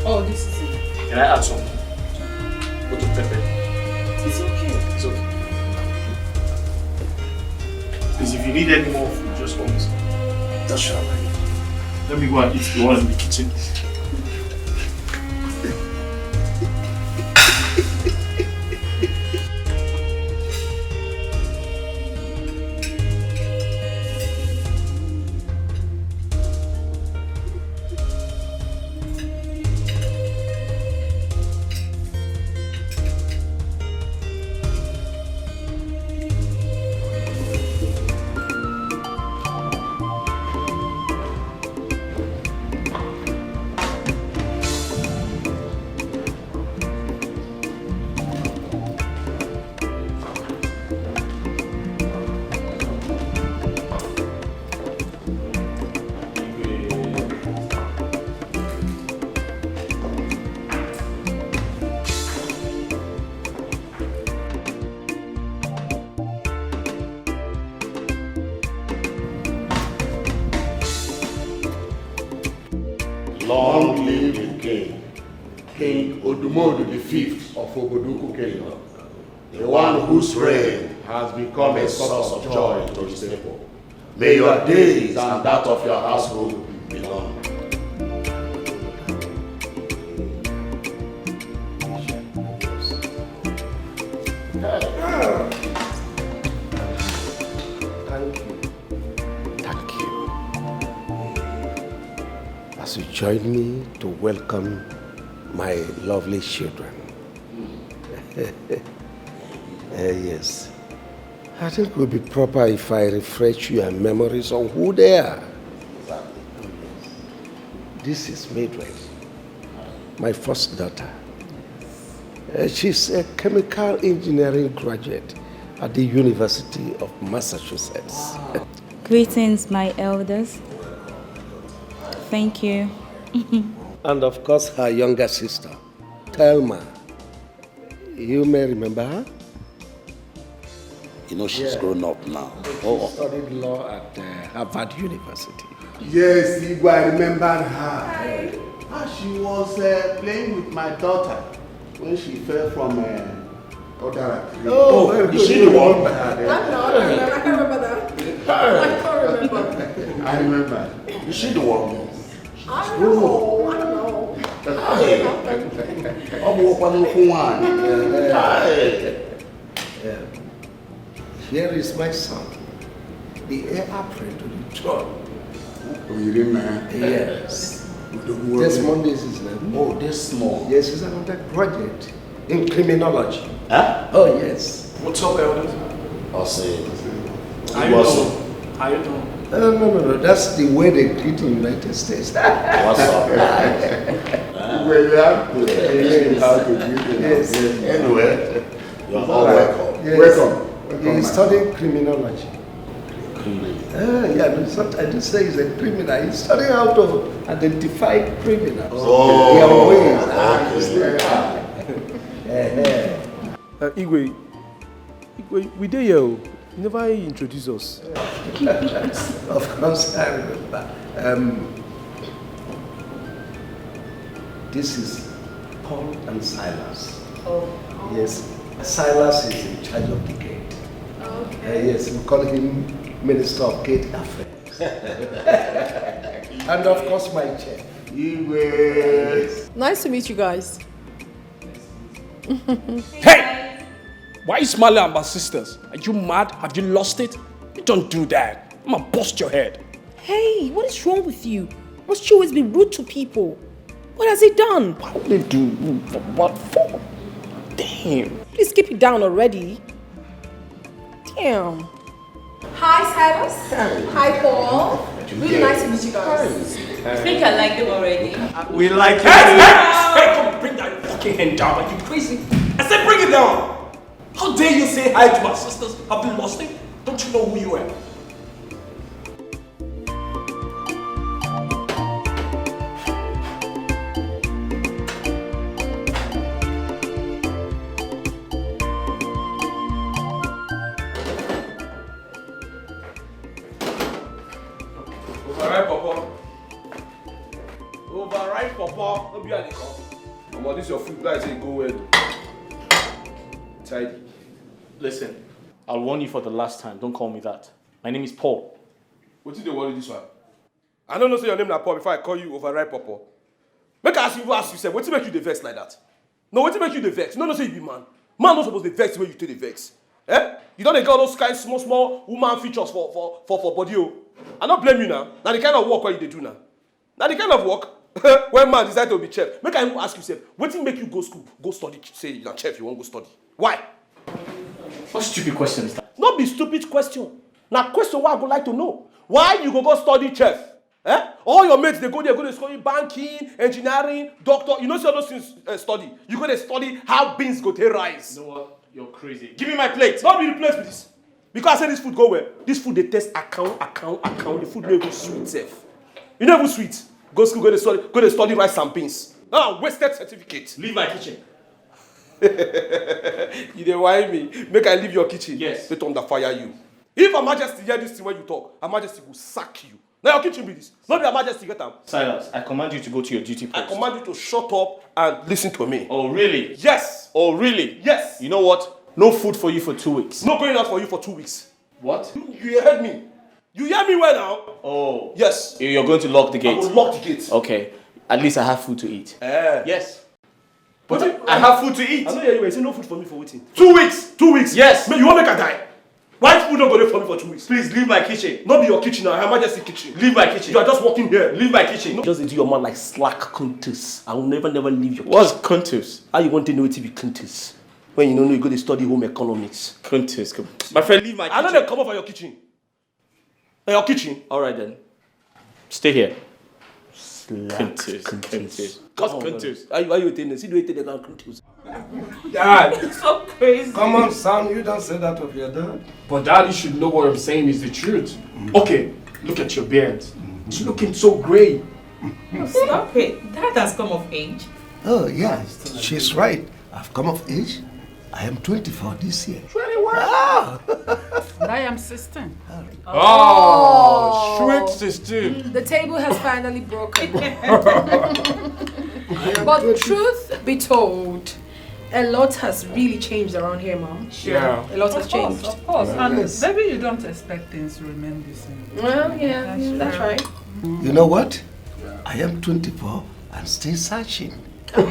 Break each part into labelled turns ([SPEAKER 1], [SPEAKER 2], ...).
[SPEAKER 1] Oh, this is it.
[SPEAKER 2] Can I add some? Go to pepper.
[SPEAKER 1] It's okay.
[SPEAKER 2] It's okay. Please, if you need any more food, just call me. That's sure. Let me go and eat the one in the kitchen.
[SPEAKER 3] Long live the king, King Odumodu V of Oboduku Kingdom, the one whose reign has become a source of joy to his people. May your days and that of your household be long.
[SPEAKER 4] As you join me to welcome my lovely children. Yes. I think it would be proper if I refresh your memories on who they are. This is Mildred, my first daughter. She's a chemical engineering graduate at the University of Massachusetts.
[SPEAKER 5] Greetings, my elders. Thank you.
[SPEAKER 4] And of course, her younger sister, Thelma. You may remember her?
[SPEAKER 3] You know she's grown up now.
[SPEAKER 4] She studied law at Harvard University.
[SPEAKER 3] Yes, Igwe, I remember her. She was playing with my daughter when she fell from Odara.
[SPEAKER 4] Oh,
[SPEAKER 3] is she the one?
[SPEAKER 1] I can't remember that. I can't remember.
[SPEAKER 3] I remember. Is she the one?
[SPEAKER 1] I don't know.
[SPEAKER 4] Here is my son, the heir apparent to the throne. Yes. This Monday is his name.
[SPEAKER 3] Oh, this small.
[SPEAKER 4] Yes, he's an undergraduate in criminology.
[SPEAKER 3] Huh?
[SPEAKER 4] Oh, yes.
[SPEAKER 2] What's up, elders?
[SPEAKER 3] I'll say.
[SPEAKER 2] How you doing? How you doing?
[SPEAKER 4] No. That's the way they greet in the United States.
[SPEAKER 3] What's up? Well, you have to explain how to greet them.
[SPEAKER 4] Yes.
[SPEAKER 3] Anyway, you're all welcome.
[SPEAKER 4] Yes.
[SPEAKER 3] Welcome.
[SPEAKER 4] He's studying criminology.
[SPEAKER 3] Criminal.
[SPEAKER 4] Yeah, no, it's not, I didn't say he's a criminal. He's studying how to identify criminals.
[SPEAKER 3] Oh,
[SPEAKER 4] Their ways.
[SPEAKER 6] Igwe, we did you never introduce us.
[SPEAKER 4] Of course, I remember. This is Paul and Silas.
[SPEAKER 1] Oh.
[SPEAKER 4] Yes, Silas is in charge of Dikeh.
[SPEAKER 1] Okay.
[SPEAKER 4] Yes, we call him Minister of Gate Affairs. And of course, my chef.
[SPEAKER 3] Yes.
[SPEAKER 1] Nice to meet you guys.
[SPEAKER 2] Hey! Why are you smiling at my sisters? Are you mad? Have you lost it? You don't do that. I'm gonna bust your head.
[SPEAKER 7] Hey, what is wrong with you? Must you always be rude to people? What has he done?
[SPEAKER 2] What would they do? What for? Damn.
[SPEAKER 7] Please keep it down already. Damn.
[SPEAKER 1] Hi, Silas. Hi, Paul. Really nice to meet you guys.
[SPEAKER 5] I think I like them already.
[SPEAKER 2] We like it. Hey, come bring that fucking hand down. Are you crazy? I said bring it down. How dare you say hi to my sisters? Have you lost it? Don't you know who you are? Override, Papa.
[SPEAKER 6] call. Don't be at the call. Come on, this is your food. Guys, say go well. Tidy.
[SPEAKER 8] Listen, I'll warn you for the last time. Don't call me that. My name is Paul.
[SPEAKER 6] What did they worry this one? I don't know say your name na Paul before I call you overripe Papa. Make I ask you, say, what make you the vex like that? No, what make you the vex? No, say you be man. Man not supposed to vex when you take the vex. Eh? You don't get all those kind small woman features for body. I don't blame you now. Now the kind of work what you do now. Now the kind of work when man decide to be chef. Make I ask you, say, what make you go school, go study, say you're chef, you won't go study. Why?
[SPEAKER 8] What stupid question is that?
[SPEAKER 6] Not be stupid question. Now question what I would like to know. Why you go study chef? Eh? All your mates, they go there, go to study banking, engineering, doctor. You know, see all those things study. You go to study how beans go to rise.
[SPEAKER 8] You know what? You're crazy. Give me my plate.
[SPEAKER 6] Not be replaced with this. Because I say this food go well. This food they test account. The food no even sweet self. You know even sweet. Go school, go to study rice and beans. Now wasted certificate.
[SPEAKER 8] Leave my kitchen.
[SPEAKER 6] You dey whine me. Make I leave your kitchen.
[SPEAKER 8] Yes.
[SPEAKER 6] They thunder fire you. If Her Majesty hear this thing when you talk, Her Majesty will sack you. Now your kitchen be this. Not be Her Majesty get am.
[SPEAKER 8] Silas, I command you to go to your duty post.
[SPEAKER 6] I command you to shut up and listen to me.
[SPEAKER 8] Oh, really?
[SPEAKER 6] Yes.
[SPEAKER 8] Oh, really?
[SPEAKER 6] Yes.
[SPEAKER 8] You know what? No food for you for 2 weeks.
[SPEAKER 6] No going out for you for 2 weeks.
[SPEAKER 8] What?
[SPEAKER 6] You heard me. You hear me well now?
[SPEAKER 8] Oh.
[SPEAKER 6] Yes.
[SPEAKER 8] You're going to lock the
[SPEAKER 6] I
[SPEAKER 8] gate?
[SPEAKER 6] will lock the gate.
[SPEAKER 8] Okay. At least I have food to eat. Yes.
[SPEAKER 6] But
[SPEAKER 8] I have food to eat.
[SPEAKER 6] I know you say no food for me for waiting.
[SPEAKER 8] 2 weeks.
[SPEAKER 6] 2 weeks?
[SPEAKER 8] Yes.
[SPEAKER 6] You want make I die? Why food not go there for me for 2 weeks?
[SPEAKER 8] Please leave my kitchen.
[SPEAKER 6] Not be your kitchen now, Her Majesty kitchen.
[SPEAKER 8] Leave my kitchen.
[SPEAKER 6] You are just walking here.
[SPEAKER 8] Leave my kitchen.
[SPEAKER 6] Just do your man like slack countess. I will never leave your kitchen.
[SPEAKER 8] What's Kuntus?
[SPEAKER 6] How you want to know it to be countess? When you don't know you go to study home economics.
[SPEAKER 8] Kuntus, come. My friend, leave my kitchen.
[SPEAKER 6] I know they come up for your kitchen. Your kitchen?
[SPEAKER 8] Alright then. Stay here.
[SPEAKER 6] Slack
[SPEAKER 8] Kuntus. What's Kuntus?
[SPEAKER 6] Why you telling? See the way they call countess.
[SPEAKER 1] Dad,
[SPEAKER 5] So crazy.
[SPEAKER 4] Come on, son, you don't say that of your dad.
[SPEAKER 2] But Daddy should know what I'm saying is the truth. Okay, look at your beard. It's looking so grey.
[SPEAKER 5] Stop it. Dad has come of age.
[SPEAKER 4] Oh, yeah, she's right. I've come of age. I am 24 this year. 21? Ah.
[SPEAKER 1] and I am 16.
[SPEAKER 2] Oh, sweet sister.
[SPEAKER 1] The table has finally broken. But truth be told, a lot has really changed around here, Mom.
[SPEAKER 2] Yeah.
[SPEAKER 1] A lot has changed.
[SPEAKER 9] Of course. And maybe you don't expect things to remain the same.
[SPEAKER 1] Well, yeah, that's right.
[SPEAKER 4] You know what? I am 24 and still searching.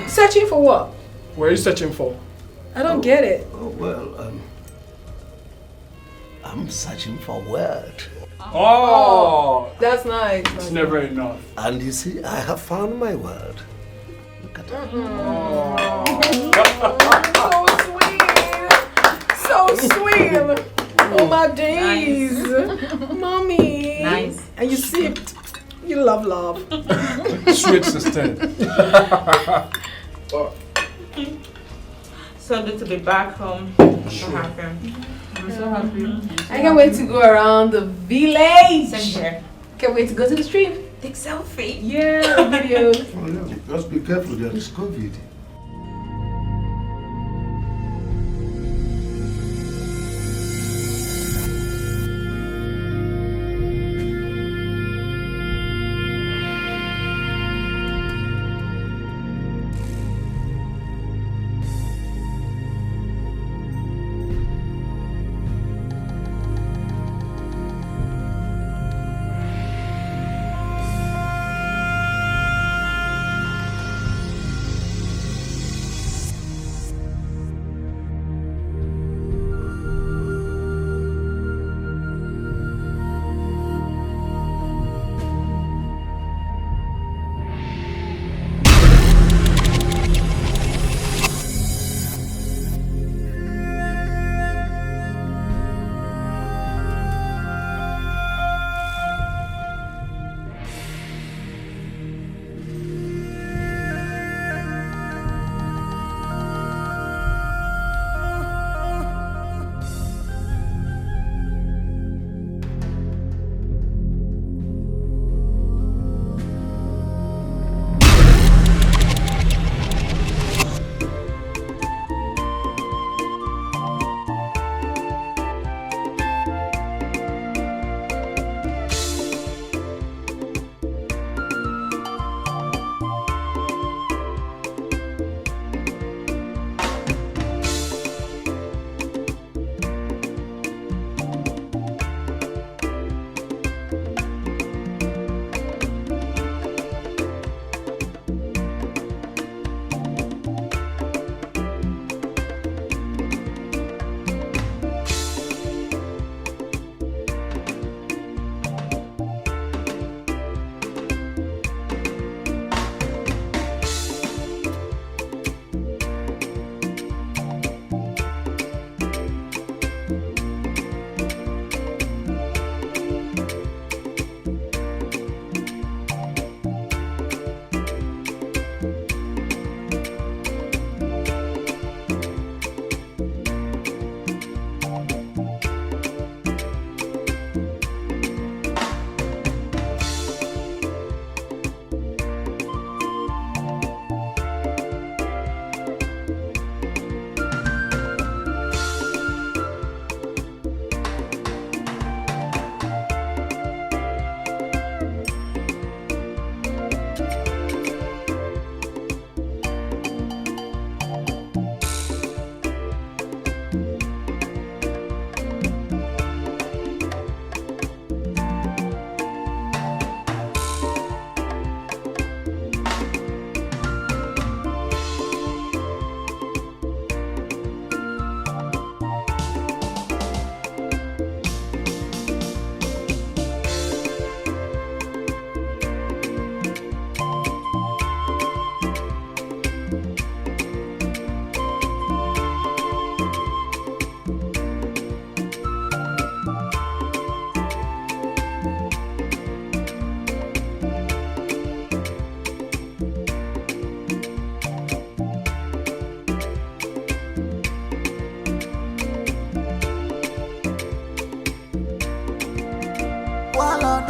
[SPEAKER 1] Searching for what?
[SPEAKER 2] What are you searching for?
[SPEAKER 1] I don't get it.
[SPEAKER 4] Oh, well, I'm searching for word.
[SPEAKER 2] Oh,
[SPEAKER 1] That's nice.
[SPEAKER 2] it's never enough.
[SPEAKER 4] And you see, I have found my word. Look at that.
[SPEAKER 1] So sweet. Oh my days. Mommy.
[SPEAKER 5] Nice.
[SPEAKER 1] And you sipped. You love.
[SPEAKER 2] Sweet sister.
[SPEAKER 5] So good to be back home. So happy.
[SPEAKER 9] I'm so happy.
[SPEAKER 1] I can't wait to go around the village.
[SPEAKER 5] Same here.
[SPEAKER 1] Can't wait to go to the street. Take selfie.
[SPEAKER 5] Yeah.
[SPEAKER 1] Videos.
[SPEAKER 4] Oh, yeah. Just be careful, there is COVID.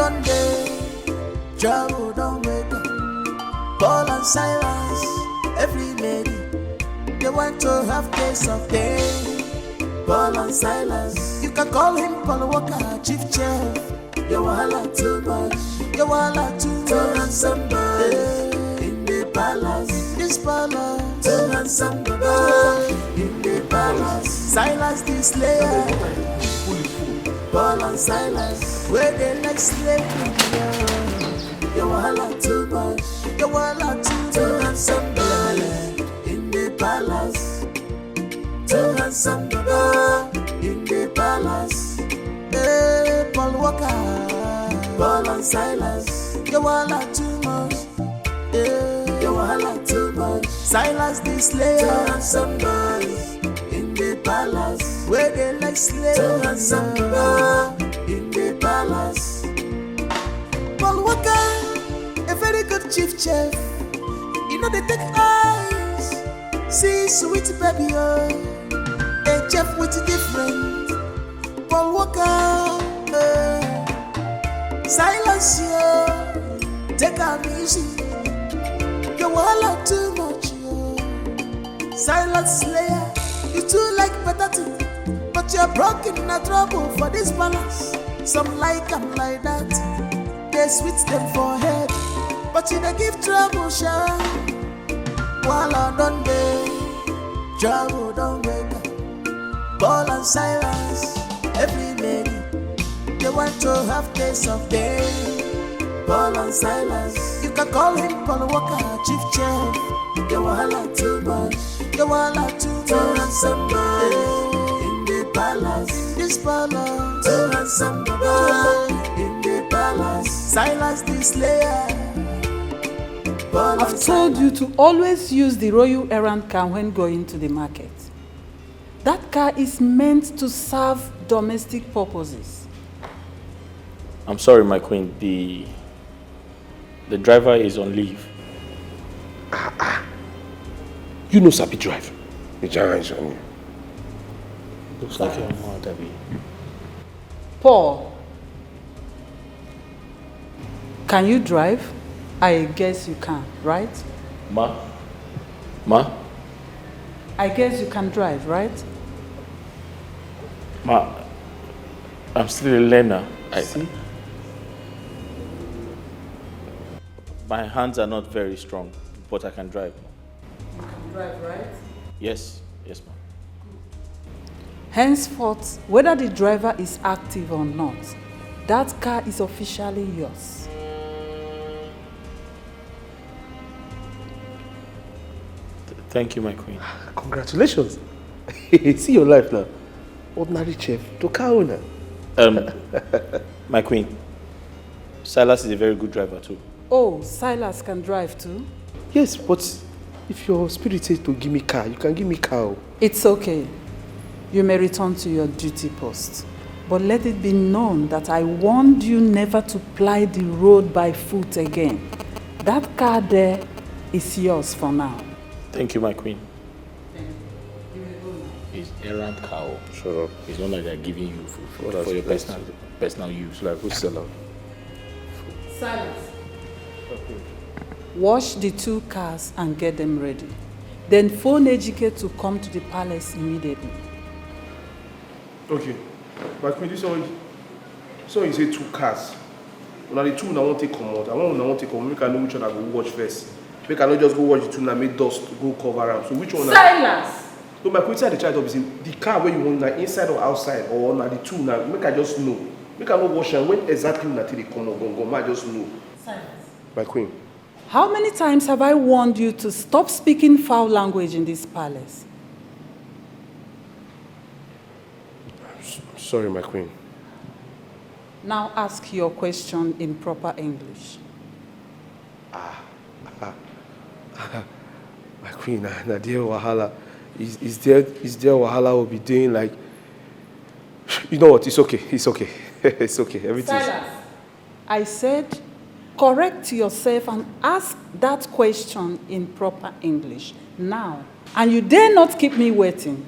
[SPEAKER 10] done day, trouble don't wake up. Paul and Silas, every lady, they want to have taste of day. Paul and Silas, you can call him Paul Walker, chief chef. You wahala too much, you wahala too much. To have somebody in the palace, this palace. To have somebody in the palace. Silas the slayer, Paul and Silas, where they like slavery. You wahala too much, you wahala too much. To have somebody in the palace. To have somebody in the palace. Hey, Paul Walker, Paul and Silas, you wahala too much. Yeah, you wahala too much. Silas the slayer. To have somebody in the palace, where they like slaves. To have somebody in the palace. Paul Walker, a very good chief chef. You know they take eyes, see sweet baby, oh. A chef with different. Paul Walker, Silas, yo, take a easy. You wahala too much, yo. Silas Slayer, you too like better thing, but you're broken in a trouble for this balance. Some like them like that, they switch them for head, but you don't give trouble, sure. Wahala don't day, trouble don't wake up. Paul and Silas, every lady, they want to have taste of day. Paul and Silas, you can call him Paul Walker, chief chef. You wahala too much, you wahala too much. To have somebody in the palace, this palace. To have somebody in the palace. Silas the slayer. Paul
[SPEAKER 9] I've told you to always use the royal errand car when going to the market. That car is meant to serve domestic purposes.
[SPEAKER 8] I'm sorry, my queen. The driver is on leave.
[SPEAKER 6] You know Sabi drive.
[SPEAKER 8] Looks like your mom, Debbie.
[SPEAKER 9] Paul, can you drive? I guess you can, right?
[SPEAKER 8] Ma?
[SPEAKER 9] I guess you can drive, right?
[SPEAKER 8] Ma, I'm still a learner.
[SPEAKER 9] See?
[SPEAKER 8] My hands are not very strong, but I can drive.
[SPEAKER 9] You can drive, right?
[SPEAKER 8] Yes, ma'am.
[SPEAKER 9] Henceforth, whether the driver is active or not, that car is officially yours.
[SPEAKER 8] Thank you, my queen.
[SPEAKER 6] Congratulations. See your life now. Ordinary chef to car owner.
[SPEAKER 8] My queen, Silas is a very good driver too.
[SPEAKER 9] Oh, Silas can drive too?
[SPEAKER 6] Yes, but if your spirit says to give me car, you can give me car.
[SPEAKER 9] It's okay. You may return to your duty post. But let it be known that I warned you never to ply the road by foot again. That car there is yours for now.
[SPEAKER 8] Thank you, my queen. It's errand cow.
[SPEAKER 6] Shut up.
[SPEAKER 8] It's not like they're giving you for your personal use.
[SPEAKER 6] Like who's selling?
[SPEAKER 9] Silence. Wash the 2 cars and get them ready. Then phone Ejike to come to the palace immediately.
[SPEAKER 6] Okay. My queen, this one you say 2 cars. Now the 2 I won't take come out. I won't take come out. Make I know which one I go watch first. Make I not just go watch the 2 and make dust go cover them. So which one?
[SPEAKER 9] Silence!
[SPEAKER 6] So my queen said the child is in the car where you want like inside or outside or now the 2 now. Make I just know. Make I not watch and when exactly until they come out, go. I just know.
[SPEAKER 9] Silence.
[SPEAKER 6] My queen.
[SPEAKER 9] How many times have I warned you to stop speaking foul language in this palace?
[SPEAKER 6] Sorry, my queen.
[SPEAKER 9] Now ask your question in proper English.
[SPEAKER 6] My queen, Nadia Wahala. Is there Wahala will be doing like... You know what? It's okay. It's okay. It's okay. Everything's...
[SPEAKER 9] Silence. I said, correct yourself and ask that question in proper English now. And you dare not keep me waiting.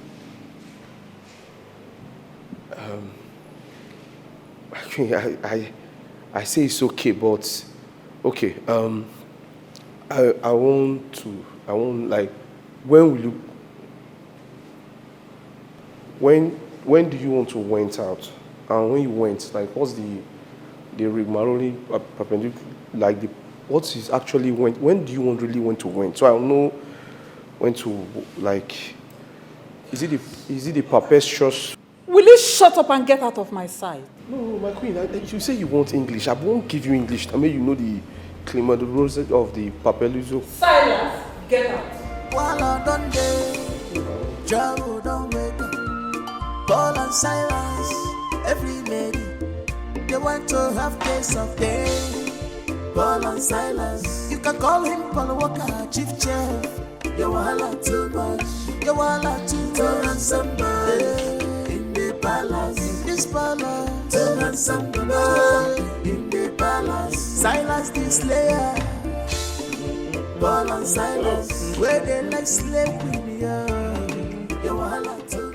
[SPEAKER 6] My queen, I say it's okay, but okay. I want like, when will you? When do you want to went out? And when you went, like, what's the rigmarole perpendicular, like the what is actually when do you really want to went? So I know when to, like, is it the perpetuous?
[SPEAKER 9] Will you shut up and get out of my sight?
[SPEAKER 6] No, my queen, you say you want English. I won't give you English. I mean, you know the climate rose of the papeluzo.
[SPEAKER 9] Silence, get out.
[SPEAKER 10] While I done day, trouble don't wait. Paul and Silas, every lady, they want to have taste of day. Paul and Silas, you can call him Paul Walker, chief chef. You wahala too much, you wahala too much. And somebody in the palace, in this palace. To and somebody in the palace. Silas the slayer, Paul and Silas, where they like slave with you. You wahala too.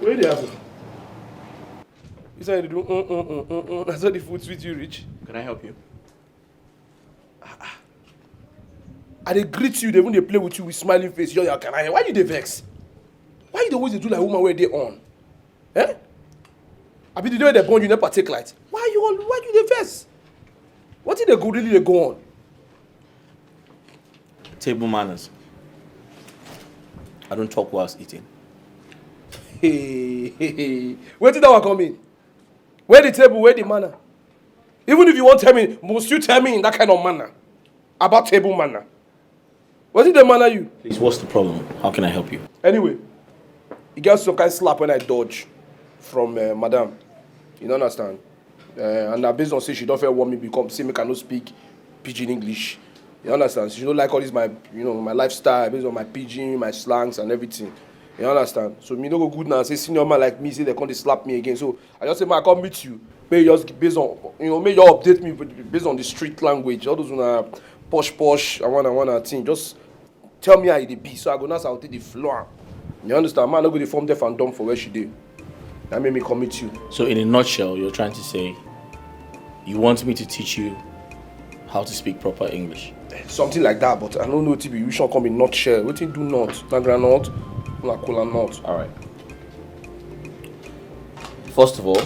[SPEAKER 6] Where they have? You say you do that's how the food sweet you reach.
[SPEAKER 8] Can I help you?
[SPEAKER 6] I they greet you, they when they play with you with smiling face. Yo, can I? Why you they vex? Why you always do like woman where they on? Eh? I be the day they born you never take light. Why you they vex? What did they go really they go on?
[SPEAKER 8] Table manners. I don't talk whilst eating.
[SPEAKER 6] Hey. Where did that one come in? Where the table, where the manner? Even if you won't tell me, must you tell me in that kind of manner? About table manner? What did the manner you?
[SPEAKER 8] Please, what's the problem? How can I help you?
[SPEAKER 6] Anyway, you get some kind of slap when I dodge from madam. You don't understand? And now based on say she don't feel want me become, say me cannot speak pidgin English. You understand? She don't like all this my lifestyle based on my pidgin, my slangs and everything. You understand? So me no go good now. Say senior man like me say they can't slap me again. So I just say man I come meet you. May you just based on may you update me based on the street language. All those posh. I wanna thing. Just tell me how it be. So I go now. So I'll take the floor. You understand? Man, I go the form deaf and dumb for where she did. That made me come meet you.
[SPEAKER 8] So in a nutshell, you're trying to say you want me to teach you how to speak proper English.
[SPEAKER 6] Something like that, but I don't know TB. You should come in nutshell. What you do not? Na granite, na cola not.
[SPEAKER 8] All right. First of all,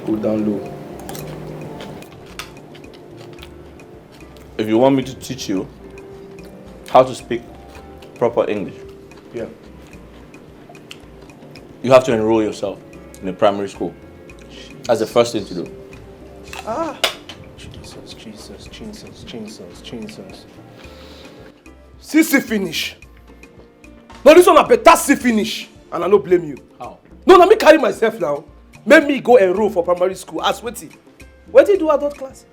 [SPEAKER 6] go down low.
[SPEAKER 8] If you want me to teach you how to speak proper English,
[SPEAKER 6] yeah,
[SPEAKER 8] you have to enroll yourself in a primary school. That's the first thing to do.
[SPEAKER 6] Jesus. See finish. No, this one a better see finish. And I don't blame you.
[SPEAKER 8] How?
[SPEAKER 6] No, let me carry myself now. Make me go enroll for primary school. Ask what do you do adult class?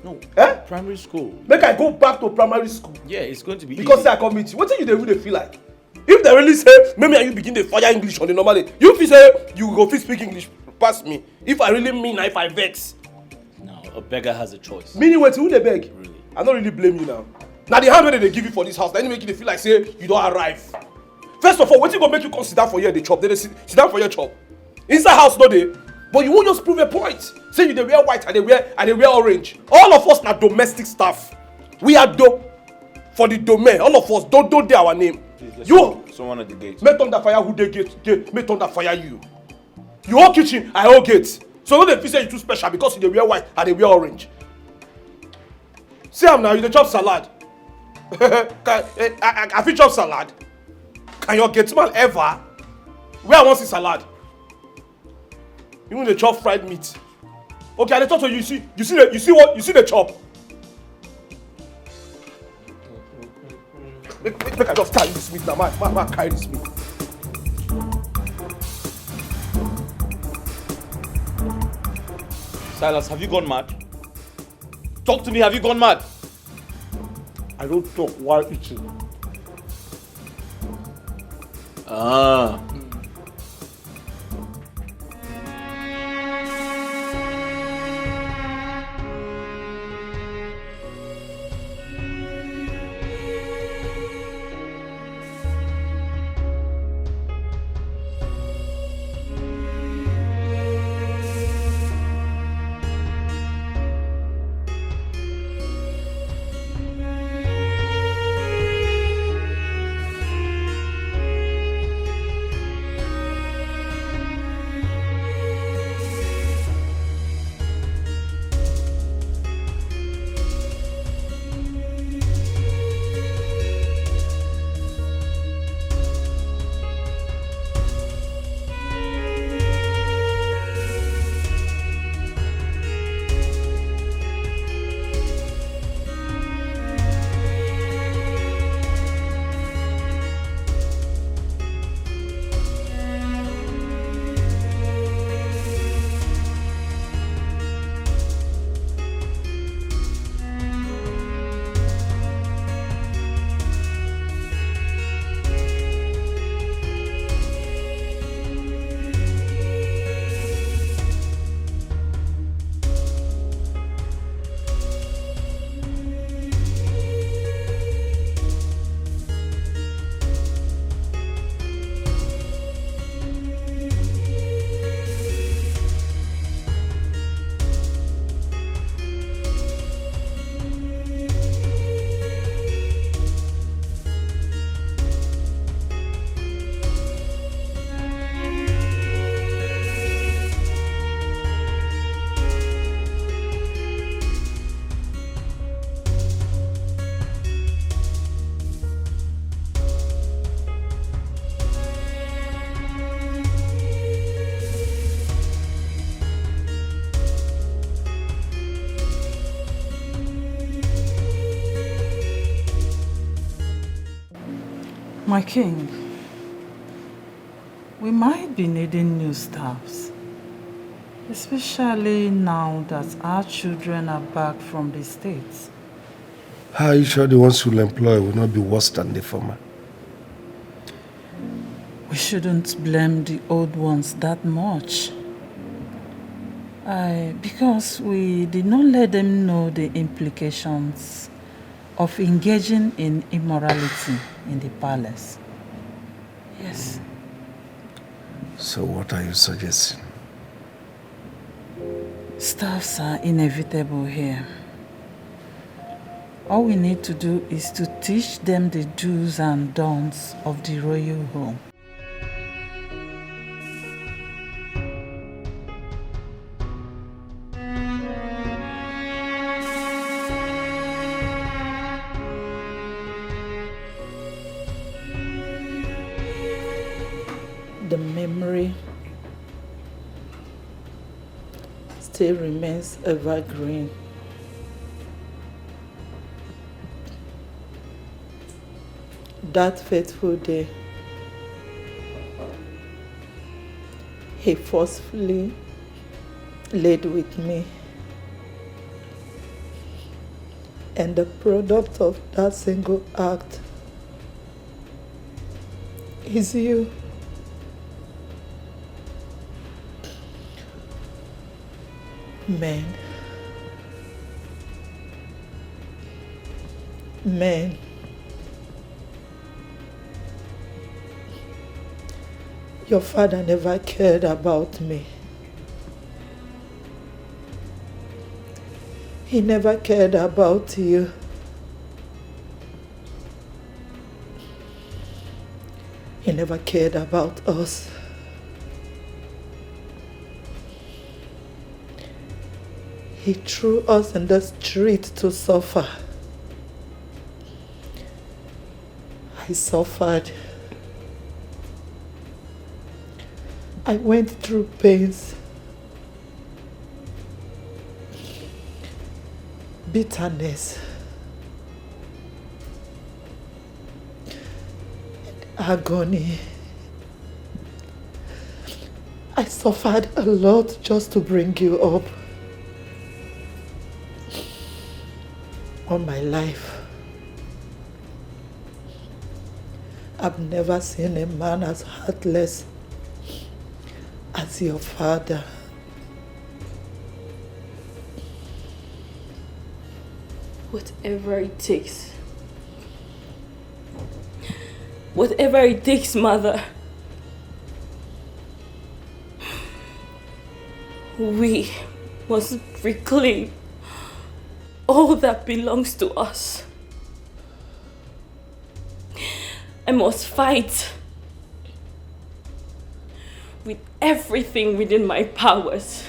[SPEAKER 8] No. Primary school.
[SPEAKER 6] Make I go back to primary school.
[SPEAKER 8] Yeah, it's going to be
[SPEAKER 6] because
[SPEAKER 8] easy.
[SPEAKER 6] I come meet you. What do you really feel like? If they really say, maybe you begin to fire English on the normal day, you feel say you go fit speak English past me. If I really mean, if I vex.
[SPEAKER 8] No, a beggar has a choice.
[SPEAKER 6] Meaning what? Who they beg?
[SPEAKER 8] Really?
[SPEAKER 6] I don't really blame you now. Now the hand they give you for this house, then you make you feel like say you don't arrive. First of all, what you gonna make you consider for here the chop? They sit down for your chop. Inside house no they, but you won't just prove a point. Say you they wear white and they wear orange. All of us are domestic staff. We are for the domain. All of us don't do our name. You
[SPEAKER 8] someone at the gate.
[SPEAKER 6] Make thunder fire who they gate. Make thunder fire you. You all kitchen, I all gate. So no they feel say you too special because you they wear white and they wear orange. See am now, you dey chop salad. I fit chop salad. Can your gate man ever? Where I want see salad? You want to chop fried meat? Okay, I dey talk to you. You see the chop. Make I just carry this meat now. Man, carry this meat.
[SPEAKER 8] Silas, have you gone mad? Talk to me, have you gone mad?
[SPEAKER 6] I don't talk while eating.
[SPEAKER 9] My king, we might be needing new staffs, especially now that our children are back from the States.
[SPEAKER 4] How are you sure the ones you'll employ will not be worse than the former?
[SPEAKER 9] We shouldn't blame the old ones that much. Because we did not let them know the implications of engaging in immorality in the palace. Yes.
[SPEAKER 4] So what are you suggesting?
[SPEAKER 9] Staffs are inevitable here. All we need to do is to teach them the do's and don'ts of the royal home. The memory still remains evergreen. That fateful day, he forcefully laid with me, and the product of that single act is you. Men. Your father never cared about me. He never cared about you. He never cared about us. He threw us in the street to suffer. I suffered. I went through pains, bitterness, and agony. I suffered a lot just to bring you up. All my life, I've never seen a man as heartless as your father.
[SPEAKER 11] Whatever it takes. Whatever it takes, Mother. We must reclaim all that belongs to us. I must fight with everything within my powers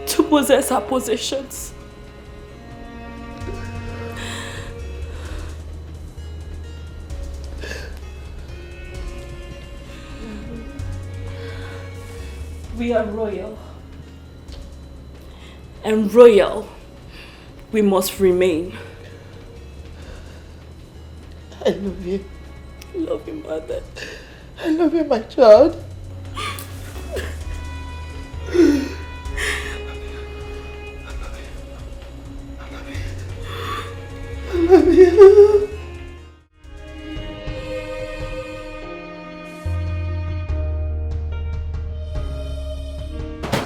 [SPEAKER 11] to possess our possessions. We are royal. And royal, we must remain.
[SPEAKER 9] I love you.
[SPEAKER 11] I love you, Mother.
[SPEAKER 9] I love you, my child. I love you.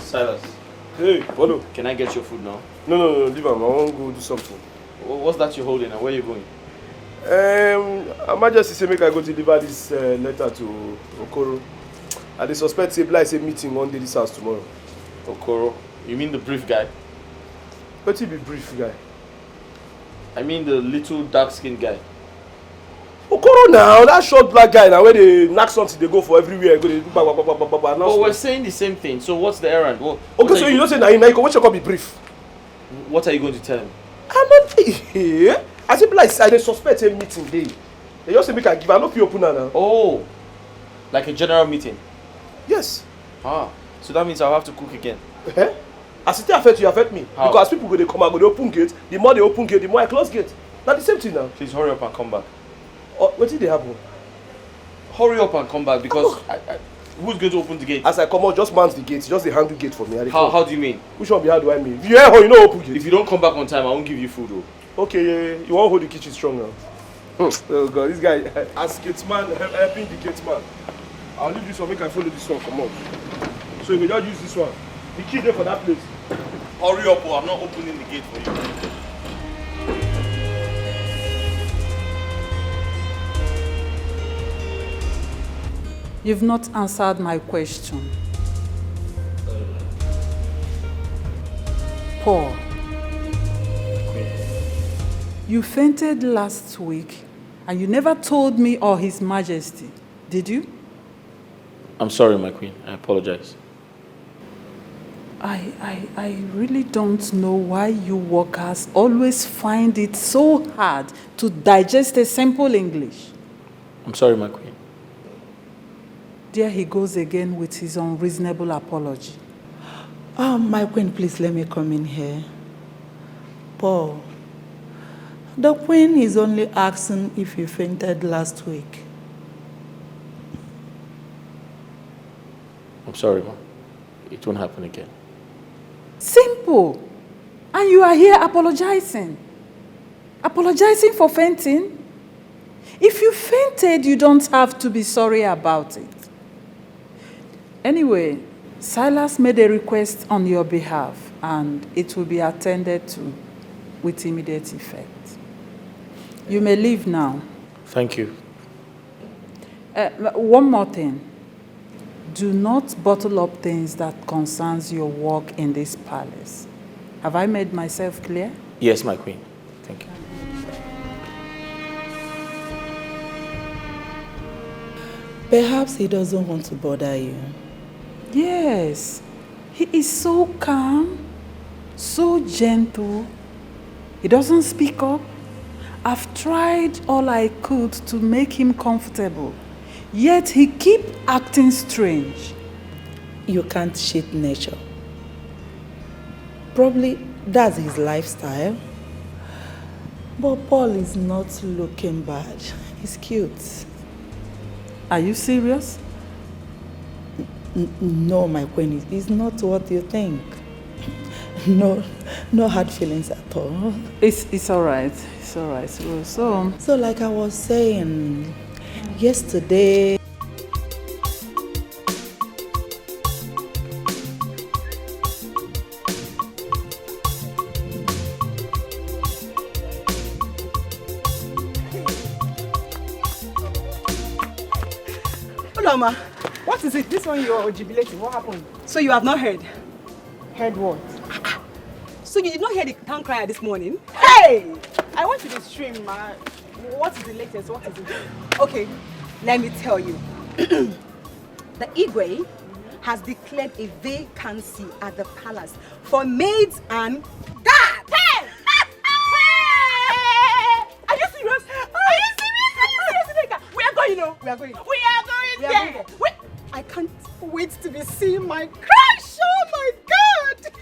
[SPEAKER 8] Silas.
[SPEAKER 6] Hey, Polo.
[SPEAKER 8] Can I get your food now?
[SPEAKER 6] No, leave him. I want to go do something.
[SPEAKER 8] What's that you're holding and where are you going?
[SPEAKER 6] I just say make I go deliver this letter to Okoro. And they suspect say Bly say meeting one day this house tomorrow.
[SPEAKER 8] Okoro? You mean the brief guy?
[SPEAKER 6] What be brief guy?
[SPEAKER 8] I mean the little dark-skinned guy.
[SPEAKER 6] Okoro now, that short black guy now where they knock something they go for everywhere. Go they do
[SPEAKER 8] But we're saying the same thing, so what's the errand?
[SPEAKER 6] Okay, so you don't say now what you call be brief?
[SPEAKER 8] What are you going to tell him?
[SPEAKER 6] I'm not here. I say Bly I dey suspect a meeting day. They just say make I give, I no fit open now.
[SPEAKER 8] Oh, like a general meeting?
[SPEAKER 6] Yes.
[SPEAKER 8] Ah, so that means I'll have to cook again.
[SPEAKER 6] As it affect you, affect me.
[SPEAKER 8] How?
[SPEAKER 6] Because people go they come out, go they open gate. The more they open gate, the more I close gate. Now the same thing now.
[SPEAKER 8] Please hurry up and come back.
[SPEAKER 6] What did they happen?
[SPEAKER 8] Hurry up and come back because who's going to open the gate?
[SPEAKER 6] As I come out, just mount the gate. Just the handle gate for me.
[SPEAKER 8] How do you mean?
[SPEAKER 6] Which one be how do I mean? If you hear how you know open gate.
[SPEAKER 8] If you don't come back on time, I won't give you food though.
[SPEAKER 6] Okay, yeah. You won't hold the kitchen strong now. Oh God, this guy as gate man helping the gate man. I'll leave this one, make I follow this one, come on. So you will just use this one. The key there for that place.
[SPEAKER 8] Hurry up or I'm not opening the gate for you.
[SPEAKER 9] You've not answered my question. Paul, you fainted last week and you never told me or His Majesty, did you?
[SPEAKER 8] I'm sorry, my queen. I apologize.
[SPEAKER 9] I really don't know why you workers always find it so hard to digest a simple English.
[SPEAKER 8] I'm sorry, my queen.
[SPEAKER 9] There he goes again with his unreasonable apology.
[SPEAKER 12] My queen, please let me come in here. Paul, the queen is only asking if you fainted last week.
[SPEAKER 8] I'm sorry, Mom. It won't happen again.
[SPEAKER 9] Simple. And you are here apologizing. Apologizing for fainting? If you fainted, you don't have to be sorry about it. Anyway, Silas made a request on your behalf, and it will be attended to with immediate effect. You may leave now.
[SPEAKER 8] Thank you.
[SPEAKER 9] One more thing. Do not bottle up things that concerns your work in this palace. Have I made myself clear?
[SPEAKER 8] Yes, my queen. Thank you.
[SPEAKER 12] Perhaps he doesn't want to bother you.
[SPEAKER 9] Yes. He is so calm, so gentle. He doesn't speak up. I've tried all I could to make him comfortable. Yet he keeps acting strange.
[SPEAKER 12] You can't cheat nature. Probably that's his lifestyle. But Paul is not looking bad. He's cute.
[SPEAKER 9] Are you serious?
[SPEAKER 12] No, my queen, it's not what you think. No hard feelings at all.
[SPEAKER 9] It's all right. It's all right. So
[SPEAKER 12] like I was saying, yesterday.
[SPEAKER 1] Mama, what is it? This one you are jubilating. What happened? So you have not heard? Heard what? So you did not hear the town crier this morning? Hey! I went to the stream, ma. What is the latest? What is it? Okay, let me tell you. The Igwe has declared a vacancy at the palace for maids and guards. Hey! Are you serious? Are you serious? We are going, you know. We are going. Yeah. Wait, I can't wait to be seeing my crush. Oh my God!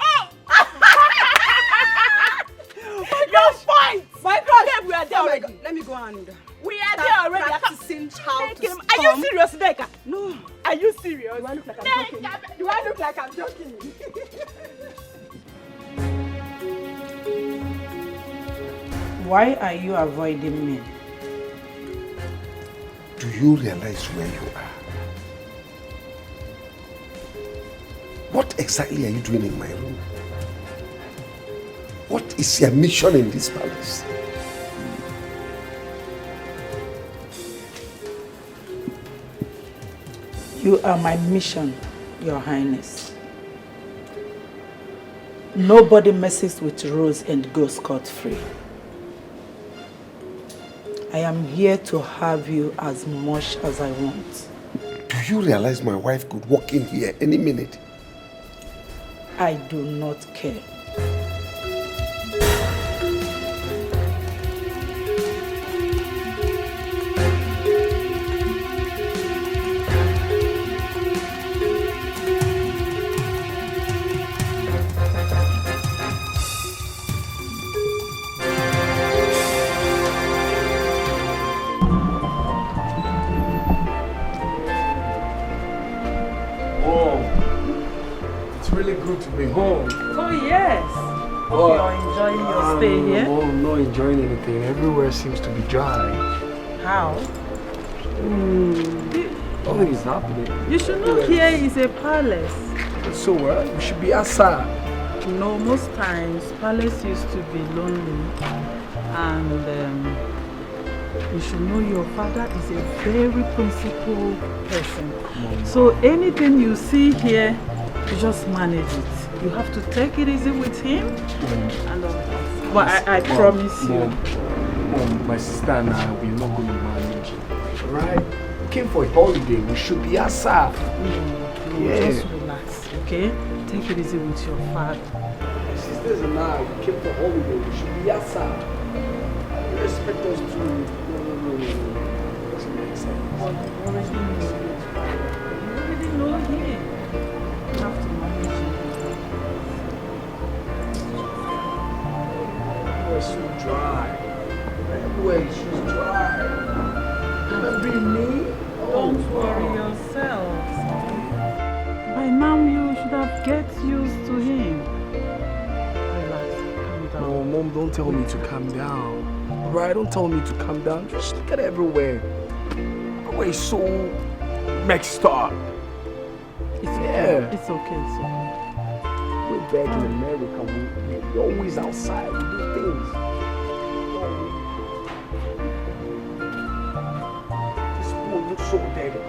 [SPEAKER 1] Oh! Your point! My crush! Yeah, we are there already. Let me go and... We are there already. Practicing how to storm. Are you serious, Dikeh? No. Are you serious? Do I look like I'm joking? Do I look like I'm joking?
[SPEAKER 12] Why are you avoiding me?
[SPEAKER 4] Do you realize where you are? What exactly are you doing in my room? What is your mission in this palace?
[SPEAKER 12] You are my mission, Your Highness. Nobody messes with Rose and goes scot-free. I am here to have you as much as I want.
[SPEAKER 4] Do you realize my wife could walk in here any minute?
[SPEAKER 12] I do not care.
[SPEAKER 13] good to be home.
[SPEAKER 9] Oh, yes. Hope you're enjoying your stay here.
[SPEAKER 13] No, I'm not enjoying anything. Everywhere seems to be dry.
[SPEAKER 9] How?
[SPEAKER 13] Nothing is happening.
[SPEAKER 9] You should know here is a palace.
[SPEAKER 13] So we should be outside.
[SPEAKER 9] No, most times palace used to be lonely, and you should know your father is a very principled person. So anything you see here, you just manage it. You have to take it easy with him, and all that. But I promise you.
[SPEAKER 13] Mom, my sister and I, we're not going to manage. Right? We came for a holiday. We should be outside.
[SPEAKER 9] Just relax, okay? Take it easy with your father.
[SPEAKER 13] My sisters and I, we came for holiday. We should be outside. You expect us to... No. Doesn't make sense.
[SPEAKER 9] You already know him. You have to manage him.
[SPEAKER 13] Everywhere's so dry. Everywhere is so dry. Remembering me?
[SPEAKER 9] Don't worry yourself. By now you should have get used to him. Relax, calm down.
[SPEAKER 13] No, Mom, don't tell me to calm down. Right? Don't tell me to calm down. Just look at everywhere. Everywhere is so mixed up.
[SPEAKER 9] It's okay. It's okay.
[SPEAKER 13] We're back in America. We're always outside. We do things. This school looks so dirty.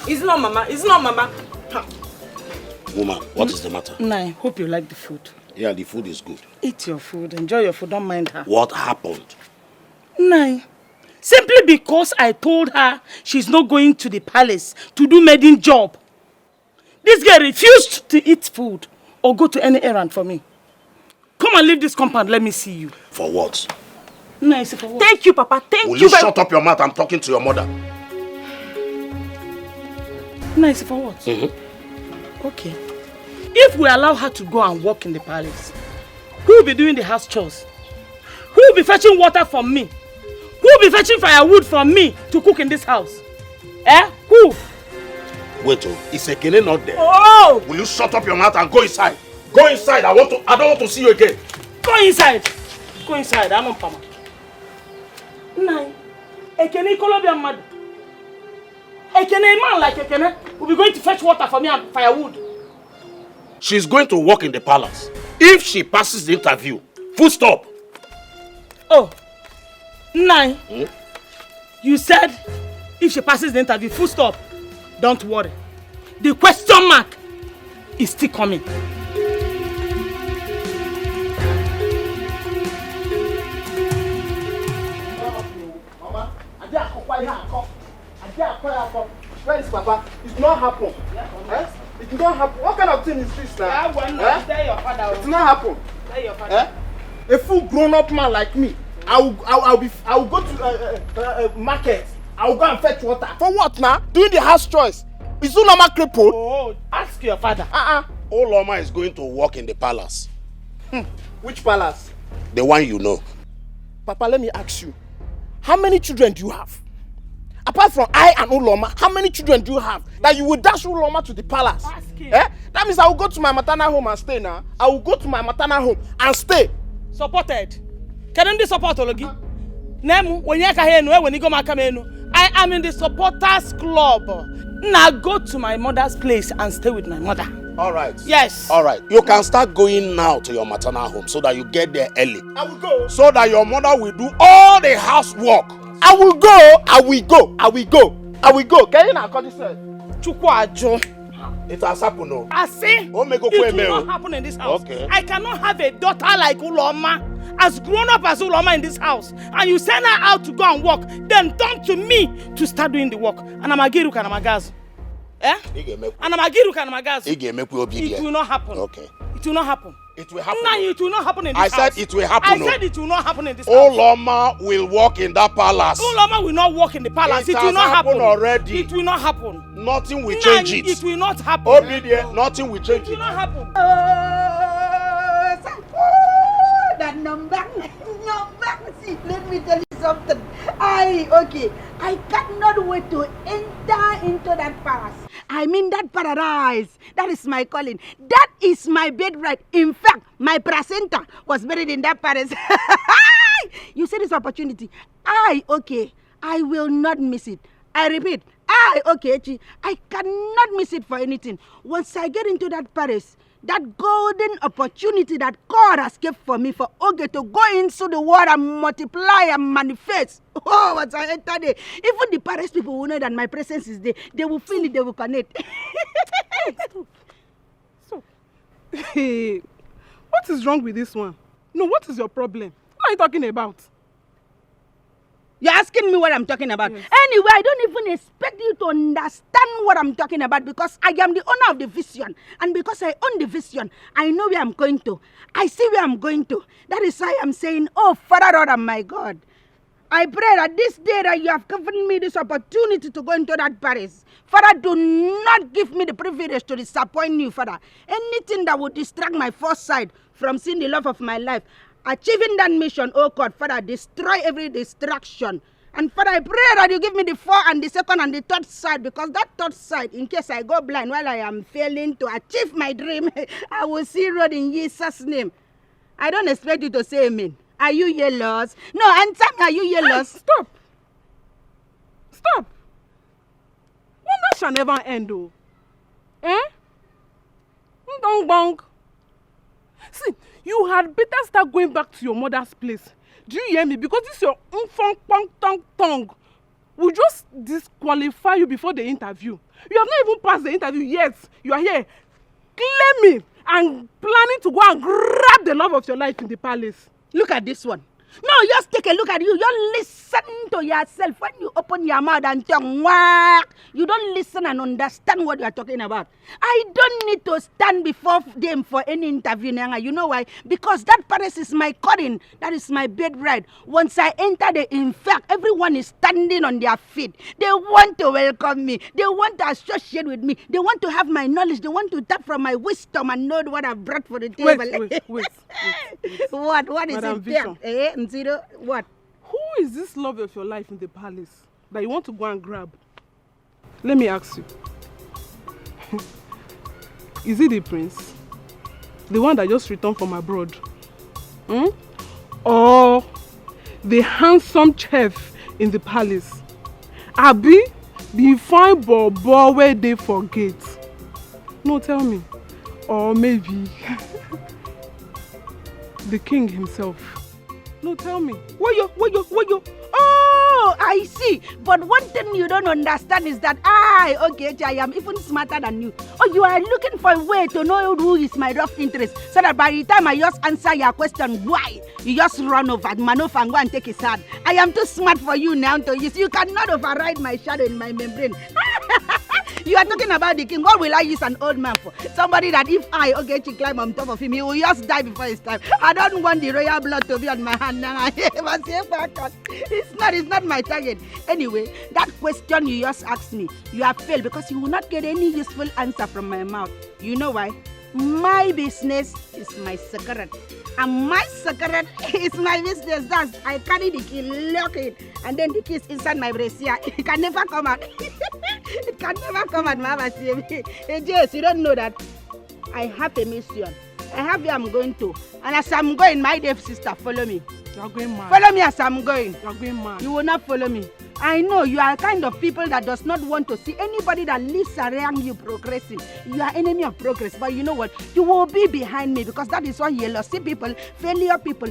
[SPEAKER 1] It's not Mama. It's not Mama.
[SPEAKER 3] Woman, what is the matter?
[SPEAKER 1] Nah, hope you like the food.
[SPEAKER 3] Yeah, the food is good.
[SPEAKER 1] Eat your food. Enjoy your food. Don't mind her.
[SPEAKER 3] What happened?
[SPEAKER 1] Nah. Simply because I told her she's not going to the palace to do maiden job. This girl refused to eat food or go to any errand for me. Come and leave this compound. Let me see you.
[SPEAKER 3] For what?
[SPEAKER 1] Nah, for what? Thank you, Papa. Thank you.
[SPEAKER 3] Will you shut up your mouth? I'm talking to your mother.
[SPEAKER 1] Nice for what? Okay. If we allow her to go and work in the palace, who will be doing the house chores? Who will be fetching water from me? Who will be fetching firewood from me to cook in this house? Who?
[SPEAKER 3] Wait, is Ekene not there?
[SPEAKER 1] Oh!
[SPEAKER 3] Will you shut up your mouth and go inside? Go inside. I don't want to see you again.
[SPEAKER 1] Go inside. Go inside. I'm on Pama. Nine. Ekene Colombian mad. Ekene, a man like Ekene will be going to fetch water for me and firewood.
[SPEAKER 3] She's going to work in the palace. If she passes the interview, full stop.
[SPEAKER 1] Oh, Nine. You said if she passes the interview, full stop. Don't worry. The question mark is still coming.
[SPEAKER 14] Mama, where is Papa? It not happen. It did not happen. What kind of thing is this now?
[SPEAKER 1] Tell your father.
[SPEAKER 14] It did not happen.
[SPEAKER 1] Tell your father.
[SPEAKER 14] A full grown-up man like me, I will go to market. I will go and fetch water. For what now? Doing the house chores. Is Uloma crippled?
[SPEAKER 1] Oh, ask your father.
[SPEAKER 3] Uloma is going to work in the palace.
[SPEAKER 14] Which palace?
[SPEAKER 3] The one you know.
[SPEAKER 14] Papa, let me ask you. How many children do you have? Apart from I and Uloma, how many children do you have that you will dash Uloma to the palace? That means I will go to my maternal home and stay now. I will go to my maternal home and stay.
[SPEAKER 1] Supported. Can you support Ologi? Nemu, when you when you go I am in the supporters club. Now go to my mother's place and stay with my mother.
[SPEAKER 3] All right.
[SPEAKER 1] Yes.
[SPEAKER 3] All right. You can start going now to your maternal home so that you get there early.
[SPEAKER 14] I will go.
[SPEAKER 3] So that your mother will do all the housework.
[SPEAKER 14] I will go. I will go. I will go. I will go. Can you not call this?
[SPEAKER 1] Chukwajo.
[SPEAKER 14] It has happened, no.
[SPEAKER 15] I say,
[SPEAKER 14] Oh, make
[SPEAKER 15] it will not happen in this house.
[SPEAKER 14] Okay.
[SPEAKER 15] I cannot have a daughter like Uloma, as grown up as Uloma in this house, and you send her out to go and work, then turn to me to start doing the work. And I'm a giru and I'm a gas. Eh? And I'm a giru and I'm a gas. It will not happen.
[SPEAKER 14] Okay.
[SPEAKER 15] It will not happen.
[SPEAKER 14] It will happen.
[SPEAKER 15] No, it will not happen in this house.
[SPEAKER 14] I said it will happen.
[SPEAKER 15] I said it will not happen in this house.
[SPEAKER 14] Uloma will walk in that palace.
[SPEAKER 15] Uloma will not walk in the palace. It will
[SPEAKER 14] has
[SPEAKER 15] not happen
[SPEAKER 14] happened already.
[SPEAKER 15] It will not happen.
[SPEAKER 14] Nothing will change it.
[SPEAKER 15] It will not happen.
[SPEAKER 14] Obedient. Nothing will change it.
[SPEAKER 15] It will not happen.
[SPEAKER 1] That number. See, let me tell you something. I cannot wait to enter into that palace. I mean that paradise. That is my calling. That is my birthright. In fact, my placenta was buried in that palace. You see this opportunity. I will not miss it. I repeat, I cannot miss it for anything. Once I get into that palace, that golden opportunity that God has kept for me for Oge to go into the world and multiply and manifest. Oh, once I enter there, even the Paris people will know that my presence is there. They will feel it, they will connect.
[SPEAKER 16] So, what is wrong with this one? No, what is your problem? What are you talking about?
[SPEAKER 1] You're asking me what I'm talking about. Yes. Anyway, I don't even expect you to understand what I'm talking about because I am the owner of the vision. And because I own the vision, I know where I'm going to. I see where I'm going to. That is why I'm saying, oh, Father, Lord, and my God, I pray that this day that you have given me this opportunity to go into that Paris, Father, do not give me the privilege to disappoint you, Father. Anything that would distract my foresight from seeing the love of my life, achieving that mission, oh God, Father, destroy every distraction. And Father, I pray that you give me the 4th and the 2nd and the 3rd sight, because that 3rd sight, in case I go blind while I am failing to achieve my dream, I will see road in Jesus' name. I don't expect you to say amen. Are you yellows? No, answer me, are you yellows?
[SPEAKER 16] Stop. Stop. Wonder shall never end, though. Eh? Don't bonk. See, you had better start going back to your mother's place. Do you hear me? Because this your tongue will just disqualify you before the interview. You have not even passed the interview yet. You are here claiming and planning to go and grab the love of your life in the palace.
[SPEAKER 1] Look at this one. No, just take a look at you. You listen to yourself when you open your mouth and tongue. You don't listen and understand what you are talking about. I don't need to stand before them for any interview. You know why? Because that Paris is my calling. That is my birthright. Once I enter there, in fact, everyone is standing on their feet. They want to welcome me. They want to associate with me. They want to have my knowledge. They want to tap from my wisdom and know what I've brought for the table.
[SPEAKER 16] Wait.
[SPEAKER 1] What is
[SPEAKER 16] Madam
[SPEAKER 1] it?
[SPEAKER 16] Vision.
[SPEAKER 1] Zero, what?
[SPEAKER 16] Who is this love of your life in the palace that you want to go and grab? Let me ask you. Is it the prince? The one that just returned from abroad? Or the handsome chef in the palace? Abi, the fine bobo where they forget? No, tell me. Or maybe the king himself? No, tell me.
[SPEAKER 1] What you? Oh, I see. But one thing you don't understand is that I am even smarter than you. Oh, you are looking for a way to know who is my rough interest, so that by the time I just answer your question, why, you just run over, maneuver, and go and take his hand. I am too smart for you now to use. You cannot override my shadow in my membrane. You are talking about the king. What will I use an old man for? Somebody that if I climb on top of him, he will just die before his time. I don't want the royal blood to be on my hand now. It's not my target. Anyway, that question you just asked me, you have failed because you will not get any useful answer from my mouth. You know why? My business is my secret. And my secret is my business. That's I carry the key, lock it, and then the key is inside my brassiere. It can never come out. It can never come out, Mama. Hey, Jess, you don't know that I have a mission. I have where I'm going to. And as I'm going, my dear sister, follow me.
[SPEAKER 16] You're going mad.
[SPEAKER 1] Follow me as I'm going.
[SPEAKER 16] You're going mad.
[SPEAKER 1] You will not follow me.
[SPEAKER 17] I know you are kind of people that does not want to see anybody that lives around you progressing. You are enemy of progress, but you know what? You will be behind me because that is why you see people, failure people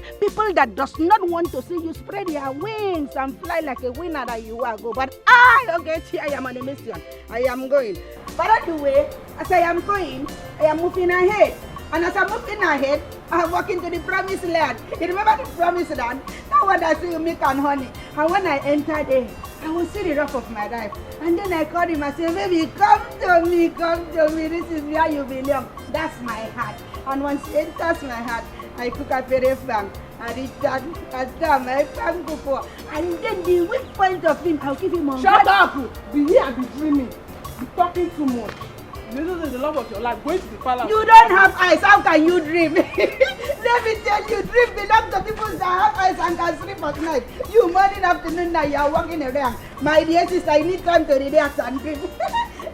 [SPEAKER 17] that does not want to see you spread your wings and fly like a winner that you are. Go, but I am on a mission. I am going. But anyway, as I am going, I am moving ahead. And as I'm moving ahead, I'm walking to the promised land. You remember the promised land? Now when I see milk and honey. And when I enter there, I will see the rock of my life. And then I call him and say, baby, come to me. This is where you belong. That's my heart. And once he enters my heart, I cook a very fang. I return, I stand, I thank you for. And then the weak point of him, I'll give him a
[SPEAKER 16] Shut up! Be here and be dreaming. Be talking too much. This is the love of your life. Going to the palace.
[SPEAKER 17] You don't have eyes. How can you dream? Let me tell you, dream belongs to people that have eyes and can sleep at night. You morning, afternoon, now you are walking around. My dear sister, I need time to relax and dream.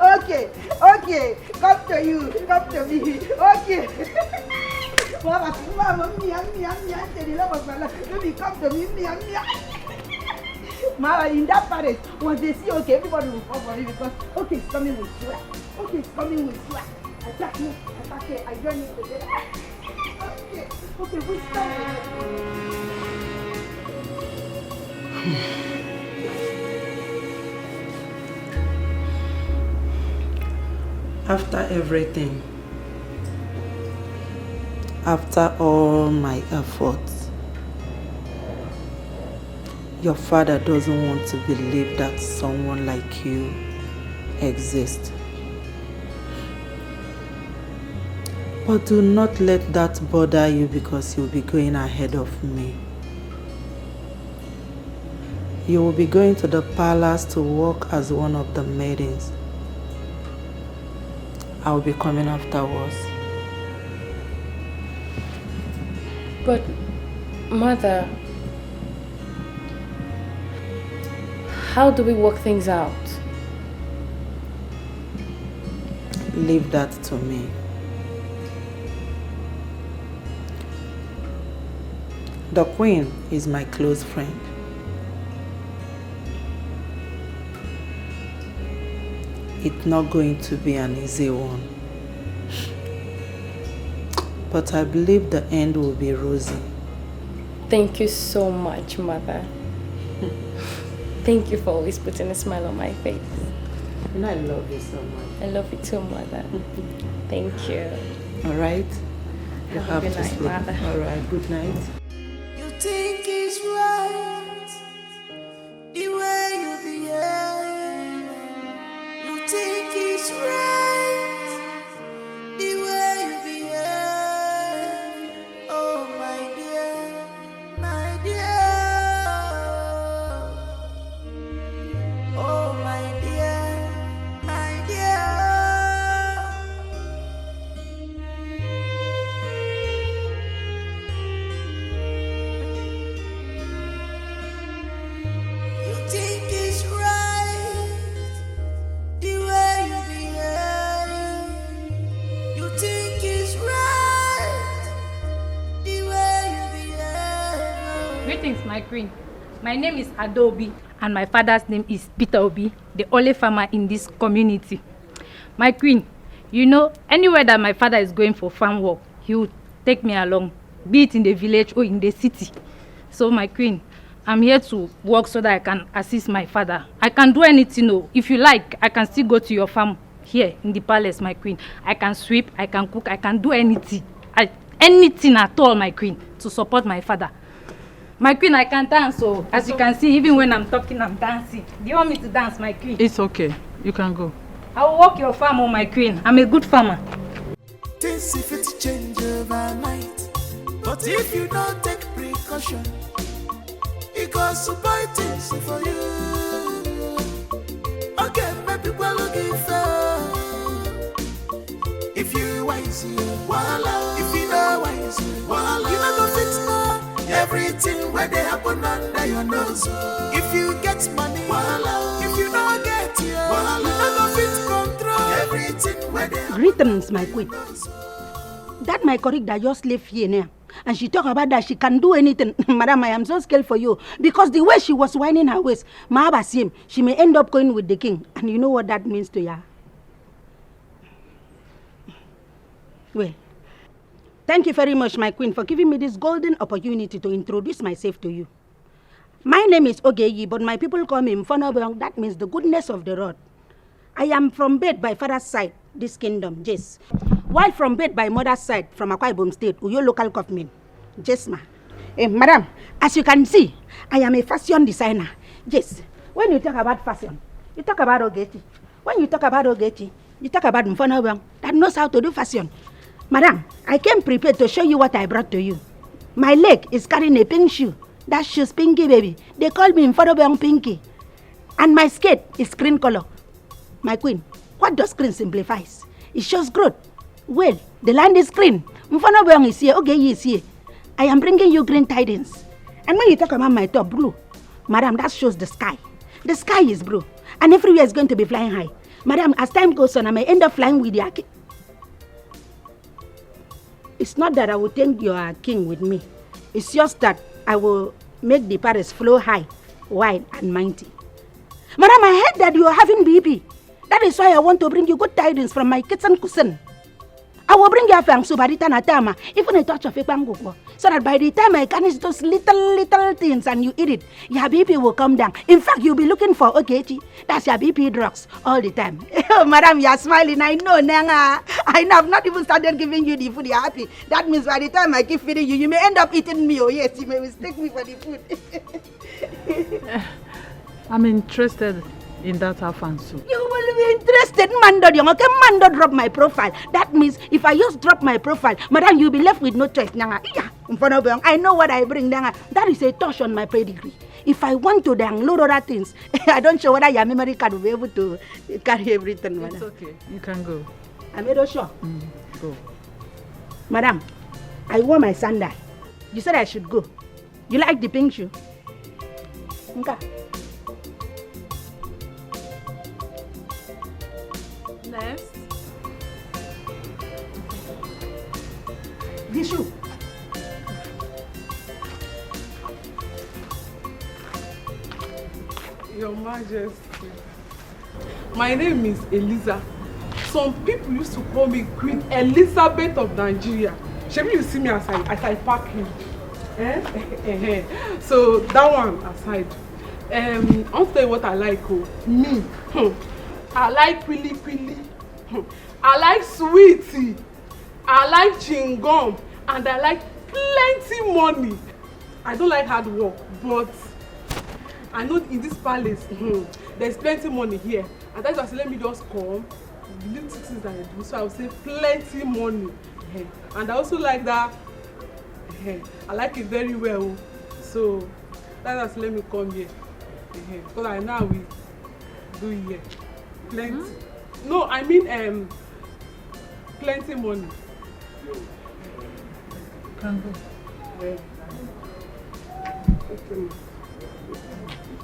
[SPEAKER 17] Okay. Come to you. Come to me. Okay. Mama, me, the love of my life. Baby, come to me, Mama, in that palace, once they see, okay, everybody will fall for you because, okay, it's coming with swag. Okay, it's coming with swag. Attack me, I join you together. Okay, we start.
[SPEAKER 12] After everything, after all my efforts, your father doesn't want to believe that someone like you exists. But do not let that bother you because you'll be going ahead of me. You will be going to the palace to work as one of the maidens. I will be coming afterwards.
[SPEAKER 18] But, Mother, how do we work things out?
[SPEAKER 12] Leave that to me. The Queen is my close friend. It's not going to be an easy one. But I believe the end will be rosy.
[SPEAKER 18] Thank you so much, Mother. Thank you for always putting a smile on my face.
[SPEAKER 12] And I love you so much.
[SPEAKER 18] I love you too, Mother. Thank you.
[SPEAKER 12] All right? You have
[SPEAKER 18] Good
[SPEAKER 12] to
[SPEAKER 18] night,
[SPEAKER 12] sleep.
[SPEAKER 18] Mother.
[SPEAKER 12] All right, good night.
[SPEAKER 10] You think it's right the way you behave. You think it's right the way you behave. Oh my dear, my dear. Oh my dear, my dear. You think it's right the way you behave. You think it's right the way you behave.
[SPEAKER 19] Greetings, my queen. My name is Adobe, and my father's name is Peter Obi, the only farmer in this community. My queen, you know, anywhere that my father is going for farm work, he will take me along, be it in the village or in the city. So, my queen, I'm here to work so that I can assist my father. I can do anything, no. If you like, I can still go to your farm here in the palace, my queen. I can sweep, I can cook, I can do anything. Anything at all, my queen, to support my father. My queen, I can dance, so as you can see, even when I'm talking, I'm dancing. Do you want me to dance, my queen?
[SPEAKER 9] It's okay. You can go.
[SPEAKER 19] I will work your farm, oh my queen. I'm a good farmer.
[SPEAKER 10] Things if it change overnight, but if you don't take precaution, it goes to buy things for you. Okay, maybe we're looking for. If you wise, voila. If you know wise, voila. You never fix no. Everything where they happen under your nose. If you get money, voila. If you don't get it, voila. You never fit control. Everything where they happen.
[SPEAKER 17] Greetings, my queen. That my colleague that just left here now, and she talk about that she can do anything. Madam, I am so scared for you. Because the way she was whining her waist, Mahabasim, she may end up going with the king. And you know what that means to ya? Well, thank you very much, my queen, for giving me this golden opportunity to introduce myself to you. My name is Ogeyi, but my people call me Mfonobong. That means the goodness of the Lord. I am from birth by father's side, this kingdom, Jess. While from birth by mother's side, from Akwa Ibom State, Uyo local government, Jessma. Madam, as you can see, I am a fashion designer. Yes, when you talk about fashion, you talk about Ogechi. When you talk about Ogechi, you talk about Mfonobong that knows how to do fashion. Madam, I came prepared to show you what I brought to you. My leg is carrying a pink shoe. That shoe's Pinky, baby. They call me Mfonobong Pinky. And my skirt is green color. My queen, what does green simplifies? It shows growth. Well, the land is green. Mfonobong is here. Ogeyi is here. I am bringing you green tidings. And when you talk about my top, blue, madam, that shows the sky. The sky is blue. And everywhere is going to be flying high. Madam, as time goes on, I may end up flying with the king. It's not that I will take your king with me. It's just that I will make the Paris flow high, wide, and mighty. Madam, I heard that you are having BP. That is why I want to bring you good tidings from my kitchen cousin. I will bring you a fang subarita natama, even a touch of a panguko, so that by the time I can eat those little things and you eat it, your BP will come down. In fact, you'll be looking for Ogechi. That's your BP drugs all the time. Oh, madam, you are smiling. I know, Nanga. I know. I've not even started giving you the food. You're happy. That means by the time I keep feeding you, you may end up eating me. Oh, yes, you may mistake me for the food.
[SPEAKER 9] I'm interested in that afansu.
[SPEAKER 17] You will be interested, Mando. You okay, Mando drop my profile. That means if I just drop my profile, madam, you'll be left with no choice. I know what I bring. That is a touch on my pedigree. If I want to download other things, I don't know whether your memory card will be able to carry everything, madam.
[SPEAKER 9] It's okay. You can go.
[SPEAKER 17] I'm not sure.
[SPEAKER 9] Go.
[SPEAKER 17] Madam, I wore my sandal. You said I should go. You like the pink shoe? Okay.
[SPEAKER 16] Next.
[SPEAKER 17] The shoe.
[SPEAKER 16] Your Majesty. My name is Eliza. Some people used to call me Queen Elizabeth of Nigeria. Maybe you see me as I pack him. So that one aside. I'll tell you what I like. Me. I like pili. I like sweetie. I like chewing-gum. And I like plenty money. I don't like hard work, but I know in this palace, there's plenty money here. And that's why I said, let me just come. The little things that I do. So I will say plenty money. And I also like that. I like it very well. So that's why I said, let me come here. Because I know we do here. Plenty. No, I mean plenty money.
[SPEAKER 9] Can go.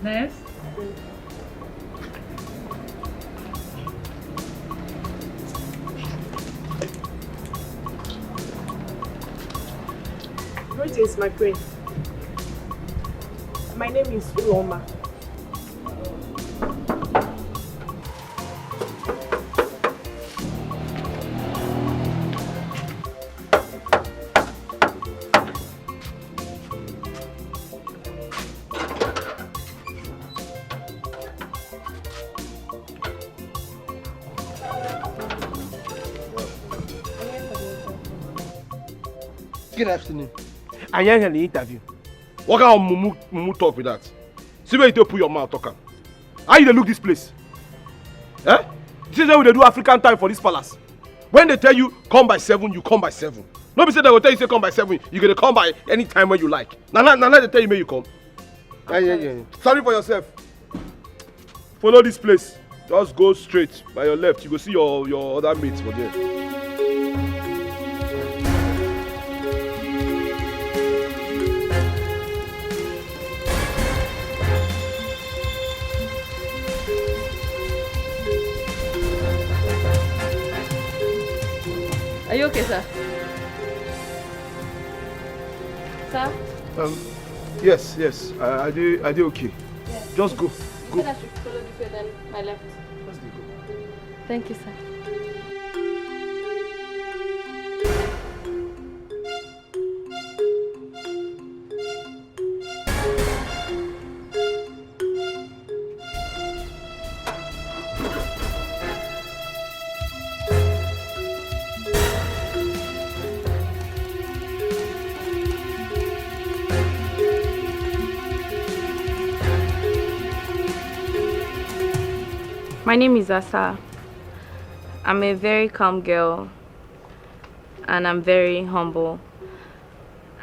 [SPEAKER 9] Next.
[SPEAKER 20] Greetings, my queen. My name is Uloma.
[SPEAKER 2] Good afternoon. I am an interview. What kind of mumu talk with that? See where you don't put your mouth, talk. How you look this place? This is how they do African time for this palace. When they tell you come by 7, you come by 7. Nobody say they will tell you say come by 7. You're gonna come by any time when you like. Now they tell you may you come. Sorry for yourself. Follow this place. Just go straight by your left. You go see your other mates for there.
[SPEAKER 18] Are you okay, sir?
[SPEAKER 19] Sir?
[SPEAKER 2] Yes. I do okay.
[SPEAKER 19] Yeah.
[SPEAKER 2] Just go.
[SPEAKER 19] You said I should follow this way, then my left.
[SPEAKER 2] Just go.
[SPEAKER 19] Thank you, sir.
[SPEAKER 18] My name is Asa. I'm a very calm girl and I'm very humble.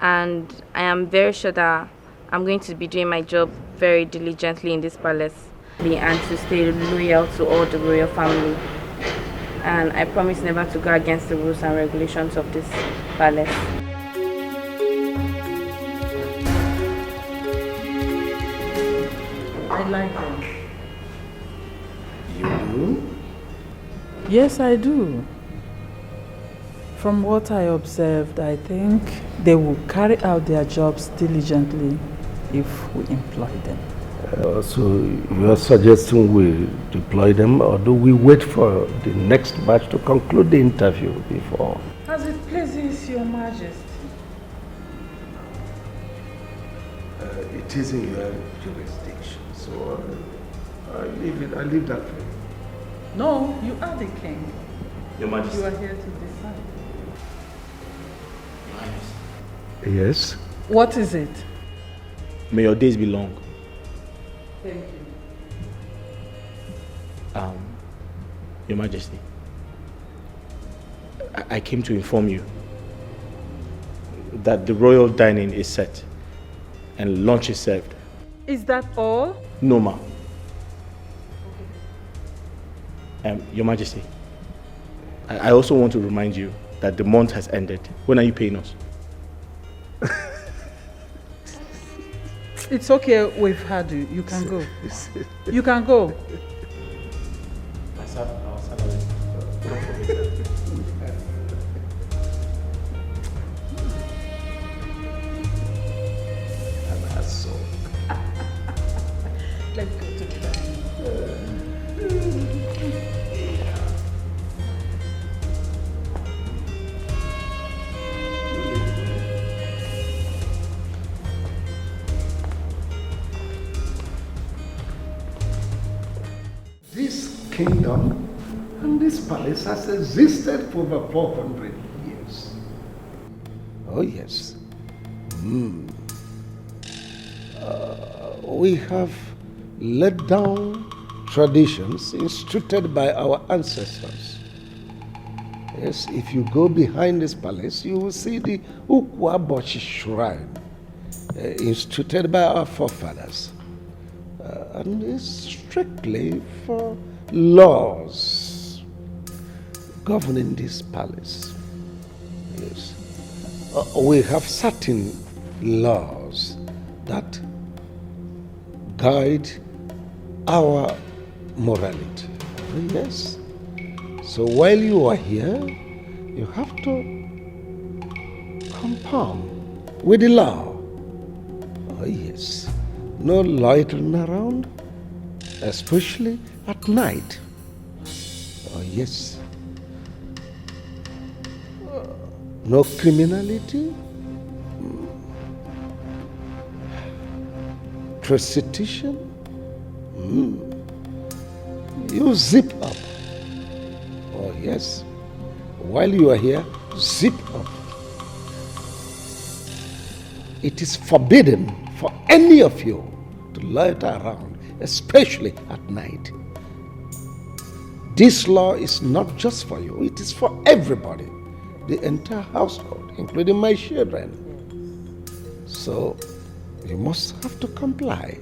[SPEAKER 18] And I am very sure that I'm going to be doing my job very diligently in this palace and to stay loyal to all the royal family. And I promise never to go against the rules and regulations of this palace.
[SPEAKER 9] I like them.
[SPEAKER 4] You do?
[SPEAKER 9] Yes, I do. From what I observed, I think they will carry out their jobs diligently if we employ them.
[SPEAKER 4] So you are suggesting we deploy them, or do we wait for the next batch to conclude the interview before?
[SPEAKER 9] As it pleases your majesty.
[SPEAKER 4] It is in your jurisdiction, so I leave that for you.
[SPEAKER 9] No, you are the king.
[SPEAKER 8] Your Majesty.
[SPEAKER 9] You are here to decide.
[SPEAKER 4] Yes?
[SPEAKER 9] What is it?
[SPEAKER 8] May your days be long.
[SPEAKER 9] Thank you.
[SPEAKER 8] Your Majesty, I came to inform you that the royal dining is set and lunch is served.
[SPEAKER 9] Is that all?
[SPEAKER 8] No, ma. Your Majesty, I also want to remind you that the month has ended. When are you paying us?
[SPEAKER 9] It's okay, we've had you. You can go. You can go. Let's go to the
[SPEAKER 4] This kingdom and this palace has existed for over 400 years. Oh yes. We have laid down traditions instituted by our ancestors. Yes, if you go behind this palace, you will see the Ukwabochi shrine instituted by our forefathers. And it's strictly for laws governing this palace. Yes. We have certain laws that guide our morality. Yes. So while you are here, you have to conform with the law. Oh yes. No loitering around, especially at night. Oh yes. No criminality, prostitution. You zip up. Oh yes. While you are here, zip up. It is forbidden for any of you to loiter around, especially at night. This law is not just for you, it is for everybody, the entire household, including my children. So, you must have to comply.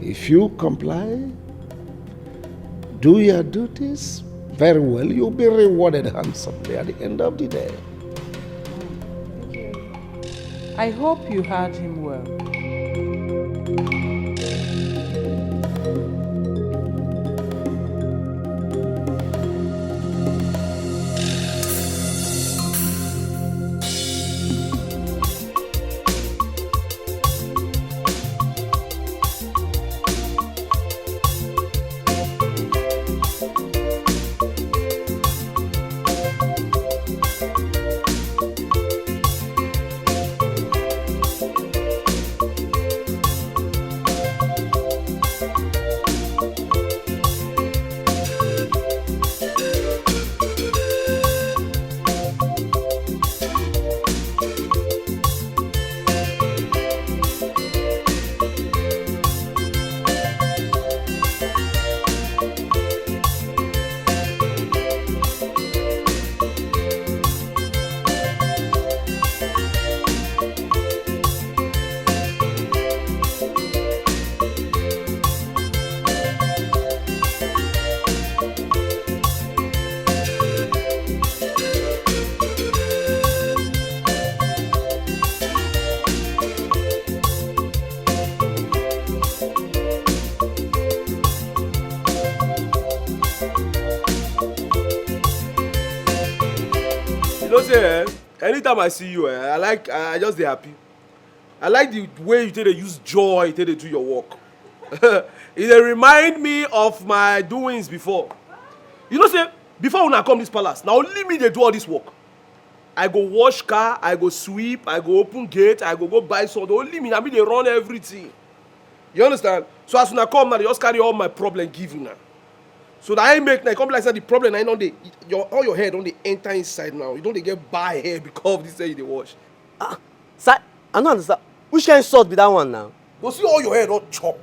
[SPEAKER 4] If you comply, do your duties very well, you'll be rewarded handsomely at the end of the day.
[SPEAKER 9] I hope you heard him well.
[SPEAKER 6] say, anytime I see you, I just dey happy. I like the way you take to use joy, take to do your work. It dey remind me of my doings before. You know, say, before when I come this palace, now only me dey do all this work. I go wash car, I go sweep, I go open gate, I go buy something. Only me, I mean they run everything. You understand? So as when I come now, they just carry all my problem give you now. So that I make now, come like I said, the problem now, all your hair don't they enter inside now. You don't they get bad hair because of this hair they wash.
[SPEAKER 21] Sir, I don't understand. Which kind of salt be that one now?
[SPEAKER 6] Go see all your hair don't chop.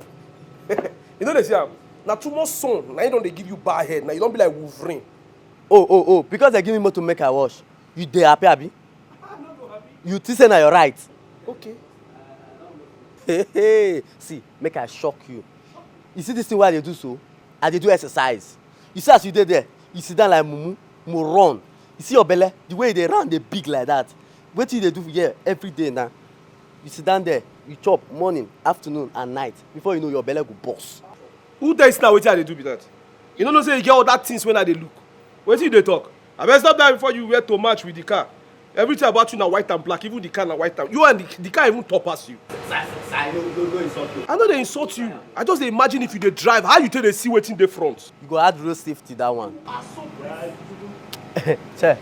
[SPEAKER 6] You know they say, now too much sun, now you don't they give you bad hair. Now you don't be like Wolverine.
[SPEAKER 21] Oh, because they give me more to make I wash. You dey happy, abi? You think say na your right?
[SPEAKER 6] Okay.
[SPEAKER 21] Hey, see, make I shock you. You see this thing why they do so? I dey do exercise. You see as you dey there, you sit down like mumu, run. You see your belly, the way they run, they big like that. Wetin you dey do here every day now? You sit down there, you chop morning, afternoon, and night. Before you know, your belly go burst.
[SPEAKER 6] Who tells now wetin I dey do be that? You know say you get all that things when I dey look. Wetin you dey talk? I better stop that before you wear to match with the car. Everything about you now white and black, even the car now white and you and the car even top pass you.
[SPEAKER 21] I no insult you.
[SPEAKER 6] I know they insult you. I just dey imagine if you dey drive, how you take dey see wetin dey front.
[SPEAKER 21] You go add road safety that one. Che.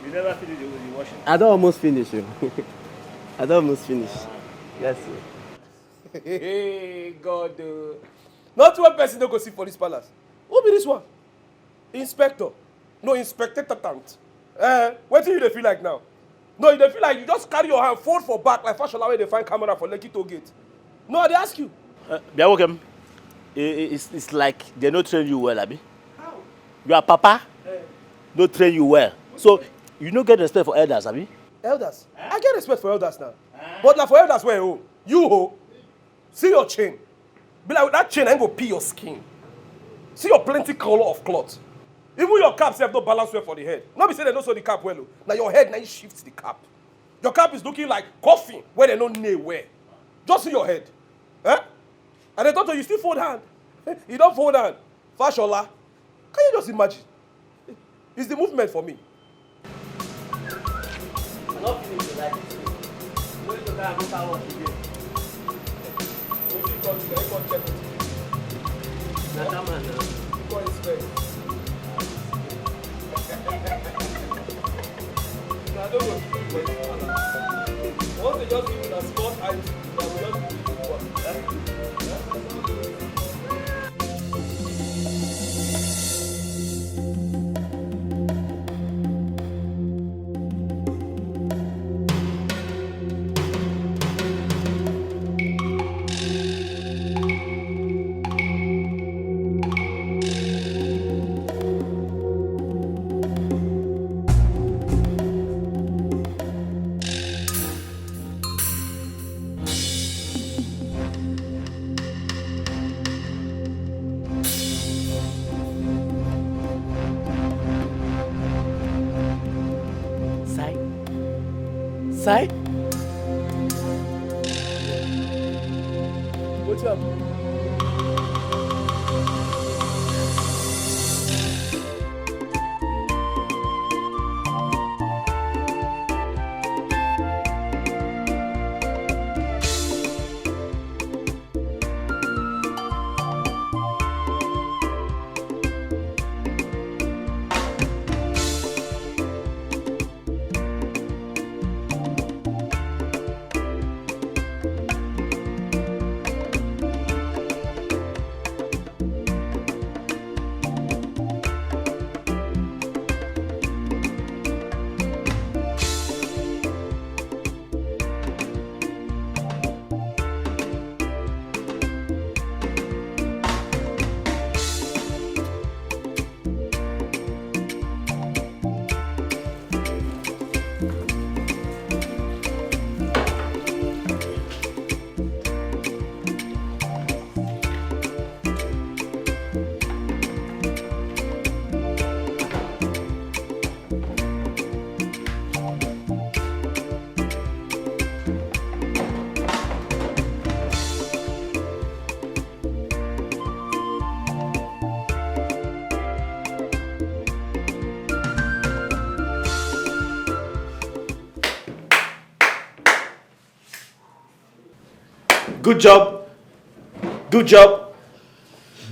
[SPEAKER 22] You never finish the washing.
[SPEAKER 21] I don almost finish you. I don almost finish. Yes, sir.
[SPEAKER 6] Hey God. Not one person don't go see police palace. Who be this one? Inspector. No, inspector-tant. What do you feel like now? No, you feel like you just carry your hand, fold for back like fashion where they find camera for Lekki toll gate. No, they ask you.
[SPEAKER 22] Be welcome. It's like they don't train you well, abi. How? Your papa don't train you well. So you don't get respect for elders, abi.
[SPEAKER 6] Elders? I get respect for elders now. But now for elders where you you see your chain. Be like with that chain, I ain't go pee your skin. See your plenty color of cloth. Even your cap self don't balance well for the head. Not be saying they don't sew the cap well. Now your head now you shift the cap. Your cap is looking like coffin where they don't nail where. Just see your head. Eh? And they thought you still fold hand. You don't fold hand. Fashola. Can you just imagine? It's the movement for me.
[SPEAKER 21] I'm not feeling to like this. I'm going to go and look at what you do.
[SPEAKER 6] Once they just give you a small eye, they will just give you one.
[SPEAKER 21] Sai?
[SPEAKER 6] What's up?
[SPEAKER 8] Good job. Good job.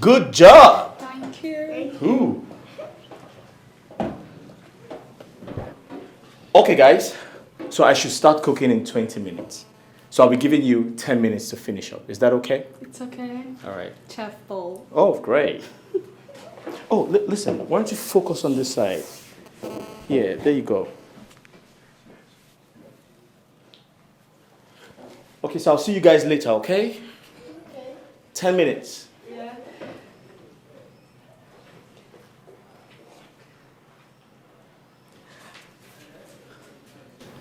[SPEAKER 8] Good job.
[SPEAKER 19] Thank you.
[SPEAKER 8] Ooh. Okay, guys. So I should start cooking in 20 minutes. So I'll be giving you 10 minutes to finish up. Is that okay?
[SPEAKER 19] It's okay.
[SPEAKER 8] All right.
[SPEAKER 19] Chef Paul.
[SPEAKER 8] Oh, great. Oh, listen. Why don't you focus on this side? Yeah, there you go. Okay, so I'll see you guys later, okay? Okay. 10 minutes.
[SPEAKER 19] Yeah.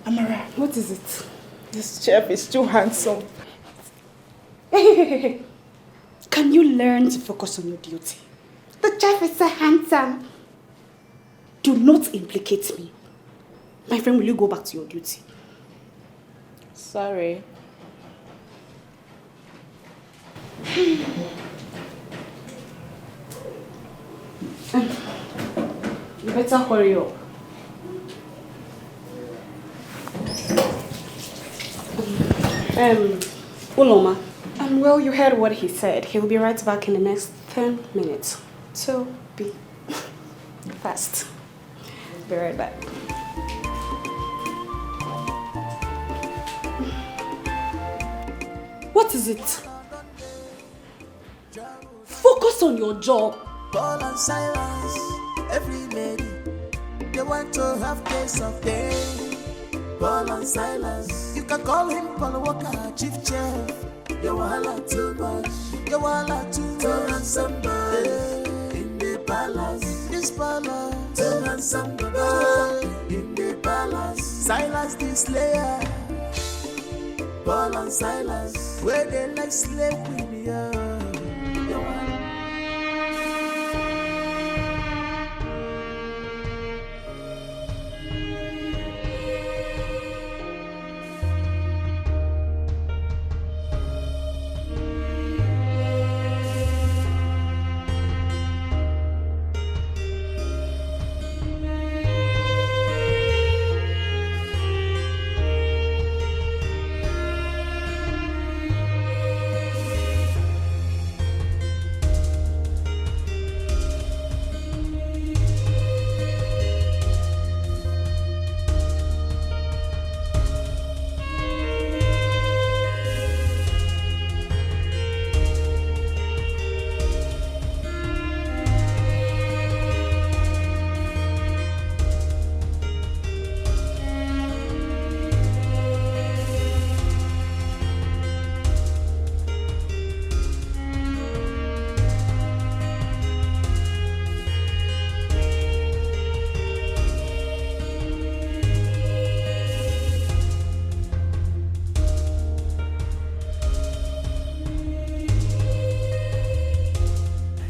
[SPEAKER 1] Amara, what is it? This chef is too handsome.
[SPEAKER 5] Hey. Can you learn to focus on your duty? The chef is so handsome. Do not implicate me. My friend, will you go back to your duty?
[SPEAKER 9] Sorry.
[SPEAKER 5] You better hurry up. Uloma. Well, you heard what he said. He'll be right back in the next 10 minutes. So, be fast. Be right back. What is it? Focus on your job.
[SPEAKER 10] Paul and Silas, every lady, they want to have taste of day. Paul and Silas, you can call him Paul Walker, chief chef. You wahala too much, you wahala too much. Turn on somebody in the palace, this palace. Turn on somebody in the palace. Silas the slayer, Paul and Silas, where they like slave queen, yeah.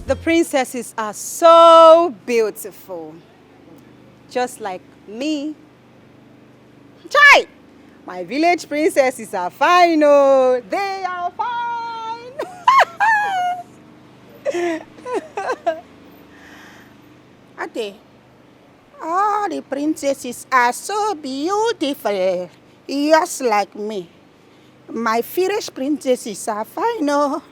[SPEAKER 1] The princesses are so beautiful. Just like me. Chai! My village princesses are fine, oh. They are fine.
[SPEAKER 17] Ate, all the princesses are so beautiful. Just like me. My village princesses are fine, oh.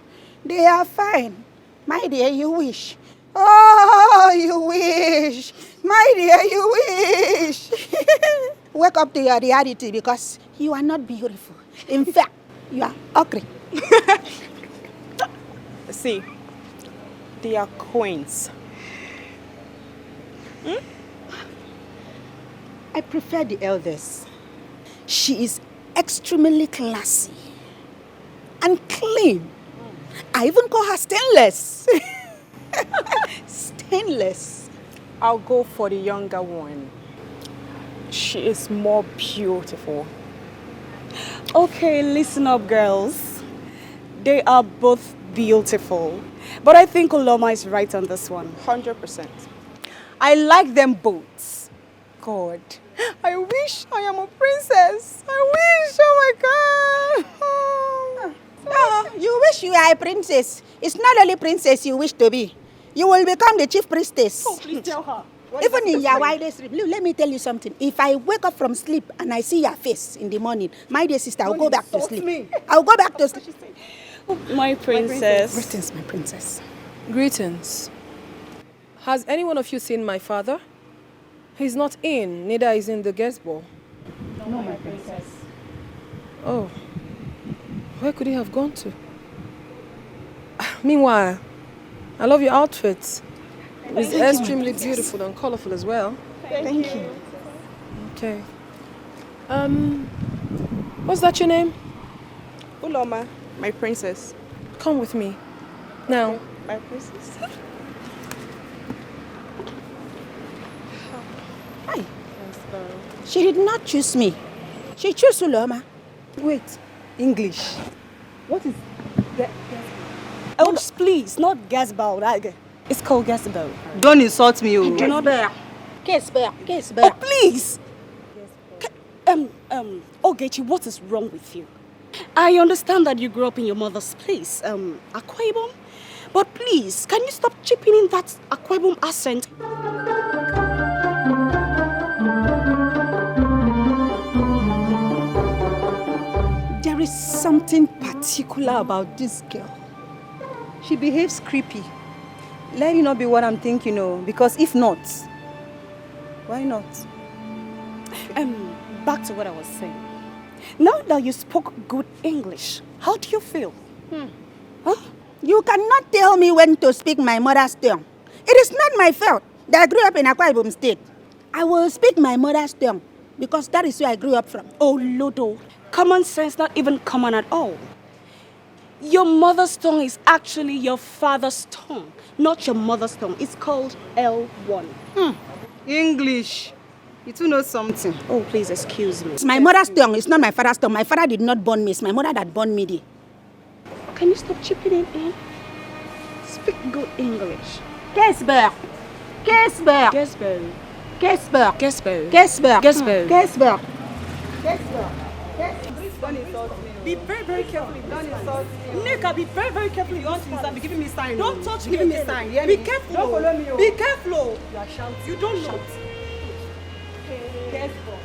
[SPEAKER 17] They are fine. My dear, you wish. Oh, you wish. My dear, you wish. Wake up to your reality because you are not beautiful. In fact, you are ugly.
[SPEAKER 1] See, they are queens.
[SPEAKER 17] I prefer the eldest. She is extremely classy and clean. I even call her stainless. Stainless.
[SPEAKER 1] I'll go for the younger one. She is more beautiful. Okay, listen up, girls. They are both beautiful. But I think Uloma is right on this one. 100%. I like them both. God, I wish I am a princess. I wish, oh my God.
[SPEAKER 17] No, you wish you are a princess. It's not only princess you wish to be. You will become the chief priestess.
[SPEAKER 1] Oh, please tell her.
[SPEAKER 17] Even in your wildest dream, look, let me tell you something. If I wake up from sleep and I see your face in the morning, my dear sister, I'll go back to sleep. I'll go back to sleep.
[SPEAKER 7] My princess.
[SPEAKER 17] Greetings, my princess.
[SPEAKER 7] Greetings. Has any one of you seen my father? He's not in, neither is in the guest ball.
[SPEAKER 17] No, my princess.
[SPEAKER 7] Oh, where could he have gone to? Meanwhile, I love your outfit. It's extremely beautiful and colorful as well.
[SPEAKER 17] Thank you.
[SPEAKER 7] Okay. What's that your name?
[SPEAKER 20] Uloma, my princess.
[SPEAKER 7] Come with me. Now.
[SPEAKER 20] My princess.
[SPEAKER 17] Hi. She did not choose me. She chose Uloma.
[SPEAKER 1] Wait, English. What is that?
[SPEAKER 5] Oh, please, not Gasbao, right? It's called Gasbao.
[SPEAKER 1] Don't insult me, oh.
[SPEAKER 5] Do not bear.
[SPEAKER 17] Gasbao.
[SPEAKER 5] Oh, please. Ogechi, what is wrong with you? I understand that you grew up in your mother's place, Akwa Ibom. But please, can you stop chipping in that Akwa Ibom accent?
[SPEAKER 1] There is something particular about this girl. She behaves creepy. Let it not be what I'm thinking, because if not, why not?
[SPEAKER 5] Back to what I was saying. Now that you spoke good English, how do you feel?
[SPEAKER 17] Huh? You cannot tell me when to speak my mother's tongue. It is not my fault that I grew up in Akwa Ibom State. I will speak my mother's tongue because that is where I grew up from.
[SPEAKER 5] Oh, Lodo, common sense not even common at all. Your mother's tongue is actually your father's tongue, not your mother's tongue. It's called L1.
[SPEAKER 1] English. You two know something.
[SPEAKER 5] Oh, please excuse me.
[SPEAKER 17] It's my mother's tongue. It's not my father's tongue. My father did not born me. It's my mother that born me there.
[SPEAKER 5] Can you stop chipping it in? Speak good English.
[SPEAKER 17] Gesber. Gesber.
[SPEAKER 5] Gesber.
[SPEAKER 17] Gesber.
[SPEAKER 5] Gesber.
[SPEAKER 17] Gesber.
[SPEAKER 5] Gesber.
[SPEAKER 17] Gesber.
[SPEAKER 1] Don't insult me. Be very, very careful. Don't insult me. Nika, be very, very careful. You want to insult me. Giving me sign. Don't touch me. Giving me sign.
[SPEAKER 20] Be careful.
[SPEAKER 1] Don't follow me.
[SPEAKER 20] Be careful.
[SPEAKER 1] You are shouting.
[SPEAKER 20] You don't shout.
[SPEAKER 1] Careful.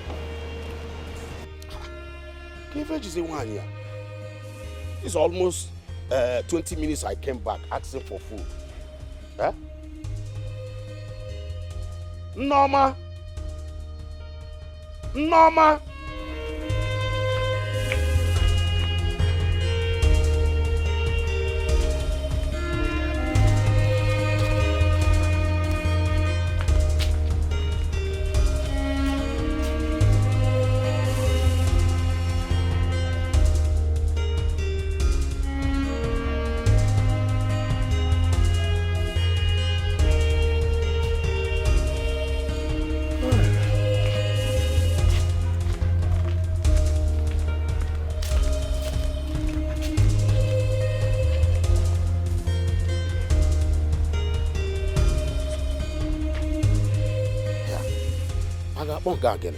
[SPEAKER 3] It's almost 20 minutes I came back asking for food. Eh? Norma. Again.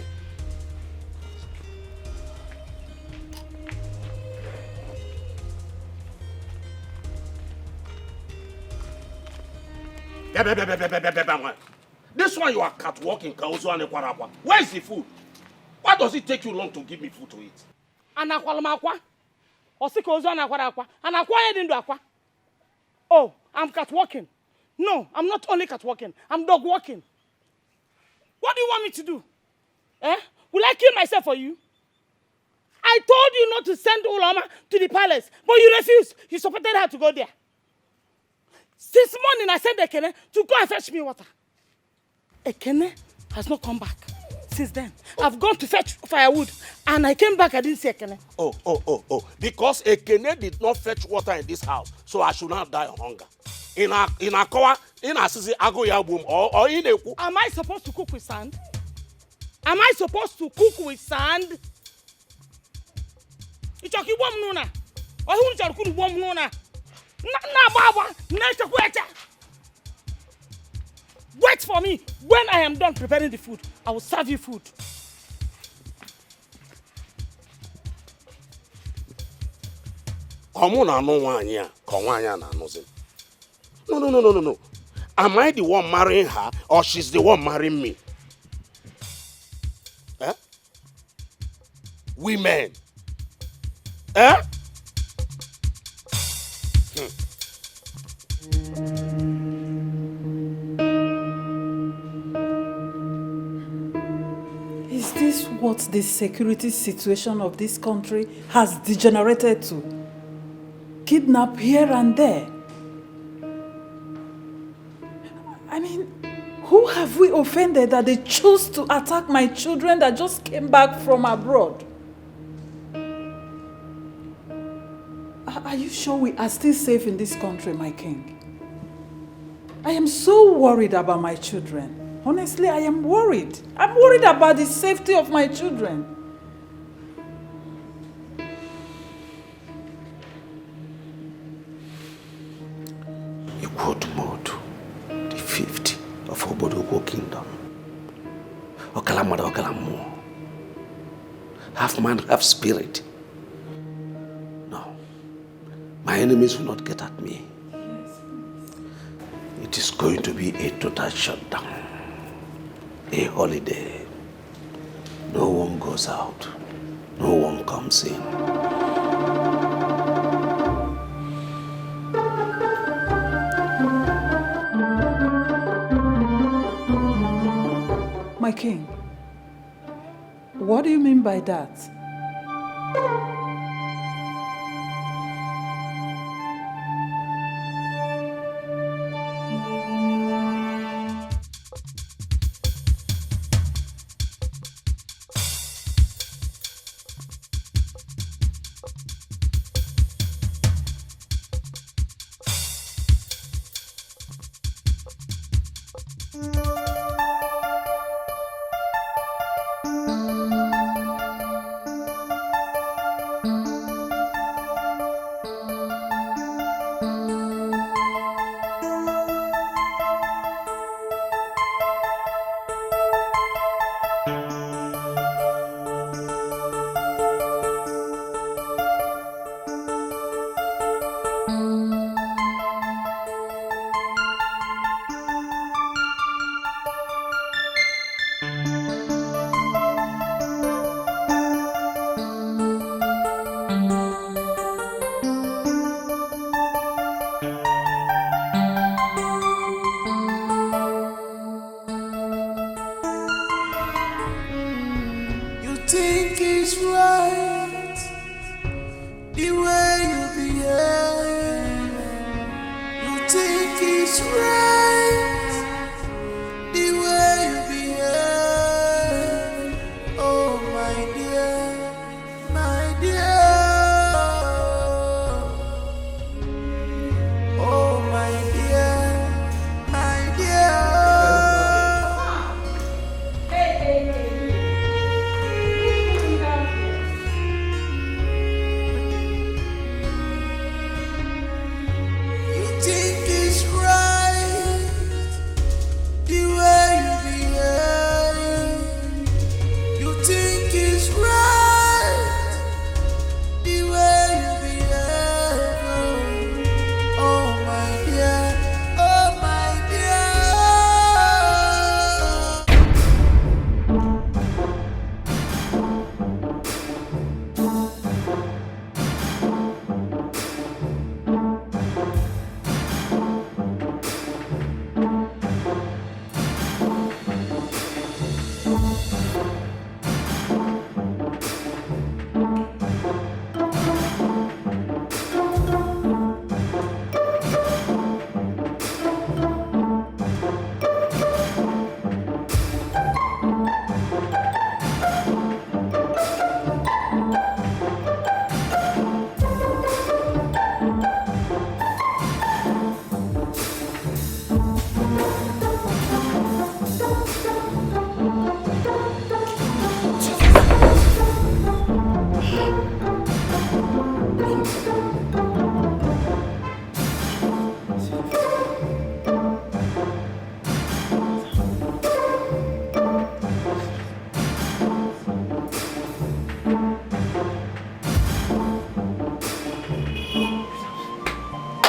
[SPEAKER 3] This one you are catwalking. Where is the food? Why does it take you long to give me food to eat?
[SPEAKER 15] Oh, I'm catwalking. No, I'm not only catwalking. I'm dog walking. What do you want me to do? Eh? Will I kill myself for you? I told you not to send Uloma to the palace, but you refused. You supported her to go there. Since morning, I sent Ekene to go and fetch me water. Ekene has not come back since then. I've gone to fetch firewood, and I came back, I didn't see Ekene.
[SPEAKER 3] Oh. Because Ekene did not fetch water in this house, so I should not die of hunger. In Akowa, in Asisi, Agoyabum, or in Eku.
[SPEAKER 15] Am I supposed to cook with sand? Am I supposed to cook with sand? Wait for me. When I am done preparing the food, I will serve you food.
[SPEAKER 3] No. Am I the one marrying her or she's the one marrying me? Eh? Women. Eh?
[SPEAKER 9] Is this what the security situation of this country has degenerated to? Kidnap here and there? I mean, who have we offended that they choose to attack my children that just came back from abroad? Are you sure we are still safe in this country, my king? I am so worried about my children. Honestly, I am worried. I'm worried about the safety of my children.
[SPEAKER 4] Modu, the 50th of Obodoko Kingdom. Okalamada Okalamu. Half man, half spirit. No. My enemies will not get at me. It is going to be a total shutdown. A holiday. No one goes out. No one comes in.
[SPEAKER 9] My king, what do you mean by that?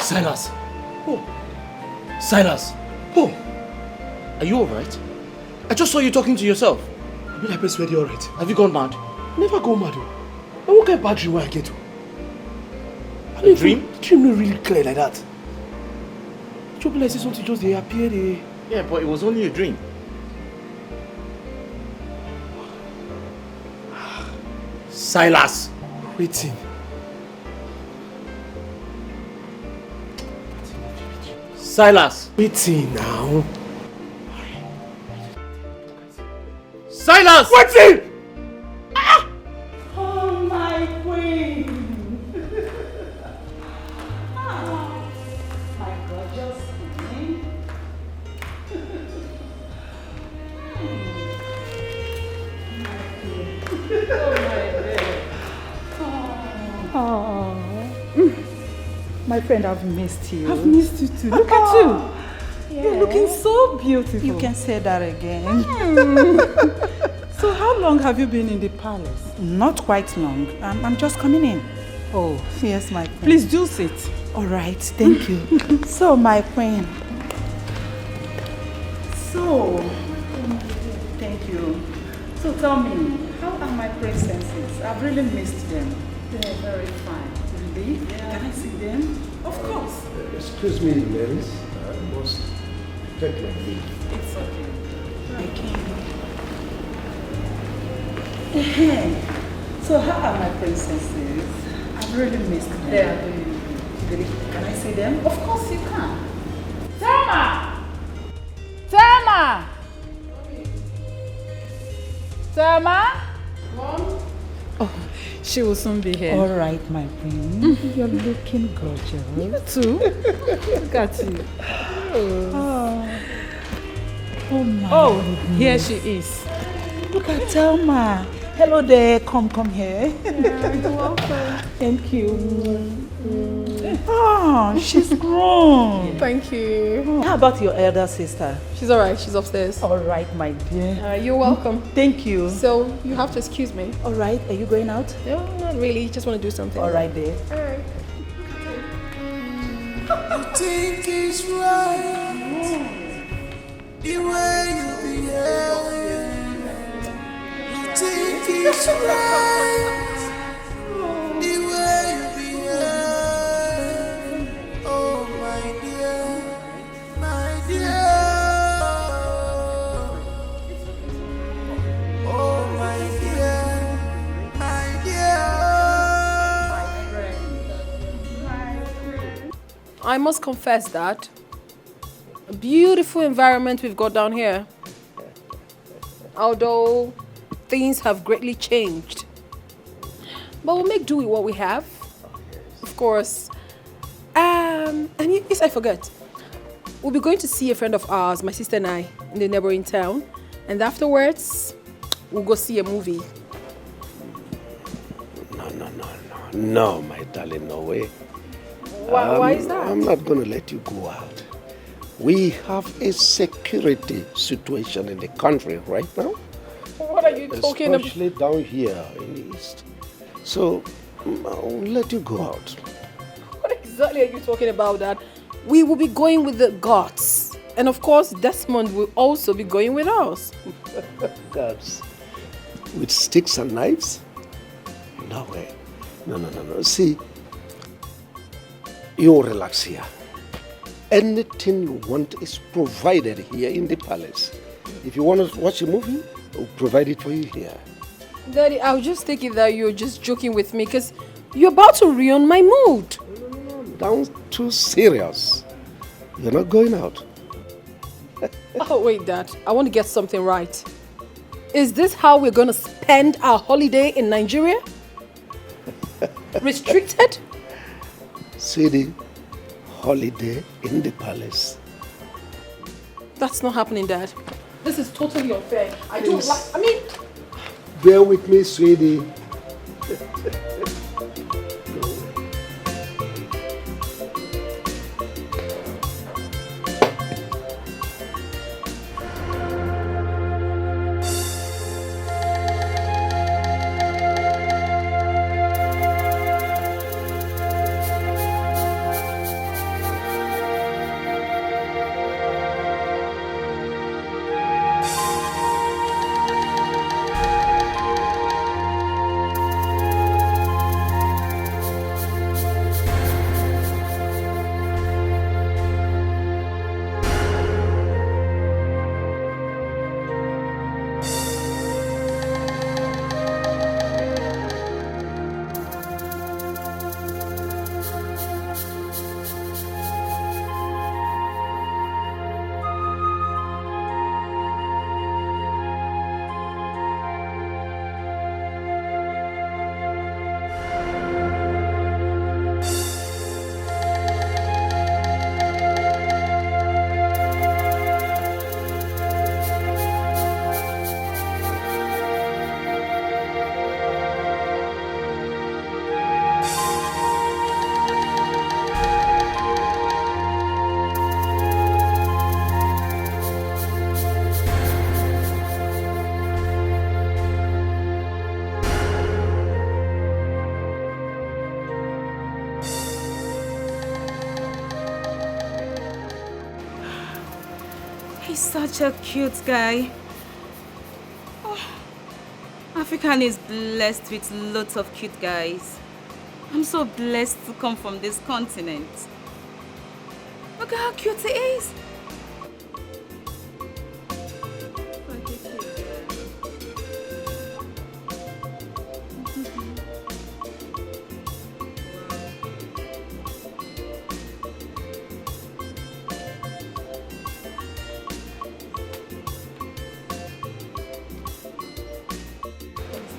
[SPEAKER 6] Silas! Oh. Silas! Paul, are you alright? I just saw you talking to yourself.
[SPEAKER 2] You like best already alright.
[SPEAKER 6] Have you gone mad?
[SPEAKER 2] Never go mad. I won't get bad dream when I get to.
[SPEAKER 6] A dream?
[SPEAKER 2] The dream not really clear like that. Trouble like something just they appear there.
[SPEAKER 6] Yeah, but it was only a dream. Silas!
[SPEAKER 2] Waiting.
[SPEAKER 6] Silas!
[SPEAKER 2] Waiting now.
[SPEAKER 6] Silas!
[SPEAKER 2] Waiting!
[SPEAKER 9] Oh, my queen. My gorgeous queen. My friend, I've missed you.
[SPEAKER 12] I've missed you too. Look at you. You're looking so beautiful.
[SPEAKER 9] You can say that again.
[SPEAKER 12] So how long have you been in the palace?
[SPEAKER 9] Not quite long. I'm just coming in.
[SPEAKER 12] Oh,
[SPEAKER 9] yes, my queen.
[SPEAKER 12] Please do sit.
[SPEAKER 9] All right, thank you. So, my queen. So, thank you. So tell me, how are my princesses? I've really missed them. They're very fine. Really? Yeah. Can I see them? Of course.
[SPEAKER 4] Excuse me, ladies. I must take my leave.
[SPEAKER 9] It's okay. I can. So how are my princesses? I've really missed them. They are doing good. Can I see them? Of course you can.
[SPEAKER 12] Thelma! Thelma! Thelma? Oh, she will soon be here.
[SPEAKER 9] All right, my queen. You're looking gorgeous.
[SPEAKER 12] You too. Look at you.
[SPEAKER 9] Oh my.
[SPEAKER 12] Oh, here she is.
[SPEAKER 9] Look at Thelma. Hello there. Come here.
[SPEAKER 12] Yeah, you're welcome.
[SPEAKER 9] Thank you. Oh, she's grown.
[SPEAKER 7] Thank you.
[SPEAKER 9] How about your elder sister?
[SPEAKER 7] She's alright, she's upstairs.
[SPEAKER 9] Alright, my dear.
[SPEAKER 7] You're welcome.
[SPEAKER 9] Thank you.
[SPEAKER 7] So, you have to excuse me.
[SPEAKER 9] Alright, are you going out?
[SPEAKER 7] No, not really. Just want to do something.
[SPEAKER 9] Alright, dear.
[SPEAKER 7] Alright.
[SPEAKER 10] You think it's right the way you behave. You think it's right the way you behave. Oh my dear, my dear. Oh my dear, my dear.
[SPEAKER 7] I must confess that a beautiful environment we've got down here. Although things have greatly changed. But we'll make do with what we have. Of course. And yes, I forget. We'll be going to see a friend of ours, my sister and I, in the neighboring town. And afterwards, we'll go see a movie.
[SPEAKER 4] No, my darling, no way.
[SPEAKER 7] Why is that?
[SPEAKER 4] I'm not going to let you go out. We have a security situation in the country right now.
[SPEAKER 7] What are you talking about?
[SPEAKER 4] Especially down here in the east. So, I'll let you go out.
[SPEAKER 7] What exactly are you talking about, Dad? We will be going with the gods. And of course, Desmond will also be going with us.
[SPEAKER 4] Gods. With sticks and knives? No way. No. See, you relax here. Anything you want is provided here in the palace. If you want to watch a movie, we'll provide it for you here.
[SPEAKER 7] Daddy, I'll just take it that you're just joking with me because you're about to ruin my mood.
[SPEAKER 4] Don't too serious. You're not going out.
[SPEAKER 7] Oh, wait, Dad. I want to get something right. Is this how we're going to spend our holiday in Nigeria? Restricted?
[SPEAKER 4] Sweetie, holiday in the palace.
[SPEAKER 7] That's not happening, Dad. This is totally unfair. I don't like...
[SPEAKER 4] Bear with me, sweetie.
[SPEAKER 11] He's such a cute guy. Oh, African is blessed with lots of cute guys. I'm so blessed to come from this continent. Look at how cute he is.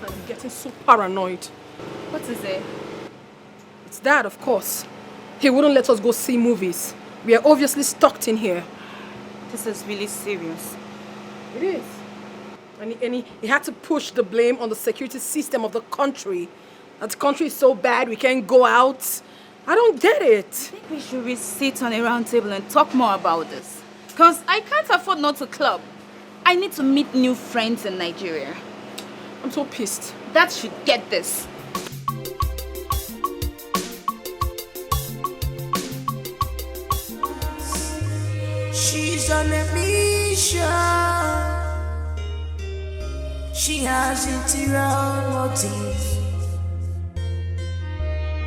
[SPEAKER 7] I'm getting so paranoid.
[SPEAKER 11] What is it?
[SPEAKER 7] It's Dad, of course. He wouldn't let us go see movies. We are obviously stuck in here.
[SPEAKER 11] This is really serious.
[SPEAKER 7] It is. And he had to push the blame on the security system of the country. That the country is so bad we can't go out. I don't get it.
[SPEAKER 11] I think we should sit on a round table and talk more about this. Because I can't afford not to club. I need to meet new friends in Nigeria.
[SPEAKER 7] I'm so pissed.
[SPEAKER 11] That should get this.
[SPEAKER 10] She's on a mission. She has interior motives.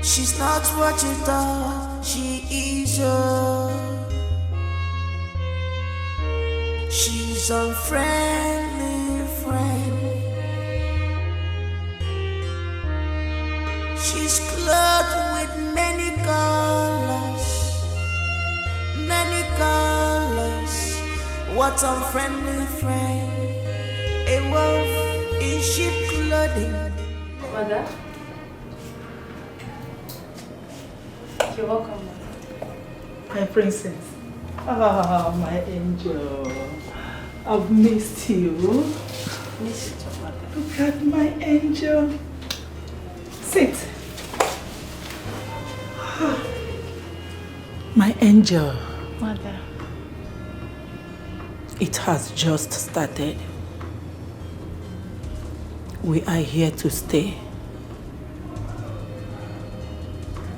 [SPEAKER 10] She's not what you thought she is. She's a friendly friend. She's clothed with many colors, many colors. What a friendly friend. A wolf in sheep clothing.
[SPEAKER 11] Mother? You're welcome, Mother.
[SPEAKER 9] My princess. Ah, my angel. I've missed you.
[SPEAKER 11] Missed you, Mother.
[SPEAKER 9] Look at my angel. Sit. My angel.
[SPEAKER 11] Mother.
[SPEAKER 9] It has just started. We are here to stay.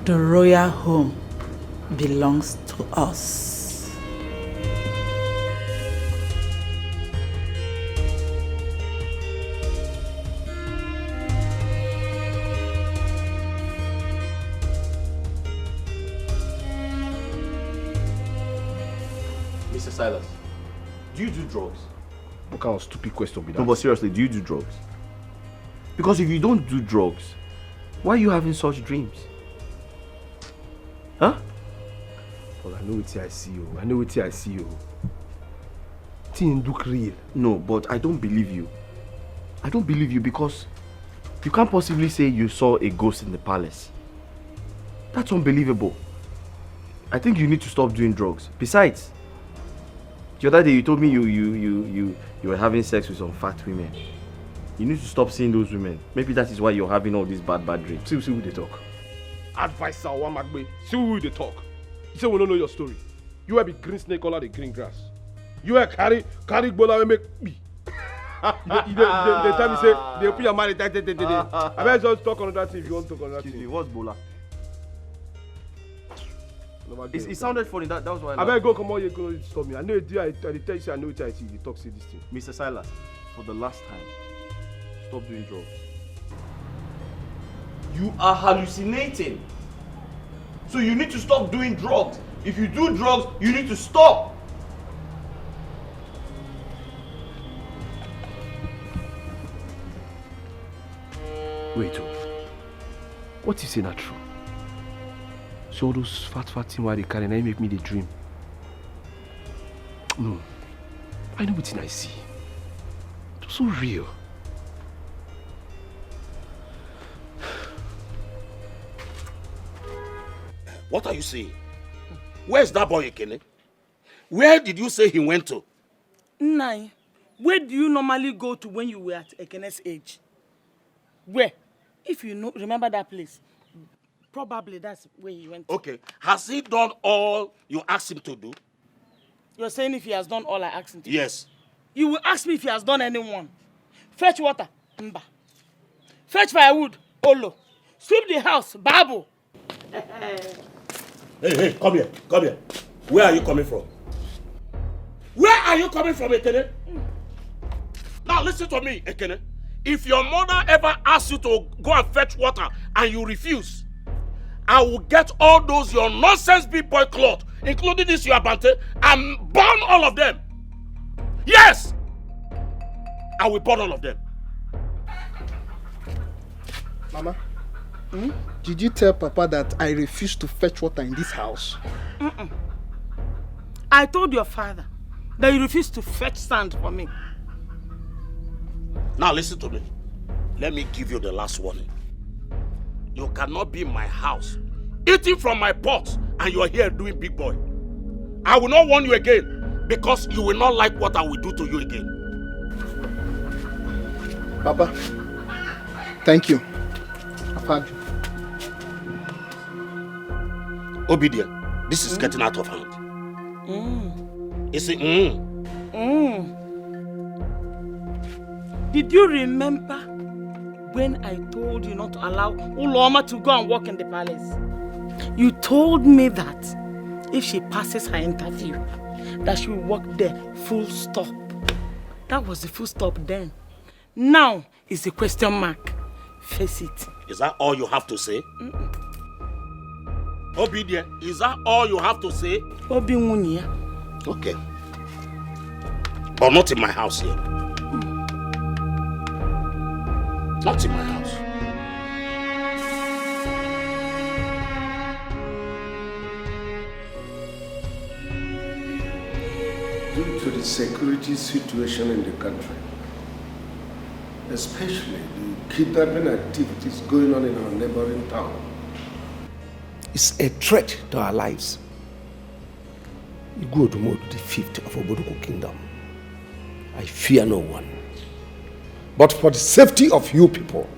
[SPEAKER 9] The royal home belongs to us.
[SPEAKER 22] Mr. Silas, do you do drugs?
[SPEAKER 2] What kind of stupid question be that?
[SPEAKER 22] No, but seriously, do you do drugs? Because if you don't do drugs, why are you having such dreams? Huh?
[SPEAKER 2] Well, I know what I see you. I know what I see you. Thing look real.
[SPEAKER 22] No, but I don't believe you. I don't believe you because you can't possibly say you saw a ghost in the palace. That's unbelievable. I think you need to stop doing drugs. Besides, the other day you told me you were having sex with some fat women. You need to stop seeing those women. Maybe that is why you're having all these bad dreams.
[SPEAKER 2] See who they talk. Advisor Wamagbe. See who they talk. You say we don't know your story. You will be green snake all the green grass. You will carry bola and make me. They tell me say they open your mind. I better just talk on that thing if you want to talk on that thing.
[SPEAKER 22] Excuse me, what's bola? It sounded funny. That was why.
[SPEAKER 2] I better go come on. You go stop me. I know it. I tell you say I know what I see. You talk say this thing.
[SPEAKER 22] Mr. Silas, for the last time, stop doing drugs. You are hallucinating. So you need to stop doing drugs. If you do drugs, you need to stop.
[SPEAKER 2] Wait, what you say not true? So all those fat things why they carry and make me the dream. No, I know what I see. It's so real.
[SPEAKER 3] What are you saying? Where's that boy Ekene? Where did you say he went to?
[SPEAKER 15] Nai, where do you normally go to when you were at Ekene's age? Where? If you know, remember that place, probably that's where he went to.
[SPEAKER 3] Okay, has he done all you asked him to do?
[SPEAKER 15] You're saying if he has done all I asked him to do?
[SPEAKER 3] Yes.
[SPEAKER 15] You will ask me if he has done anyone. Fetch water, Mba. Fetch firewood, Olo. Sweep the house, Babu.
[SPEAKER 3] Hey, come here, come here. Where are you coming from? Where are you coming from, Ekene? Now listen to me, Ekene. If your mother ever asks you to go and fetch water and you refuse, I will get all those your nonsense big boy cloth, including this your bante, and burn all of them. Yes! I will burn all of them.
[SPEAKER 13] Mama, did you tell Papa that I refuse to fetch water in this house?
[SPEAKER 15] I told your father that you refused to fetch sand for me.
[SPEAKER 3] Now listen to me. Let me give you the last warning. You cannot be in my house, eating from my pot, and you are here doing big boy. I will not warn you again, because you will not like what I will do to you again.
[SPEAKER 13] Papa, thank you. I've had you.
[SPEAKER 3] Obedient, this is getting out of hand. You see,
[SPEAKER 15] Did you remember when I told you not to allow Uloma to go and work in the palace? You told me that if she passes her interview, that she will work there, full stop. That was the full stop then. Now it's a question mark. Face it.
[SPEAKER 3] Is that all you have to say? Obedient, is that all you have to say? Okay. But not in my house here. Not in my house.
[SPEAKER 4] Due to the security situation in the country, especially the kidnapping activities going on in our neighboring town, it's a threat to our lives. You go to mode the 5th of Obodoko Kingdom. I fear no one. But for the safety of you people,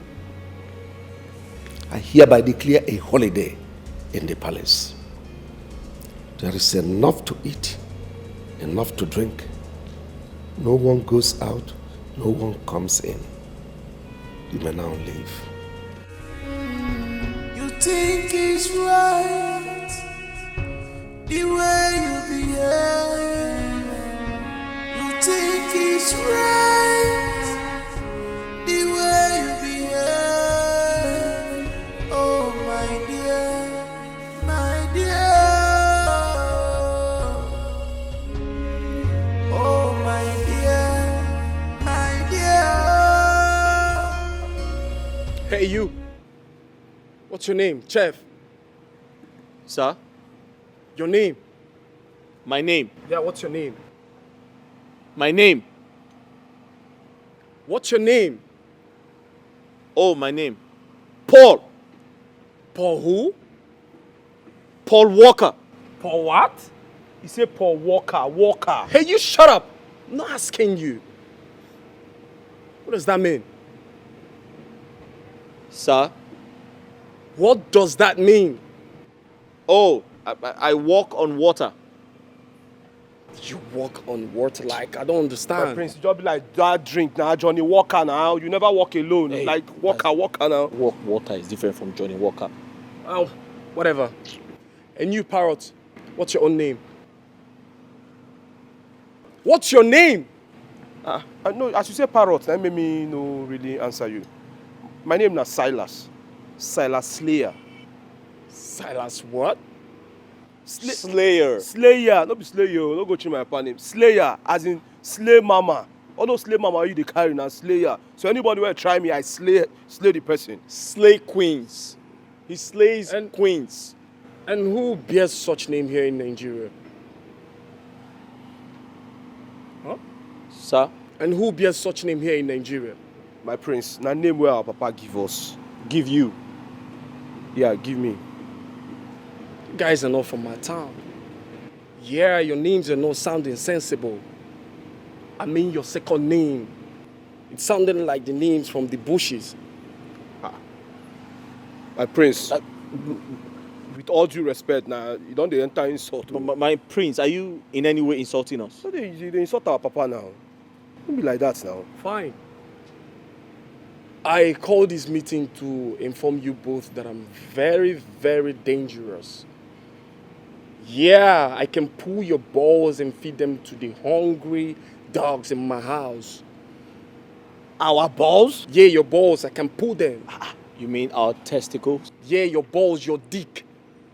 [SPEAKER 4] I hereby declare a holiday in the palace. There is enough to eat, enough to drink. No one goes out, no one comes in. You may now leave.
[SPEAKER 10] You think it's right the way you behave. You think it's right the way you behave. Oh my dear, my dear. Oh my dear, my dear.
[SPEAKER 6] Hey, you. What's your name? Chef?
[SPEAKER 8] Sir?
[SPEAKER 6] Your name?
[SPEAKER 8] My name?
[SPEAKER 6] Yeah, what's your name?
[SPEAKER 8] My name?
[SPEAKER 6] What's your name?
[SPEAKER 8] Oh, my name? Paul.
[SPEAKER 6] Paul who?
[SPEAKER 8] Paul Walker.
[SPEAKER 6] Paul what? You say Paul Walker, Walker. Hey, you shut up. I'm not asking you. What does that mean?
[SPEAKER 8] Sir?
[SPEAKER 6] What does that mean?
[SPEAKER 8] Oh, I walk on water.
[SPEAKER 6] You walk on water like, I don't understand.
[SPEAKER 2] My prince, you just be like that drink now, Johnny Walker now. You never walk alone.
[SPEAKER 8] Hey,
[SPEAKER 2] like Walker now.
[SPEAKER 8] Water is different from Johnny Walker.
[SPEAKER 6] Oh, whatever. And you, parrot, what's your own name? What's your name?
[SPEAKER 2] I know, as you say parrot, that made me no really answer you. My name is Silas. Silas Slayer.
[SPEAKER 6] Silas what?
[SPEAKER 8] Slayer.
[SPEAKER 2] Slayer, not be Slayer, don't go change my papa name. Slayer, as in slay mama. All those slay mama you dey carry now, Slayer. So anybody will try me, I slay the person.
[SPEAKER 8] Slay queens. He slays queens.
[SPEAKER 6] And who bears such name here in Nigeria? Huh?
[SPEAKER 8] Sir?
[SPEAKER 6] And who bears such name here in Nigeria?
[SPEAKER 2] My prince, na name where our papa give us.
[SPEAKER 8] Give you?
[SPEAKER 6] Yeah, give me. You guys are not from my town. Yeah, your names are not sounding sensible. I mean your second name. It sounded like the names from the bushes.
[SPEAKER 2] My prince, with all due respect now, you don't enter insult.
[SPEAKER 8] My prince, are you in any way insulting us?
[SPEAKER 2] No, they insult our papa now. Don't be like that now.
[SPEAKER 6] Fine. I called this meeting to inform you both that I'm very, very dangerous.
[SPEAKER 14] Yeah, I can pull your balls and feed them to the hungry dogs in my house.
[SPEAKER 21] Our balls?
[SPEAKER 14] Yeah, your balls, I can pull them.
[SPEAKER 8] You mean our testicles?
[SPEAKER 14] Yeah, your balls, your dick.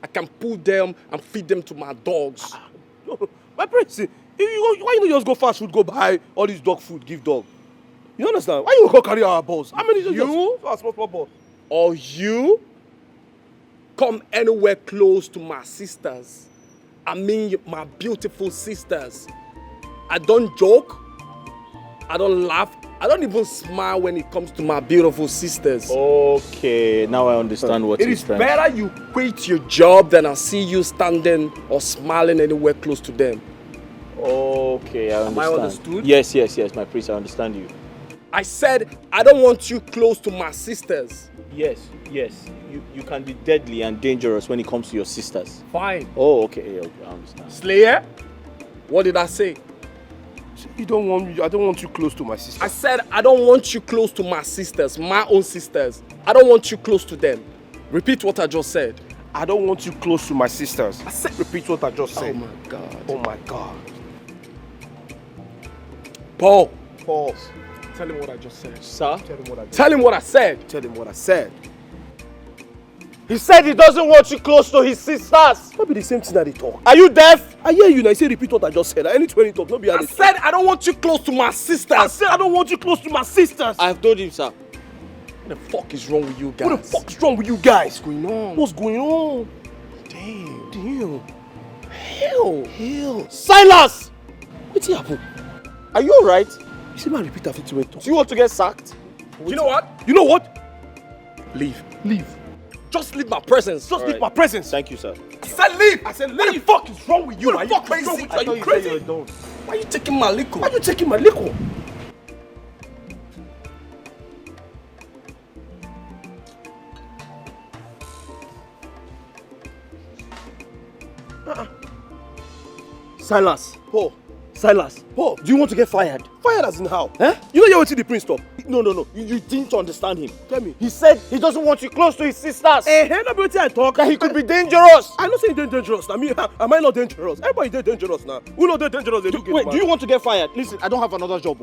[SPEAKER 14] I can pull them and feed them to my dogs.
[SPEAKER 6] My prince, why you not just go fast food, go buy all this dog food, give dog? You understand? Why you go carry our balls? How many
[SPEAKER 14] You?
[SPEAKER 6] Small balls.
[SPEAKER 14] Or you come anywhere close to my sisters. I mean my beautiful sisters. I don't joke. I don't laugh. I don't even smile when it comes to my beautiful sisters.
[SPEAKER 8] Okay, now I understand what
[SPEAKER 14] It
[SPEAKER 8] he's
[SPEAKER 14] is
[SPEAKER 8] trying
[SPEAKER 14] better you quit your job than I see you standing or smiling anywhere close to them.
[SPEAKER 8] Okay, I understand.
[SPEAKER 14] Am I understood?
[SPEAKER 8] Yes, my priest, I understand you.
[SPEAKER 14] I said I don't want you close to my sisters.
[SPEAKER 8] Yes. You can be deadly and dangerous when it comes to your sisters.
[SPEAKER 14] Fine.
[SPEAKER 8] Oh, okay, I understand.
[SPEAKER 14] Slayer? What did I say?
[SPEAKER 6] I don't want you close to my sister.
[SPEAKER 14] I said I don't want you close to my sisters, my own sisters. I don't want you close to them. Repeat what I just said.
[SPEAKER 6] I don't want you close to my sisters. I said repeat what I just said.
[SPEAKER 14] Oh my God.
[SPEAKER 6] Oh my God.
[SPEAKER 14] Paul.
[SPEAKER 6] Pause.
[SPEAKER 14] Tell him what I just said.
[SPEAKER 8] Sir?
[SPEAKER 14] Tell him what I said.
[SPEAKER 6] Tell him what I said.
[SPEAKER 21] He said he doesn't want you close to his sisters.
[SPEAKER 6] Not be the same thing that they talk.
[SPEAKER 21] Are you deaf?
[SPEAKER 6] I hear you now. You say repeat what I just said. I need to talk. Not be
[SPEAKER 14] I said I don't want you close to my sisters.
[SPEAKER 6] I said I don't want you close to my sisters.
[SPEAKER 8] I've told him, sir.
[SPEAKER 14] What the fuck is wrong with you guys?
[SPEAKER 6] What the fuck is wrong with you guys?
[SPEAKER 14] What's going on?
[SPEAKER 6] What's going on?
[SPEAKER 14] Damn.
[SPEAKER 21] Hell. Silas!
[SPEAKER 6] What's happening?
[SPEAKER 21] Are you alright?
[SPEAKER 6] You see, man, repeat after me.
[SPEAKER 21] Do you want to get sacked?
[SPEAKER 14] You know what?
[SPEAKER 6] You know what?
[SPEAKER 14] Leave.
[SPEAKER 6] Just leave my presence. Just leave my presence.
[SPEAKER 8] Thank you, sir.
[SPEAKER 14] I said leave.
[SPEAKER 6] I said, what the fuck is wrong with you?
[SPEAKER 14] What the fuck is wrong with you?
[SPEAKER 6] Are you crazy?
[SPEAKER 14] Why are you taking my liquor?
[SPEAKER 6] Why are you taking my liquor?
[SPEAKER 21] Silas.
[SPEAKER 6] Paul.
[SPEAKER 21] Silas.
[SPEAKER 6] Paul.
[SPEAKER 21] Do you want to get fired?
[SPEAKER 6] Fired as in how?
[SPEAKER 21] Eh?
[SPEAKER 6] You know you're waiting the prince stop.
[SPEAKER 21] No. You didn't understand him.
[SPEAKER 6] Tell me.
[SPEAKER 21] He said he doesn't want you close to his sisters.
[SPEAKER 6] Not be wetin I talk.
[SPEAKER 21] That he could be dangerous.
[SPEAKER 6] I not say he's dangerous. I mean, am I not dangerous? Everybody dey dangerous now. Who not dangerous? They
[SPEAKER 21] Wait, do you want to get fired? Listen, I don't have another job.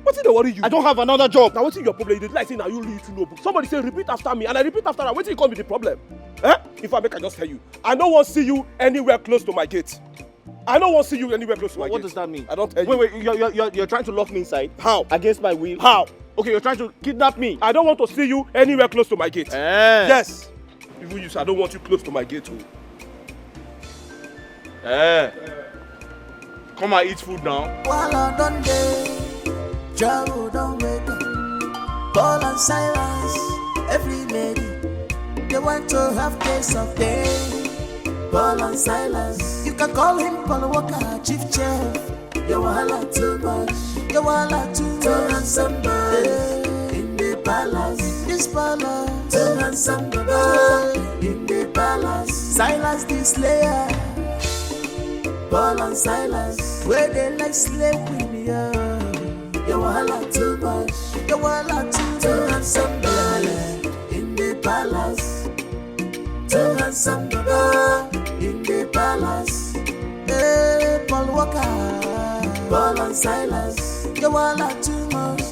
[SPEAKER 6] What's it that worry you?
[SPEAKER 21] I don't have another job.
[SPEAKER 6] Now what's your problem? You dey like say now you read to know book. Somebody say repeat after me and I repeat after that. What's it come be the problem? If I make I just tell you. I don't want to see you anywhere close to my gate. I don't want to see you anywhere close to my gate.
[SPEAKER 21] What does that mean?
[SPEAKER 6] I don't tell you.
[SPEAKER 21] Wait, you're trying to lock me inside?
[SPEAKER 6] How?
[SPEAKER 21] Against my will?
[SPEAKER 6] How?
[SPEAKER 21] Okay, you're trying to kidnap me.
[SPEAKER 6] I don't want to see you anywhere close to my gate. Yes. Even you say I don't want you close to my gate.
[SPEAKER 21] Come and eat food now.
[SPEAKER 10] While I done day, Jaro don't wait. Paul and Silas, every lady, they want to have taste of day. Paul and Silas, you can call him Paul Walker, chief chef. You wahala too much, you wahala too much. Too handsome boy in the palace, this palace. Too handsome boy in the palace. Silas the slayer, Paul and Silas, where they like slave queen, yeah. You wahala too much, you wahala too handsome boy in the palace. Too handsome boy in the palace. Hey, Paul Walker, Paul and Silas, you wahala too much.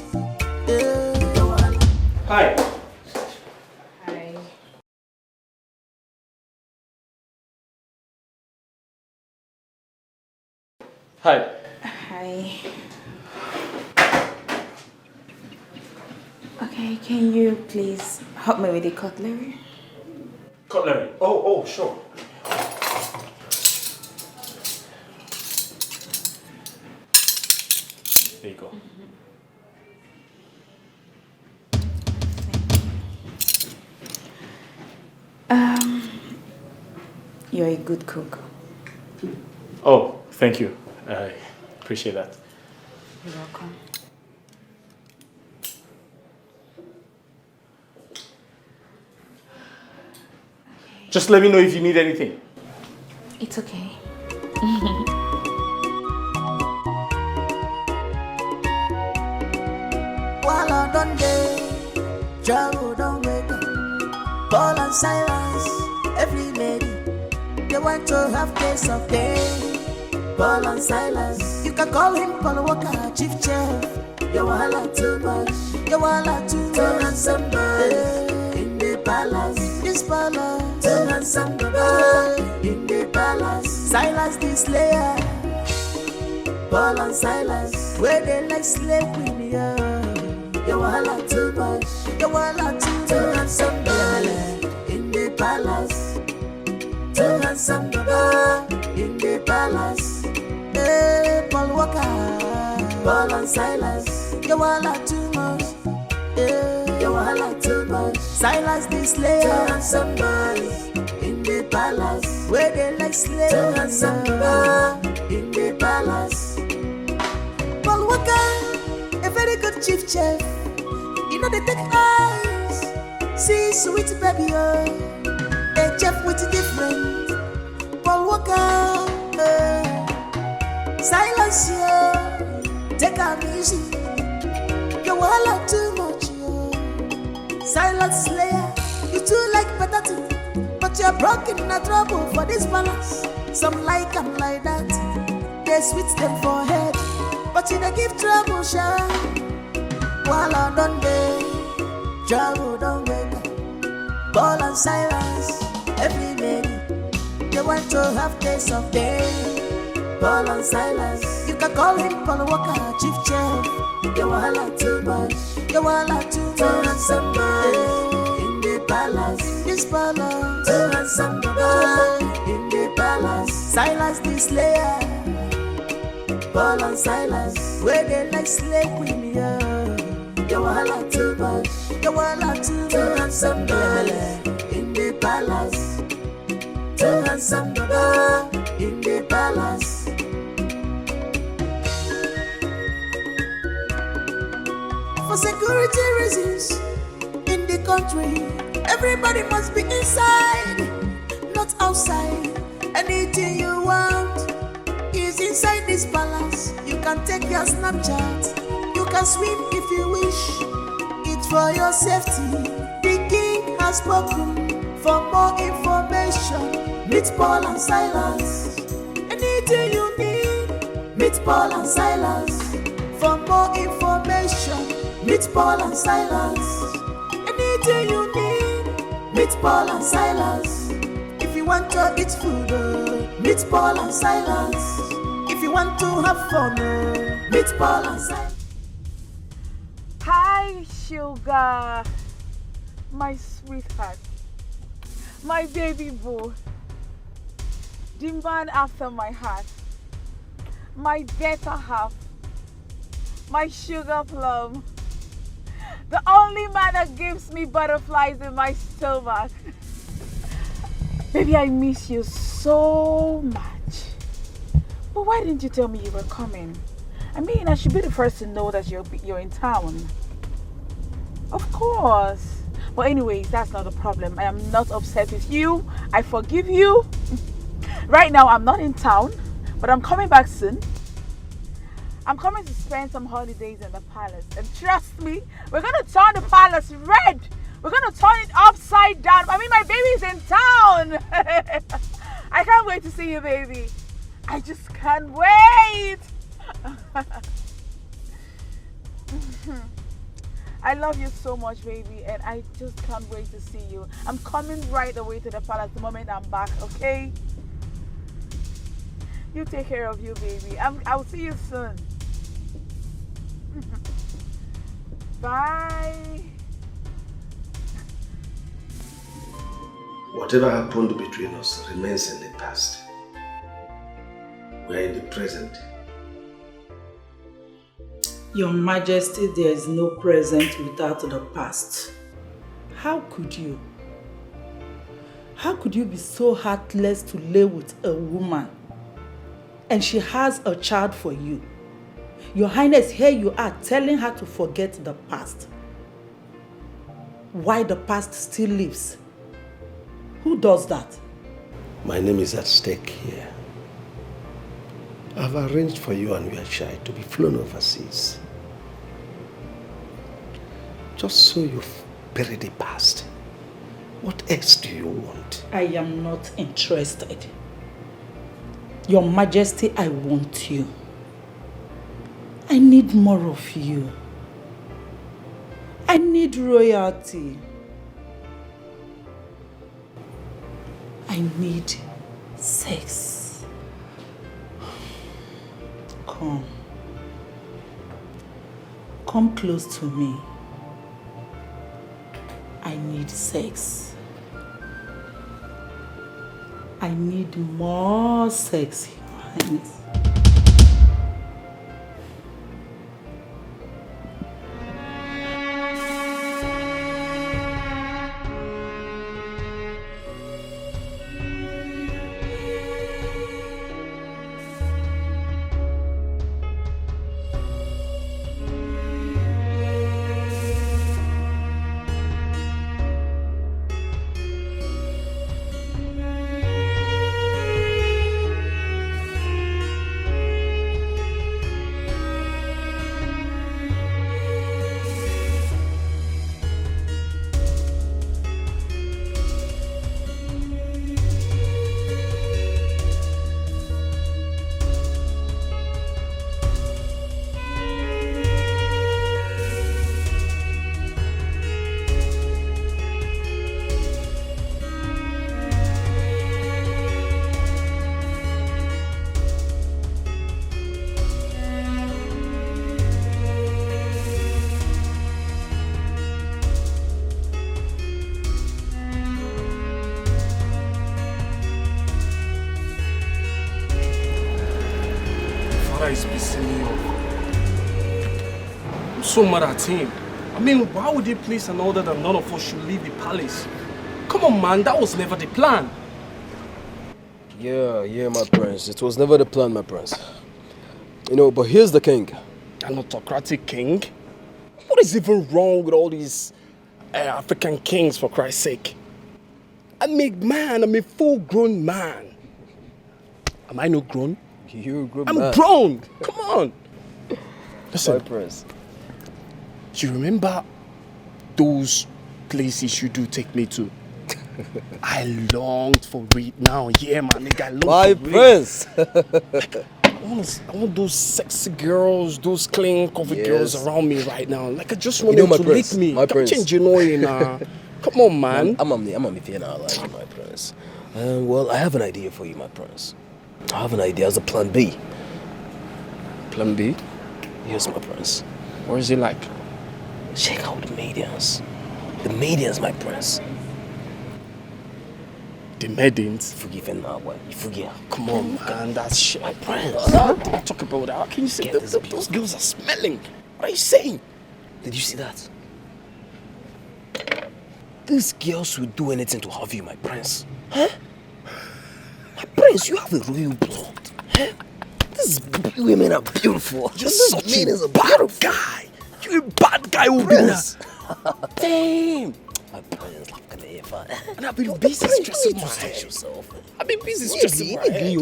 [SPEAKER 10] Yeah, you wahala.
[SPEAKER 8] Hi. Hi.
[SPEAKER 5] Hi. Okay, can you please help me with the cutlery?
[SPEAKER 8] Cutlery. Oh, sure. There you go.
[SPEAKER 5] You're a good cook.
[SPEAKER 8] Oh, thank you. I appreciate that.
[SPEAKER 5] You're welcome.
[SPEAKER 8] Just let me know if you need anything.
[SPEAKER 5] It's okay.
[SPEAKER 10] While I done day, Jaro don't wait. Paul and Silas, every lady, they They want to have taste of day. Paul and Silas, you can call him Paul Walker, chief chef. You wahala too much, you wahala too much. Turn on somebody in the palace, this palace. Turn on somebody in the palace. Silas the slayer, Paul and Silas, where they like slave queen, yeah. You wahala too much, you wahala too much. Turn on somebody in the palace. Turn on somebody in the palace. Hey, Paul Walker, Paul and Silas, you wahala too much. Yeah, you wahala too much. Silas the slayer. Turn on somebody in the palace, where they like slave. Turn on somebody in the palace. Paul Walker, a very good chief chef. You know they take eyes, see sweet baby, a chef with different. Paul Walker, Silas, take a easy. You wahala too much, Silas Slayer. You too like potato, but you're broken in a trouble for this balance. Some like them like that, they sweet them for head, but you they give trouble, shine. Wahala don't they, trouble don't wake up. Paul and Silas, every lady, they want to have taste of day. Paul and Silas, you can call him Paul Walker, chief chef. You wahala too much, you wahala too much. Turn on somebody in the palace, this palace. Turn on somebody in the palace. Silas the slayer, Paul and Silas, where they like slave queen, yeah. You wahala too much, you wahala too much. Turn on somebody in the palace. Turn on somebody in the palace. For security reasons, in the country, everybody must be inside, not outside. Anything you want is inside this palace. You can take your Snapchat, you can swim if you wish. It's for your safety. The king has spoken. For more information, meet Paul and Silas. Anything you need, meet Paul and Silas. For more information, meet Paul and Silas. Anything you need, meet Paul and Silas. If you want to eat food, meet Paul and Silas. If you want to have fun, meet Paul and Silas.
[SPEAKER 9] Hi, sugar. My sweetheart. My baby boo. The man after my heart. My better half. My sugar plum. The only man that gives me butterflies in my stomach. Baby, I miss you so much. But why didn't you tell me you were coming? I mean, I should be the first to know that you're in town. Of course. But anyways, that's not a problem. I am not upset with you. I forgive you. Right now, I'm not in town, but I'm coming back soon. I'm coming to spend some holidays in the palace. And trust me, we're going to turn the palace red. We're going to turn it upside down. I mean, my baby's in town. I can't wait to see you, baby. I just can't wait. I love you so much, baby, and I just can't wait to see you. I'm coming right away to the palace the moment I'm back, okay? You take care of you, baby. I'll see you soon. Bye.
[SPEAKER 4] Whatever happened between us remains in the past. We are in the present.
[SPEAKER 12] Your Majesty, there is no present without the past. How could you? How could you be so heartless to lay with a woman and she has a child for you? Your Highness, here you are telling her to forget the past. Why the past still lives? Who does that?
[SPEAKER 4] My name is at stake here. I've arranged for you and your child to be flown overseas. Just so you've buried the past. What else do you want?
[SPEAKER 12] I am not interested. Your Majesty, I want you. I need more of you. I need royalty. I need sex. Come. Come close to me. I need sex. I need more sex, Your Highness.
[SPEAKER 14] Is pissing me off. I'm so mad at him. I mean, why would he place an order that none of us should leave the palace? Come on, man, that was never the plan.
[SPEAKER 6] Yeah, my prince. It was never the plan, my prince. You know, but here's the king.
[SPEAKER 14] An autocratic king? What is even wrong with all these African kings, for Christ's sake? I'm a full-grown man. Am I not grown?
[SPEAKER 6] You're a grown
[SPEAKER 14] I'm
[SPEAKER 6] man.
[SPEAKER 14] grown. Come on. Listen,
[SPEAKER 6] my prince.
[SPEAKER 14] Do you remember those places you do take me to? I longed for it now. Yeah, my nigga, I longed for
[SPEAKER 6] prince.
[SPEAKER 14] I want those sexy girls, those clean, coffee girls around me right now. Like I just want
[SPEAKER 6] You
[SPEAKER 14] them
[SPEAKER 6] know,
[SPEAKER 14] to
[SPEAKER 6] my prince,
[SPEAKER 14] lick me.
[SPEAKER 6] my
[SPEAKER 14] Come
[SPEAKER 6] prince.
[SPEAKER 14] change, you know, come on, man.
[SPEAKER 6] I'm a fan of my prince. Well, I have an idea for you, my prince. I have an idea as a plan B.
[SPEAKER 14] Plan B?
[SPEAKER 6] Yes, my prince.
[SPEAKER 14] What is it like?
[SPEAKER 6] Check out the maidens. The maidens, my prince.
[SPEAKER 14] The maidens?
[SPEAKER 6] Forgive and now what? You forget.
[SPEAKER 14] Come on, man. That's shit.
[SPEAKER 6] My prince.
[SPEAKER 14] Don't talk about that. How can you say those girls are smelling? What are you saying?
[SPEAKER 6] Did you see that? These girls will do anything to have you, my prince. Huh? My prince, you have a royal blood. Huh? These women are beautiful.
[SPEAKER 14] You're such a bad guy. You're a bad guy,
[SPEAKER 6] Prince.
[SPEAKER 14] Damn.
[SPEAKER 6] My prince,
[SPEAKER 14] and I've been busy stressing my head.
[SPEAKER 6] Yourself.
[SPEAKER 14] I've been busy stressing my head.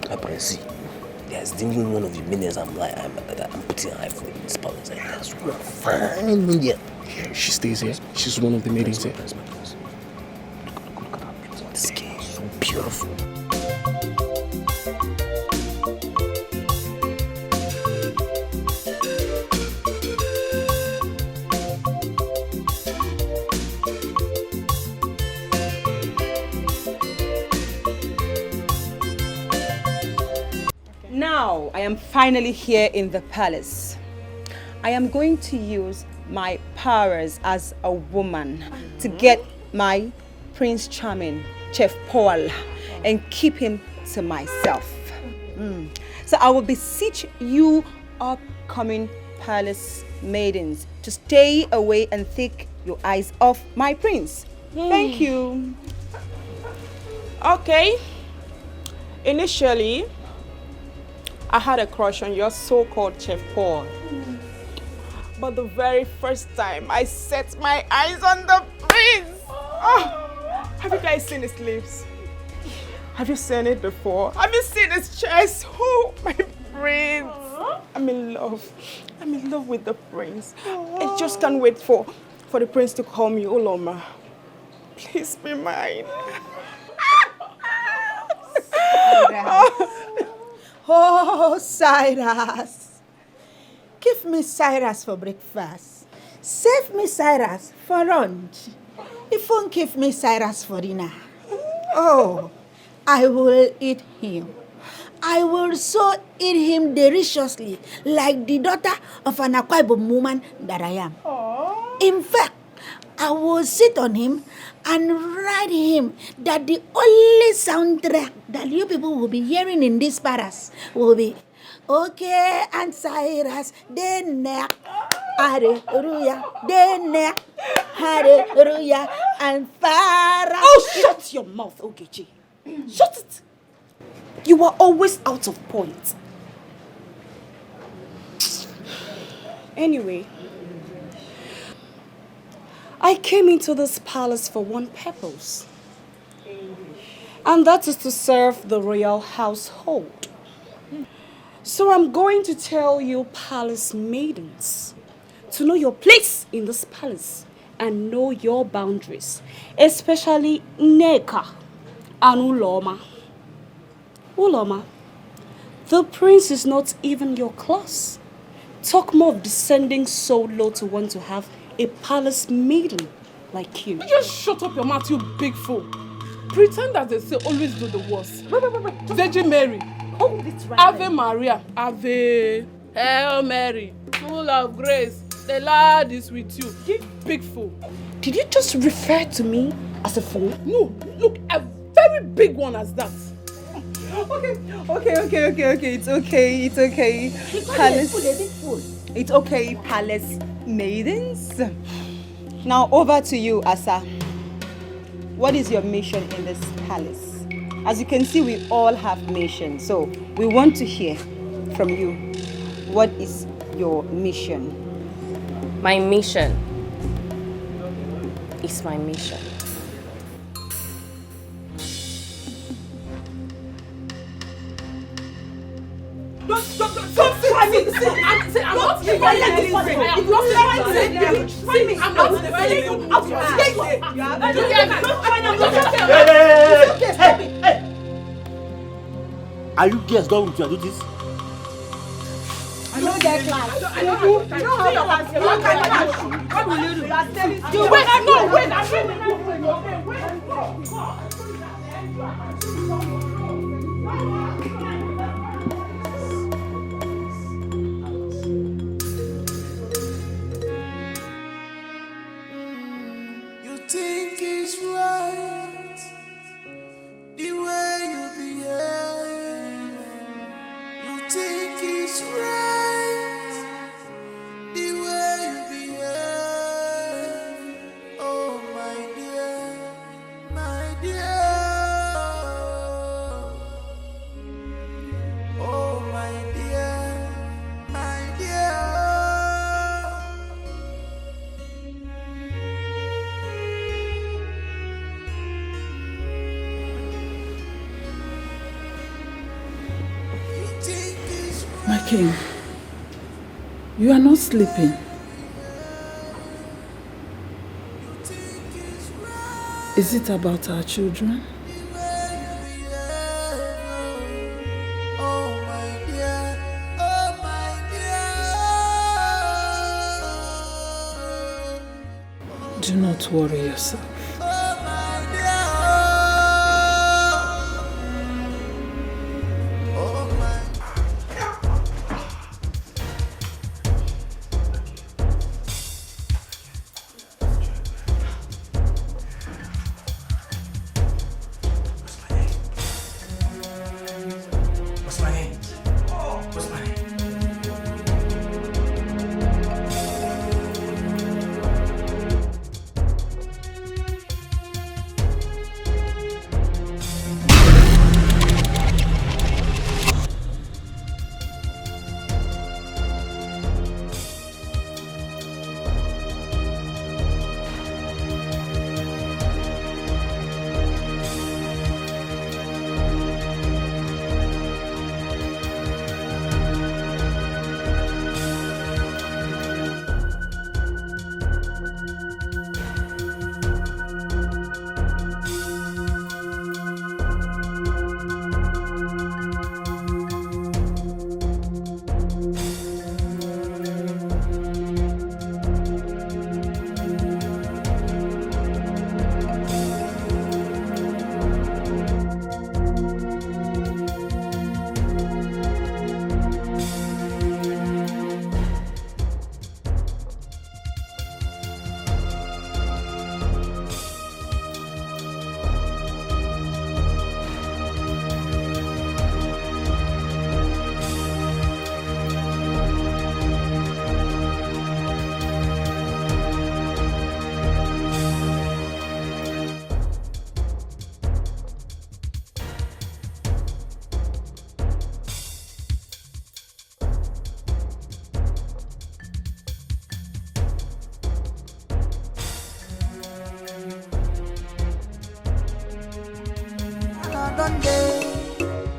[SPEAKER 6] My prince, see, there's even one of the minions I'm putting an eye for in this palace. That's one fine minion.
[SPEAKER 14] Yeah, she stays here. She's one of the maidens here.
[SPEAKER 6] This girl is so beautiful.
[SPEAKER 1] Now I am finally here in the palace. I am going to use my powers as a woman to get my Prince Charming, Chef Paul, and keep him to myself. So I will beseech you upcoming palace maidens to stay away and take your eyes off my prince. Thank you.
[SPEAKER 20] Okay. Initially, I had a crush on your so-called Chef Paul. But the very first time I set my eyes on the prince, have you guys seen his lips? Have you seen it before? Have you seen his chest? Oh, my prince. I'm in love. I'm in love with the prince. I just can't wait for the prince to call me Uloma. Please be mine.
[SPEAKER 17] Oh, Cyrus. Give me Cyrus for breakfast. Save me Cyrus for lunch. If you give me Cyrus for dinner, oh, I will eat him. I will so eat him deliciously, like the daughter of an Akwa Ibom woman that I am. In fact, I will sit on him and write him that the only soundtrack that you people will be hearing in this palace will be okay and Cyrus, then hallelujah, then hallelujah, and Farah.
[SPEAKER 5] Oh, shut your mouth, Ogechi. Shut it. You are always out of point. Anyway, I came into this palace for one purpose. And that is to serve the royal household. So I'm going to tell you palace maidens to know your place in this palace and know your boundaries, especially Neka and Uloma. Uloma, the prince is not even your class. Talk more of descending so low to want to have a palace maiden like you.
[SPEAKER 15] You just shut up your mouth, you big fool. Pretend that they say always do the worst. Wait. Virgin Mary.
[SPEAKER 5] Hold it right.
[SPEAKER 15] Ave Maria. Ave. Hail Mary. Full of grace. The Lord is with you. You big fool.
[SPEAKER 5] Did you just refer to me as a fool?
[SPEAKER 15] No. Look, a very big one as that.
[SPEAKER 1] Okay. It's okay. Palace. It's okay, palace maidens. Now over to you, Asa. What is your mission in this palace? As you can see, we all have missions. So we want to hear from you. What is your mission?
[SPEAKER 16] My mission is my mission.
[SPEAKER 15] Don't try me. I'm not defending this one. I'm not defending you.
[SPEAKER 21] Hey! Are you girls done with your duties?
[SPEAKER 17] I don't get class. You know how your class. What will you do?
[SPEAKER 15] You wait.
[SPEAKER 10] You think it's right the way you behave. You think it's right the way you behave. Oh my dear, my dear. Oh my dear, my dear.
[SPEAKER 12] My king, you are not sleeping. Is it about our children? Do not worry yourself.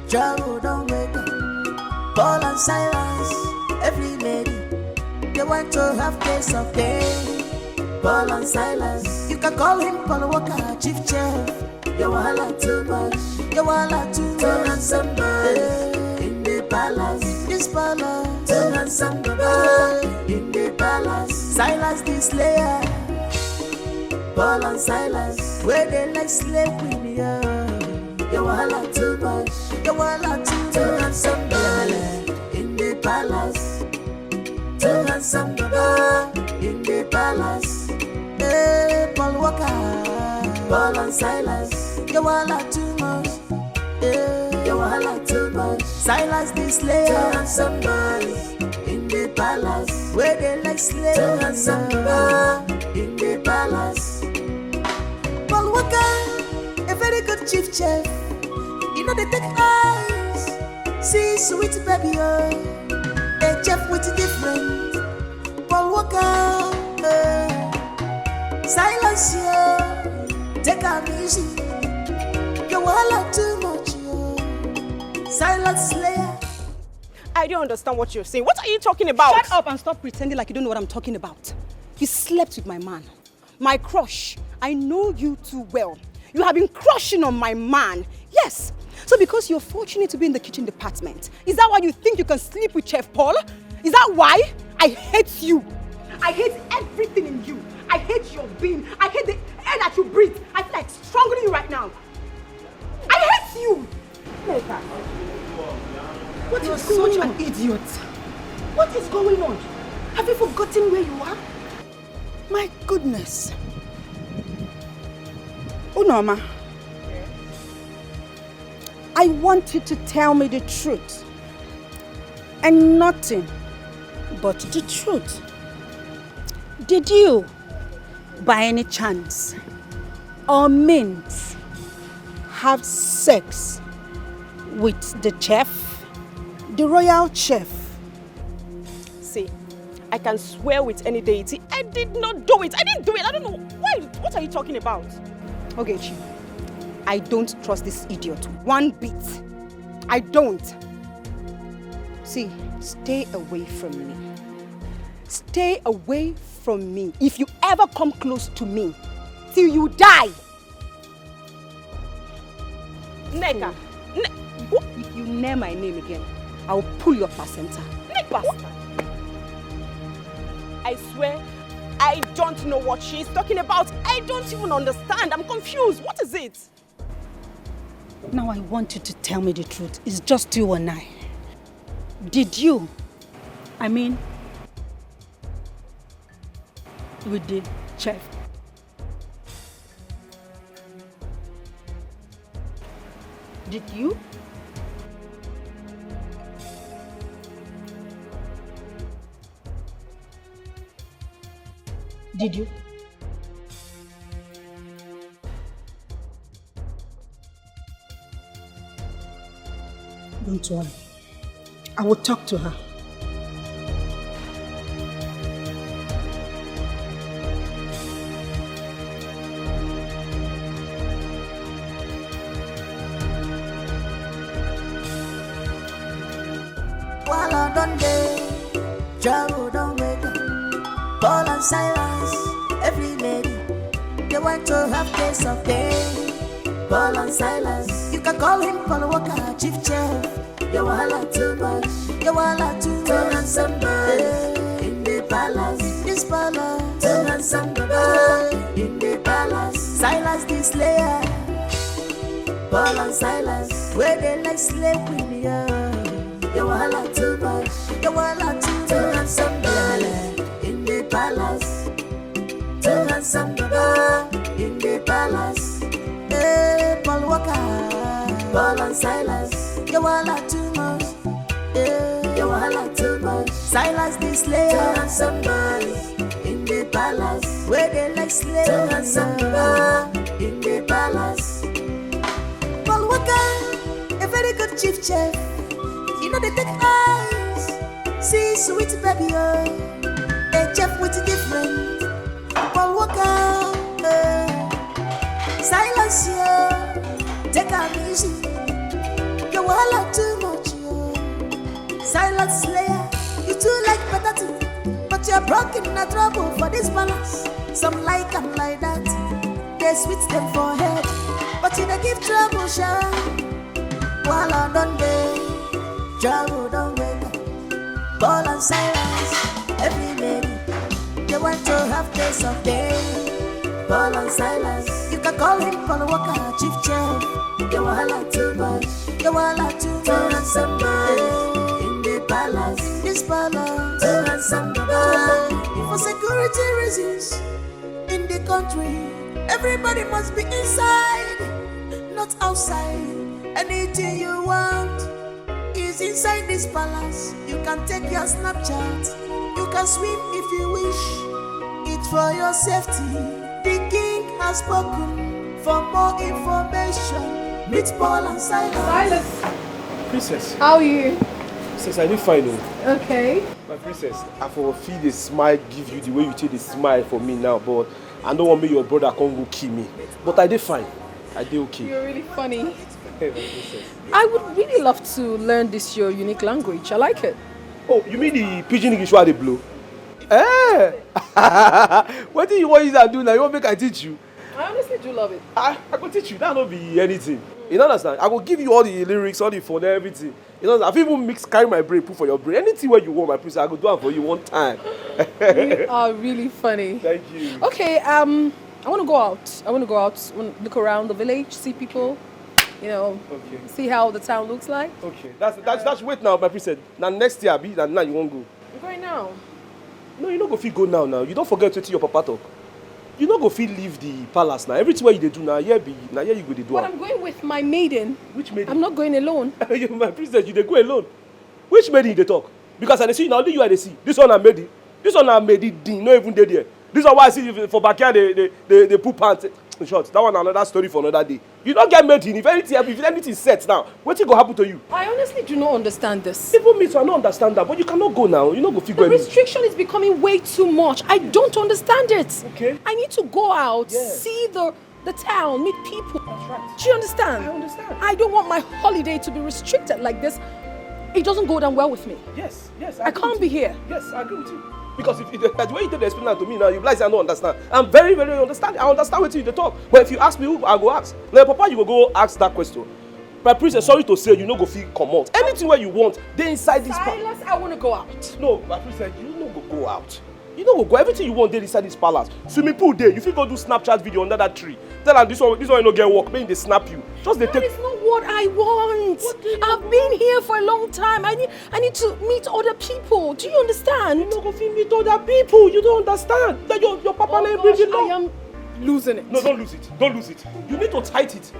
[SPEAKER 10] Trouble don't wake up. Paul and Silas, every lady, they want to have taste of pain. Paul and Silas, you can call him Paul Walker, chief chef. You wahala too much, you wahala too much. Turn on somebody in the palace, this palace. Turn on somebody in the palace. Silas the slayer, Paul and Silas, where they like slave queen, yeah. You wahala too much, you wahala too much. Turn on somebody in the palace. Turn on somebody in the palace. Hey, Paul Walker, Paul and Silas, you wahala too much. Hey, you wahala too much. Silas the slayer. Turn on somebody in the palace, where they like slave. Turn on somebody in the palace. Paul Walker, a very good chief chef. You know they take eyes, see sweet baby, oh. A chef with different. Paul Walker, Silence, yo. Take a easy. You wahala too much, yo. Silence slayer.
[SPEAKER 20] I don't understand what you're saying. What are you talking about?
[SPEAKER 1] Shut up and stop pretending like you don't know what I'm talking about. You slept with my man, my crush. I know you too well. You have been crushing on my man. Yes. So because you're fortunate to be in the kitchen department, is that why you think you can sleep with Chef Paul? Is that why? I hate you. I hate everything in you. I hate your being. I hate the air that you breathe. I feel like strangling you right now. I hate you. Neka. What is such an idiot? What is going on? Have you forgotten where you are? My goodness.
[SPEAKER 17] Unoma, I want you to tell me the truth. And nothing but the truth. Did you, by any chance or means, have sex with the chef, the royal chef?
[SPEAKER 20] See, I can swear with any deity, I did not do it. I didn't do it. I don't know. Why? What are you talking about?
[SPEAKER 1] Ogechi, I don't trust this idiot one bit. I don't. See, stay away from me. Stay away from me. If you ever come close to me, till you die.
[SPEAKER 20] Neka.
[SPEAKER 1] If you name my name again, I'll pull your placenta.
[SPEAKER 20] Bastard. I swear, I don't know what she's talking about. I don't even understand. I'm confused. What is it?
[SPEAKER 17] Now I want you to tell me the truth. It's just you and I. Did you, with the chef? Did you? Did you? Don't worry. I will talk to her.
[SPEAKER 10] While I done day, trouble don't wake up. Paul and Silas, every lady, they want to have taste of pain. Paul and Silas, you can call him Paul Walker, chief chef. You wahala too much, you wahala too much. Turn on somebody in the palace, this palace. Turn on somebody in the palace. Silas the slayer, Paul and Silas, where they like slave queen, yeah. You wahala too much, you wahala too much. Turn on somebody in the palace. Turn on somebody in the palace. Hey, Paul Walker, Paul and Silas, you wahala too much. Hey, you wahala too much. Silas the slayer. Turn on somebody in the palace, where they like slave. Turn on somebody in the palace. Paul Walker, a very good chief chef. You know they take eyes, see sweet baby, oh. A chef with different. Paul Walker, silence, yo. Take a easy. You wahala silence slayer. You too like better thing, but you're broken in a trouble for this balance. Some like and like that, they switch them for head, but you don't give trouble, sure. While I don't day, trouble don't wake up. Ball and silence, every lady, they want to have taste of day. Ball and silence, you can call him Paul Walker, chief chef. You want too much, you want too much. And somebody in the palace, this palace. And somebody for security reasons in the country. Everybody must be inside, not outside. Anything you want is inside this palace. You can take your Snapchat, you can swim if you wish. It's for your safety. The king has spoken. For more information, meet Paul and Silas.
[SPEAKER 6] Princess.
[SPEAKER 7] How are you?
[SPEAKER 6] Princess, I did fine.
[SPEAKER 7] Okay.
[SPEAKER 6] My princess, I for feel the smile give you the way you take the smile for me now, but I don't want me your brother come go kill me. But I did fine. I did okay.
[SPEAKER 7] You're really funny.
[SPEAKER 6] Hey, my princess.
[SPEAKER 7] I would really love to learn this your unique language. I like it.
[SPEAKER 6] Oh, you mean the pidgin English where they blow? Eh! What do you want to do now? You want make I teach you?
[SPEAKER 7] I honestly do love it.
[SPEAKER 6] I will teach you. That will not be anything. You understand? I will give you all the lyrics, all the phone, everything. You know, I've even mixed, carry my brain, put for your brain. Anything where you want, my princess, I will do it for you one time.
[SPEAKER 7] You are really funny.
[SPEAKER 6] Thank you.
[SPEAKER 7] Okay, I want to go out. I want to go out, look around the village, see people, you know, see how the town looks like.
[SPEAKER 6] Okay, that's wait now, my princess. Now next year, now you won't go.
[SPEAKER 7] I'm going now.
[SPEAKER 6] No, you don't go feel go now. You don't forget to tell your papa talk. You don't go feel leave the palace now. Everything where you do now, here you go to do.
[SPEAKER 7] But I'm going with my maiden.
[SPEAKER 6] Which maiden?
[SPEAKER 7] I'm not going alone.
[SPEAKER 6] My princess, you dey go alone. Which maiden they talk? Because I see now only you I dey see. This one I made it. This one I made it. No even dead there. This one why I see for backyard they put pants. In short, that one another story for another day. You don't get made in. If anything sets now, what go happen to you?
[SPEAKER 7] I honestly do not understand this.
[SPEAKER 6] Even me too, I don't understand that. But you cannot go now. You don't go figure.
[SPEAKER 7] The restriction is becoming way too much. I don't understand it.
[SPEAKER 6] Okay.
[SPEAKER 7] I need to go out, see the town, meet people.
[SPEAKER 6] That's right.
[SPEAKER 7] Do you understand?
[SPEAKER 6] I understand.
[SPEAKER 7] I don't want my holiday to be restricted like this. It doesn't go down well with me.
[SPEAKER 6] Yes.
[SPEAKER 7] I can't be here.
[SPEAKER 6] Yes, I agree with you. Because if the way you take the explain that to me now, you realize I don't understand. I'm very, very understanding. I understand what you talk. But if you ask me who, I go ask. Like Papa, you will go ask that question. My princess, sorry to say, you no go feel come out. Anything where you want, they inside this palace.
[SPEAKER 7] Silas, I want to go out.
[SPEAKER 6] No, my princess, you no go out. You no go. Everything you want, they inside this palace. Swimming pool there. You feel go do Snapchat video under that tree. Tell them this one you no get work. Maybe they snap you. Just they take.
[SPEAKER 7] That is not what I want. I've been here for a long time. I need to meet other people. Do you understand?
[SPEAKER 6] You no go feel meet other people. You don't understand. That your papa name bring it
[SPEAKER 7] I am losing it.
[SPEAKER 6] No, don't lose it. Don't lose it. You need to tight it.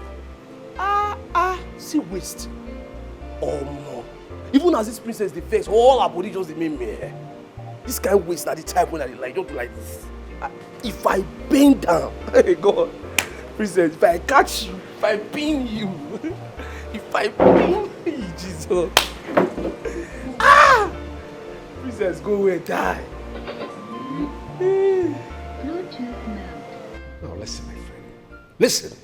[SPEAKER 6] See waste. Oh no. Even as this princess the face, all her body just made me. This kind of waste at the type when I like don't do like this. If I bend down, hey God, princess, if I catch you, if I pin you, if I pin you, Jesus. Princess, go away, die.
[SPEAKER 4] Now listen, my friend. Listen.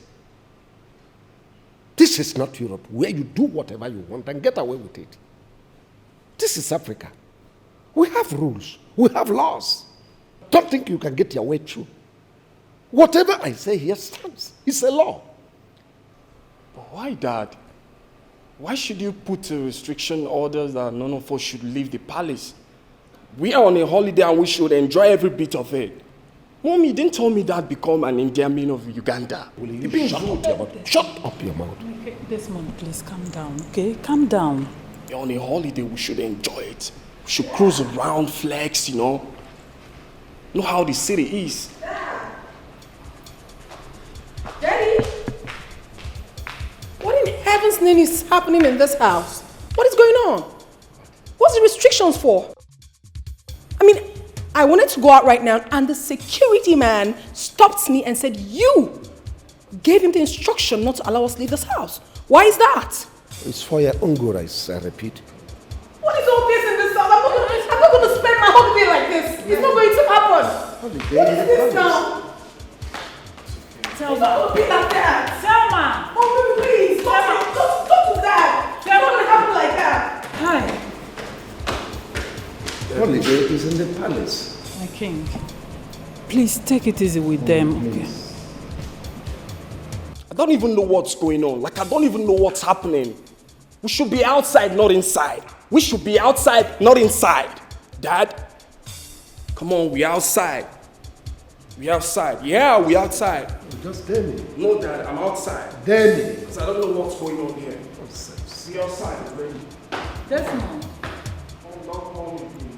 [SPEAKER 4] This is not Europe where you do whatever you want and get away with it. This is Africa. We have rules. We have laws. Don't think you can get your way through. Whatever I say here stands. It's a law.
[SPEAKER 8] But why, Dad? Why should you put a restriction order that none of us should leave the palace? We are on a holiday and we should enjoy every bit of it. Mommy didn't tell me that become an Indian of Uganda.
[SPEAKER 4] Will you shut up your mouth? Shut up your mouth.
[SPEAKER 9] Okay, Desmond, please calm down, okay? Calm down.
[SPEAKER 8] We're on a holiday, we should enjoy it. We should cruise around, flex, you know how the city is.
[SPEAKER 7] Daddy! What in heaven's name is happening in this house? What is going on? What's the restrictions for? I mean, I wanted to go out right now and the security man stopped me and said, you gave him the instruction not to allow us to leave this house. Why is that?
[SPEAKER 4] It's for your own good, I repeat.
[SPEAKER 7] What is all this in this house? I'm not going to spend my holiday like this. It's not going to happen. What is this now?
[SPEAKER 9] Selma.
[SPEAKER 7] Don't be like that.
[SPEAKER 9] Selma.
[SPEAKER 7] Oh, please. Don't do that. It's not going to happen like that.
[SPEAKER 9] Hi.
[SPEAKER 4] holiday is in the palace.
[SPEAKER 9] My king, please take it easy with them. Okay?
[SPEAKER 8] I don't even know what's going on. Like, I don't even know what's happening. We should be outside, not inside. We should be outside, not inside. Dad, come on, we outside. We outside. Yeah, we outside.
[SPEAKER 4] Just tell me.
[SPEAKER 8] No, Dad, I'm outside.
[SPEAKER 4] Tell me.
[SPEAKER 8] Because I don't know what's going on here. We outside already.
[SPEAKER 9] Desmond.
[SPEAKER 8] Don't call me, please.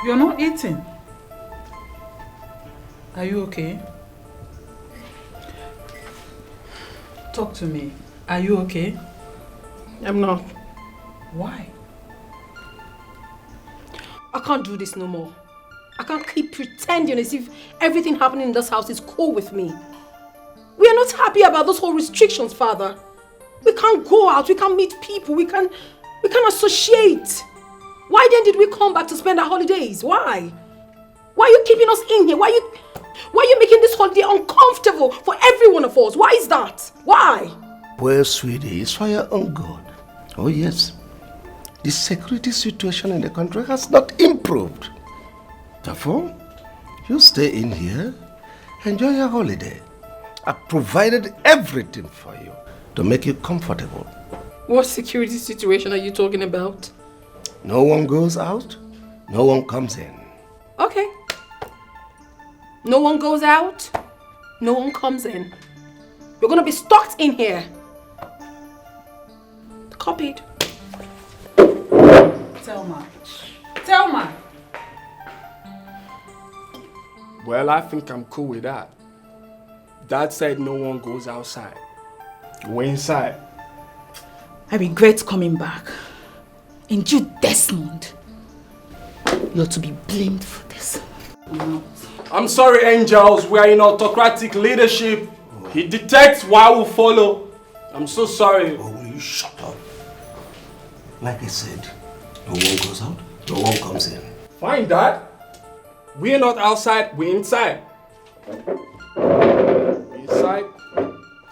[SPEAKER 9] You're not eating. Are you okay? Talk to me. Are you okay?
[SPEAKER 7] I'm not.
[SPEAKER 9] Why?
[SPEAKER 7] I can't do this no more. I can't keep pretending as if everything happening in this house is cool with me. We are not happy about those whole restrictions, Father. We can't go out, we can't meet people, we can't associate. Why then did we come back to spend our holidays? Why? Why are you keeping us in here? Why are you making this holiday uncomfortable for every one of us? Why is that? Why?
[SPEAKER 4] Well, sweetie, it's for your own good. Oh, yes. The security situation in the country has not improved. Therefore, you stay in here, enjoy your holiday. I've provided everything for you to make you comfortable.
[SPEAKER 7] What security situation are you talking about?
[SPEAKER 4] No one goes out, no one comes in.
[SPEAKER 7] Okay. No one goes out, no one comes in. You're gonna be stuck in here. Copied.
[SPEAKER 9] Thelma.
[SPEAKER 8] Well, I think I'm cool with that. Dad said no one goes outside. We're inside.
[SPEAKER 15] I regret coming back. And you, Desmond, you're to be blamed for this.
[SPEAKER 8] I'm sorry, angels. We are in autocratic leadership. He detects while we follow. I'm so sorry.
[SPEAKER 4] Oh, will you shut up? Like I said, no one goes out, no one comes in.
[SPEAKER 8] Fine, Dad. We're not outside, we're inside. Inside.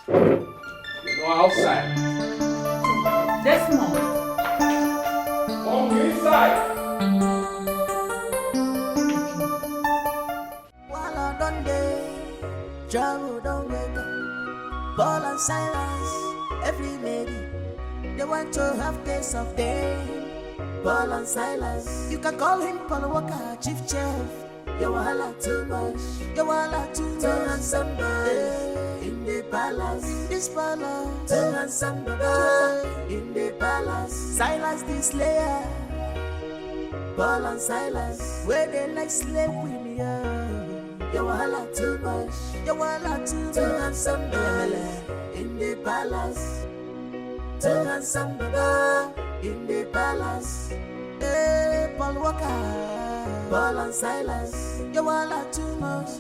[SPEAKER 8] No outside.
[SPEAKER 9] Desmond.
[SPEAKER 8] Oh, we're inside.
[SPEAKER 10] While I done day, trouble don't wake up. Paul and Silas, every lady, they want to have taste of day. Paul and Silas, you can call him Paul Walker, chief chef. You wahala too much, you wahala too much. Too handsome boy in the palace, in this palace. Too handsome boy in the palace. Silas the slayer, Paul and Silas, where they like slave with me. You wahala too much, you wahala too much. Too handsome boy in the palace. Too handsome boy in the palace. Hey, Paul Walker, Paul and Silas, you wahala too much.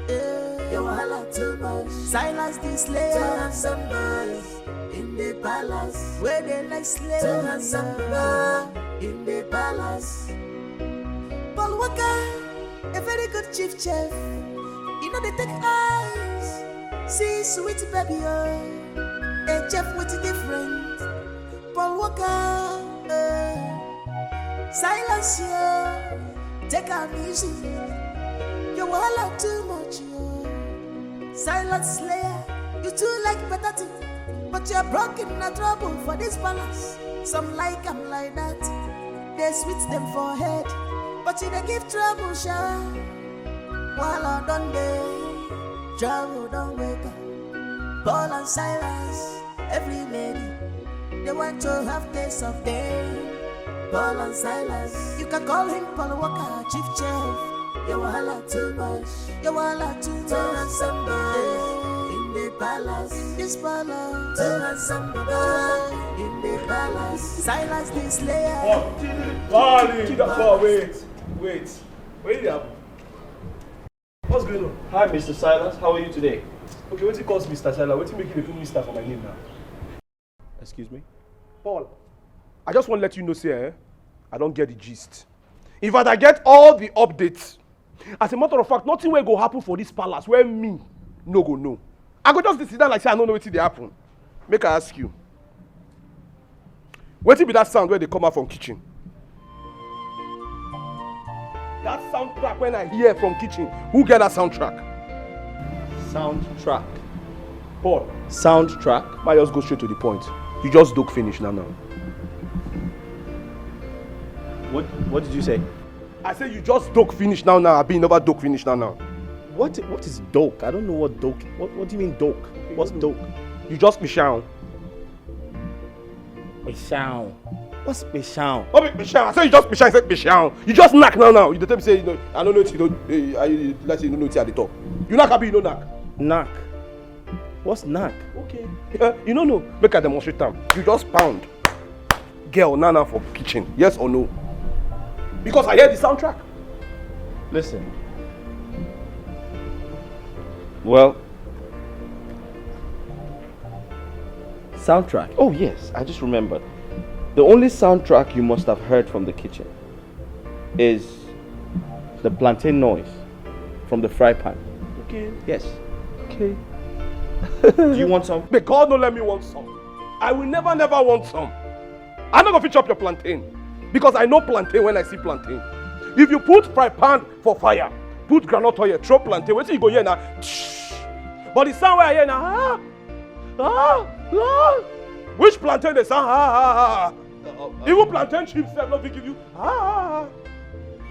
[SPEAKER 10] Hey, you wahala too much. Silas the slayer, too handsome boys in the palace, where they like slaves. Too handsome boy in the palace. Paul Walker, a very good chief chef. You know they take eyes, see sweet baby, a chef with a different. Paul Walker, Silence you, take a music. You wahala too much, yo. Silent slayer, you too like better thing, but you're broken in a trouble for this balance. Some like I'm like that, they sweet them for head, but you they give trouble, sha. While I done day, trouble don't wake up. Paul and Silas, every lady, they want to have taste of day. Paul and Silas, you can call him Paul Walker, chief chef. You wahala too much, you wahala too much. Too handsome boy in the palace, in this palace. Too handsome boy in the palace. Silas the slayer.
[SPEAKER 6] Wait. Where did it happen? What's going on?
[SPEAKER 18] Hi, Mr. Silas. How are you today?
[SPEAKER 6] Okay, what's it calls Mr. Silas? What's it make you put Mr. for my name now? Excuse me? Paul, I just want to let you know, say, I don't get the gist.
[SPEAKER 2] In fact, I get all the updates. As a matter of fact, nothing will go happen for this palace where me no go know. I go just sit down like say I don't know what they happen. Make I ask you. What be that sound where they come out from kitchen? That soundtrack when I hear from kitchen, who get that soundtrack?
[SPEAKER 18] Soundtrack.
[SPEAKER 2] Paul.
[SPEAKER 18] Soundtrack.
[SPEAKER 2] I just go straight to the point. You just don't finish now.
[SPEAKER 18] What did you say?
[SPEAKER 2] I said you just don't finish now. I be never don't finish now.
[SPEAKER 18] What is doke? I don't know what doke. What do you mean doke? What's doke?
[SPEAKER 2] You just be shout.
[SPEAKER 18] Bishao. What's Bishao?
[SPEAKER 2] What be Bishao? I said you just Bishao. I said Bishao. You just knock now. You the time say you know. I don't know if you don't. Let's say you don't know it at the top. You knock, abi you no knock.
[SPEAKER 18] Knock. What's knock?
[SPEAKER 2] Okay. You don't know. Make a demonstrate time. You just pound. Girl, Nana for kitchen. Yes or no? Because I hear the soundtrack.
[SPEAKER 18] Listen. Well. Soundtrack. Oh yes, I just remembered. The only soundtrack you must have heard from the kitchen is the plantain noise from the fry pan.
[SPEAKER 2] Okay.
[SPEAKER 18] Yes.
[SPEAKER 2] Okay.
[SPEAKER 18] Do you want some?
[SPEAKER 2] May God not let me want some. I will never want some. I'm not gonna fit up your plantain. Because I know plantain when I see plantain. If you put fry pan for fire, put groundnut oil, throw plantain, wait till you go here now. But the sound where I hear now, which plantain they sound, even plantain chips they not give you,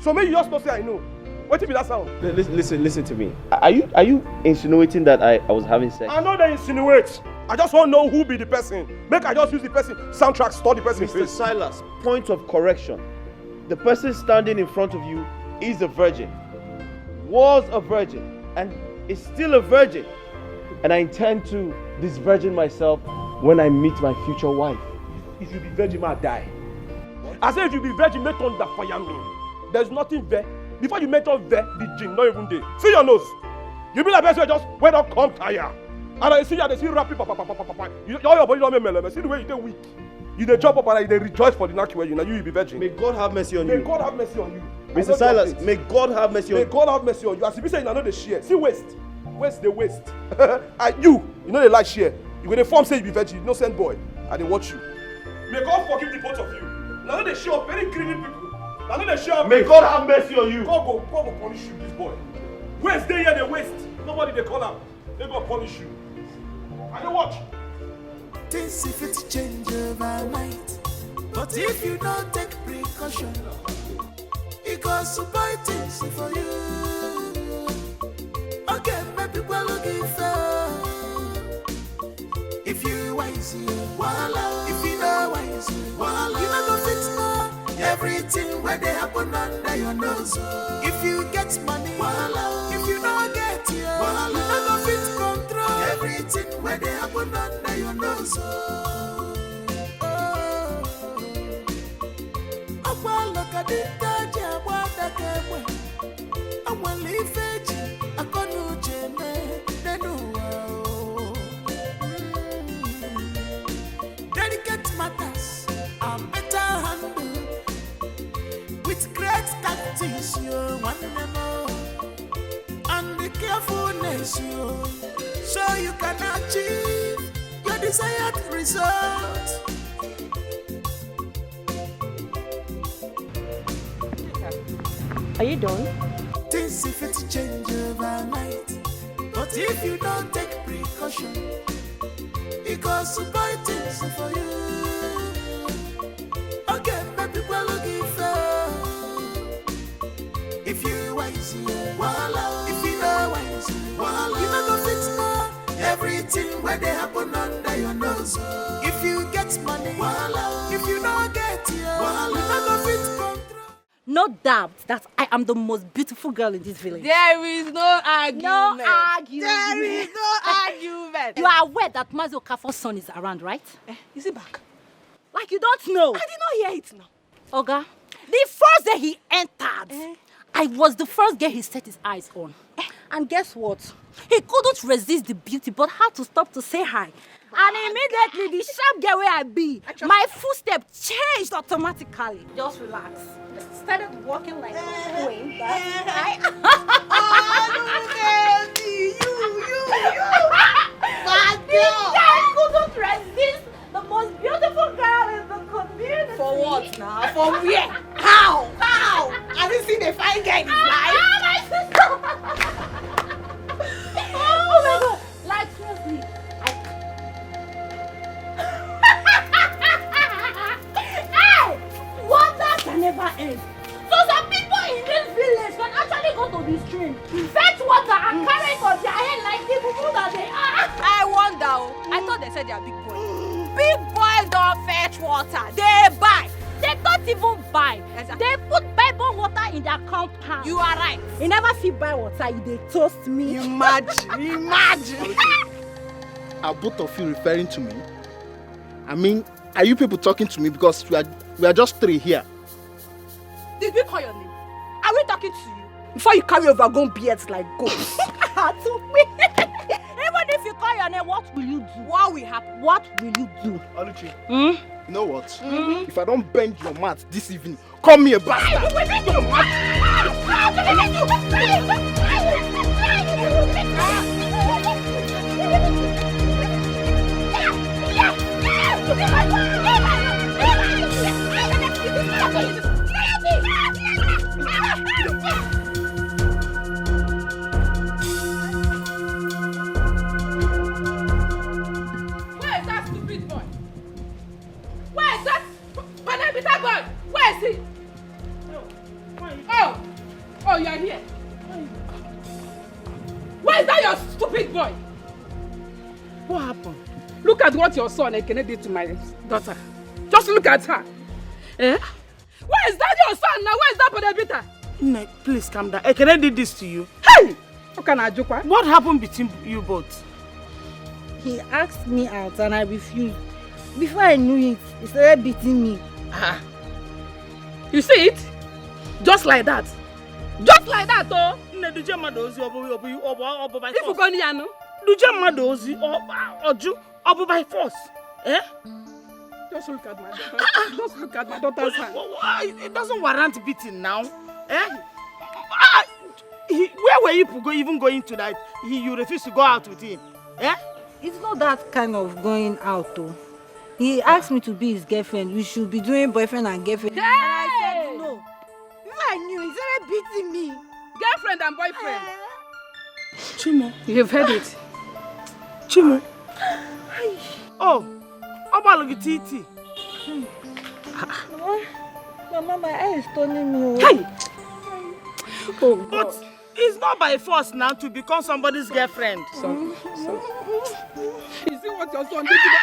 [SPEAKER 2] So maybe you just not say I know. What if that sound?
[SPEAKER 18] Listen to me. Are you insinuating that I was having sex?
[SPEAKER 2] I know they insinuate. I just want to know who be the person. Make I just use the person soundtrack, store the person.
[SPEAKER 18] Mr. Silas, point of correction. The person standing in front of you is a virgin, was a virgin, and is still a virgin. And I intend to disvirgin myself when I meet my future wife.
[SPEAKER 2] If you be virgin, I die. I say if you be virgin, make thunder fire me. There's nothing there. Before you mention there, the gym, not even there. See your nose. You be like person just went up, come tire. And I see you, they see rapping, all your body don't make melody. See the way you dey weak. You dey jump up and they rejoice for the knock where you be virgin.
[SPEAKER 18] May God have mercy on
[SPEAKER 2] you.
[SPEAKER 18] you.
[SPEAKER 2] May God have mercy on you.
[SPEAKER 18] Mr. Silas, may God have mercy on you.
[SPEAKER 2] May God have mercy on you. As if you say you know the share. See waste. Waste the waste. And you know they like share. You go dey form say you be virgin, no send boy. And they watch you. May God forgive the both of you. Now they show up very greedy people. Now they show up.
[SPEAKER 18] May God have mercy on you.
[SPEAKER 2] God go punish you, this boy. Waste they here, they waste. Nobody they call out. They go punish you. And they watch.
[SPEAKER 10] Things if it change overnight, but if you don't take precaution, it goes to buy things for you. Okay, maybe we're looking for. If you wise, voila. If you know wise, voila. You not go fix more. Everything where they happen under your nose. If you get money, voila. If you don't get it, voila. You not go fit control. Everything where they happen under your nose. Look at the Taja, what the game. I will leave it. I can't do Delicate matters are better handled with great tactics. You're one and all, and the carefulness so you can achieve your desired result.
[SPEAKER 16] Are you done?
[SPEAKER 10] Things if it change overnight, but if you don't take precaution, it goes to buy things for you. Okay, maybe we're looking for. If you wise, voila. If you know wise, voila. You not go fix more. Everything where they happen under your nose. If you get money, voila. If you don't get it, voila. You not go fix control.
[SPEAKER 11] No doubt that I am the most beautiful girl in this village.
[SPEAKER 20] There is no argument.
[SPEAKER 11] No argument.
[SPEAKER 20] There is no argument.
[SPEAKER 11] You are aware that Mazi Okafor's son is around, right?
[SPEAKER 20] Is he back?
[SPEAKER 11] Like you don't know.
[SPEAKER 20] I did not hear it now.
[SPEAKER 11] Oga, the first day he entered, I was the first girl he set his eyes on. And guess what? He couldn't resist the beauty, but had to stop to say hi. And immediately, the sharp girl where I be, my footstep changed automatically. Just relax. Started walking like a queen. That's right.
[SPEAKER 17] Bad
[SPEAKER 11] girl. I couldn't resist the most beautiful girl in the community.
[SPEAKER 17] For what now? For where? How? How? Have you seen a fine guy in his life?
[SPEAKER 11] My sister. Oh my God. Like, seriously. Hey! Water can never end. So some people in this village can actually go to the stream, fetch water and carry it on their head like the people that they are. I wonder. I thought they said they are big boys. Big boys don't fetch water. They buy. They don't even buy. Exactly. They put Bible water in their compound. You are right. You never see buy water, they toast me.
[SPEAKER 13] Imagine. Are both of you referring to me? I mean, are you people talking to me because we are just three here?
[SPEAKER 5] Did we call your name? Are we talking to you? Before you carry over gone beards like ghosts.
[SPEAKER 11] Even if you call your name, what will you do? What will happen? What will you do?
[SPEAKER 13] Luchy, you know what? If I don't bend your mouth this evening, call me a bastard.
[SPEAKER 7] Where is that stupid boy? Where is that banana boy? Where is he? Oh, you are here. Where is that your stupid boy? What happened? Look at what your son Ekene did to my daughter. Just look at her. Eh? Where is that your son now? Where is that Podebita?
[SPEAKER 15] No, please calm down. Ekene did this to you.
[SPEAKER 7] Hey!
[SPEAKER 15] What happened between you both?
[SPEAKER 17] He asked me out and I refused. Before I knew it, he started beating me.
[SPEAKER 7] You see it? Just like that. Just like that, oh!
[SPEAKER 15] If
[SPEAKER 7] you go near, no?
[SPEAKER 15] Obu by force. Eh?
[SPEAKER 7] Just look at my daughter. Just look at my daughter's hand.
[SPEAKER 15] It doesn't warrant beating now. Eh? Where were you even going tonight? You refused to go out with him. Eh?
[SPEAKER 17] It's not that kind of going out though. He asked me to be his girlfriend. We should be doing boyfriend and girlfriend.
[SPEAKER 7] Hey!
[SPEAKER 17] And I said no. Before I knew, he started beating me.
[SPEAKER 7] Girlfriend and boyfriend.
[SPEAKER 15] Chimo.
[SPEAKER 7] You've heard it.
[SPEAKER 15] Chimo. Oh, about Titi.
[SPEAKER 17] Mama, my eye is turning me.
[SPEAKER 15] Hey! Oh, but it's not by force now to become somebody's girlfriend.
[SPEAKER 7] You see what your son did to me?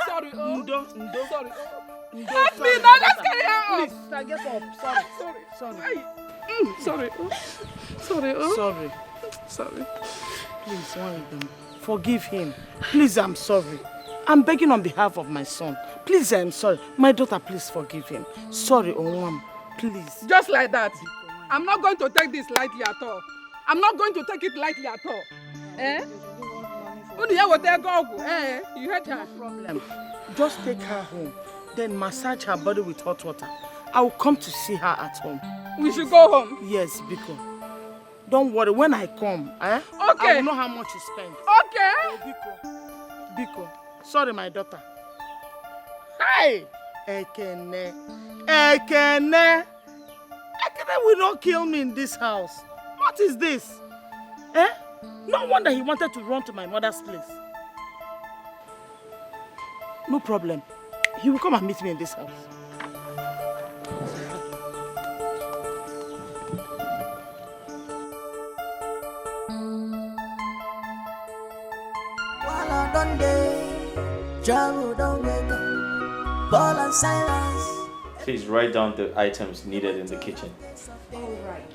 [SPEAKER 7] Sorry. Sorry. Help me now, let's carry her off.
[SPEAKER 15] Please, get up. Sorry. Please, one of them. Forgive him. Please, I'm sorry. I'm begging on behalf of my son. Please, I'm sorry. My daughter, please forgive him. Sorry, Onwam. Please.
[SPEAKER 7] Just like that. I'm not going to take this lightly at all. I'm not going to take it lightly at all. Eh? You heard her.
[SPEAKER 15] Problem. Just take her home. Then massage her body with hot water. I will come to see her at home.
[SPEAKER 7] We should go home?
[SPEAKER 15] Yes, Biko. Don't worry, when I come,
[SPEAKER 7] Okay.
[SPEAKER 15] I will know how much you spent.
[SPEAKER 7] Okay.
[SPEAKER 15] Oh, Biko. Sorry, my daughter. Hey! Ekene will not kill me in this house. What is this? Eh? No wonder he wanted to run to my mother's place. No problem. He will come and meet me in this house.
[SPEAKER 10] While I done day, travel don't wake up, ball and silence.
[SPEAKER 19] Please write down the items needed in the kitchen.
[SPEAKER 10] Alright.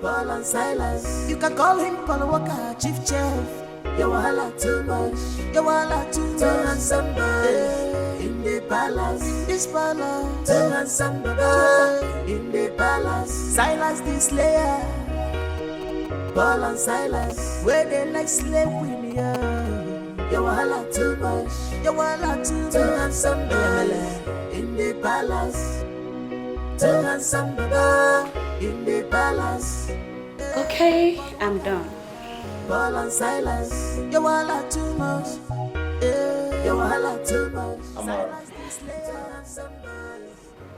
[SPEAKER 10] Ball and silence. You can call him Paul Walker, Chief Chef. You wahala too much. You wahala too much. And somebody in the palace. this palace. Two handsome baba in the palace. Silas the slayer. Paul and Silas, where they like slave with ya. You wahala too much. You wahala too much. Two handsome baba in the palace. Two handsome baba in the palace.
[SPEAKER 5] Okay, I'm done.
[SPEAKER 10] Paul and Silas, you wahala too much. You wahala too much.
[SPEAKER 19] Amara,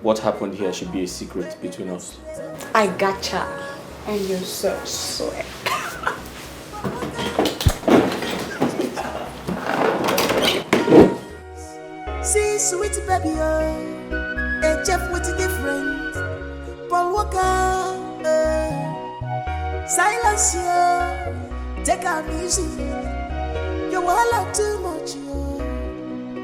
[SPEAKER 19] what happened here should be a secret between us.
[SPEAKER 5] I gotcha. And you're so sweet.
[SPEAKER 10] See, sweet baby, a chef with a different. Paul Walker, Silence, take a easy. You wahala too much,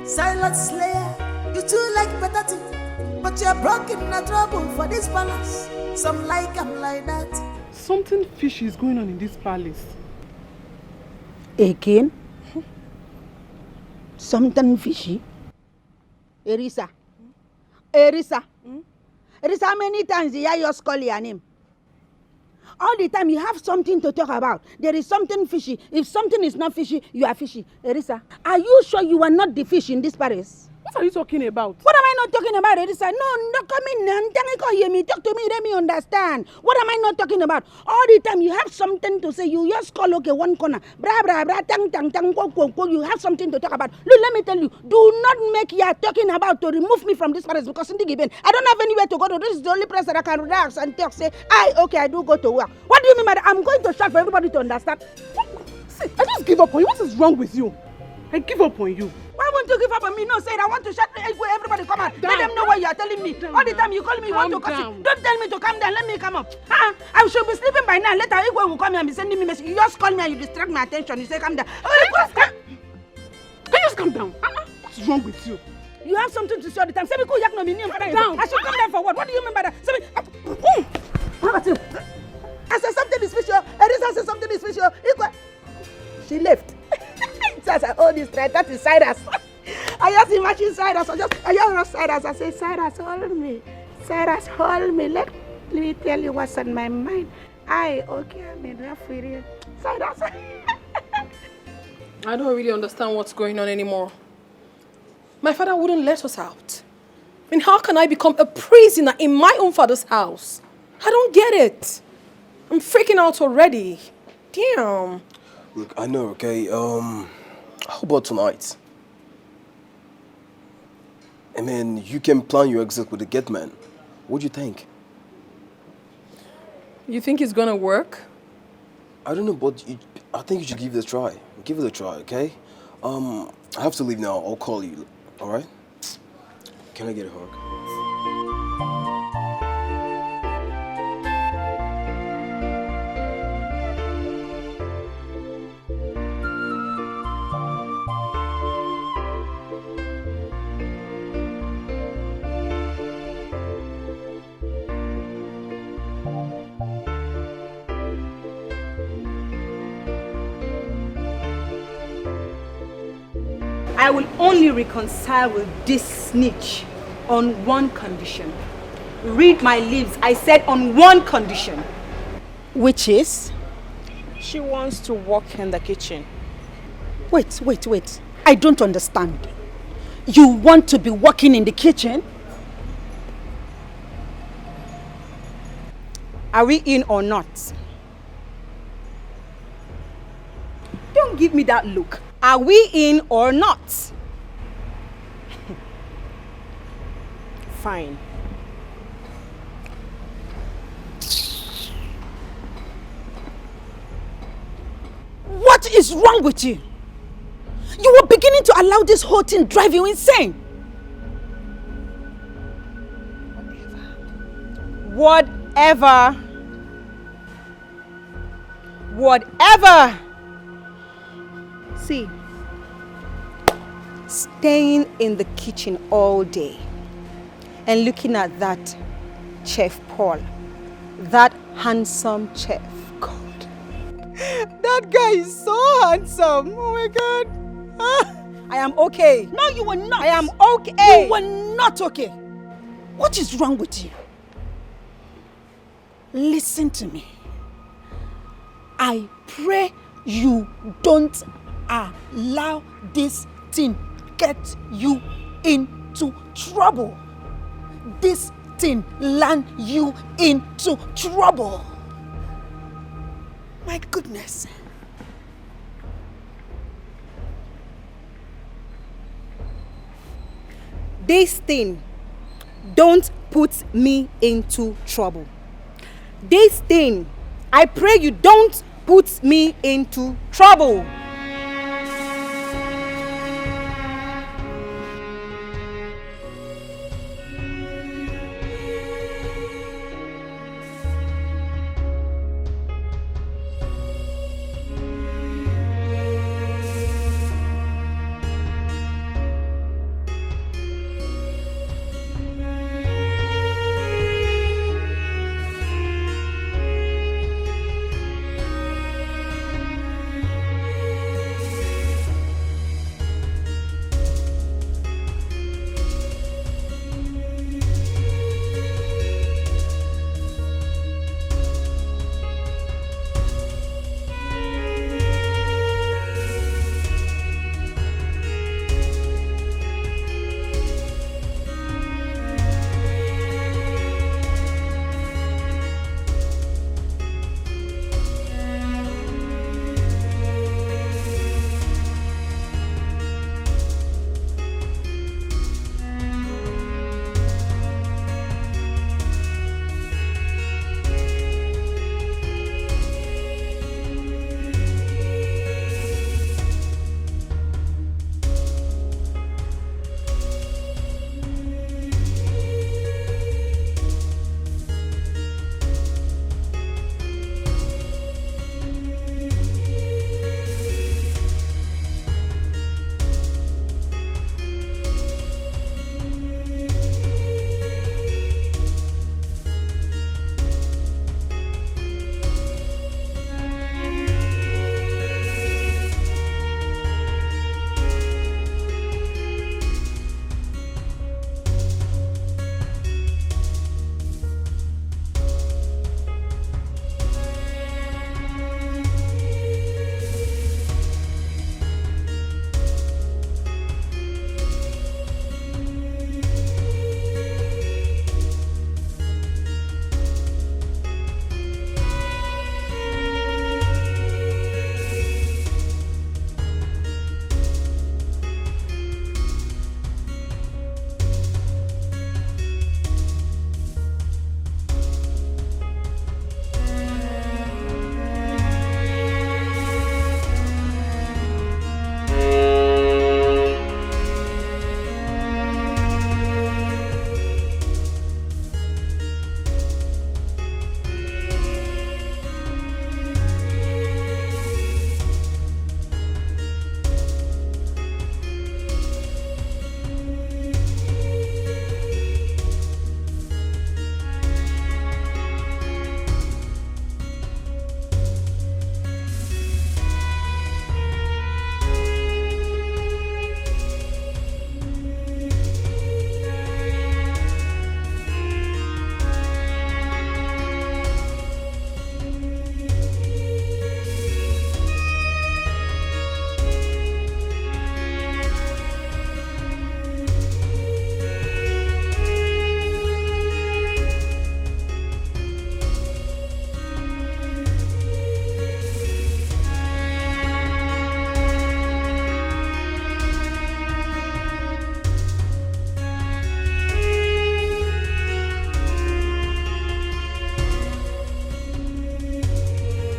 [SPEAKER 10] Silent Slayer, you too like better thing, but you're broken in trouble for this palace. Some like I'm like that.
[SPEAKER 3] Something fishy is going on in this palace.
[SPEAKER 17] Again? Something fishy? Erisa. Erisa. Erisa, how many times did I just call your name? All the time you have something to talk about. There is something fishy. If something is not fishy, you are fishy. Erisa, are you sure you are not the fish in this palace?
[SPEAKER 3] What are you talking about?
[SPEAKER 17] What am I not talking about, Erisa? No, not come in and hear me. Talk to me, let me understand. What am I not talking about? All the time you have something to say. You just call one corner. Bra bra bra tang tang tang go. You have something to talk about. Look, let me tell you. Do not make you talking about to remove me from this palace because in the given I don't have anywhere to go to. This is the only place that I can relax and talk. Say, okay, I do go to work. What do you mean by that? I'm going to shout for everybody to understand.
[SPEAKER 3] See, I just give up on you. What is wrong with you? I give up on you.
[SPEAKER 17] Why won't you give up on me? No, say I want to shut everybody come out. Let them know what you are telling me. All the time you call me, you want to come. Don't tell me to come down. Let me come up. I should be sleeping by now. Later, Igwe will come here and be sending me message. You just call me and you distract my attention. You say come down.
[SPEAKER 3] Can you just come down? What's wrong with you?
[SPEAKER 17] You have something to say all the time. Say me go yak no me name. I should come down for what? What do you mean by that? Say me. How about you? I said something is fishy. Erisa said something is fishy. Igwe. She left. As I hold this thread, that is Cyrus. I just imagine Cyrus. I just Cyrus. I say, Cyrus, hold me. Cyrus, hold me. Let me tell you what's on my mind. Okay, I'm enough with you. Cyrus.
[SPEAKER 7] I don't really understand what's going on anymore. My father wouldn't let us out. I mean, how can I become a prisoner in my own father's house? I don't get it. I'm freaking out already. Damn.
[SPEAKER 6] Look, I know, okay? How about tonight? I mean, you can plan your exit with the gate man. What do you think?
[SPEAKER 7] You think it's gonna work?
[SPEAKER 6] I don't know, but I think you should give it a try. Give it a try, okay? I have to leave now. I'll call you, all right? Can I get a hug?
[SPEAKER 1] I will only reconcile with this snitch on one condition. Read my lips. I said on one condition.
[SPEAKER 17] Which is?
[SPEAKER 20] She wants to work in the kitchen.
[SPEAKER 17] Wait. I don't understand. You want to be working in the kitchen?
[SPEAKER 1] Are we in or not? Don't give me that look. Are we in or not?
[SPEAKER 20] Fine.
[SPEAKER 17] What is wrong with you? You were beginning to allow this whole thing drive you insane.
[SPEAKER 1] Whatever. See, staying in the kitchen all day and looking at that Chef Paul, that handsome chef. God, that guy is so handsome. Oh my God. I
[SPEAKER 5] am okay.
[SPEAKER 17] No, you were not.
[SPEAKER 5] I am okay.
[SPEAKER 17] You were not okay. What is wrong with you? Listen to me. I pray you don't allow this thing get you into trouble. This thing land you into trouble. My goodness.
[SPEAKER 5] This thing don't put me into trouble. This thing, I pray you don't put me into trouble.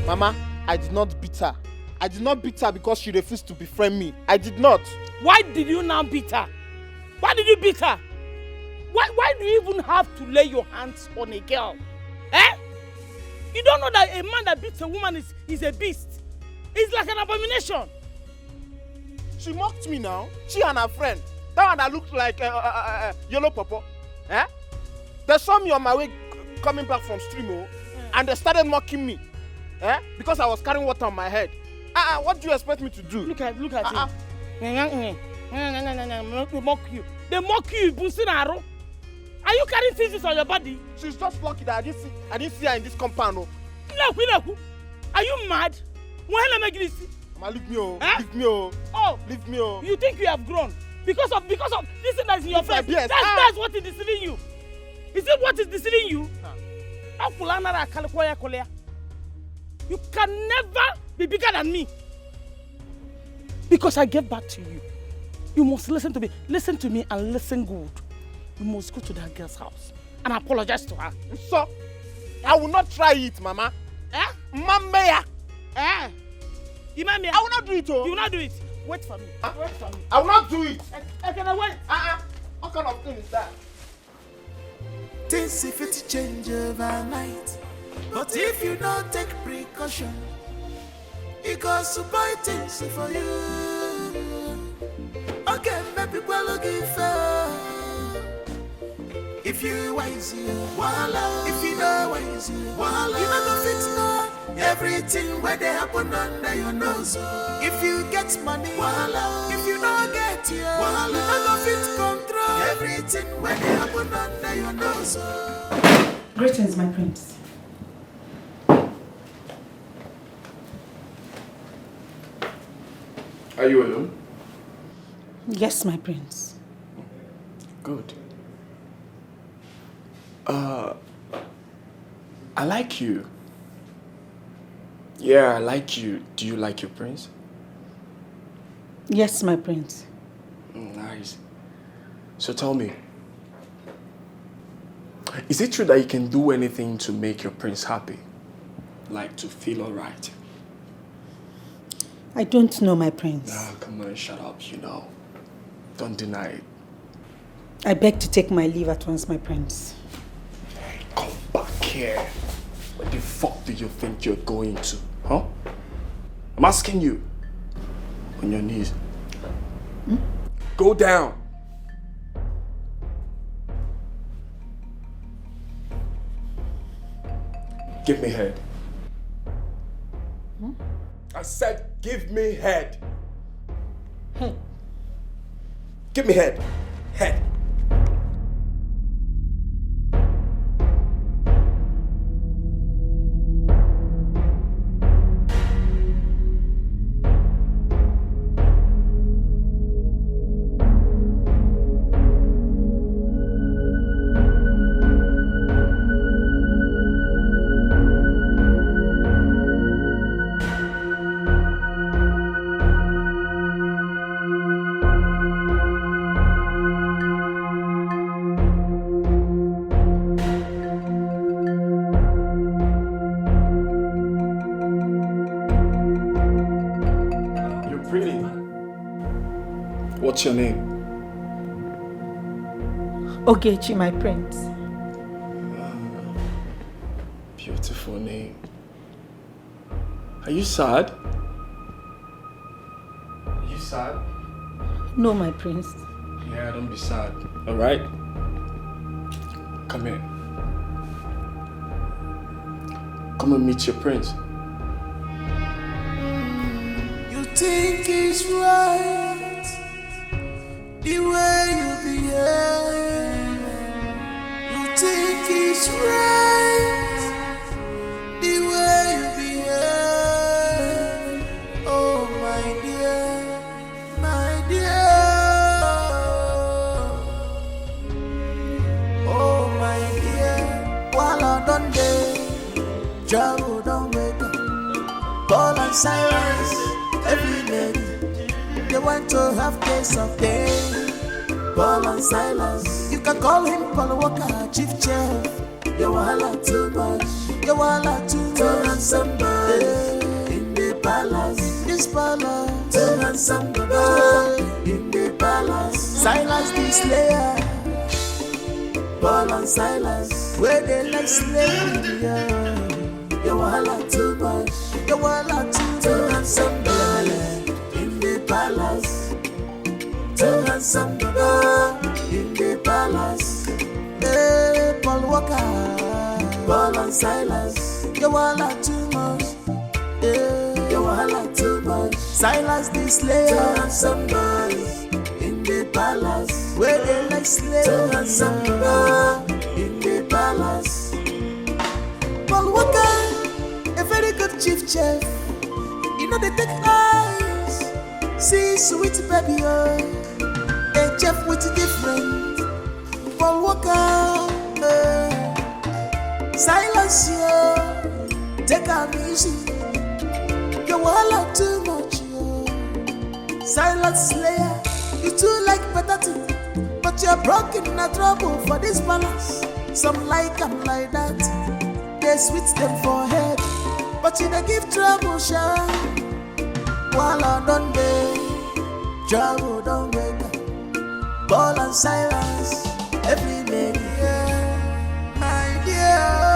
[SPEAKER 13] Mama, I did not beat her. I did not beat her because she refused to befriend me. I did not.
[SPEAKER 15] Why did you now beat her? Why did you beat her? Why do you even have to lay your hands on a girl? Eh? You don't know that a man that beats a woman is a beast. It's like an abomination.
[SPEAKER 13] She mocked me now. She and her friend. That one that looked like yellow pawpaw. Eh? They saw me on my way coming back from stream, and they started mocking me. Eh? Because I was carrying water on my head. What do you expect me to do?
[SPEAKER 15] Look at him. No, they mock you. They mock you, Bunsinaro. Are you carrying things on your body?
[SPEAKER 13] She's just lucky that I didn't see her in this compound. No.
[SPEAKER 15] Look. Are you mad? When am I
[SPEAKER 13] Mama, leave me, leave me, leave me.
[SPEAKER 15] You think you have grown because of this thing that's in your face?
[SPEAKER 13] Yes.
[SPEAKER 15] That's what is deceiving you. Is it what is deceiving you? You can never be bigger than me. Because I gave back to you. You must listen to me. Listen to me and listen good. You must go to that girl's house and apologize to her.
[SPEAKER 13] So, I will not try it, Mama. Mama.
[SPEAKER 15] I
[SPEAKER 13] will not do it,
[SPEAKER 15] You will not do it. Wait for me. Wait for me.
[SPEAKER 13] I will not do it.
[SPEAKER 15] Can I wait?
[SPEAKER 13] What kind of thing is that?
[SPEAKER 10] Things if it change overnight, but if you don't take precaution, it goes to buy things for you. Okay, maybe we're looking for. If you wise you, voila. If you know wise you, voila. You never fix no. Everything where they happen under your nose. If you get money, voila. If you don't get you, voila. You never fit control. Everything where they happen under your nose.
[SPEAKER 5] Greetings, my prince.
[SPEAKER 8] Are you alone?
[SPEAKER 5] Yes, my prince.
[SPEAKER 8] Good. I like you. Yeah, I like you. Do you like your prince?
[SPEAKER 5] Yes, my prince.
[SPEAKER 8] Nice. So tell me, is it true that you can do anything to make your prince happy? Like to feel alright?
[SPEAKER 5] I don't know, my prince.
[SPEAKER 8] Ah, come on, shut up, you know. Don't deny it.
[SPEAKER 5] I beg to take my leave at once, my prince.
[SPEAKER 8] Come back here. Where the fuck do you think you're going to? Huh? I'm asking you. On your knees. Go down. Give me head. I said give me head.
[SPEAKER 5] Head?
[SPEAKER 8] Give me head. Head. What's your name?
[SPEAKER 5] Ogechi, my prince.
[SPEAKER 8] Beautiful name. Are you sad? Are you sad?
[SPEAKER 5] No, my prince.
[SPEAKER 8] Yeah, don't be sad. Alright? Come here. Come and meet your prince.
[SPEAKER 10] You think it's right the way you behave. You think it's right the way you behave. Oh my dear, my dear. Oh my dear. While I don't day, trouble don't wake up. Paul and Silas, every lady, they want to have taste of day. Paul and Silas, you can call him Paul Walker, chief chef. You wahala too much, you wahala too much. To have somebody in the palace, this palace. To have somebody in the palace. Silas the slayer, Paul and Silas, where they like slavery. You wahala too much, you wahala too much. To have somebody in the palace. To have somebody in the palace. Hey, Paul Walker, Paul and Silas, you wahala too much. Yeah, you wahala too much. Silas the slayer. To have somebody where they like slaves and samba in the palace. Paul Walker, a very good chief chef. You know they take eyes, see sweet baby, a chef with different. Paul Walker, silence you, take a easy. You all too much, silent slayer. You too like better thing, but you're broken in a trouble for this balance. Some like them like that, they switch them for head, but you they give trouble, sure. While I don't be, trouble don't wake up. Ball and silence, every lady, yeah, my dear.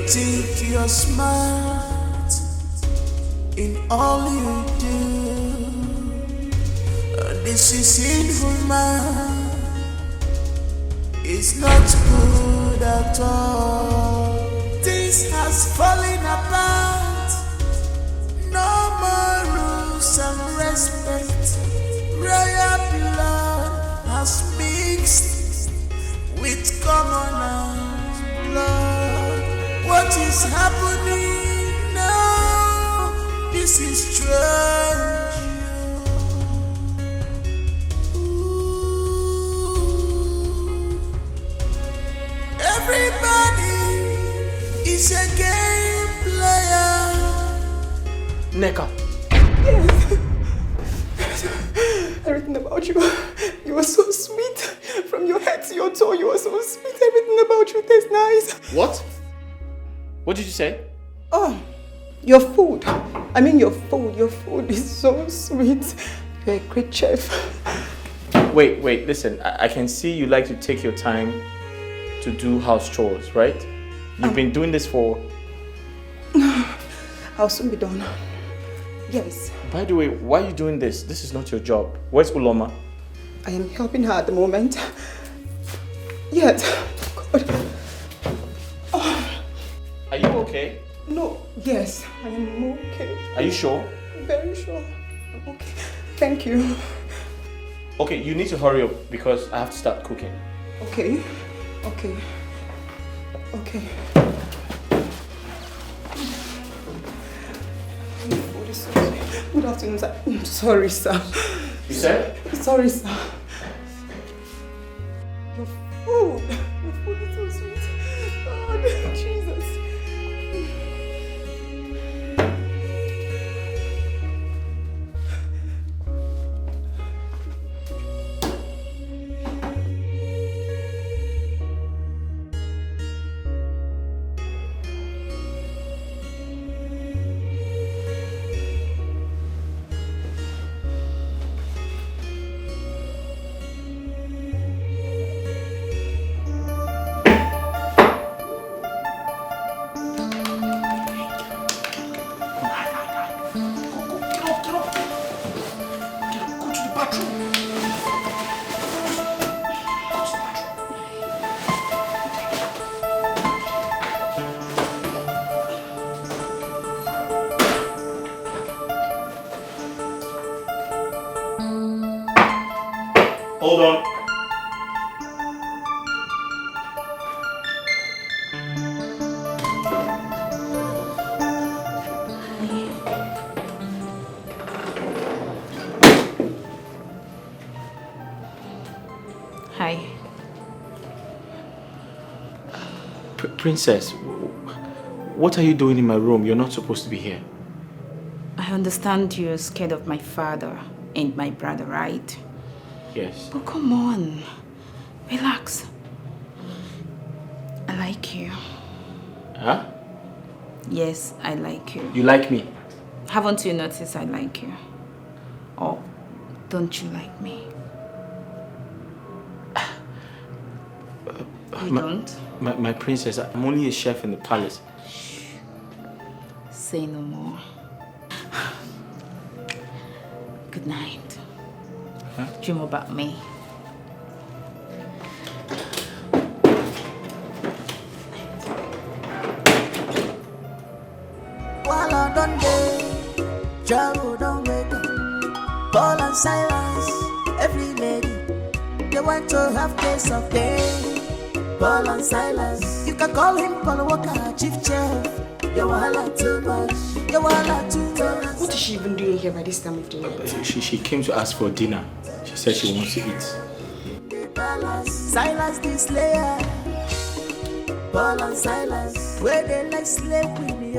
[SPEAKER 10] Think you're smart in all you do. This is sinful, man. It's not good at all. Things has fallen apart. No more rules and respect. Royal blood has mixed with commoners' blood. What is happening now? This is strange. Everybody is a game player.
[SPEAKER 15] Neka.
[SPEAKER 1] Yes. Everything about you. You are so sweet. From your head to your toe, you are so sweet. Everything about you tastes nice.
[SPEAKER 19] What? What did you say?
[SPEAKER 1] Oh, your food. I mean your food. Your food is so sweet. You're a great chef.
[SPEAKER 19] Wait, listen. I can see you like to take your time to do house chores, right? You've been doing this for...
[SPEAKER 1] I'll soon be done. Yes.
[SPEAKER 19] By the way, why are you doing this? This is not your job. Where's Uloma?
[SPEAKER 1] I am helping her at the moment. Yes. God.
[SPEAKER 19] Are you okay?
[SPEAKER 1] No, yes, I am okay.
[SPEAKER 19] Are you sure?
[SPEAKER 1] Very sure. I'm okay. Thank you.
[SPEAKER 19] Okay, you need to hurry up because I have to start cooking.
[SPEAKER 1] Okay. Okay. Okay. Good afternoon, sir. Sorry, sir.
[SPEAKER 19] You said?
[SPEAKER 1] Sorry, sir. Your food. Your food is so sweet. God, Jesus.
[SPEAKER 19] Hold on.
[SPEAKER 14] Hi.
[SPEAKER 19] Princess, what are you doing in my room? You're not supposed to be here.
[SPEAKER 5] I understand you're scared of my father and my brother, right?
[SPEAKER 19] Yes.
[SPEAKER 5] But come on. Relax. I like you.
[SPEAKER 19] Huh?
[SPEAKER 5] Yes, I like you.
[SPEAKER 19] You like me?
[SPEAKER 5] Haven't you noticed I like you? Or don't you like me? You don't?
[SPEAKER 19] My princess, I'm only a chef in the palace.
[SPEAKER 5] Say no more. Good night.
[SPEAKER 19] Huh?
[SPEAKER 5] Dream about me.
[SPEAKER 10] While I don't day, trouble don't wait. Paul and Silas, every lady, they want to have taste of day. Paul and Silas, you can call him Paul Walker, chief chef. You wahala too much, you wahala too much.
[SPEAKER 1] What is she even doing here by this time of the night?
[SPEAKER 19] She came to ask for dinner. She said she wants to eat.
[SPEAKER 10] Silas the slayer, Paul and Silas, where they like slave with me.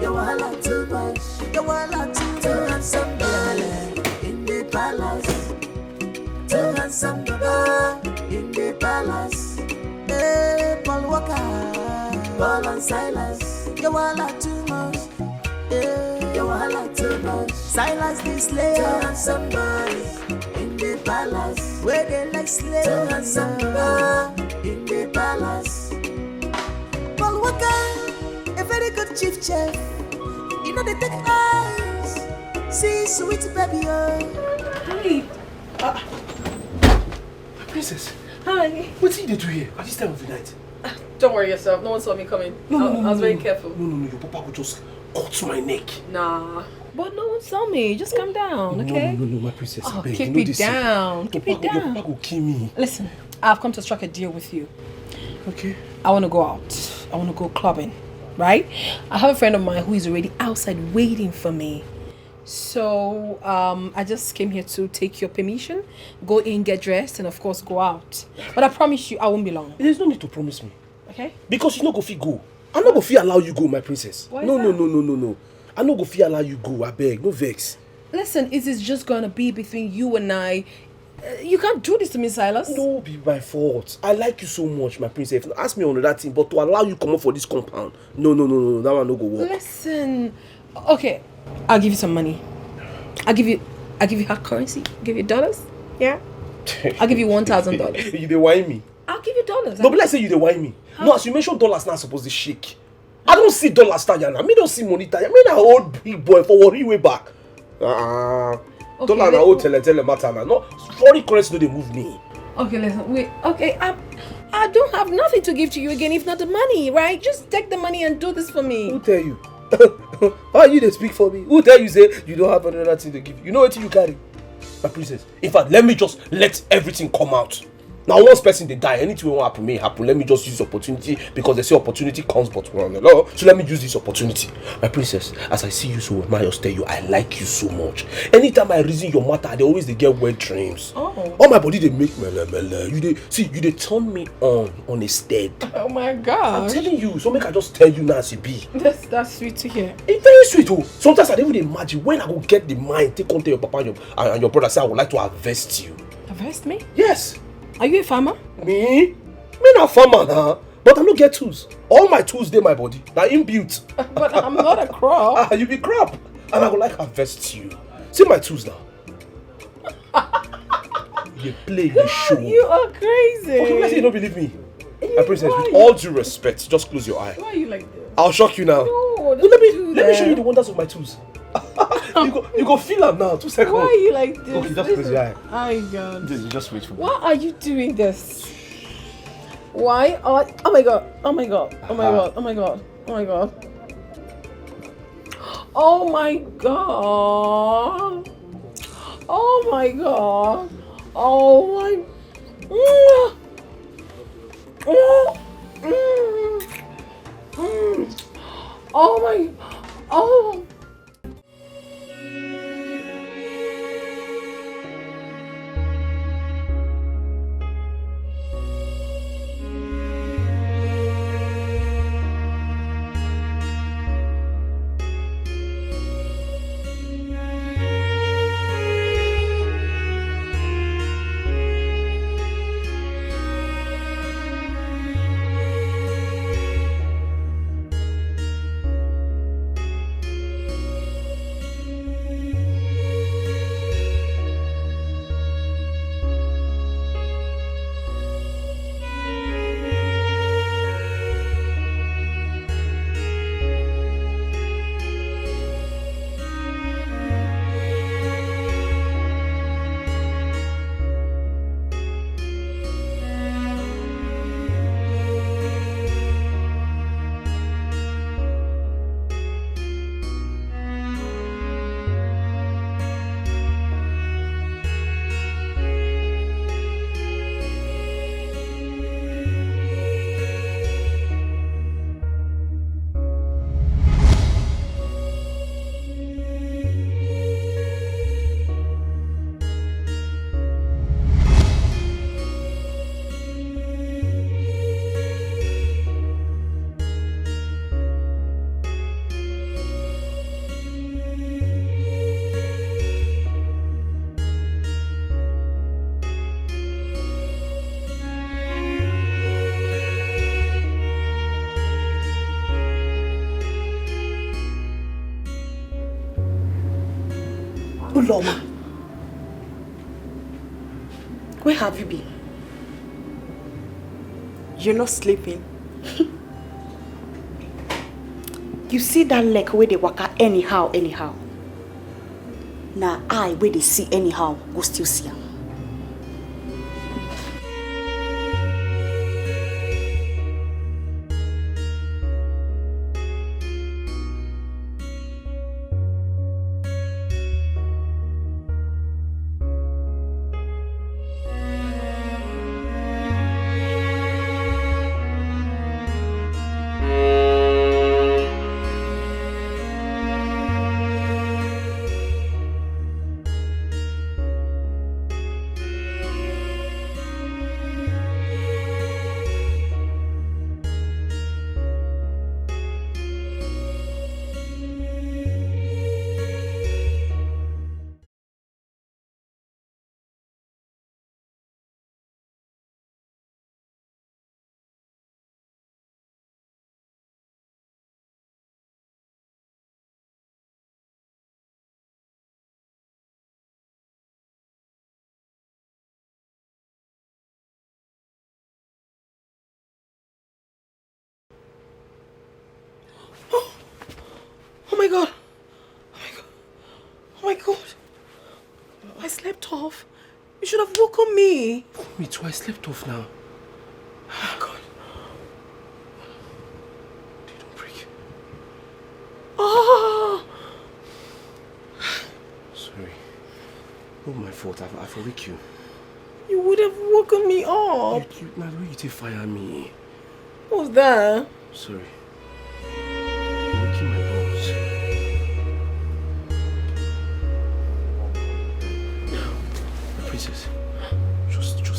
[SPEAKER 10] You wahala too much, you wahala too handsome girl in the palace, too handsome girl in the palace. Hey, Paul Walker, Paul and Silas, you wahala too much. Yeah, you wahala too much. Silas the slayer, too handsome boys in the palace, where they like slave. Too handsome girl in the palace. Paul Walker, a very good chief chef. You know they take eyes. See sweet baby.
[SPEAKER 2] Hi. Princess.
[SPEAKER 7] Hi.
[SPEAKER 2] What did you do here at this time of the night?
[SPEAKER 7] Don't worry yourself. No one saw me coming. I was very careful.
[SPEAKER 2] No. Your papa would just cut my neck.
[SPEAKER 7] Nah. But no one saw me. Just calm down, okay?
[SPEAKER 2] No, my princess.
[SPEAKER 7] Oh,
[SPEAKER 2] beg,
[SPEAKER 7] keep
[SPEAKER 2] you know
[SPEAKER 7] it
[SPEAKER 2] this.
[SPEAKER 7] down. Keep it down.
[SPEAKER 2] Your papa will kill me.
[SPEAKER 7] Listen, I've come to strike a deal with you.
[SPEAKER 2] Okay.
[SPEAKER 7] I want to go out. I want to go clubbing, right? I have a friend of mine who is already outside waiting for me. So I just came here to take your permission, go in, get dressed, and of course go out. But I promise you, I won't be long.
[SPEAKER 2] There's no need to promise me.
[SPEAKER 7] Okay?
[SPEAKER 2] Because you no go fit go. I no go fit allow you go, my princess.
[SPEAKER 7] Why is
[SPEAKER 2] No.
[SPEAKER 7] that?
[SPEAKER 2] I no go fit allow you go. I beg, no vex.
[SPEAKER 7] Listen, it is just gonna be between you and I. You can't do this to me, Silas.
[SPEAKER 2] No be my fault. I like you so much, my princess. Now, ask me on that thing, but to allow you come up for this compound. No. That one no go work.
[SPEAKER 7] Listen, okay, I'll give you some money. I'll give you hard currency. Give you dollars. Yeah. I'll give you $1,000.
[SPEAKER 2] You dey whine me?
[SPEAKER 7] I'll give you dollars.
[SPEAKER 2] No, but let's say you dey whine me. No, as you mentioned dollars now supposed to shake. I don't see dollars tire now. Me don't see money tire. Me na old big boy for worry way back. Dollar na old tele matter now. No, foreign currency no dey move me.
[SPEAKER 7] Okay, listen, wait. Okay, I don't have nothing to give to you again if not the money, right? Just take the money and do this for me.
[SPEAKER 2] Who tell you? How you dey speak for me? Who tell you say you don't have another thing to give? You know what you carry? My princess. In fact, let me just let everything come out. Now, once person they die, anything will happen may happen. Let me just use opportunity because they say opportunity comes but one. So let me use this opportunity. My princess, as I see you so well, I just tell you, I like you so much. Anytime I reason your matter, they always they get wet dreams.
[SPEAKER 7] Oh.
[SPEAKER 2] All my body they make mele. You they turn me on a stead.
[SPEAKER 7] Oh my God.
[SPEAKER 2] I'm telling you, so make I just tell you now, be.
[SPEAKER 7] That's sweet to hear.
[SPEAKER 2] It's very sweet, oh. Sometimes I don't even imagine when I go get the mind, take on to your papa and your brother, say I would like to harvest you.
[SPEAKER 7] Harvest me?
[SPEAKER 2] Yes.
[SPEAKER 7] Are you a farmer?
[SPEAKER 2] Me not farmer now, but I don't get tools. All my tools they my body. Now inbuilt.
[SPEAKER 7] But I'm not a crop.
[SPEAKER 2] You be crop. And I would like to harvest you. See my tools now. You play, you show.
[SPEAKER 7] You are crazy.
[SPEAKER 2] Okay, let's say you don't believe me. My princess, with all due respect, just close your eye.
[SPEAKER 7] Why are you like this?
[SPEAKER 2] I'll shock you now.
[SPEAKER 7] No,
[SPEAKER 2] let me show you the wonders of my tools. you go feel them now. 2 seconds.
[SPEAKER 7] Why are you like this?
[SPEAKER 2] Okay, just close your eye.
[SPEAKER 7] Oh God.
[SPEAKER 2] Just wait for me.
[SPEAKER 7] Why are you doing this? Why? Oh my God. Oh my God. Oh my God. Oh my God. Oh my God. Oh my God. Oh my God. Oh my. Oh my. Oh.
[SPEAKER 5] Uloma, where have you been?
[SPEAKER 20] You're not sleeping.
[SPEAKER 5] You see that leg where they waka anyhow. Now I where they see anyhow, go still see am.
[SPEAKER 20] Oh my god. I slept off. You should have woken me.
[SPEAKER 6] Me too, I slept off now.
[SPEAKER 20] Oh my god.
[SPEAKER 6] Don't break.
[SPEAKER 20] Oh!
[SPEAKER 6] Sorry. Oh, my fault. I've awake you.
[SPEAKER 20] You would have woken me up.
[SPEAKER 6] Now, the way you take fire at me.
[SPEAKER 20] What was that?
[SPEAKER 6] Sorry. You're waking my bones. Princess, just Dikeh.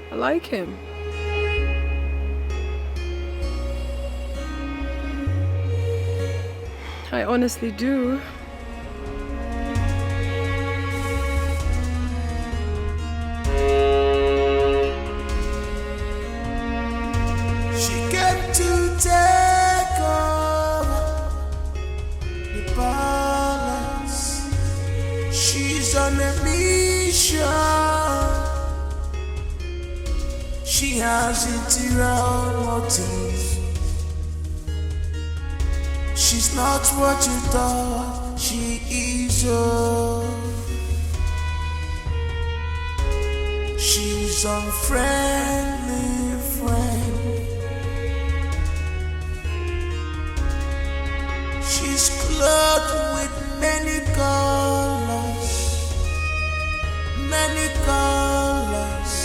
[SPEAKER 7] I like him. I honestly do.
[SPEAKER 10] She came to take over the balance. She's on a mission. She has interior motives. She's not what you thought she is. She's unfriendly friend. She's clothed with many colors, many colors.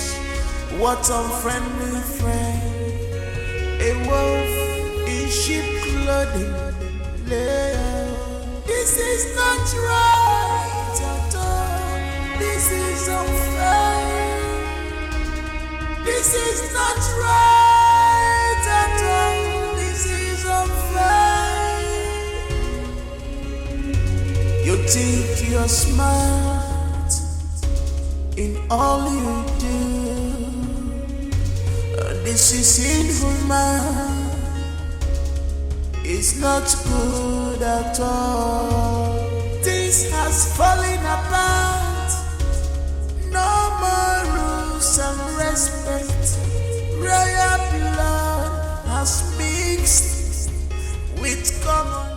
[SPEAKER 10] What unfriendly friend? A wolf in sheep clothing. This is not right at all. This is unfair. This is not right at all. This is unfair. You think you're smart in all you do. This is inhuman. It's not good at all. This has fallen apart. No more rules and respect. Royal blood has mixed with common.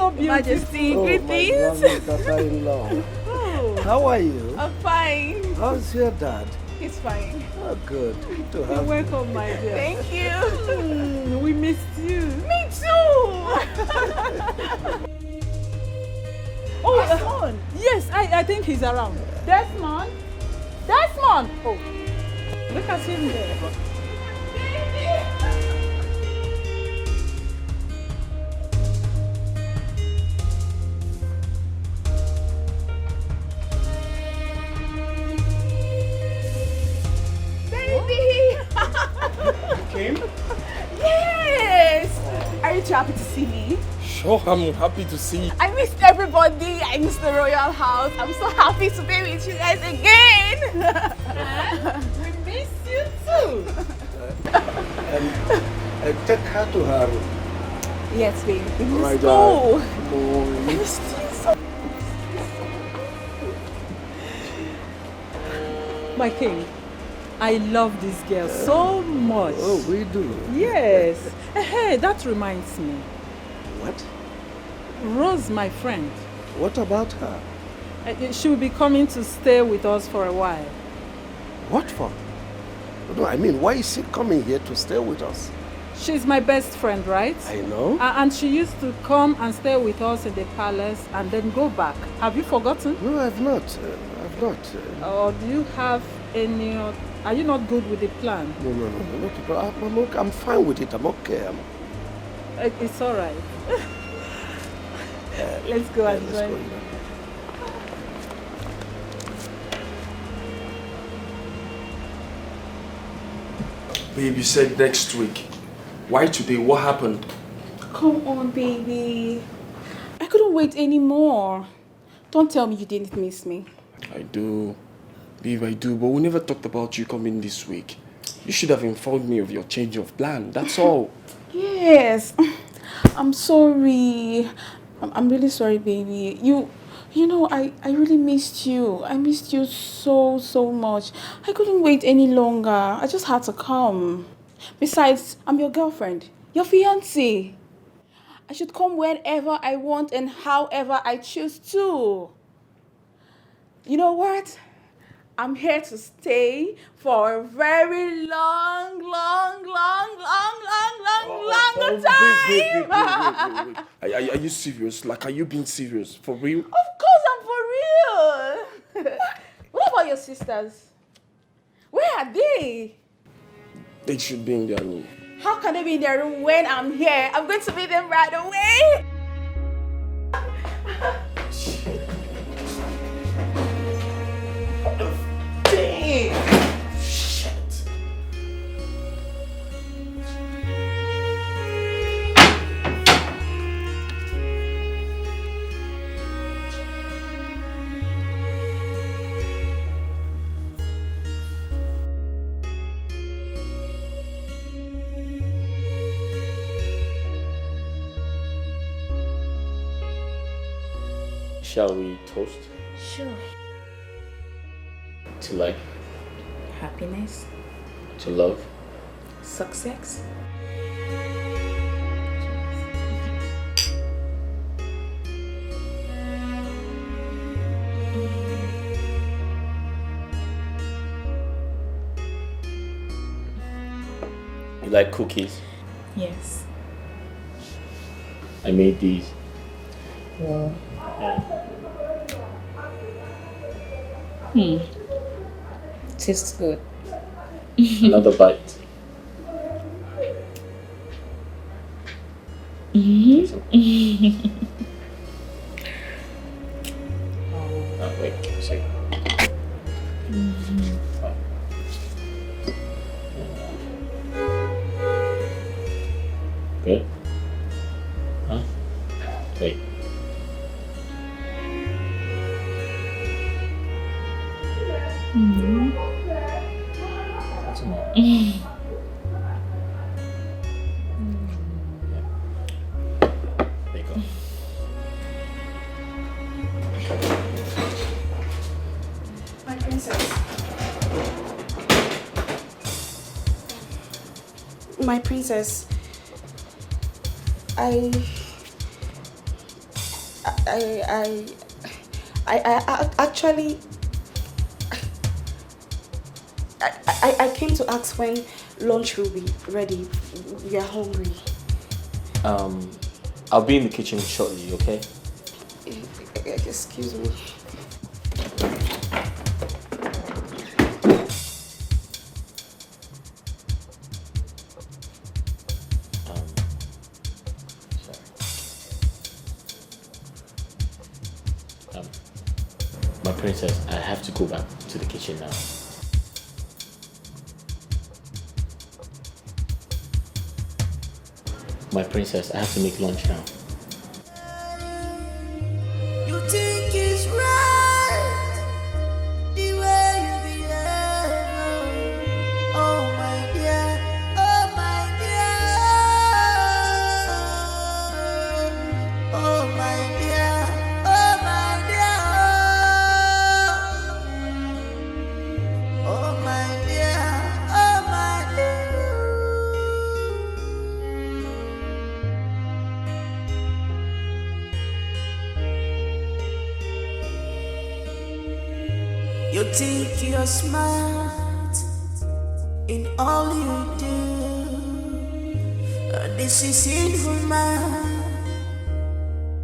[SPEAKER 9] so beautiful.
[SPEAKER 14] Majesty,
[SPEAKER 4] Oh,
[SPEAKER 14] greetings.
[SPEAKER 4] my lovely daughter-in-law. How are you?
[SPEAKER 14] I'm fine.
[SPEAKER 4] How's your dad?
[SPEAKER 14] He's fine.
[SPEAKER 4] Oh, good. Good to
[SPEAKER 9] You're
[SPEAKER 4] have you.
[SPEAKER 9] welcome, my dear.
[SPEAKER 14] Thank you.
[SPEAKER 9] We missed you.
[SPEAKER 14] Me too.
[SPEAKER 9] Oh, Desmond. Yes, I think he's around. Desmond? Desmond! Oh, look at him there.
[SPEAKER 14] Baby!
[SPEAKER 8] Came?
[SPEAKER 14] Yes! Are you too happy to see me?
[SPEAKER 8] Sure, I'm happy to see you.
[SPEAKER 14] I missed everybody. I missed the royal house. I'm so happy to be with you guys again.
[SPEAKER 9] We miss you too.
[SPEAKER 4] Take her to her room.
[SPEAKER 14] Yes, baby. Let's
[SPEAKER 4] Right,
[SPEAKER 14] go.
[SPEAKER 4] boy.
[SPEAKER 14] I missed you so.
[SPEAKER 9] My king, I love this girl so much.
[SPEAKER 4] Oh, we do.
[SPEAKER 9] Yes. Hey, that reminds me.
[SPEAKER 4] What?
[SPEAKER 9] Rose, my friend.
[SPEAKER 4] What about her?
[SPEAKER 9] She will be coming to stay with us for a while.
[SPEAKER 4] What for? No, I mean, why is she coming here to stay with us?
[SPEAKER 9] She's my best friend, right?
[SPEAKER 4] I know.
[SPEAKER 9] And she used to come and stay with us in the palace and then go back. Have you forgotten?
[SPEAKER 4] No, I've not. I've not.
[SPEAKER 9] Or do you have any... Are you not good with the plan?
[SPEAKER 4] No, not at all. I'm fine with it. I'm okay.
[SPEAKER 9] It's all right. Let's go and
[SPEAKER 4] let's
[SPEAKER 9] join.
[SPEAKER 4] go.
[SPEAKER 8] Babe, you said next week. Why today? What happened?
[SPEAKER 14] Come on, baby. I couldn't wait anymore. Don't tell me you didn't miss me.
[SPEAKER 8] I do. Babe, I do. But we never talked about you coming this week. You should have informed me of your change of plan. That's all.
[SPEAKER 14] Yes. I'm sorry. I'm really sorry, baby. You know, I really missed you. I missed you so much. I couldn't wait any longer. I just had to come. Besides, I'm your girlfriend, your fiancée. I should come whenever I want and however I choose to. You know what? I'm here to stay for a very long time.
[SPEAKER 8] Are you serious? Like, are you being serious? For real?
[SPEAKER 14] Of course I'm for real. What about your sisters? Where are they?
[SPEAKER 8] They should be in their room.
[SPEAKER 14] How can they be in their room when I'm here? I'm going to meet them right away. Dang.
[SPEAKER 8] Shit.
[SPEAKER 19] Shall we toast
[SPEAKER 14] Sure.
[SPEAKER 19] to life,
[SPEAKER 14] Happiness,
[SPEAKER 19] to love?
[SPEAKER 14] success.
[SPEAKER 19] You like cookies?
[SPEAKER 14] Yes.
[SPEAKER 19] I made these.
[SPEAKER 14] Wow.
[SPEAKER 19] Yeah.
[SPEAKER 14] Tastes good.
[SPEAKER 19] Another bite. Oh, wait, a second. Good? Huh? Wait. That's more. There you go.
[SPEAKER 14] My princess. My princess.
[SPEAKER 5] I actually I came to ask when lunch will be ready. We are hungry.
[SPEAKER 19] I'll be in the kitchen shortly, okay?
[SPEAKER 5] Excuse me.
[SPEAKER 19] My princess, I have to go back to the kitchen now. My princess, I have to make lunch now.
[SPEAKER 10] You think it's right the way you behave. Oh my dear, oh my dear, oh my dear, oh my dear, oh my dear, oh my dear. You think you're smart in all you do. This is inhuman.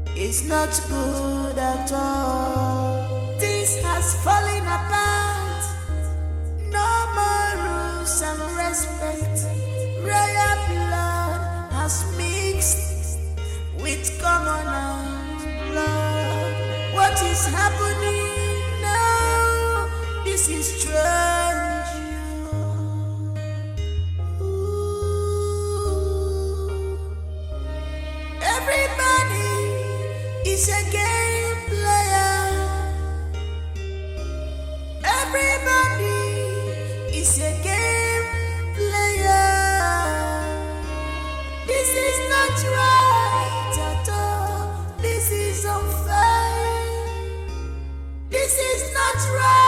[SPEAKER 10] It's not good at all. This has fallen apart. No more rules and respect. Royal blood has mixed with commoner blood. What is happening? This is strange. Ooh. Everybody is a game player. Everybody is a game player. This is not right at all. This is unfair. This is not right.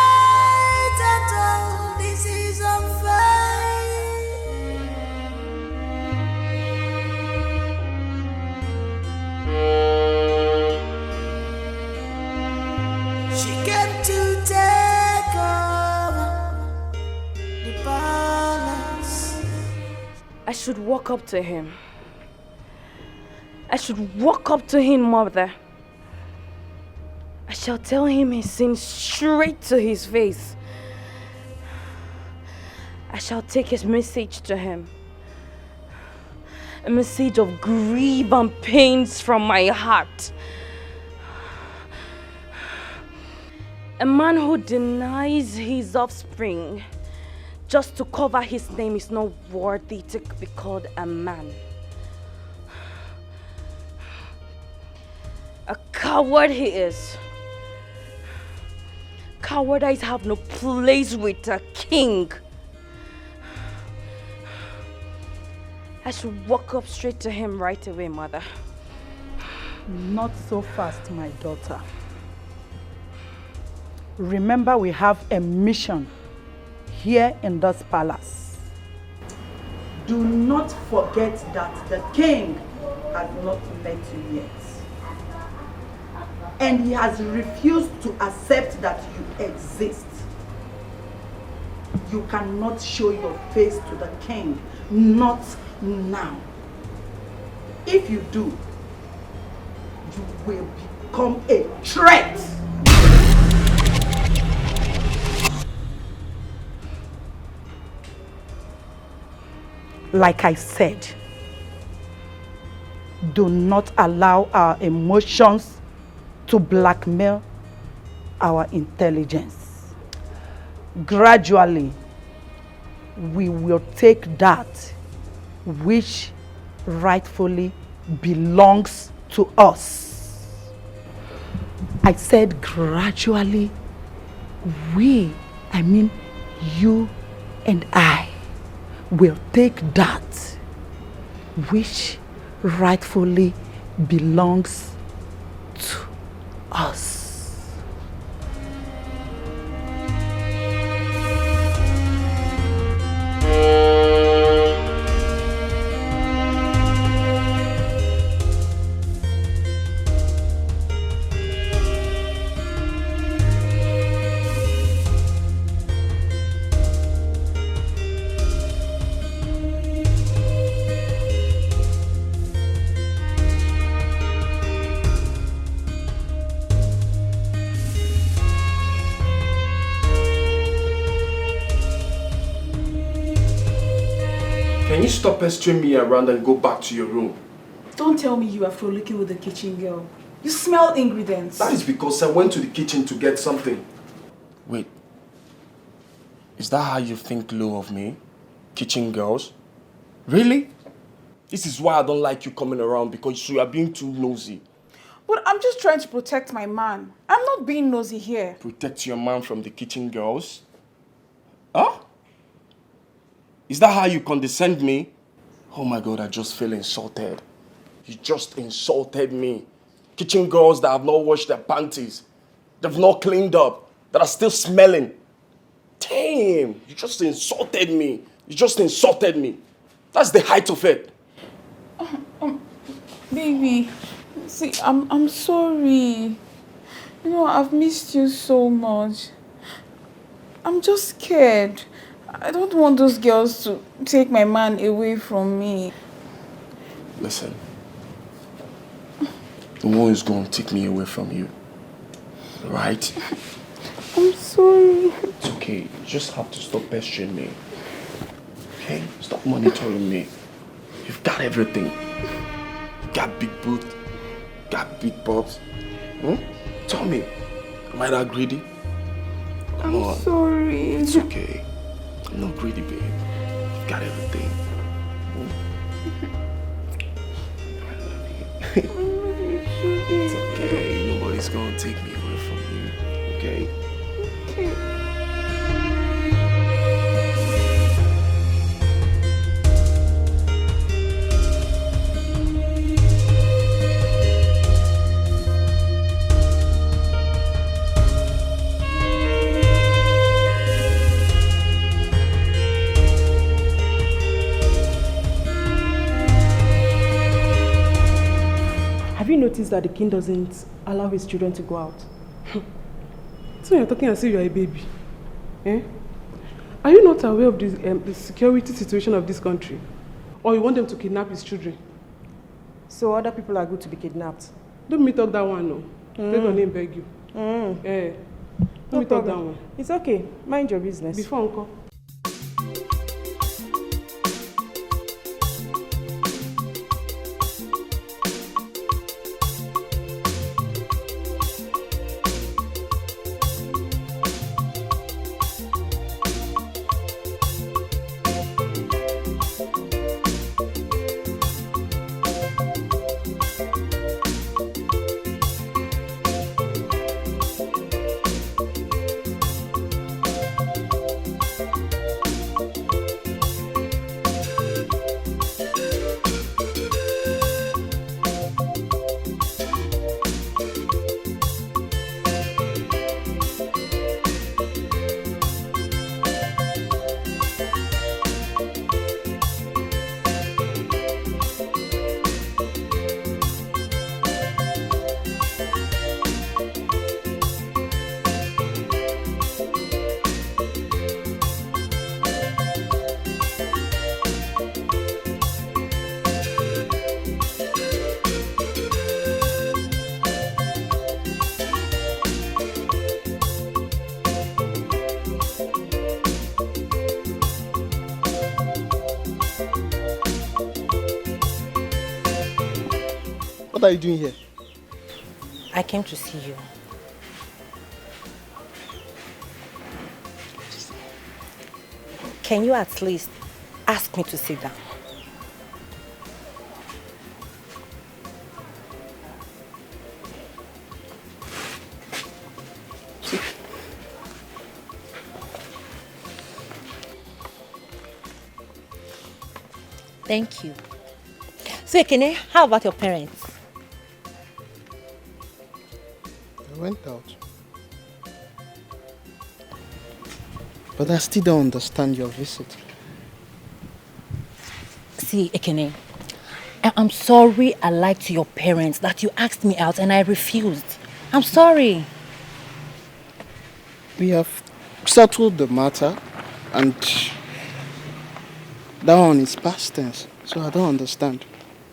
[SPEAKER 10] This is unfair. She came to take over the palace.
[SPEAKER 5] I should walk up to him. I should walk up to him, mother. I shall tell him his sin straight to his face. I shall take his message to him. A message of grief and pains from my heart. A man who denies his offspring just to cover his name is not worthy to be called a man. A coward he is. Cowardice have no place with a king. I should walk up straight to him right away, mother.
[SPEAKER 12] Not so fast, my daughter. Remember, we have a mission here in this palace. Do not forget that the king has not met you yet. And he has refused to accept that you exist. You cannot show your face to the king, not now. If you do, you will become a threat. Like I said, do not allow our emotions to blackmail our intelligence. Gradually, we will take that which rightfully belongs to us. I said gradually, I mean you and I, will take that which rightfully belongs to us.
[SPEAKER 8] stop pestering me around and go back to your room?
[SPEAKER 14] Don't tell me you are frolicking with the kitchen girl. You smell ingredients.
[SPEAKER 8] That is because I went to the kitchen to get something. Wait. Is that how you think low of me? Kitchen girls? Really? This is why I don't like you coming around, because you are being too nosy.
[SPEAKER 14] But I'm just trying to protect my man. I'm not being nosy here.
[SPEAKER 8] Protect your man from the kitchen girls? Huh? Is that how you condescend me? Oh my God, I just feel insulted. You just insulted me. Kitchen girls that have not washed their panties, they've not cleaned up, that are still smelling. Damn, you just insulted me. You just insulted me. That's the height of it.
[SPEAKER 14] Baby, see, I'm sorry. You know, I've missed you so much. I'm just scared. I don't want those girls to take my man away from me.
[SPEAKER 8] Listen, no one is going to take me away from you, right?
[SPEAKER 14] I'm sorry.
[SPEAKER 8] It's okay. You just have to stop pestering me. Okay? Stop monitoring me. You've got everything. You got big boobs. Got big bobs. Tell me, am I that greedy? Come on.
[SPEAKER 14] Sorry.
[SPEAKER 8] It's okay. I'm not greedy, babe. You've got everything. I love you. It's okay. Nobody's gonna take me away from you. Okay?
[SPEAKER 3] Have you noticed that the king doesn't allow his children to go out? So you're talking as if you're a baby. Eh? Are you not aware of the security situation of this country? Or you want them to kidnap his children?
[SPEAKER 16] So other people are good to be kidnapped?
[SPEAKER 3] Don't me talk that one, no. Take your name, beg you. Eh. Don't me talk that one.
[SPEAKER 16] It's okay. Mind your business.
[SPEAKER 3] Before uncle.
[SPEAKER 21] What are you doing here?
[SPEAKER 16] I came to see you. Can you at least ask me to sit down? Thank you. So, Ekene, how about your parents?
[SPEAKER 21] I went out. But I still don't understand your visit.
[SPEAKER 16] See, Ekene, I'm sorry I lied to your parents that you asked me out and I refused. I'm sorry.
[SPEAKER 21] We have settled the matter and that one is past tense. So I don't understand.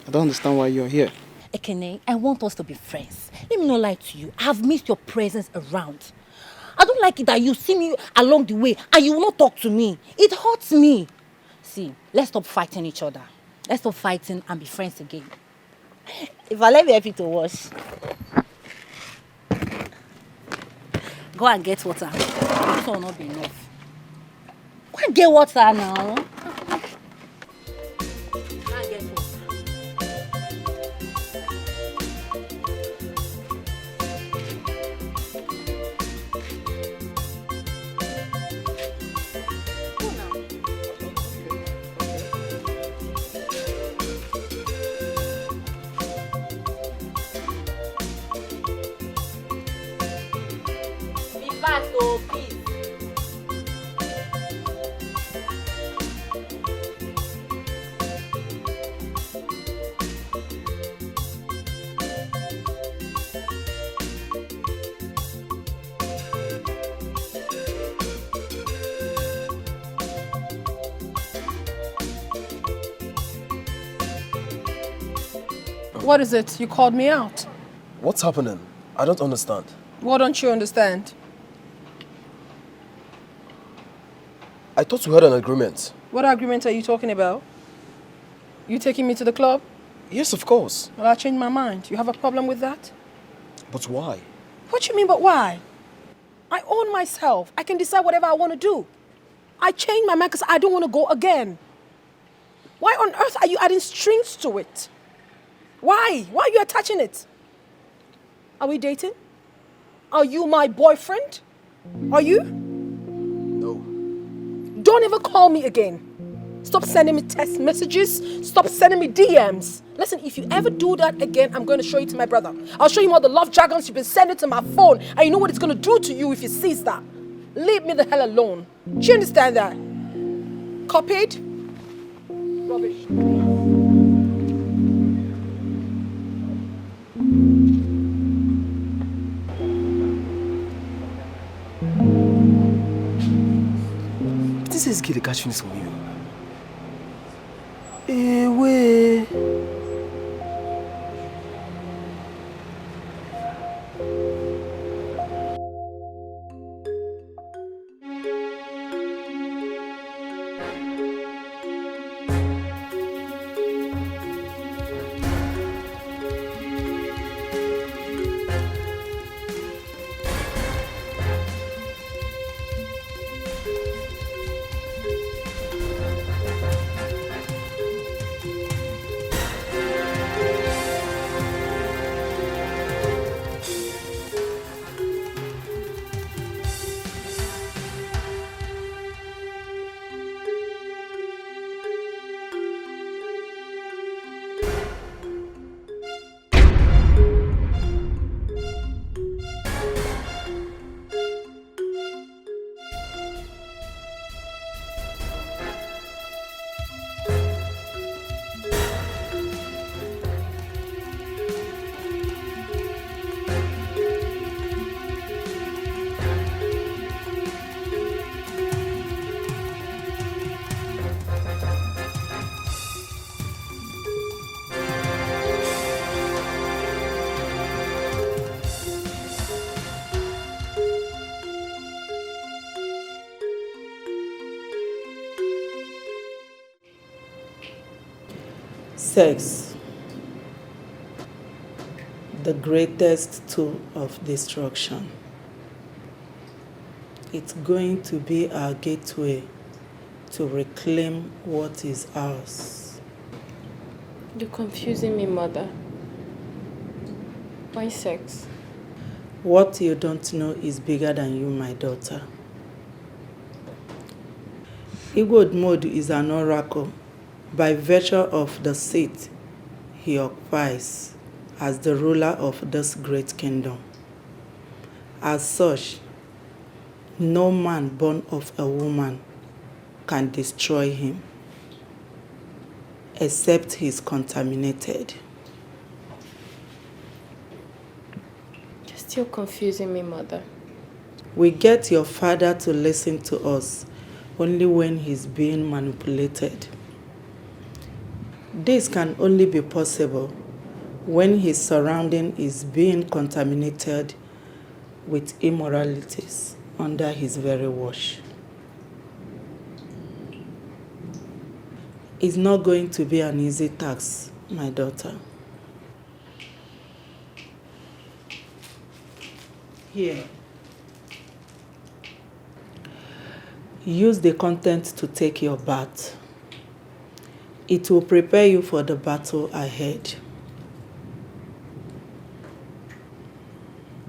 [SPEAKER 21] I don't understand why you're here.
[SPEAKER 16] Ekene, I want us to be friends. Let me not lie to you. I've missed your presence around. I don't like it that you see me along the way and you will not talk to me. It hurts me. See, let's stop fighting each other. Let's stop fighting and be friends again. If I let me help you to wash. Go and get water. This will not be enough. Go and get water now. Go and get water.
[SPEAKER 7] What is it? You called me out.
[SPEAKER 6] What's happening? I don't understand.
[SPEAKER 7] What don't you understand?
[SPEAKER 6] I thought we had an agreement.
[SPEAKER 7] What agreement are you talking about? You taking me to the club?
[SPEAKER 6] Yes, of course.
[SPEAKER 7] Well, I changed my mind. You have a problem with that?
[SPEAKER 6] But why?
[SPEAKER 7] What do you mean, but why? I own myself. I can decide whatever I want to do. I changed my mind because I don't want to go again. Why on earth are you adding strings to it? Why? Why are you attaching it? Are we dating? Are you my boyfriend? Are you?
[SPEAKER 6] No.
[SPEAKER 7] Don't ever call me again. Stop sending me text messages. Stop sending me DMs. Listen, if you ever do that again, I'm going to show you to my brother. I'll show him all the love jargons you've been sending to my phone. And you know what it's going to do to you if he sees that. Leave me the hell alone. Do you understand that? Copied? Rubbish.
[SPEAKER 6] This is kid catch feelings from you. Away.
[SPEAKER 12] Sex, the greatest tool of destruction. It's going to be our gateway to reclaim what is ours.
[SPEAKER 18] You're confusing me, Mother. Why sex?
[SPEAKER 12] What you don't know is bigger than you, my daughter. Igod Modu is an oracle by virtue of the seat he occupies as the ruler of this great kingdom. As such, no man born of a woman can destroy him, except he is contaminated.
[SPEAKER 18] You're still confusing me, Mother.
[SPEAKER 12] We get your father to listen to us only when he's being manipulated. This can only be possible when his surrounding is being contaminated with immoralities under his very watch. It's not going to be an easy task, my daughter. Here. Use the content to take your bath. It will prepare you for the battle ahead.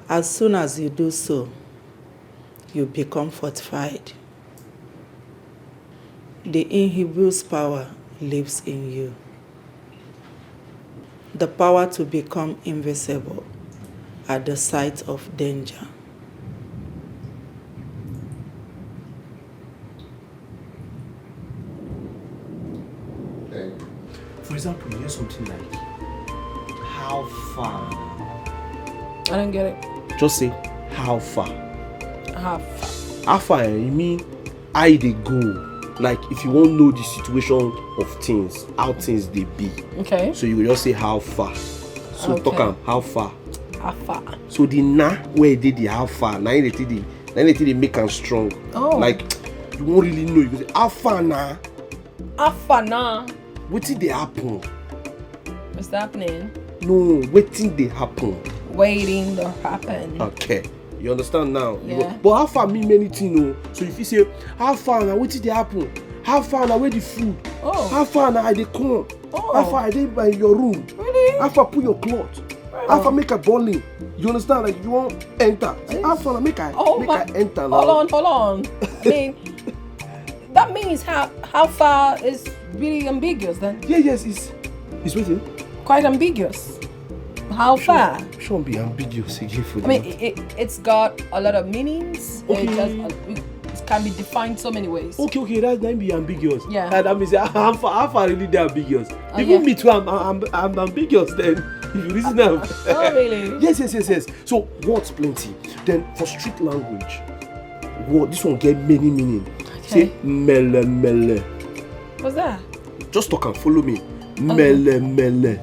[SPEAKER 12] As soon as you do so, you become fortified. The inhibus power lives in you. The power to become invisible at the sight of danger.
[SPEAKER 4] For example, you hear something like, how far?
[SPEAKER 7] I don't get it.
[SPEAKER 4] Just say, how far?
[SPEAKER 7] How far?
[SPEAKER 4] How far? You mean, I they go. Like, if you won't know the situation of things, how things they be.
[SPEAKER 7] Okay.
[SPEAKER 4] So you will just say, how far? So
[SPEAKER 7] Okay.
[SPEAKER 4] talk am, how far?
[SPEAKER 7] How far?
[SPEAKER 4] So the na where they did the how far, now they make them strong.
[SPEAKER 7] Oh.
[SPEAKER 4] Like, you won't really know. You can say, how far na?
[SPEAKER 7] How far now?
[SPEAKER 4] What did they happen?
[SPEAKER 7] What's happening?
[SPEAKER 4] No, waiting they happen.
[SPEAKER 7] Waiting to happen.
[SPEAKER 4] Okay. You understand now?
[SPEAKER 7] Yeah.
[SPEAKER 4] But how far mean many things, no? So if you say, how far now, what did they happen? How far now, where the food?
[SPEAKER 7] Oh.
[SPEAKER 4] How far now, I they come?
[SPEAKER 7] Oh.
[SPEAKER 4] How far I they by your room?
[SPEAKER 7] Really?
[SPEAKER 4] How far put your cloth? How far make a bowling? You understand? Like you won't enter. Say, how far make I enter now?
[SPEAKER 7] Hold on. I mean, that means how far is really ambiguous then?
[SPEAKER 4] Yeah, yes, it's waiting.
[SPEAKER 7] Quite ambiguous. How far?
[SPEAKER 4] Shouldn't be ambiguous again for
[SPEAKER 7] I mean, it's got a lot of meanings.
[SPEAKER 4] Okay.
[SPEAKER 7] It can be defined so many ways.
[SPEAKER 4] Okay, that might be ambiguous.
[SPEAKER 7] Yeah.
[SPEAKER 4] That means how far really they ambiguous. Even
[SPEAKER 7] yeah.
[SPEAKER 4] me too, I'm ambiguous then. If you listen up.
[SPEAKER 7] Oh really?
[SPEAKER 4] Yes. So words plenty. Then for street language, this one get many meaning.
[SPEAKER 7] Okay.
[SPEAKER 4] Say mele.
[SPEAKER 7] What's that?
[SPEAKER 4] Just talk and follow me. Mele.
[SPEAKER 7] Mele.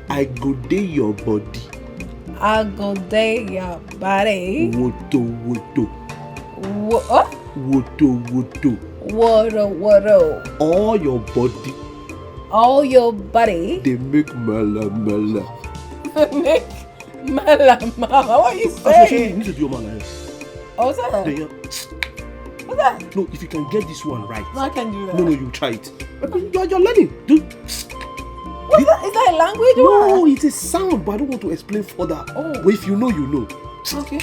[SPEAKER 4] I go dey your body.
[SPEAKER 7] I go day your body.
[SPEAKER 4] Woto.
[SPEAKER 7] What?
[SPEAKER 4] Woto.
[SPEAKER 7] Water.
[SPEAKER 4] All your body.
[SPEAKER 7] All your body.
[SPEAKER 4] They make mele.
[SPEAKER 7] Make melama. What are you saying?
[SPEAKER 4] You need to do your man.
[SPEAKER 7] Oh, what's that? What's that?
[SPEAKER 4] No, if you can get this one right.
[SPEAKER 7] No, I can do that.
[SPEAKER 4] No, you try it. You're learning.
[SPEAKER 7] What's that? Is that a language?
[SPEAKER 4] No, it's a sound, but I don't want to explain further.
[SPEAKER 7] Oh.
[SPEAKER 4] But if you know, you know.
[SPEAKER 7] Okay.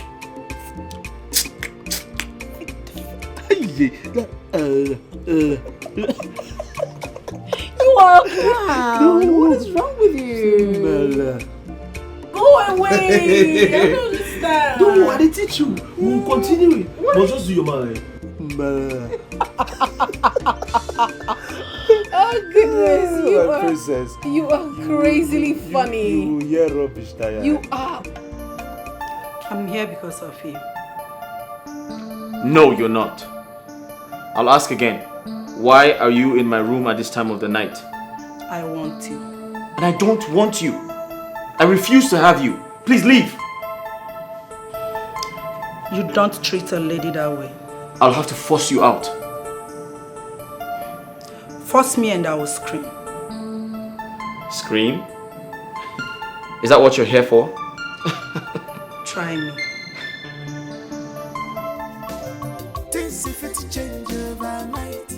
[SPEAKER 7] You are a clown. What is wrong with you? Go away. I don't understand.
[SPEAKER 4] No, I didn't teach you. We'll continue it. But just do your man.
[SPEAKER 7] Oh goodness,
[SPEAKER 4] princess.
[SPEAKER 7] You are crazily funny.
[SPEAKER 4] You hear rubbish, Diana.
[SPEAKER 7] You are.
[SPEAKER 12] I'm here because of you.
[SPEAKER 19] No, you're not. I'll ask again. Why are you in my room at this time of the night?
[SPEAKER 12] I want you.
[SPEAKER 19] And I don't want you. I refuse to have you. Please leave.
[SPEAKER 12] You don't treat a lady that way.
[SPEAKER 19] I'll have to force you out.
[SPEAKER 12] Force me and I will scream.
[SPEAKER 19] Scream? Is that what you're here for?
[SPEAKER 12] Try me.
[SPEAKER 10] Things if it change overnight,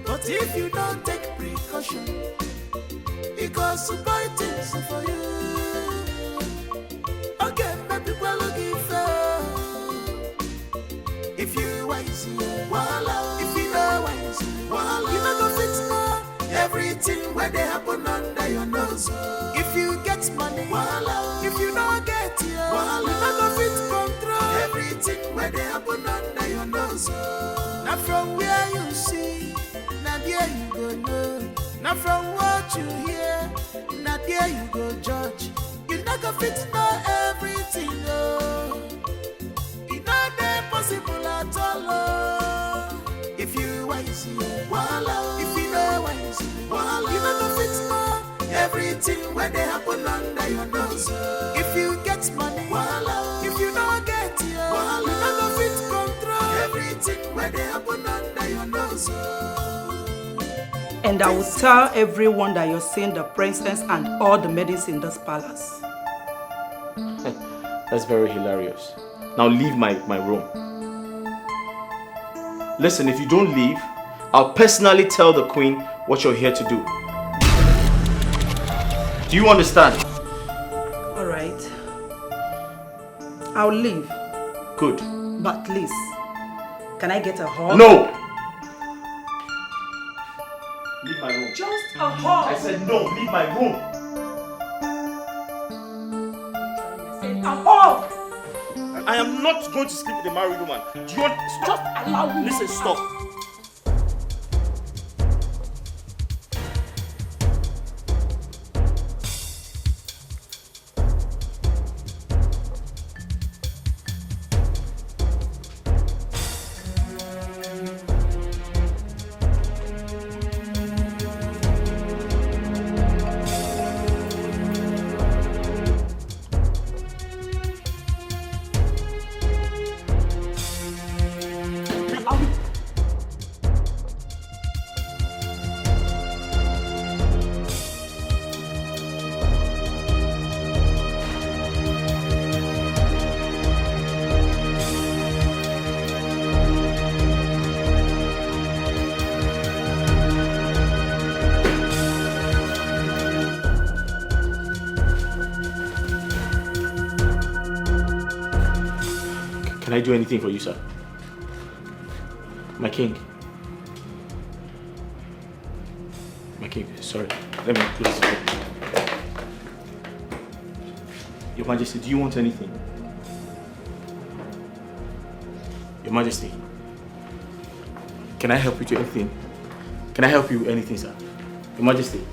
[SPEAKER 10] but if you don't take precaution, it goes to buy things for you. Okay, baby, well, give if you wise, voila. If you know wise, voila. You not go fix everything where they happen under your nose. If you get money, voila. If you don't get it, voila. You not go fit control everything where they happen under your nose. Now from where you see, now there you go know. Now from what you hear, now there you go judge. You not go fit know everything, oh. It's not possible at all, oh. If you wise, voila. If you know wise, voila. You not go fit know everything where they happen under your nose. If you get money, voila. If you don't get it, voila. You not go fit control everything where they happen under your nose.
[SPEAKER 12] And I will tell everyone that you're seeing the princess and all the maidens in this palace.
[SPEAKER 19] That's very hilarious. Now leave my room. Listen, if you don't leave, I'll personally tell the queen what you're here to do. Do you understand?
[SPEAKER 12] All right. I'll leave.
[SPEAKER 19] Good.
[SPEAKER 12] But please, can I get a hug?
[SPEAKER 19] No! Leave my room.
[SPEAKER 12] Just a hug.
[SPEAKER 19] I said no, leave my room.
[SPEAKER 12] A hug.
[SPEAKER 19] I am not going to sleep with a married woman. Do you want?
[SPEAKER 12] Just allow me.
[SPEAKER 19] Listen, stop. Can I do anything for you, sir? My king. My king, sorry. Let me close this door. Your Majesty, do you want anything? Your Majesty, can I help you to anything? Can I help you with anything, sir? Your Majesty.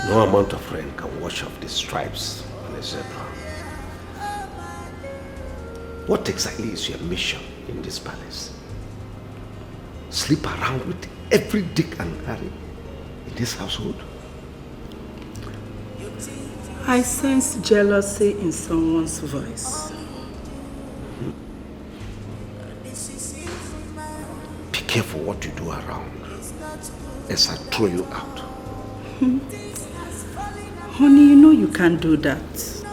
[SPEAKER 4] No amount of rain can wash off the stripes on a zebra. What exactly is your mission in this palace? Sleep around with every Dick and Harry in this household?
[SPEAKER 12] I sense jealousy in someone's voice.
[SPEAKER 4] Be careful what you do around, else I throw you out.
[SPEAKER 12] Honey, you know you can't do that.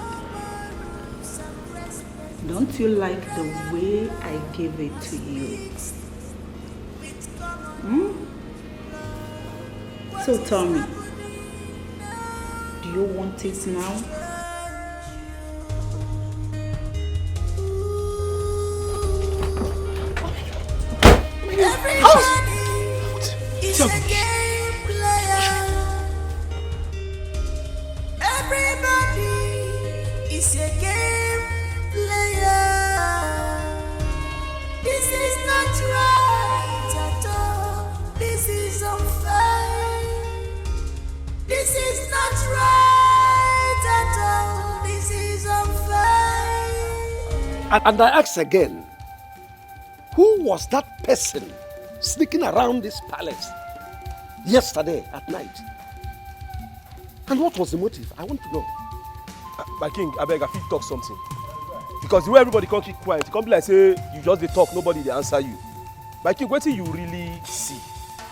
[SPEAKER 12] Don't you like the way I give it to you? So tell me, do you want it now?
[SPEAKER 4] And I ask again, who was that person sneaking around this palace yesterday at night? And what was the motive? I want to know.
[SPEAKER 6] My king, I beg, I fit talk something. Because the way everybody can't keep quiet, it can't be like say you just dey talk, nobody dey answer you. My king, what do you really see?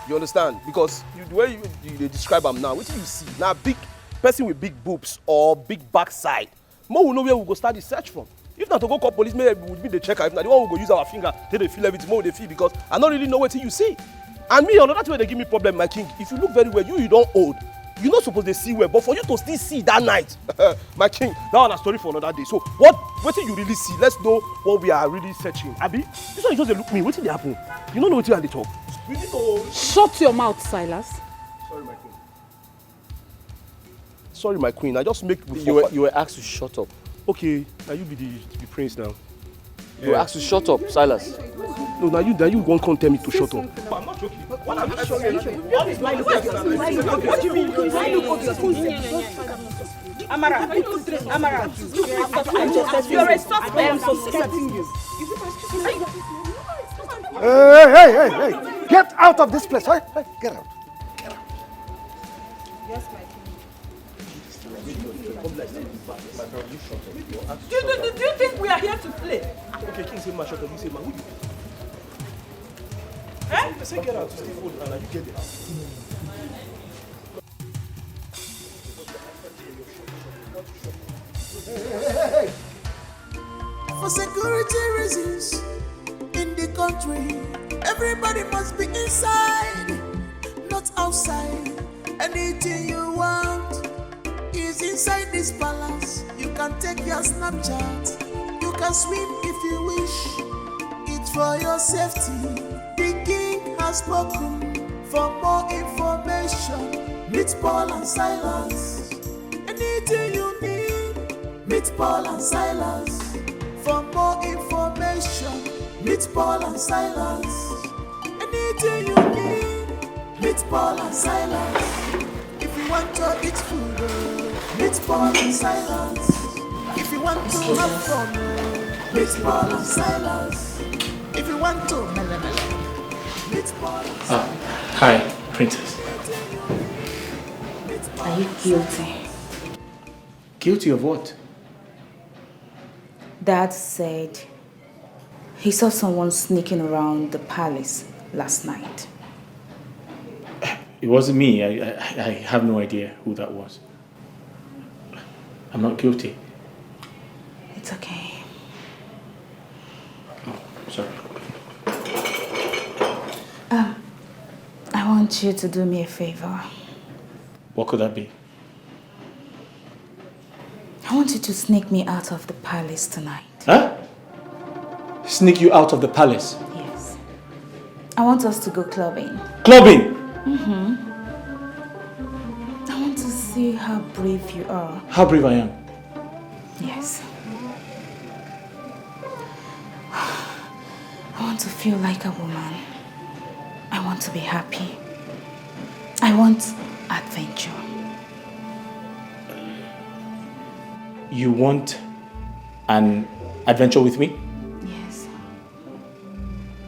[SPEAKER 6] You understand? Because the way you describe him now, what do you see? Now, big person with big boobs or big backside. More will know where we go start the search from. If not to go call police, maybe we would be the checker. If not, the one we go use our finger till they feel everything, more they feel because I don't really know what you see. And me, another way they give me problem, my king. If you look very well, you don't old. You're not supposed to see well, but for you to still see that night, my king, that one a story for another day. So what do you really see? Let's know what we are really searching. Abi, this one you just look me. What did happen? You don't know what you are they talk. We need to...
[SPEAKER 3] Shut your mouth, Silas.
[SPEAKER 6] Sorry, my queen. Sorry, my queen. I just make...
[SPEAKER 19] You were asked to shut up.
[SPEAKER 6] Okay, now you be the prince now.
[SPEAKER 19] You were asked to shut up, Silas.
[SPEAKER 6] No, now you won't come tell me to shut up. But I'm not joking. What are you saying? What do you mean?
[SPEAKER 1] Amara, you're a suspect. I am suspecting you.
[SPEAKER 11] Hey! Get out of this place! Hey, get out!
[SPEAKER 1] Yes, my king. Do you think we are here to play?
[SPEAKER 6] Okay, king say ma shut up. You say ma who you? Eh? I say get out. You stay hold and you get it.
[SPEAKER 10] Hey. For security reasons in the country, everybody must be inside, not outside. Anything you want is inside this palace. You can take your Snapchat, you can swim if you wish. It's for your safety. The king has spoken. For more information, meet Paul and Silas. Anything you need, meet Paul and Silas. For more information, meet Paul and Silas. Anything you need, meet Paul and Silas. If you want to eat food, meet Paul and Silas. If you want to have fun, meet Paul and Silas. If you want to meet Paul and Silas.
[SPEAKER 19] Hi, princess.
[SPEAKER 14] Are you guilty?
[SPEAKER 19] Guilty of what?
[SPEAKER 14] Dad said he saw someone sneaking around the palace last night.
[SPEAKER 19] It wasn't me. I have no idea who that was. I'm not guilty.
[SPEAKER 14] It's okay.
[SPEAKER 19] Oh, sorry.
[SPEAKER 14] I want you to do me a favor.
[SPEAKER 19] What could that be?
[SPEAKER 14] I want you to sneak me out of the palace tonight.
[SPEAKER 19] Huh? Sneak you out of the palace?
[SPEAKER 14] Yes. I want us to go clubbing.
[SPEAKER 19] Clubbing?
[SPEAKER 14] Mm-hmm. I want to see how brave you are.
[SPEAKER 19] How brave I am?
[SPEAKER 14] Yes. I want to feel like a woman. I want to be happy. I want adventure.
[SPEAKER 19] You want an adventure with me?
[SPEAKER 14] Yes.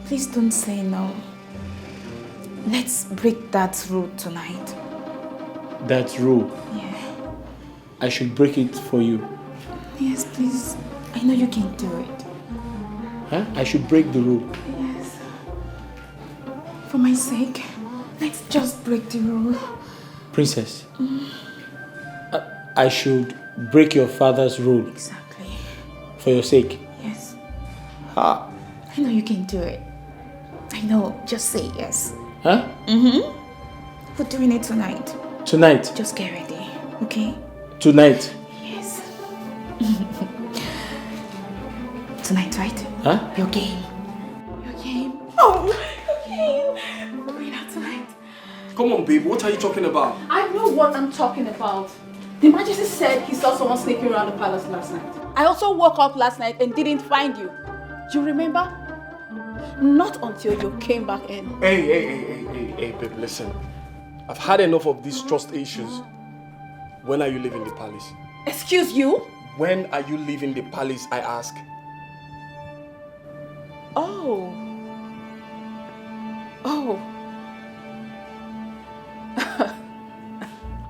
[SPEAKER 14] Please don't say no. Let's break that rule tonight.
[SPEAKER 19] That rule?
[SPEAKER 14] Yeah.
[SPEAKER 19] I should break it for you.
[SPEAKER 14] Yes, please. I know you can do it.
[SPEAKER 19] Huh? I should break the rule.
[SPEAKER 14] Yes. For my sake, let's just break the rule.
[SPEAKER 19] Princess, I should break your father's rule.
[SPEAKER 14] Exactly.
[SPEAKER 19] For your sake.
[SPEAKER 14] Yes.
[SPEAKER 19] Ha.
[SPEAKER 14] I know you can do it. I know. Just say yes.
[SPEAKER 19] Huh?
[SPEAKER 14] Mm-hmm. We're doing it tonight.
[SPEAKER 19] Tonight?
[SPEAKER 14] Just get ready, okay?
[SPEAKER 19] Tonight?
[SPEAKER 14] Yes. Tonight, right?
[SPEAKER 19] Huh?
[SPEAKER 14] Your game. Your game. Oh, your game. We're going out tonight.
[SPEAKER 6] Come on, babe. What are you talking about?
[SPEAKER 7] I know what I'm talking about. The Majesty said he saw someone sneaking around the palace last night. I also woke up last night and didn't find you. You remember? Not until you came back in.
[SPEAKER 8] Hey, babe, listen. I've had enough of these trust issues. When are you leaving the palace?
[SPEAKER 7] Excuse you?
[SPEAKER 8] When are you leaving the palace, I ask?
[SPEAKER 7] Oh.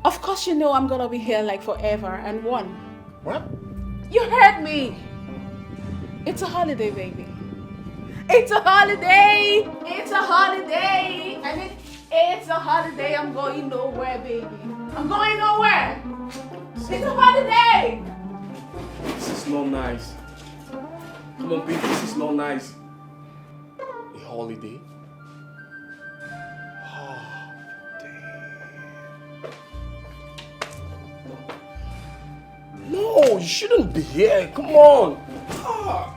[SPEAKER 7] Of course you know I'm gonna be here like forever and one.
[SPEAKER 8] What?
[SPEAKER 7] You heard me. It's a holiday, baby.
[SPEAKER 14] It's a holiday. It's a holiday. And it's a holiday. I'm going nowhere, baby. I'm going nowhere. It's a holiday.
[SPEAKER 8] This is not nice. Come on, baby, this is not nice. A holiday? Oh, damn. No, you shouldn't be here. Come on. Ah.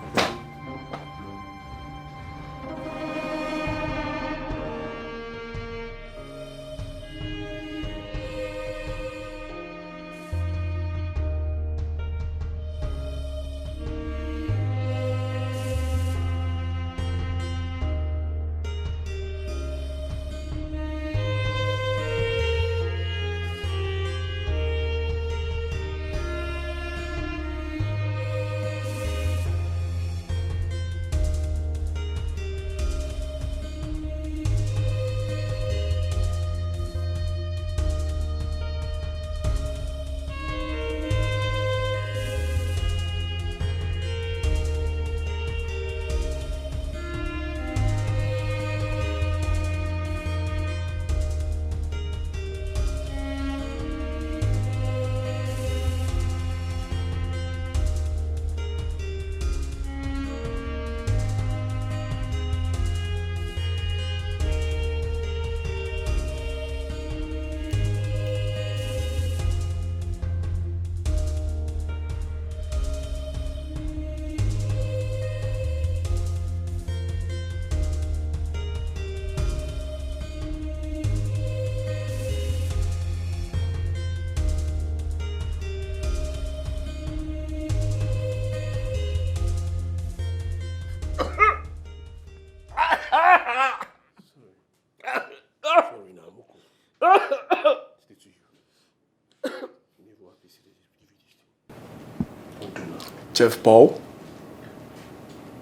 [SPEAKER 8] Chef Paul?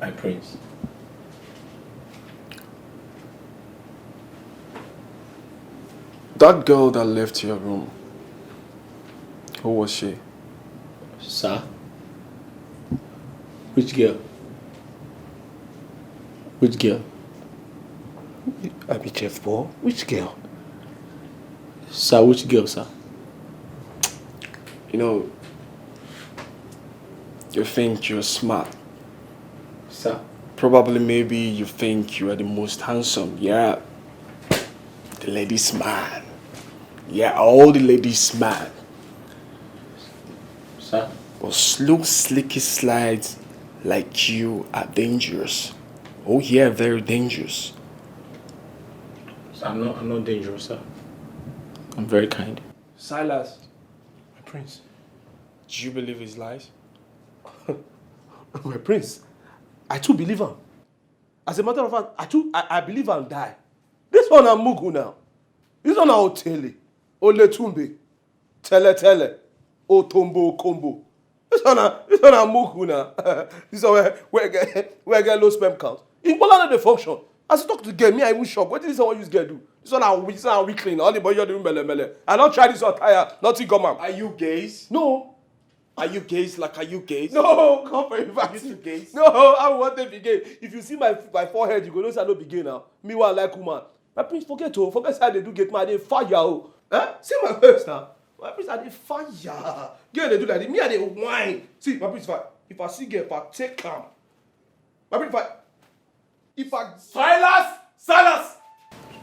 [SPEAKER 19] My prince.
[SPEAKER 8] That girl that left your room, who was she?
[SPEAKER 19] Sir? Which girl? Which girl?
[SPEAKER 4] I be Chef Paul. Which girl?
[SPEAKER 19] Sir, which girl, sir?
[SPEAKER 8] You know, you think you're smart.
[SPEAKER 19] Sir?
[SPEAKER 8] Probably maybe you think you are the most handsome. Yeah. The ladies man. Yeah, all the ladies man.
[SPEAKER 19] Sir?
[SPEAKER 8] But slow, slicky slides like you are dangerous. Oh yeah, very dangerous.
[SPEAKER 19] Sir, I'm not dangerous, sir. I'm very kind.
[SPEAKER 6] Silas, my prince.
[SPEAKER 8] Do you believe his lies?
[SPEAKER 6] My prince, I too believe him. As a matter of fact, I believe him die. This one I'm Mugu now. This one I'm Otele, Oletumbe, Tele, Otombo, Combo. This one I'm Mugu now. This one where I get low sperm count. In Poland, they function. As you talk to girl, me I even shock. What did this one use girl do? This one I'm weak clean. All the boy you're doing mele. I don't try this one tire. Nothing come up.
[SPEAKER 8] Are you gays?
[SPEAKER 6] No.
[SPEAKER 8] Are you gays? Like, are you gays?
[SPEAKER 6] No, come for it.
[SPEAKER 8] Are you gays?
[SPEAKER 6] No, I want them to be gay. If you see my forehead, you go know say I don't be gay now. Me what I like woman. My prince, forget how they do get my day fire. Oh. Eh? See my face now. My prince, I dey fire. Girl, they do like this. Me, I dey whine. See, my prince, if I see girl, if I take calm. My prince, if I Silas.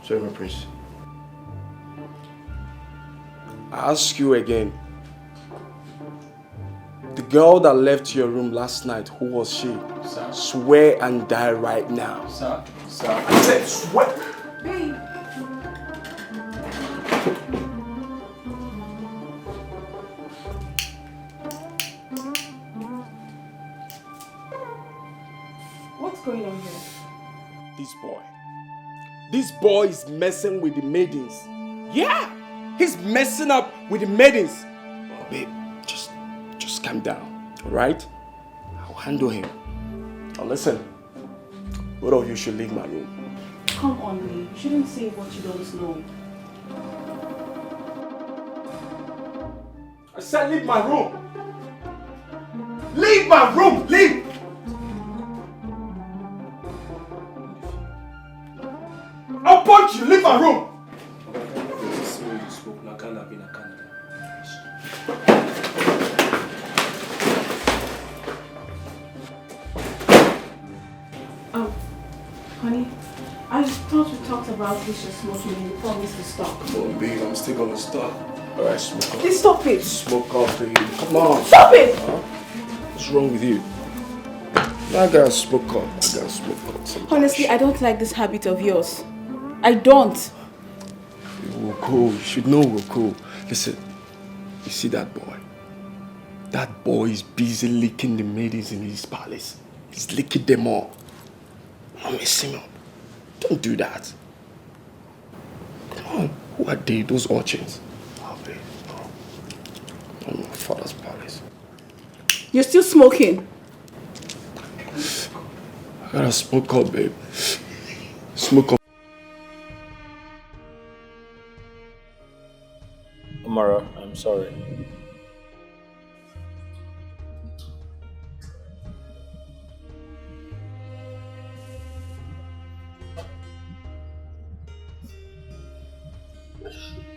[SPEAKER 8] Sorry, my prince. I ask you again. The girl that left your room last night, who was she?
[SPEAKER 19] Sir.
[SPEAKER 8] Swear and die right now.
[SPEAKER 19] Sir.
[SPEAKER 8] I said swear.
[SPEAKER 14] Babe. What's going on here?
[SPEAKER 8] This boy is messing with the maidens. Yeah, he's messing up with the maidens. Oh, babe, just calm down, all right? I'll handle him. Now listen, both of you should leave my room.
[SPEAKER 14] Come on, Lee. You shouldn't say what you don't know.
[SPEAKER 8] I said leave my room. Leave my room, leave!
[SPEAKER 19] I've been in Canada.
[SPEAKER 14] Oh, honey, I thought we talked about this just smoking and you promised to stop.
[SPEAKER 8] Come on, babe, I'm still gonna stop. Alright, smoke up.
[SPEAKER 14] Please stop it.
[SPEAKER 8] Smoke up, babe. Come on.
[SPEAKER 14] Stop it!
[SPEAKER 8] Huh? What's wrong with you? I gotta smoke up. I gotta smoke up sometimes.
[SPEAKER 14] Honestly, I don't like this habit of yours. I don't.
[SPEAKER 8] We're cool. You should know we're cool. Listen, you see that boy? That boy is busy licking the maidens in his palace. He's licking them all. Don't mess him up. Don't do that. Come on. Who are they? Those urchins? Oh, babe. No. I'm my father's palace.
[SPEAKER 14] You're still smoking.
[SPEAKER 8] I gotta smoke up, babe. Smoke up.
[SPEAKER 19] Amara, I'm sorry.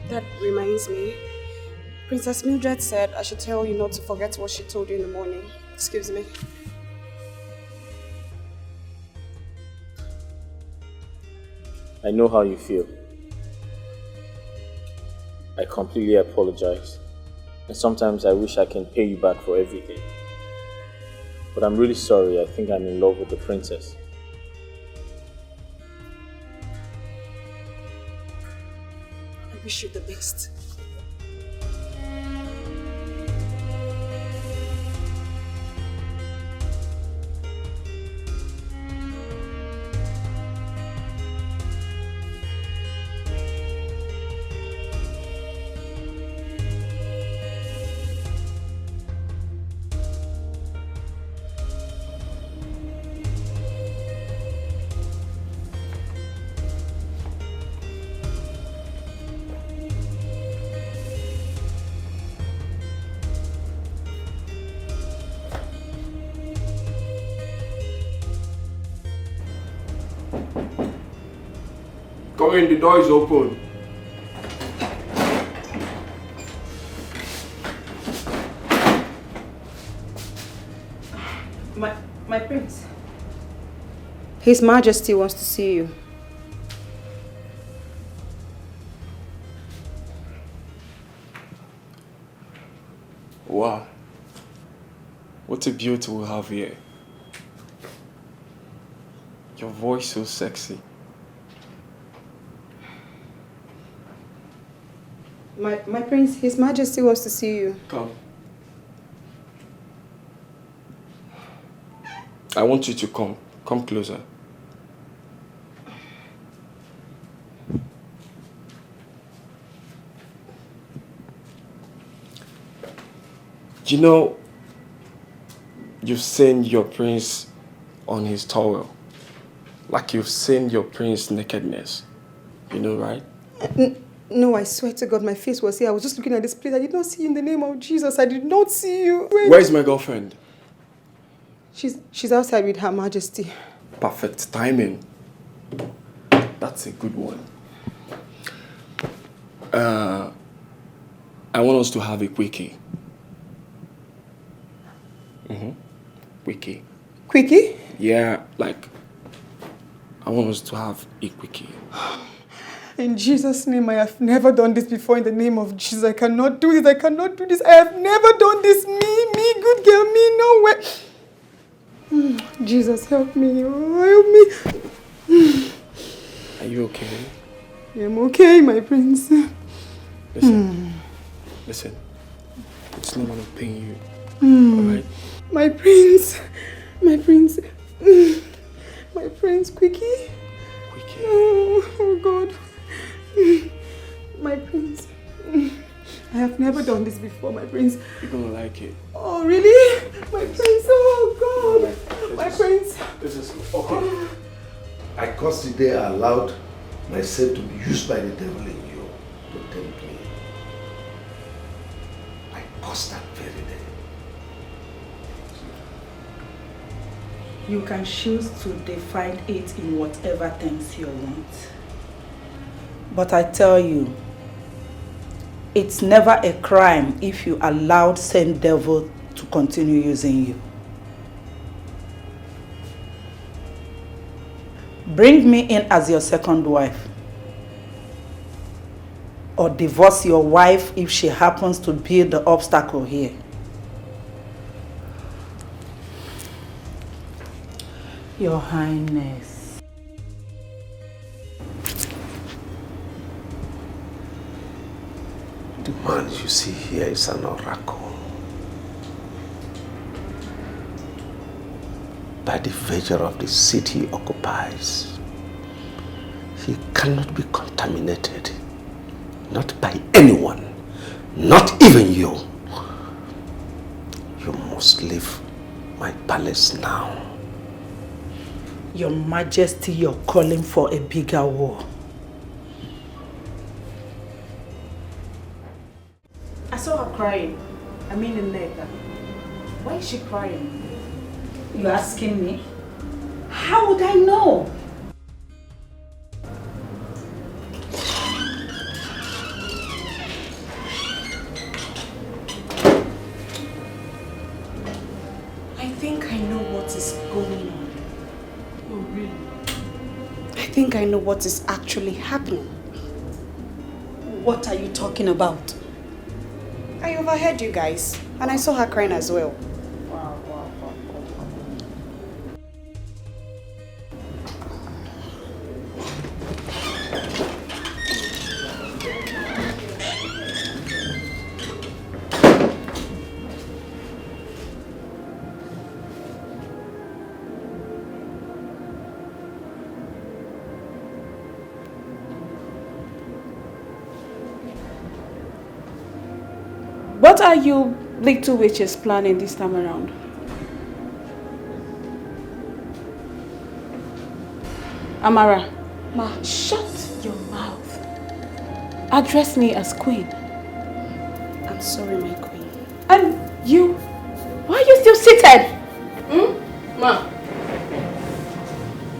[SPEAKER 5] That reminds me. Princess Mildred said I should tell you not to forget what she told you in the morning. Excuse me.
[SPEAKER 19] I know how you feel. I completely apologize. And sometimes I wish I can pay you back for everything. But I'm really sorry. I think I'm in love with the princess.
[SPEAKER 5] I wish you the best.
[SPEAKER 8] Come in, the door is open.
[SPEAKER 5] My prince. His Majesty wants to see you.
[SPEAKER 8] Wow. What a beauty we have here. Your voice so sexy.
[SPEAKER 5] My prince, His Majesty wants to see you.
[SPEAKER 8] Come. I want you to come. Come closer. You know, you've seen your prince on his towel. Like you've seen your prince's nakedness. You know, right?
[SPEAKER 5] No, I swear to God, my face was here. I was just looking at this place. I did not see you in the name of Jesus. I did not see you.
[SPEAKER 8] Where's my girlfriend?
[SPEAKER 5] She's outside with Her Majesty.
[SPEAKER 8] Perfect timing. That's a good one. I want us to have a quickie. Quickie.
[SPEAKER 5] Quickie?
[SPEAKER 8] Yeah, like, I want us to have a quickie.
[SPEAKER 5] In Jesus' name, I have never done this before. In the name of Jesus, I cannot do this. I cannot do this. I have never done this. Me, good girl, me, no way. Jesus, help me. Oh, help me.
[SPEAKER 8] Are you okay?
[SPEAKER 5] I'm okay, my prince.
[SPEAKER 8] Listen. Listen. It's not gonna pain you. Alright?
[SPEAKER 5] My prince. My prince. My prince, Quickie.
[SPEAKER 8] Quickie.
[SPEAKER 5] Oh, God. My prince. I have never done this before, my prince.
[SPEAKER 8] You're gonna like it.
[SPEAKER 5] Oh, really? My prince, oh God. My prince.
[SPEAKER 8] This is okay.
[SPEAKER 4] I caused the day I allowed myself to be used by the devil in you to tempt me. I caused that very day.
[SPEAKER 12] You can choose to define it in whatever terms you want. But I tell you, It's never a crime if you allowed Saint Devil to continue using you. Bring me in as your second wife. Or divorce your wife if she happens to be the obstacle here. Your Highness.
[SPEAKER 4] The man you see here is an oracle. By the virtue of the seat he occupies, he cannot be contaminated. Not by anyone, not even you. You must leave my palace now.
[SPEAKER 12] Your Majesty, you're calling for a bigger war.
[SPEAKER 5] I saw her crying. I mean in Nega. Why is she crying?
[SPEAKER 12] You're asking me? How would I know?
[SPEAKER 5] I think I know what is going on. Oh, really? I think I know what is actually happening.
[SPEAKER 12] What are you talking about?
[SPEAKER 5] I overheard you guys, and I saw her crying as well.
[SPEAKER 14] What are you little witches planning this time around? Amara.
[SPEAKER 5] Ma, shut your mouth.
[SPEAKER 14] Address me as queen.
[SPEAKER 5] I'm sorry, my queen.
[SPEAKER 14] And you? Why are you still seated?
[SPEAKER 3] Ma.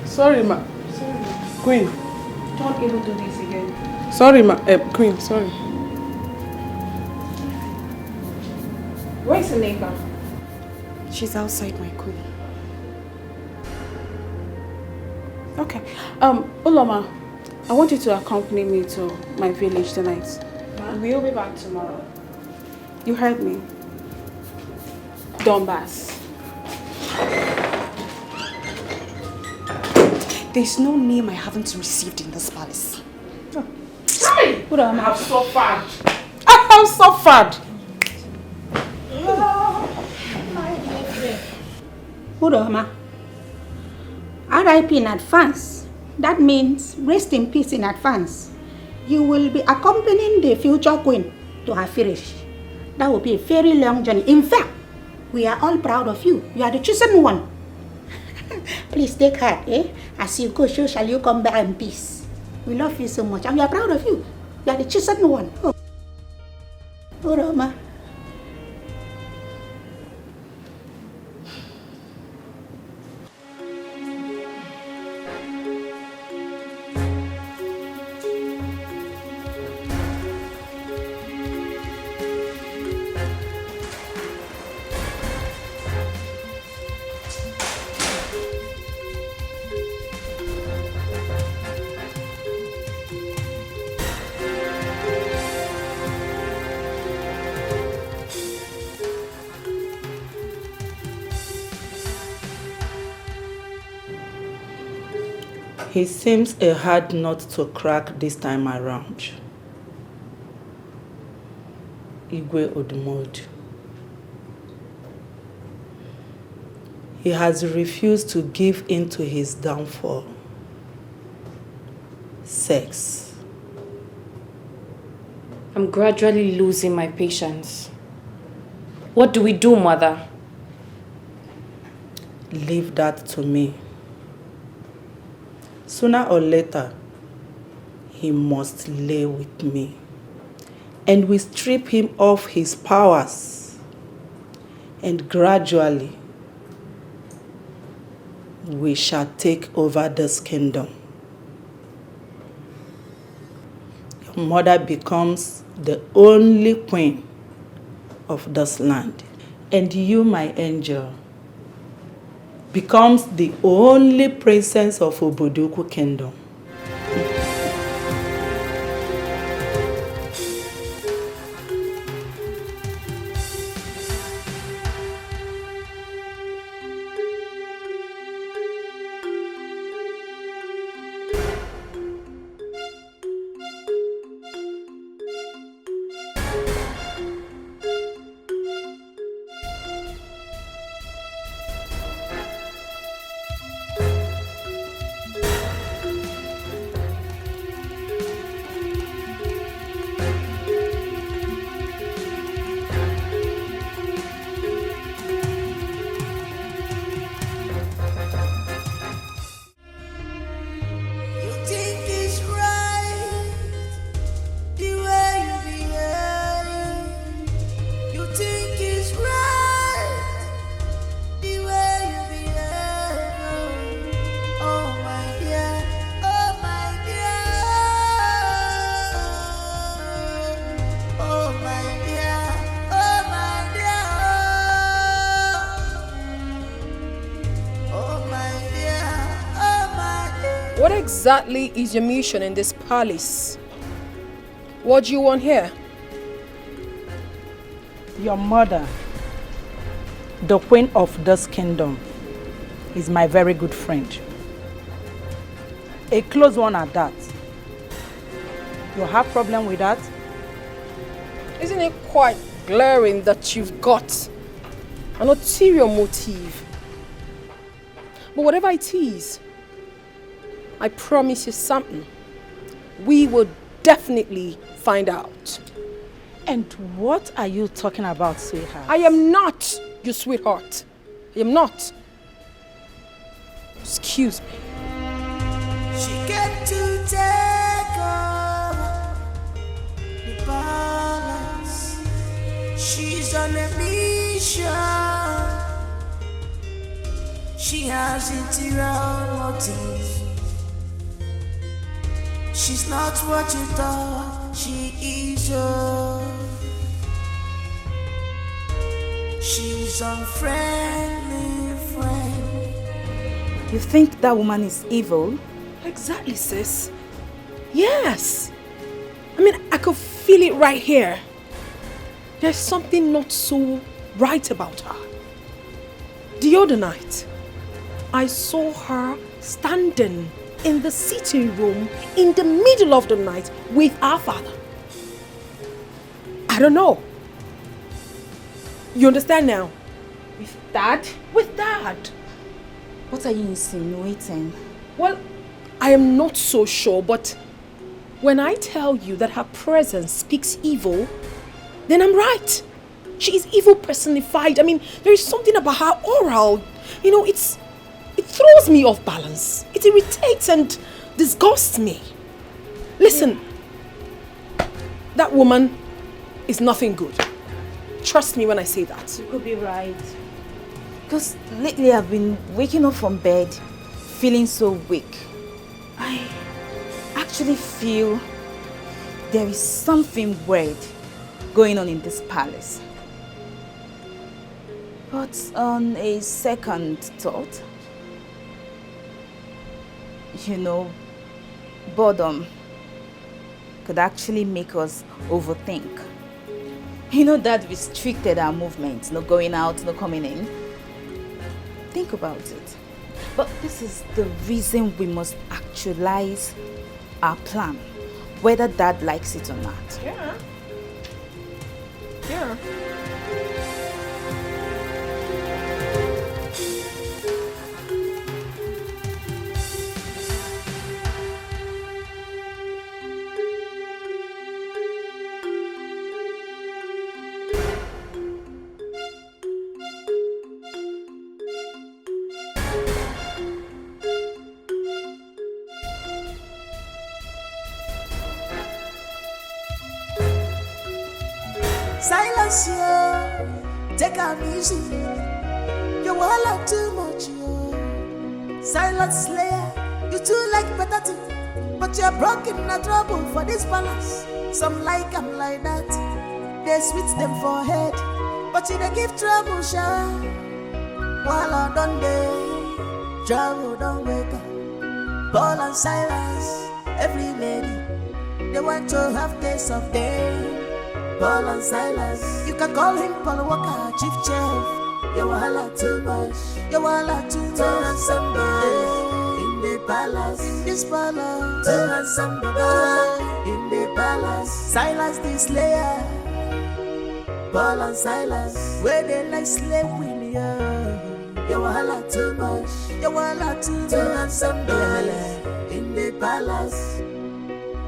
[SPEAKER 3] Sorry, ma.
[SPEAKER 5] Sorry.
[SPEAKER 3] Queen.
[SPEAKER 14] Don't even do this again.
[SPEAKER 3] Sorry, ma. Queen, sorry.
[SPEAKER 14] Where's the neighbor?
[SPEAKER 5] She's outside, my queen.
[SPEAKER 14] Okay. Uloma, I want you to accompany me to my village tonight. We'll be back tomorrow. You heard me. Donbass.
[SPEAKER 5] There's no name I haven't received in this palace.
[SPEAKER 12] Hey! I have suffered. I have suffered.
[SPEAKER 17] Uroma, RIP in advance. That means rest in peace in advance. You will be accompanying the future queen to her village. That will be a very long journey. In fact, we are all proud of you. You are the chosen one. Please take heart, eh? As you go, so shall you come back in peace. We love you so much and we are proud of you. You are the chosen one. Oh. Uroma.
[SPEAKER 12] He seems a hard nut to crack this time around. Igwe Odumodu. He has refused to give in to his downfall. Sex.
[SPEAKER 18] I'm gradually losing my patience. What do we do, Mother?
[SPEAKER 12] Leave that to me. Sooner or later, he must lay with me. And we strip him of his powers. And gradually, we shall take over this kingdom. Your mother becomes the only queen of this land. And you, my angel, becomes the only princess of Obodoku kingdom.
[SPEAKER 7] What exactly is your mission in this palace? What do you want here?
[SPEAKER 12] Your mother, the queen of this kingdom, is my very good friend. A close one at that. You have problem with that?
[SPEAKER 7] Isn't it quite glaring that you've got an ulterior motive? But whatever it is, I promise you something. We will definitely find out.
[SPEAKER 12] And what are you talking about, sweetheart?
[SPEAKER 7] I am not your sweetheart. I am not. Excuse me.
[SPEAKER 10] She came to take over the balance. She's on a mission. She has interior motive. She's not what you thought she is. She's unfriendly friend.
[SPEAKER 9] You think that woman is evil?
[SPEAKER 7] Exactly, sis. Yes. I mean, I could feel it right here. There's something not so right about her. The other night, I saw her standing in the sitting room in the middle of the night with our father. I don't know. You understand now?
[SPEAKER 9] With Dad?
[SPEAKER 7] With Dad.
[SPEAKER 9] What are you insinuating?
[SPEAKER 7] Well, I am not so sure, but when I tell you that her presence speaks evil, then I'm right. She is evil personified. I mean, there is something about her aura. You know, it throws me off balance. It irritates and disgusts me. Listen, that woman is nothing good. Trust me when I say that.
[SPEAKER 9] You could be right. Because lately I've been waking up from bed feeling so weak. I actually feel there is something weird going on in this palace. But on a second thought, you know, boredom could actually make us overthink. You know, that restricted our movements, no going out, no coming in. Think about it. But this is the reason we must actualize our plan, whether Dad likes it or not.
[SPEAKER 7] Yeah. Yeah.
[SPEAKER 10] Silence you, take am easy. You want too much, yo. Silence slayer, you too like better thing. But you're broken a trouble for this palace. Some like 'em like that. They sweet them for head. But you they give trouble, sha. While I done day, trouble don't wake up. Paul and Silas, every lady, they want to have taste of day. Paul and Silas, you can call him Paul Walker, chief chef. You wahala too much, you wahala too much. Too handsome boy in the palace, in this palace. Too handsome boy in the palace. Silas the slayer, Paul and Silas, where they like slave with you. You wahala too much, you wahala too much. Too handsome boy in the palace.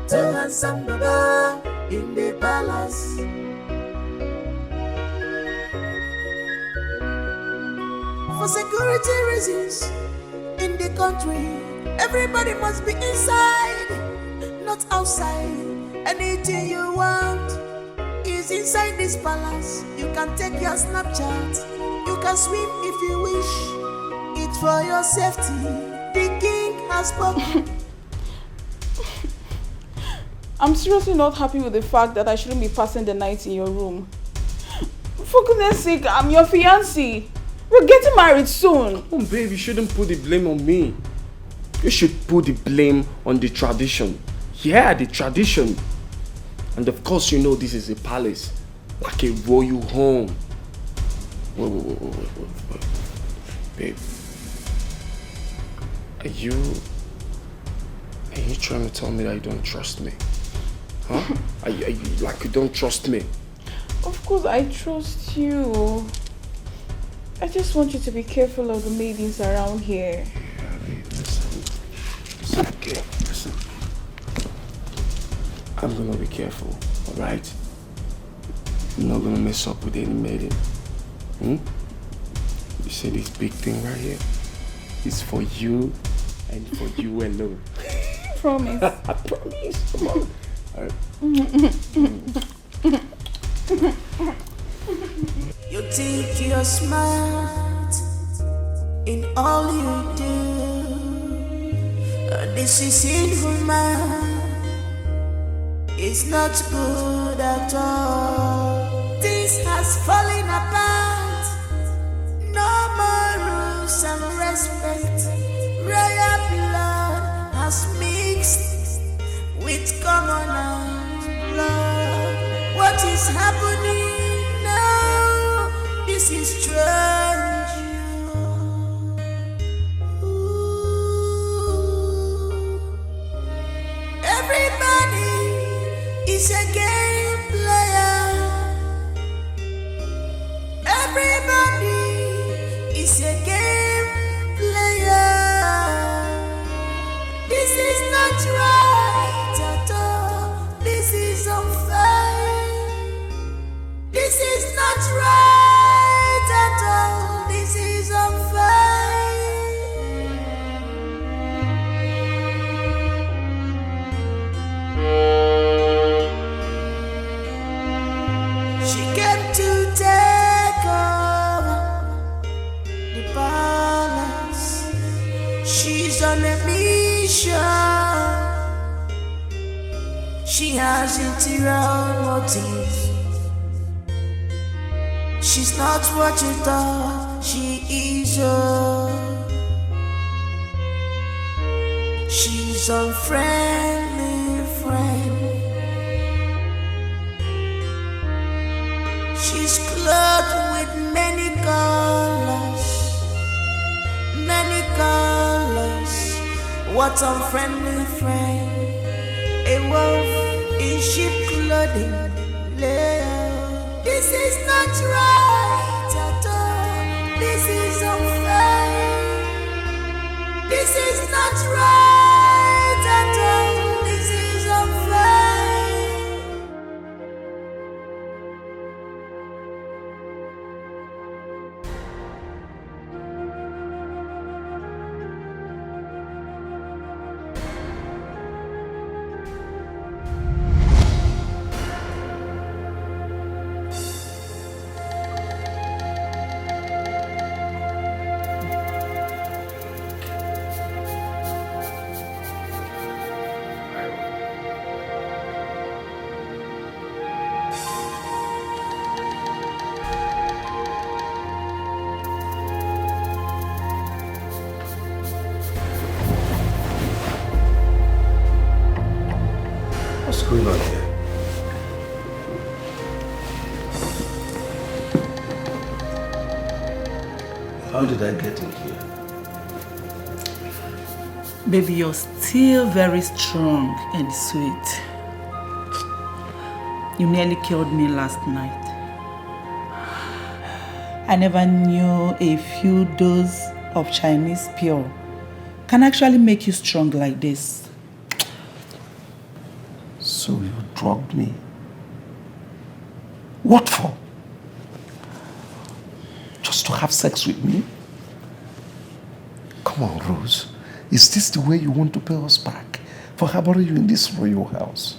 [SPEAKER 10] Too handsome boy in the palace. For security reasons, in the country, everybody must be inside, not outside. Anything you want is inside this palace. You can take your Snapchat, you can swim if you wish. It's for your safety. The king has spoken.
[SPEAKER 14] I'm seriously not happy with the fact that I shouldn't be passing the night in your room. For goodness sake, I'm your fiancé. We're getting married soon.
[SPEAKER 8] Oh, babe, you shouldn't put the blame on me. You should put the blame on the tradition. Yeah, the tradition. And of course, you know this is a palace, like a royal home. Wait. Babe, are you trying to tell me that you don't trust me? Huh? Are you like you don't trust me?
[SPEAKER 14] Of course I trust you. I just want you to be careful of the maidens around here.
[SPEAKER 8] Yeah, babe, listen, okay, listen. I'm gonna be careful, alright? I'm not gonna mess up with any maiden. You see this big thing right here? It's for you and for you alone.
[SPEAKER 14] Promise.
[SPEAKER 8] I promise. Come on. Alright.
[SPEAKER 10] You think you're smart in all you do. This is inhuman. It's not good at all. This has fallen apart. No more rules and respect. Royal blood has mixed with commoners' blood. What is happening now? This is strange. Everybody is a game player. Everybody is a game player. This is not right at all. This is unfair. This is not right at all. This is unfair. She came to take over the palace. She's on a mission. She has interior motives. She's not what you thought she is. She's a friendly friend. She's clothed with many colors. Many colors. What a friendly friend. A wolf in sheep clothing. This is not right at all. This is unfair. This is not right at all. This is unfair.
[SPEAKER 4] How did I get in here?
[SPEAKER 12] Baby, you're still very strong and sweet. You nearly killed me last night. I never knew a few doses of Chinese pure can actually make you strong like this.
[SPEAKER 4] So you drugged me? What for? Just to have sex with me? Come on, Rose. Is this the way you want to pay us back for harboring you in this royal house?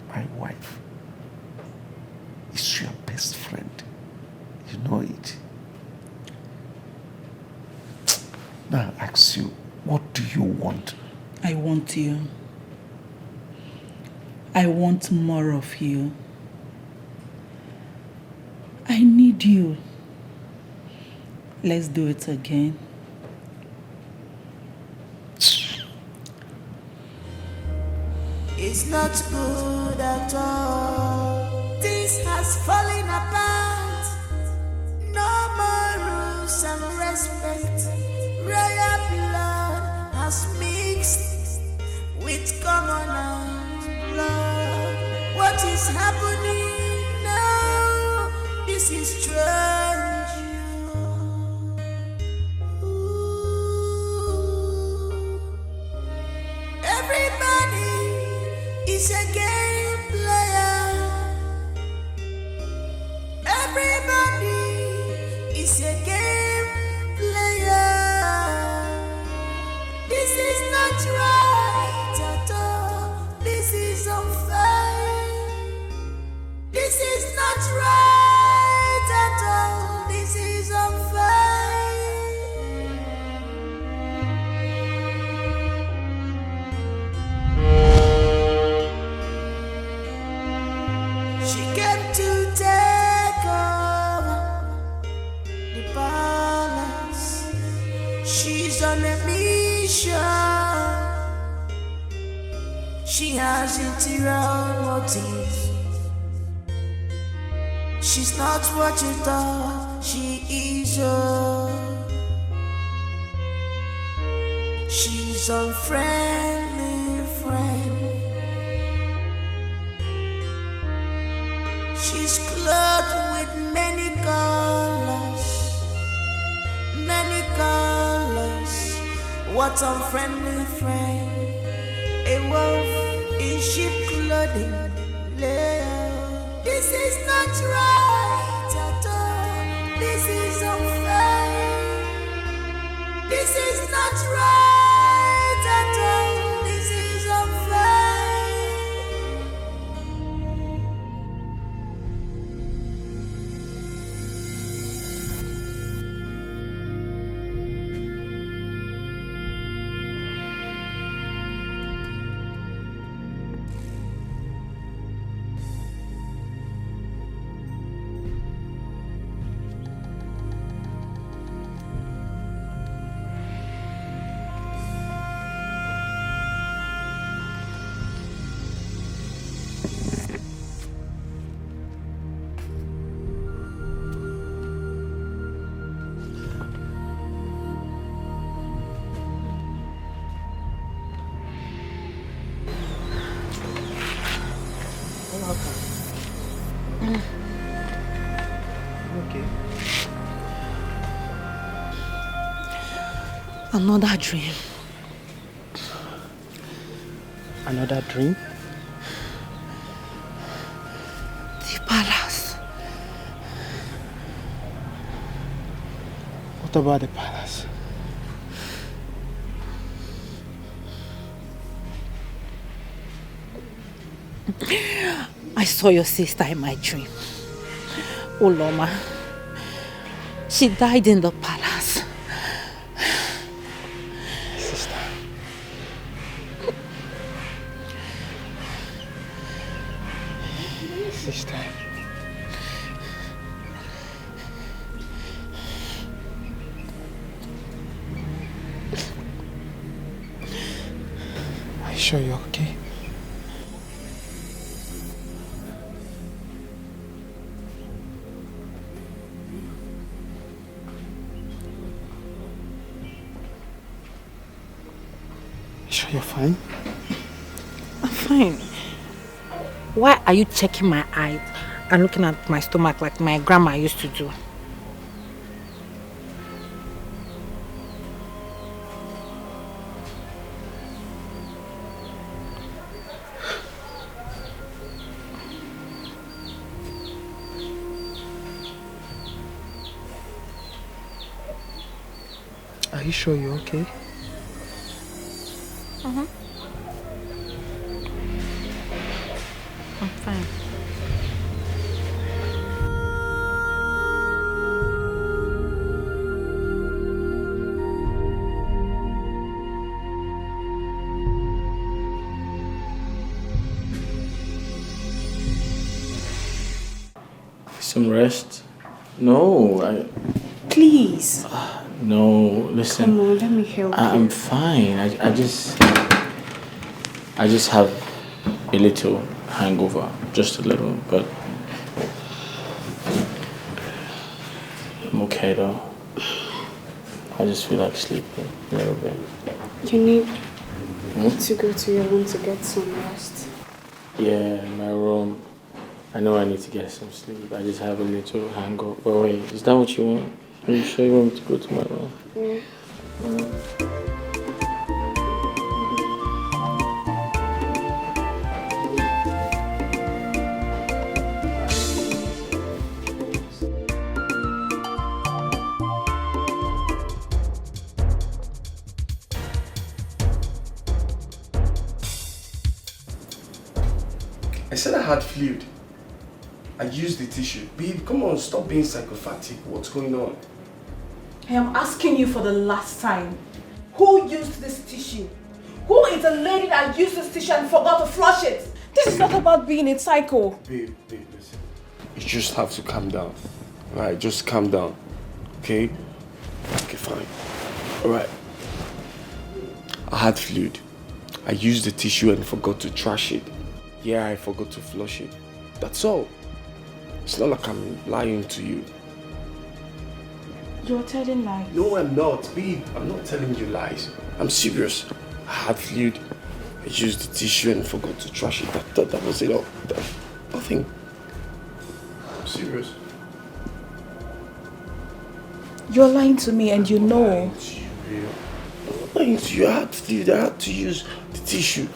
[SPEAKER 4] My wife is your best friend. You know it. Now I ask you, what do you want?
[SPEAKER 12] I want you. I want more of you. I need you. Let's do it again.
[SPEAKER 10] It's not good at all. This has fallen apart. No more rules and respect. Royal blood has mixed with commoners' blood. What is happening now? This is strange. Everybody is a game player. Everybody is a game player. This is not right at all. This is unfair. This is not right at all. This is unfair. She came to take over the palace. She's on a mission. She has interior motives. She's not what you thought she is. She's a friendly friend. She's clothed with many colors, many colors. What unfriendly friend? A wolf in sheep clothing. This is not right at all. This is unfair. This is not right at all. This is unfair.
[SPEAKER 16] Another dream.
[SPEAKER 21] Another dream?
[SPEAKER 16] The palace.
[SPEAKER 21] What about the palace?
[SPEAKER 16] I saw your sister in my dream. Uloma. She died in the palace.
[SPEAKER 21] Sister. Sister. Are you sure you're okay? Sure you're fine?
[SPEAKER 16] I'm fine. Why are you checking my eyes and looking at my stomach like my grandma used to do?
[SPEAKER 21] Are you sure you're okay?
[SPEAKER 16] I'm fine.
[SPEAKER 8] Some rest? No,
[SPEAKER 5] Please.
[SPEAKER 8] No, listen.
[SPEAKER 5] Come on, let me help
[SPEAKER 8] I'm
[SPEAKER 5] you.
[SPEAKER 8] fine. I just have a little hangover, just a little, but I'm okay though. I just feel like sleeping a little bit.
[SPEAKER 5] You need to go to your room to get some rest.
[SPEAKER 8] Yeah, my room. I know I need to get some sleep. I just have a little hangover. But wait, is that what you want? Are you sure you want me to go to my room?
[SPEAKER 5] Yeah.
[SPEAKER 8] I said I had fluid. I used the tissue. Babe, come on, stop being psychopathic. What's going on?
[SPEAKER 12] I am asking you for the last time. Who used this tissue? Who is the lady that used this tissue and forgot to flush it? This is not about being a psycho.
[SPEAKER 8] Babe, listen. You just have to calm down. Alright, just calm down. Okay? Okay, fine. Alright. I had fluid. I used the tissue and forgot to trash it. Yeah, I forgot to flush it. That's all. It's not like I'm lying to you.
[SPEAKER 12] You're telling lies.
[SPEAKER 8] No, I'm not. Babe, I'm not telling you lies. I'm serious. I had fluid. I used the tissue and forgot to trash it. That was it all. Nothing. I'm serious.
[SPEAKER 12] You're lying to me and you know.
[SPEAKER 8] I'm not lying to you. I had fluid. I had to use the tissue.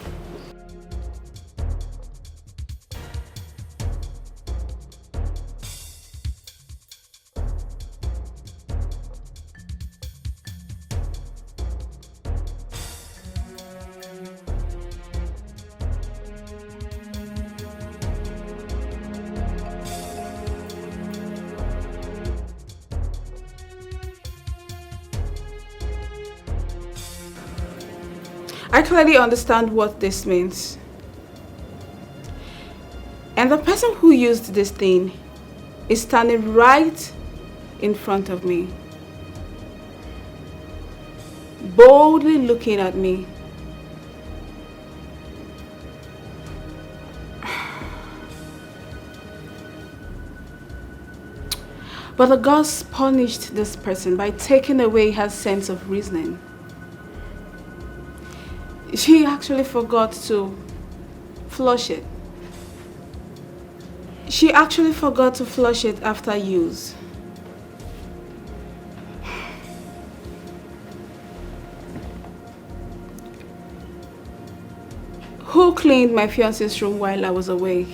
[SPEAKER 12] I clearly understand what this means. And the person who used this thing is standing right in front of me, boldly looking at me. But the gods punished this person by taking away her sense of reasoning. She actually forgot to flush it. She actually forgot to flush it after use. Who cleaned my fiancé's room while I was away?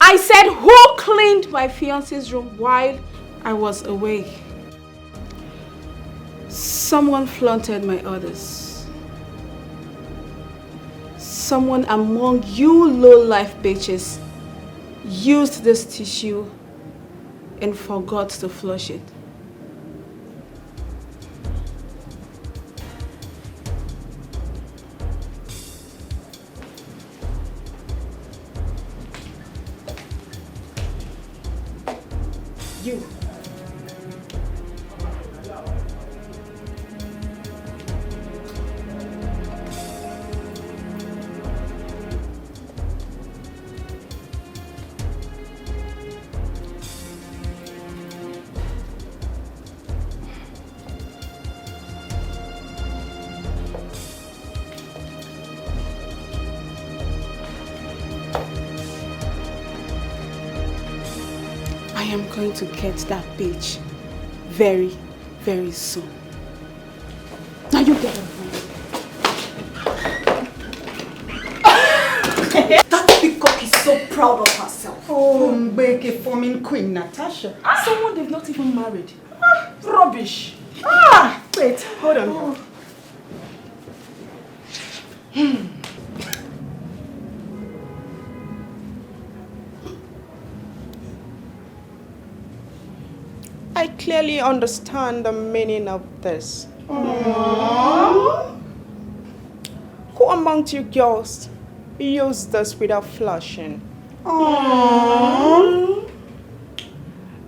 [SPEAKER 12] I said, who cleaned my fiancé's room while I was away? Someone flaunted my orders. Someone among you low-life bitches used this tissue and forgot to flush it. You.
[SPEAKER 20] I am going to get that bitch very, very soon. Now you get it.
[SPEAKER 5] That peacock is so proud of herself.
[SPEAKER 12] Oh, Mbeke forming Queen Natasha.
[SPEAKER 20] Someone they've not even married.
[SPEAKER 12] Rubbish.
[SPEAKER 20] Wait, hold on. I clearly understand the meaning of this. Who among you girls use this without flushing?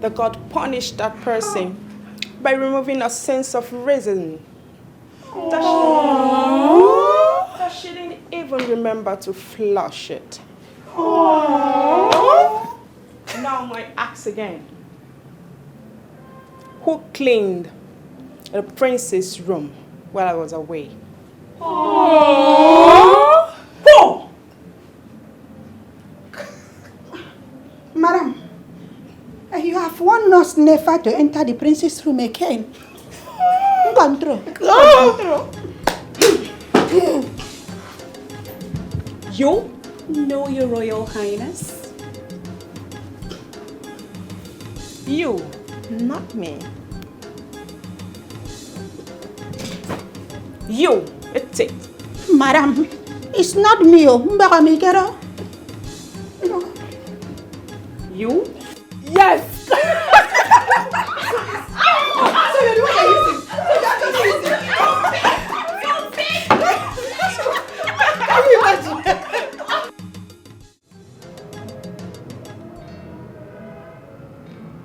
[SPEAKER 20] The God punished that person by removing a sense of reason. That she didn't even remember to flush it. Now I ask again. Who cleaned the prince's room while I was away?
[SPEAKER 12] Who?
[SPEAKER 17] Madam, you have warned us never to enter the princess room again. Control.
[SPEAKER 5] You? No, Your Royal Highness.
[SPEAKER 20] You, not me. You, it's it.
[SPEAKER 17] Madam, it's not me.
[SPEAKER 20] You? Yes!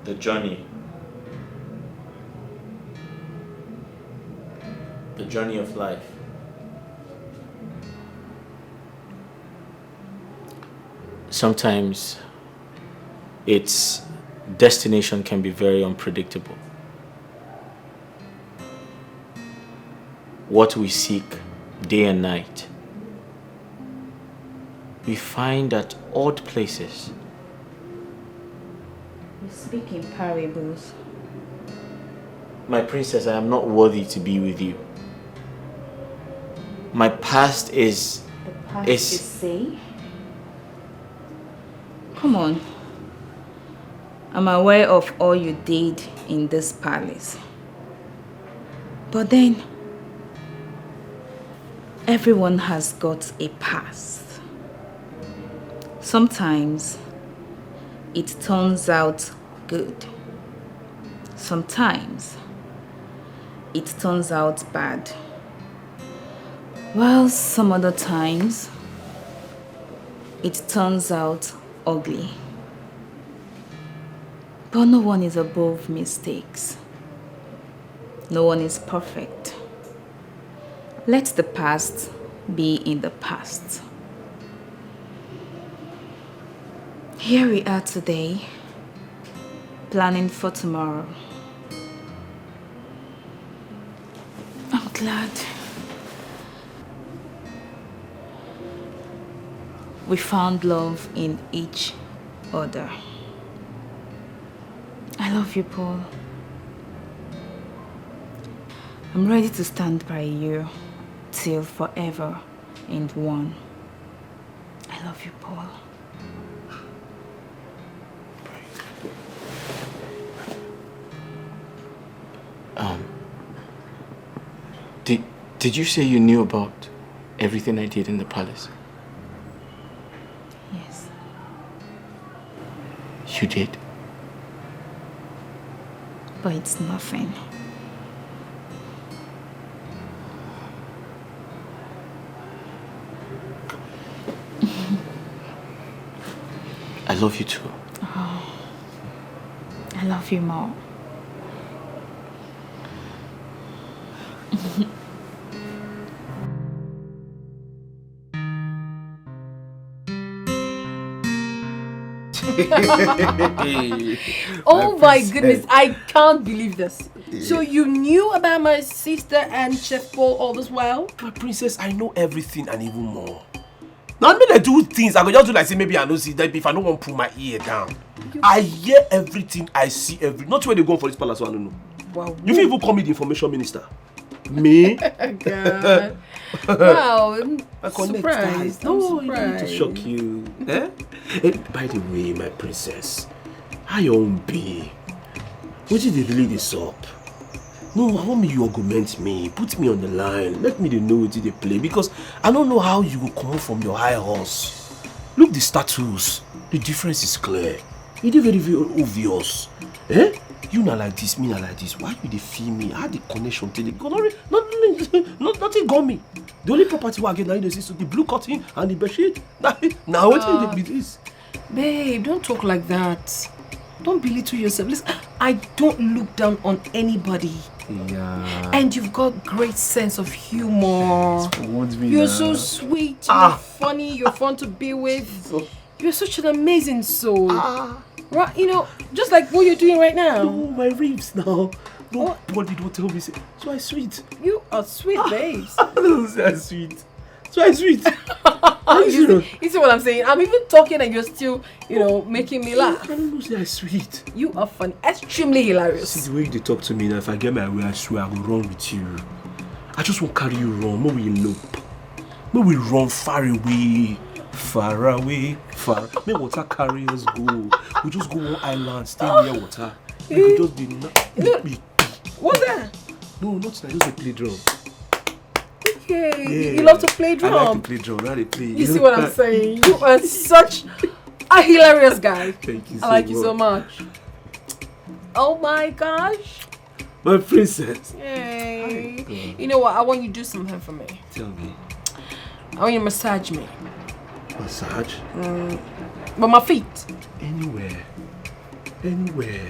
[SPEAKER 19] The journey. The journey of life. Sometimes its destination can be very unpredictable. What we seek day and night, we find at odd places.
[SPEAKER 16] You speak in parables.
[SPEAKER 19] My princess, I am not worthy to be with you. My past is...
[SPEAKER 16] The past you say? Come on. I'm aware of all you did in this palace. But then, everyone has got a past. Sometimes, it turns out good. Sometimes, it turns out bad. While some other times, it turns out ugly. But no one is above mistakes. No one is perfect. Let the past be in the past. Here we are today, planning for tomorrow. I'm glad we found love in each other. I love you, Paul. I'm ready to stand by you till forever and one. I love you, Paul.
[SPEAKER 8] Did you say you knew about everything I did in the palace?
[SPEAKER 16] Yes.
[SPEAKER 8] You did?
[SPEAKER 16] But it's nothing.
[SPEAKER 8] I love you too.
[SPEAKER 16] Oh, I love you more.
[SPEAKER 7] Oh my goodness, I can't believe this. So you knew about my sister and Chef Paul all this while?
[SPEAKER 6] My princess, I know everything and even more. Now me they do things, I go just do like say maybe I don't see that if I don't want to put my ear down. I hear everything, I see everything. Not where they go for this palace, so I don't know.
[SPEAKER 7] Wow.
[SPEAKER 6] You can even call me the information minister. Me?
[SPEAKER 7] God. Wow,
[SPEAKER 6] I connect
[SPEAKER 7] surprised.
[SPEAKER 6] No,
[SPEAKER 7] I'm
[SPEAKER 6] you need to
[SPEAKER 7] surprised.
[SPEAKER 6] shock you. Eh? By the way, my princess, how your own be? What did they really this up? No, I want me you augment me, put me on the line, let me know what they play because I don't know how you will come from your high horse. Look the status, the difference is clear. It is very, very obvious. Eh? You not like this, me not like this. Why you they feel me? How the connection till nothing got me. The only property I get now is the blue curtain and the bedsheet. Now what will be this?
[SPEAKER 7] Babe, don't talk like that. Don't belittle yourself. Listen, I don't look down on anybody.
[SPEAKER 6] Yeah.
[SPEAKER 7] And you've got great sense of humor. You're so sweet, you're funny, you're fun to be with. You're such an amazing soul. Right, you know, just like what you're doing right now.
[SPEAKER 6] No, my ribs now. Nobody don't tell me. So I sweet.
[SPEAKER 7] You are sweet, babes.
[SPEAKER 6] So I sweet. So I sweet.
[SPEAKER 7] You see what I'm saying? I'm even talking and you're still, you know, making me laugh.
[SPEAKER 6] I don't know, say I sweet.
[SPEAKER 7] You are funny, extremely hilarious.
[SPEAKER 6] See the way you talk to me now, if I get my way, I swear I will run with you. I just won't carry you wrong. Maybe we elope. Maybe we run far away. Far away, far. May water carry us go. We just go on island, stay near water. We could just be
[SPEAKER 7] What's that?
[SPEAKER 6] No, not that. Just a play drum.
[SPEAKER 7] Okay.
[SPEAKER 6] Yeah.
[SPEAKER 7] You love to play drum.
[SPEAKER 6] I like to play drum. I play.
[SPEAKER 7] You see what I'm saying? You are such a hilarious guy.
[SPEAKER 6] Thank you so much.
[SPEAKER 7] I like you so much. Oh my gosh.
[SPEAKER 6] My princess.
[SPEAKER 7] Hey. You know what? I want you to do something for me.
[SPEAKER 6] Tell me.
[SPEAKER 7] I want you to massage me.
[SPEAKER 6] Massage?
[SPEAKER 7] But my feet.
[SPEAKER 6] Anywhere. Anywhere.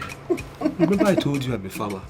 [SPEAKER 6] Remember I told you I'm a farmer.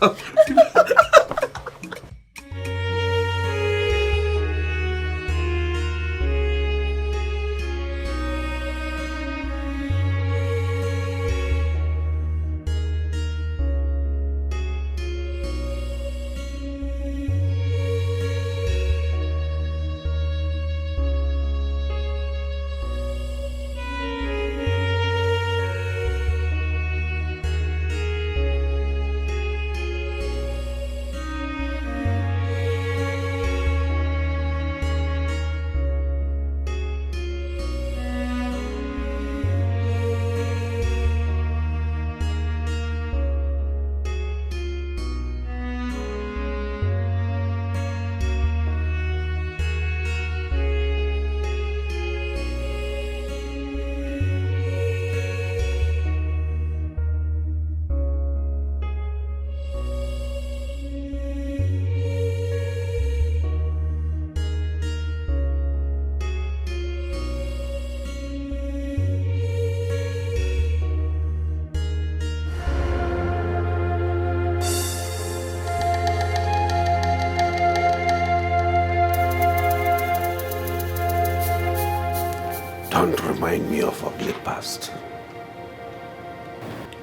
[SPEAKER 4] Don't remind me of ugly past.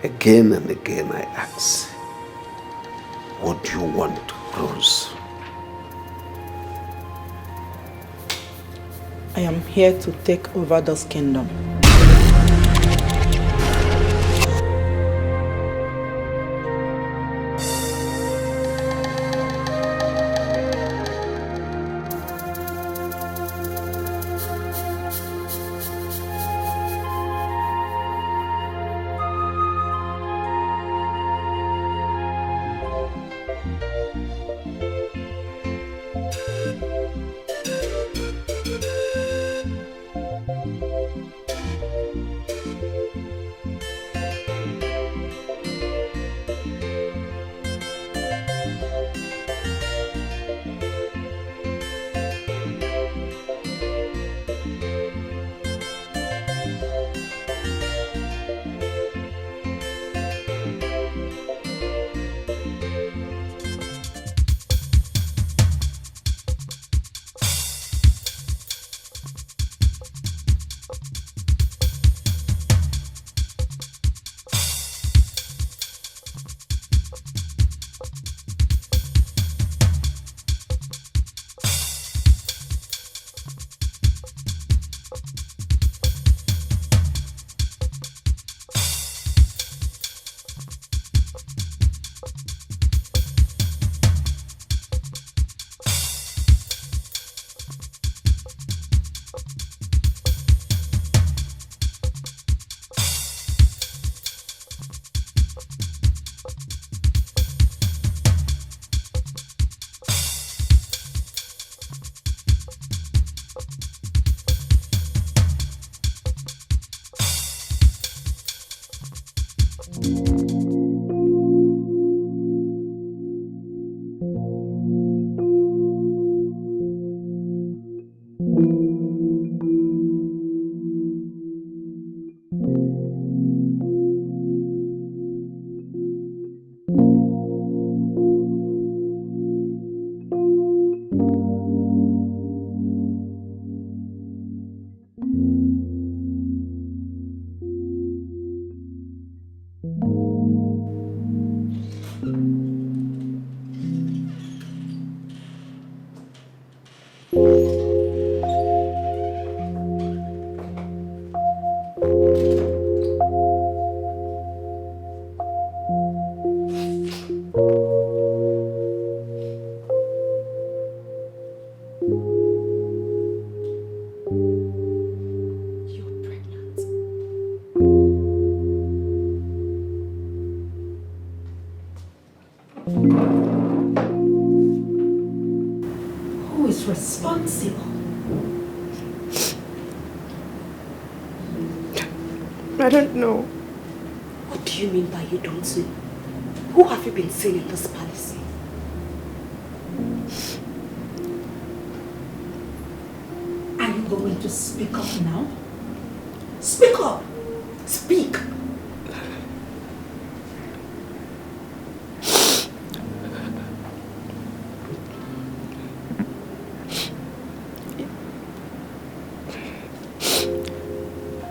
[SPEAKER 4] Again and again I ask, what do you want, Rose?
[SPEAKER 12] I am here to take over this kingdom.
[SPEAKER 5] don't sleep?
[SPEAKER 20] I don't know.
[SPEAKER 5] What do you mean by you don't know? Who have you been seeing in this palace? Are you going to speak up now? Speak up! Speak!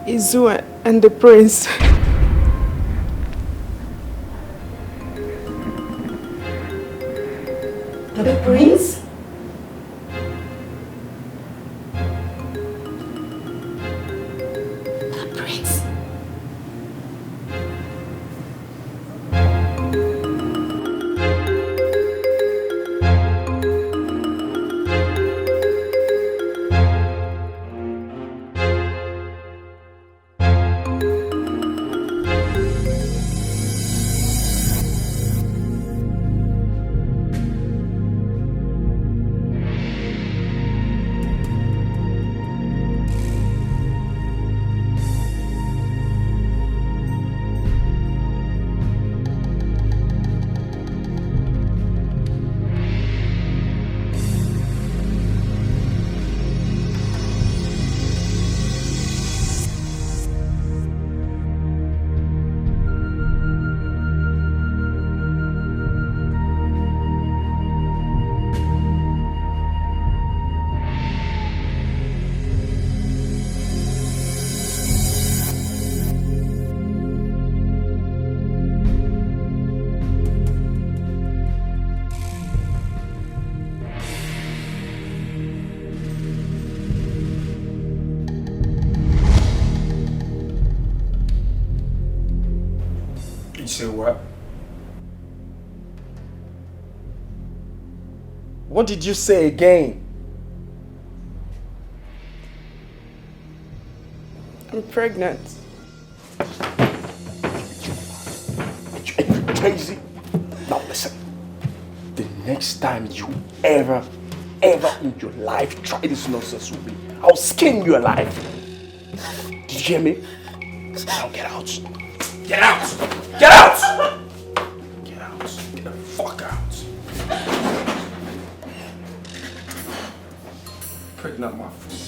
[SPEAKER 20] Izu and the prince.
[SPEAKER 5] The prince? The prince?
[SPEAKER 8] You say what? What did you say again?
[SPEAKER 20] I'm pregnant.
[SPEAKER 8] Crazy. Now listen. The next time you ever in your life try this nonsense with me, I'll skin you alive. Did you hear me? Now get out. Get out! Get out! Get out. Get the fuck out. Pregnant my foot.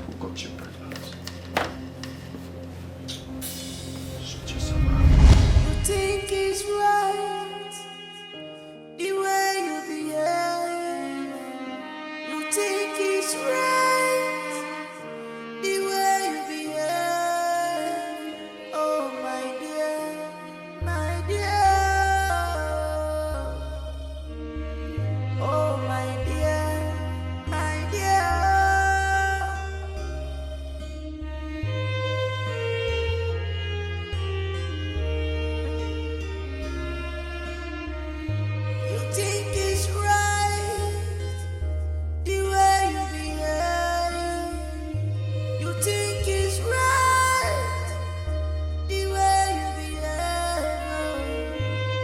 [SPEAKER 8] Who got you pregnant? Shut yourself out.
[SPEAKER 10] You think it's right the way you behave. You think it's right the way you behave. Oh my dear, my dear. Oh my dear, my dear. You think it's right the way you behave. You think it's right the way you behave.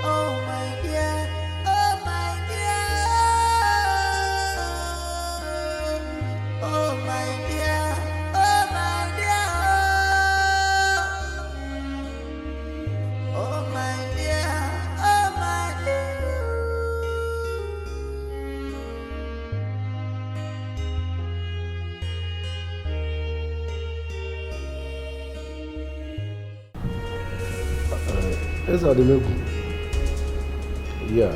[SPEAKER 10] Oh my dear, oh my dear. Oh my dear, oh my dear. Oh my dear, oh my dear.
[SPEAKER 4] These are the people. Yeah.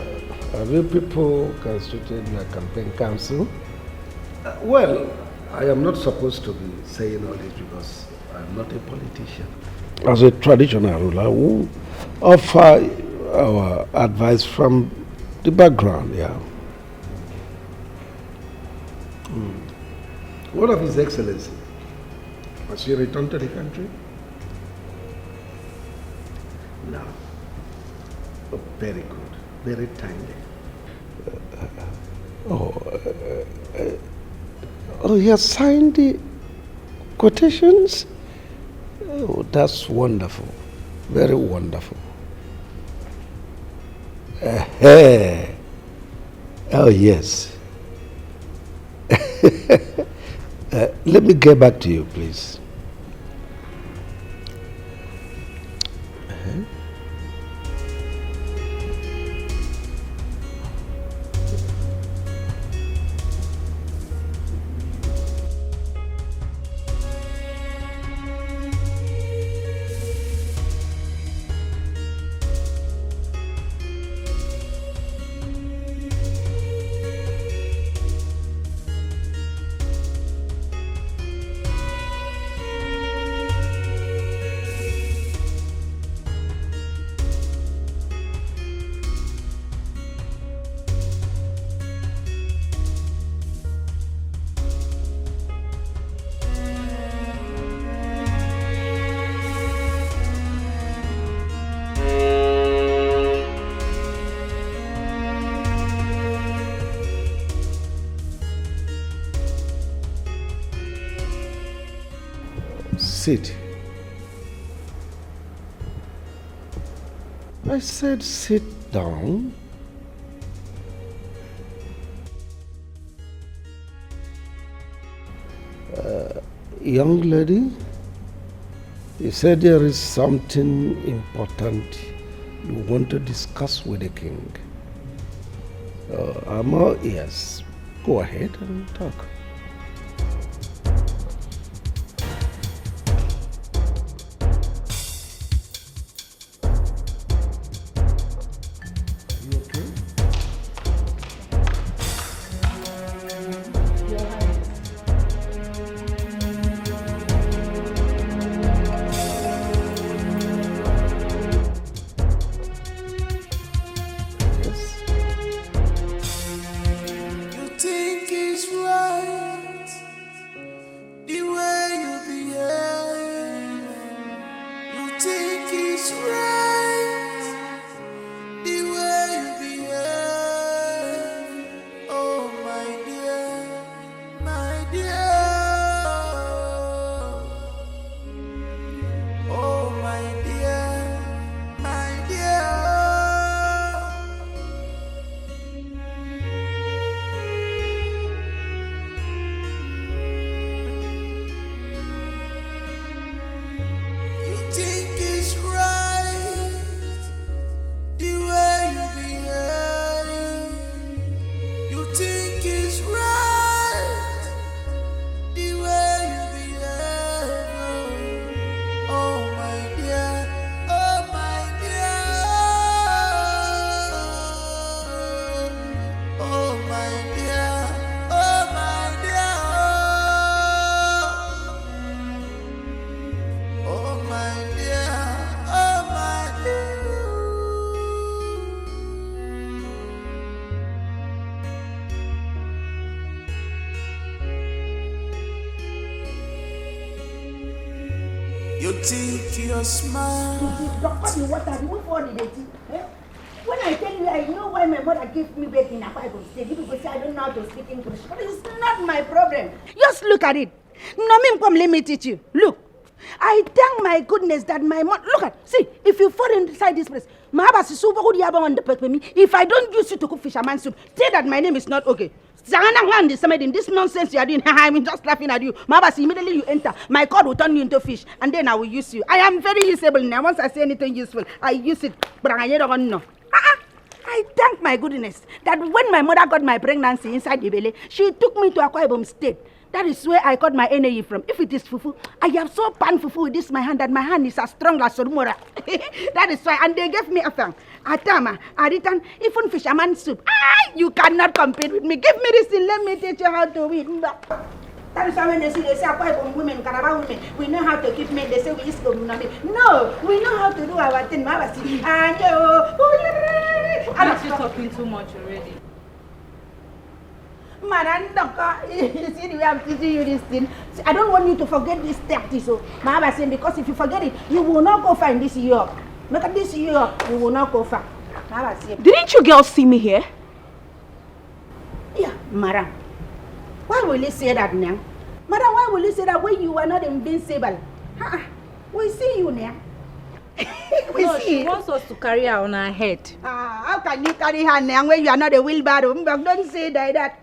[SPEAKER 4] Have you people constituted your campaign council? Well, I am not supposed to be saying all this because I'm not a politician. As a traditional ruler, we offer our advice from the background, yeah. What of His Excellency? Has he returned to the country? No. Oh, very good. Very timely. He has signed the quotations? Oh, that's wonderful. Very wonderful. Oh, yes. Let me get back to you, please. Sit. I said sit down. Young lady, you said there is something important you want to discuss with the king. I'm all ears. Go ahead and talk.
[SPEAKER 10] You think you're smart.
[SPEAKER 17] When I tell you, I know why my mother gave me back in a Bible state. People say I don't know how to speak English, but it's not my problem. Just look at it. Let me teach you. Look. I thank my goodness that my mom. Look at, see, if you fall inside this place, if I don't use you to cook fisherman soup, say that my name is not okay. This nonsense you are doing, I'm just laughing at you. Immediately you enter, my God will turn you into fish, and then I will use you. I am very usable now. Once I say anything useful, I use it. But I don't know. I thank my goodness that when my mother got my pregnancy inside the belly, she took me to Akwa Ibom State. That is where I got my energy from. If it is fufu, I have so pan fufu with this my hand that my hand is as strong as Sorumora. That is why, and they gave me a thing. Atama, Aritan, even fisherman soup. You cannot compete with me. Give me this thing, let me teach you how to eat. That is why when they say Akwa women, Carabao women, we know how to keep men. They say we used to do nothing. No, we know how to do our thing. Aren't you
[SPEAKER 16] talking too much already?
[SPEAKER 17] Marandaka, you see the way I'm teaching you this thing. I don't want you to forget this tactic. So, Mama saying, because if you forget it, you will not go far in this year. Look at this year, you will not go far. Mama saying,
[SPEAKER 20] didn't you girls see me here?
[SPEAKER 17] Yeah, Mara. Why will you say that now? Mara, why will you say that when you are not invincible? We see you now.
[SPEAKER 16] She wants us to carry her on her head.
[SPEAKER 17] How can you carry her now when you are not a wheelbarrow? Don't say that.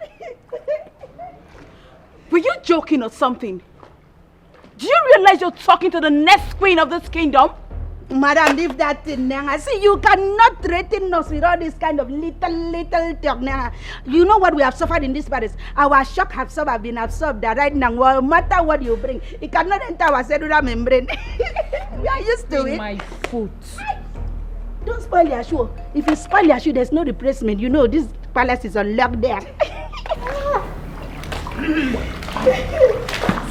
[SPEAKER 15] Were you joking or something? Do you realize you're talking to the next queen of this kingdom?
[SPEAKER 17] Madam, leave that thing now. I see you cannot threaten us with all this kind of little talk now. You know what we have suffered in this palace? Our shock have been absorbed right now. No matter what you bring, it cannot enter our cellular membrane. We are used to it.
[SPEAKER 9] My foot.
[SPEAKER 17] Don't spoil your shoe. If you spoil your shoe, there's no replacement. You know this palace is on lockdown.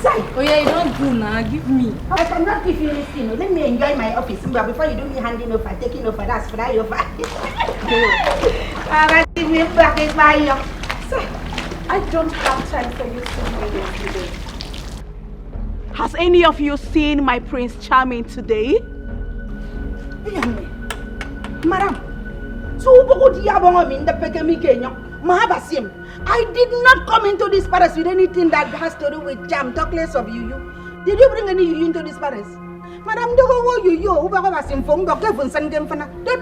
[SPEAKER 9] Oh yeah, you don't do now. Give me.
[SPEAKER 17] I cannot give you anything. Let me enjoy my office. But before you do me handing over, taking over, that's fly over. Give me back in my
[SPEAKER 15] I don't have time for you to today. Has any of you seen my Prince Charming today?
[SPEAKER 17] Madam, I did not come into this palace with anything that has to do with jam, talk less of you. Did you bring any you into this palace? Madam, don't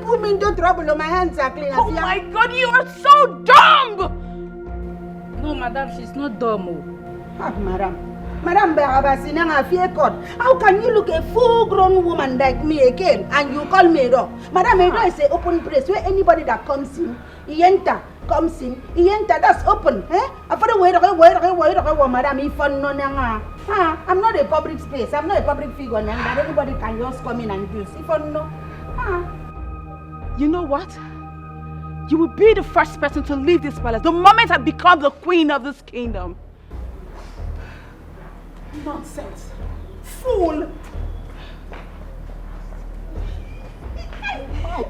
[SPEAKER 17] put me into trouble. My hands are clean.
[SPEAKER 15] Oh my God, you are so dumb!
[SPEAKER 9] No, madam, she's not dumb.
[SPEAKER 17] Madam, how can you look a full-grown woman like me again and you call me Edo? Madam, Edo is an open place where anybody that comes in, that's open. Madam, I'm not a public space, I'm not a public figure that anybody can just come in and use.
[SPEAKER 15] You know what? You will be the first person to leave this palace the moment I become the queen of this kingdom.
[SPEAKER 17] Nonsense. Fool.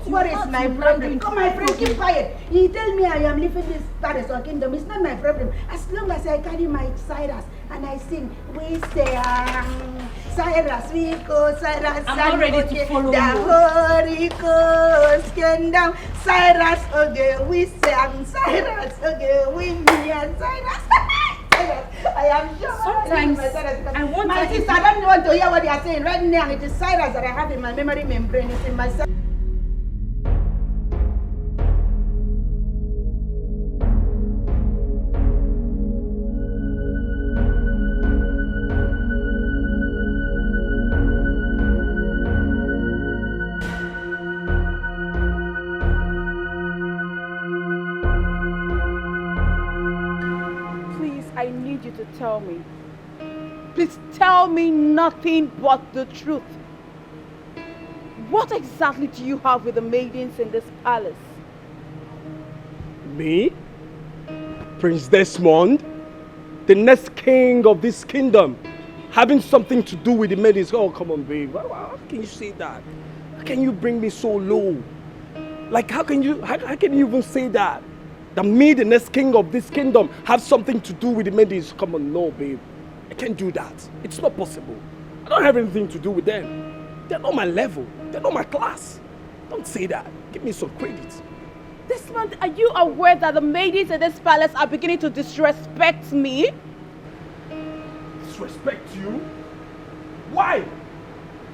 [SPEAKER 17] What is my problem? Come, my friend, keep quiet. He tell me I am leaving this palace or kingdom. It's not my problem. As long as I carry my Cyrus and I sing, we say, Cyrus, we go, Cyrus.
[SPEAKER 9] I'm not ready to follow
[SPEAKER 17] the Holy Ghost came down. Cyrus, okay, we sang. Cyrus, okay, we me and Cyrus. I am sure.
[SPEAKER 9] Sometimes I want
[SPEAKER 17] my sister, I don't want to hear what they are saying right now. It is Cyrus that I have in my memory membrane. It's in my cell.
[SPEAKER 15] I need you to tell me. Please tell me nothing but the truth. What exactly do you have with the maidens in this palace?
[SPEAKER 8] Me? Prince Desmond? The next king of this kingdom? Having something to do with the maidens? Oh, come on, babe. How can you say that? How can you bring me so low? Like, how can you even say that? That me, the next king of this kingdom, have something to do with the maidens? Come on, no, babe. I can't do that. It's not possible. I don't have anything to do with them. They're not my level. They're not my class. Don't say that. Give me some credit.
[SPEAKER 15] This month, are you aware that the maidens in this palace are beginning to disrespect me?
[SPEAKER 8] Disrespect you? Why?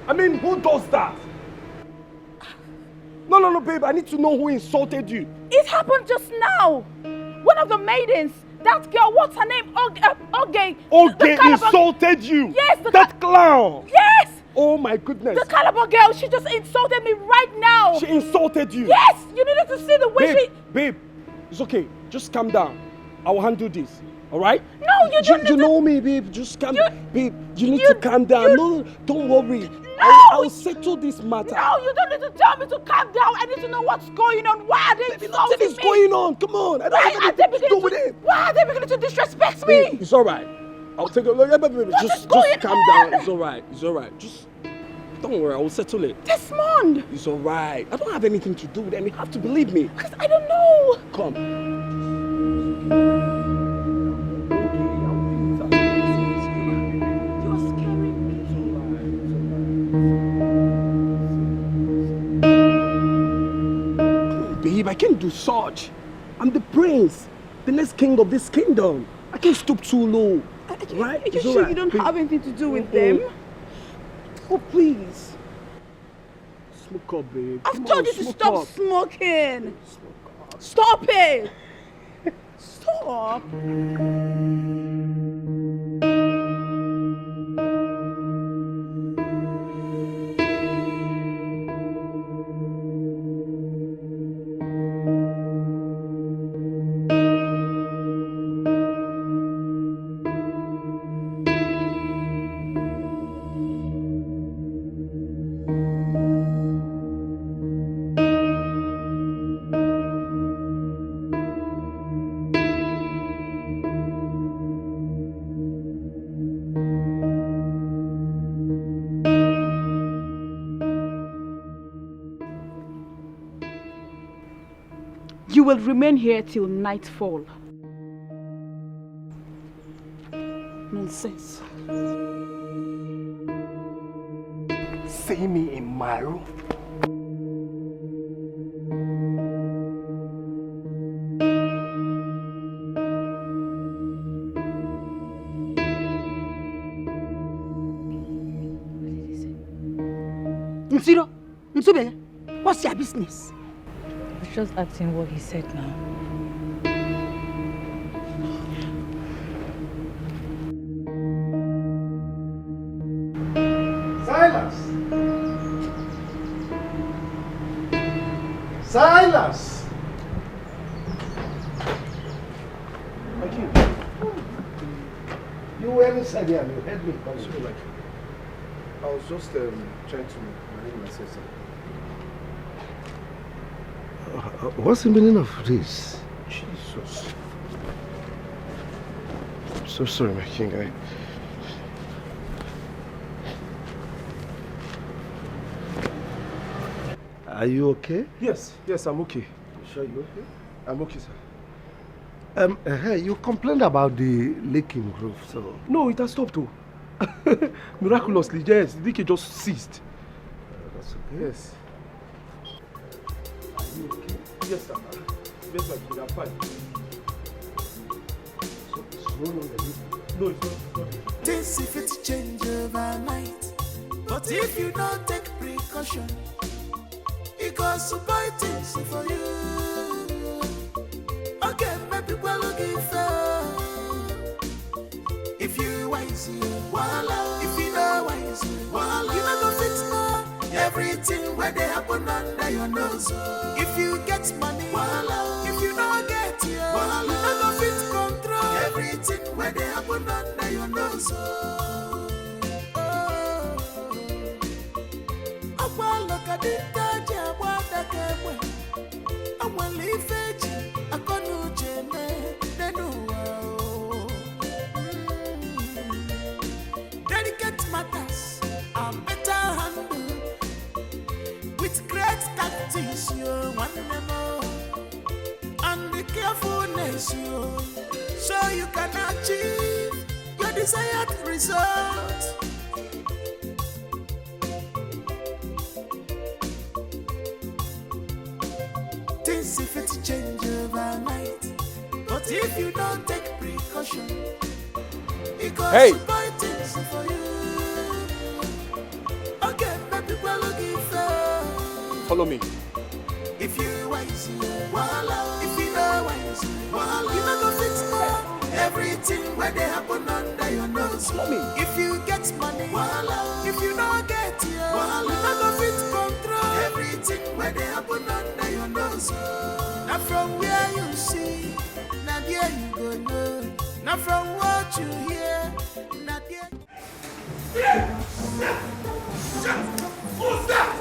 [SPEAKER 8] I mean, who does that? No, babe. I need to know who insulted you.
[SPEAKER 15] It happened just now. One of the maidens, that girl, what's her name? Oge.
[SPEAKER 8] Oge insulted you?
[SPEAKER 15] Yes.
[SPEAKER 8] That clown?
[SPEAKER 15] Yes.
[SPEAKER 8] Oh my goodness.
[SPEAKER 15] The Calabar girl, she just insulted me right now.
[SPEAKER 8] She insulted you?
[SPEAKER 15] Yes. You needed to see the way
[SPEAKER 8] Babe, it's okay. Just calm down. I will handle this. Alright?
[SPEAKER 15] No, you don't.
[SPEAKER 8] You know me, babe. Just calm down. Babe, you need to calm down. No, don't worry.
[SPEAKER 15] No!
[SPEAKER 8] I'll settle this matter.
[SPEAKER 15] No, you don't need to tell me to calm down. I need to know what's going on. Why are they insulting
[SPEAKER 8] Nothing is going on. Come on. I don't have anything to do with it.
[SPEAKER 15] Why are they beginning to disrespect me?
[SPEAKER 8] Babe, it's alright. I'll take a look. Just calm down. It's alright. Just don't worry. I will settle it.
[SPEAKER 15] Desmond!
[SPEAKER 8] It's alright. I don't have anything to do with them. You have to believe me.
[SPEAKER 15] Because I don't know.
[SPEAKER 8] Come. Babe, I can't do such. I'm the prince, the next king of this kingdom. I can't stoop too low. Right?
[SPEAKER 15] Are you sure you don't have anything to do with them? Oh, please.
[SPEAKER 8] Smoke up, babe.
[SPEAKER 15] I've told you to stop smoking. Stop it. Stop.
[SPEAKER 13] You will remain here till nightfall. Nonsense.
[SPEAKER 2] See me in my room.
[SPEAKER 17] Nsiro, Nsubele, what's your business?
[SPEAKER 22] I was just asking what he said now.
[SPEAKER 11] Silas! Silas! Thank you. You were inside here and you heard me coming.
[SPEAKER 2] So, like, I was just trying to manage myself.
[SPEAKER 11] What's the meaning of this?
[SPEAKER 2] Jesus. I'm so sorry, my king.
[SPEAKER 11] Are you okay?
[SPEAKER 2] Yes, I'm okay.
[SPEAKER 11] You sure you're okay?
[SPEAKER 2] I'm okay, sir.
[SPEAKER 11] Hey, you complained about the leak in roof, so...
[SPEAKER 2] No, it has stopped, though. Miraculously, yes, the leak just ceased.
[SPEAKER 11] That's okay.
[SPEAKER 2] Yes. Are you okay? Yes, sir. Yes, my king, I'm fine.
[SPEAKER 11] So it's no longer leaking?
[SPEAKER 2] No, it's not.
[SPEAKER 10] Things if it change overnight, but if you don't take precaution, it goes to buy things for you. Okay, maybe we're looking for. If you wise, voila. If you know wise, voila. You know the fix now. Everything where they happen under your nose. If you get money, voila. If you don't get it, voila. You know the fix control. Everything where they happen under your nose. Look at it, I want to leave it. I can't do delicate matters are better handled with great tactics. You want them all, and the carefulness so you can achieve your desired result. Things if it change overnight, but if you don't take precaution, it goes to buy things for you. Okay, maybe we're looking for.
[SPEAKER 8] Follow me.
[SPEAKER 10] If you wise, voila. If you know wise, voila. You know the fix now. Everything where they happen under your nose. Follow me. If you get money, voila. If you don't get it, voila. You know the fix control. Everything where they happen under your nose. Now from where you see, now there you go know. Now from what you hear, now there. Who's that?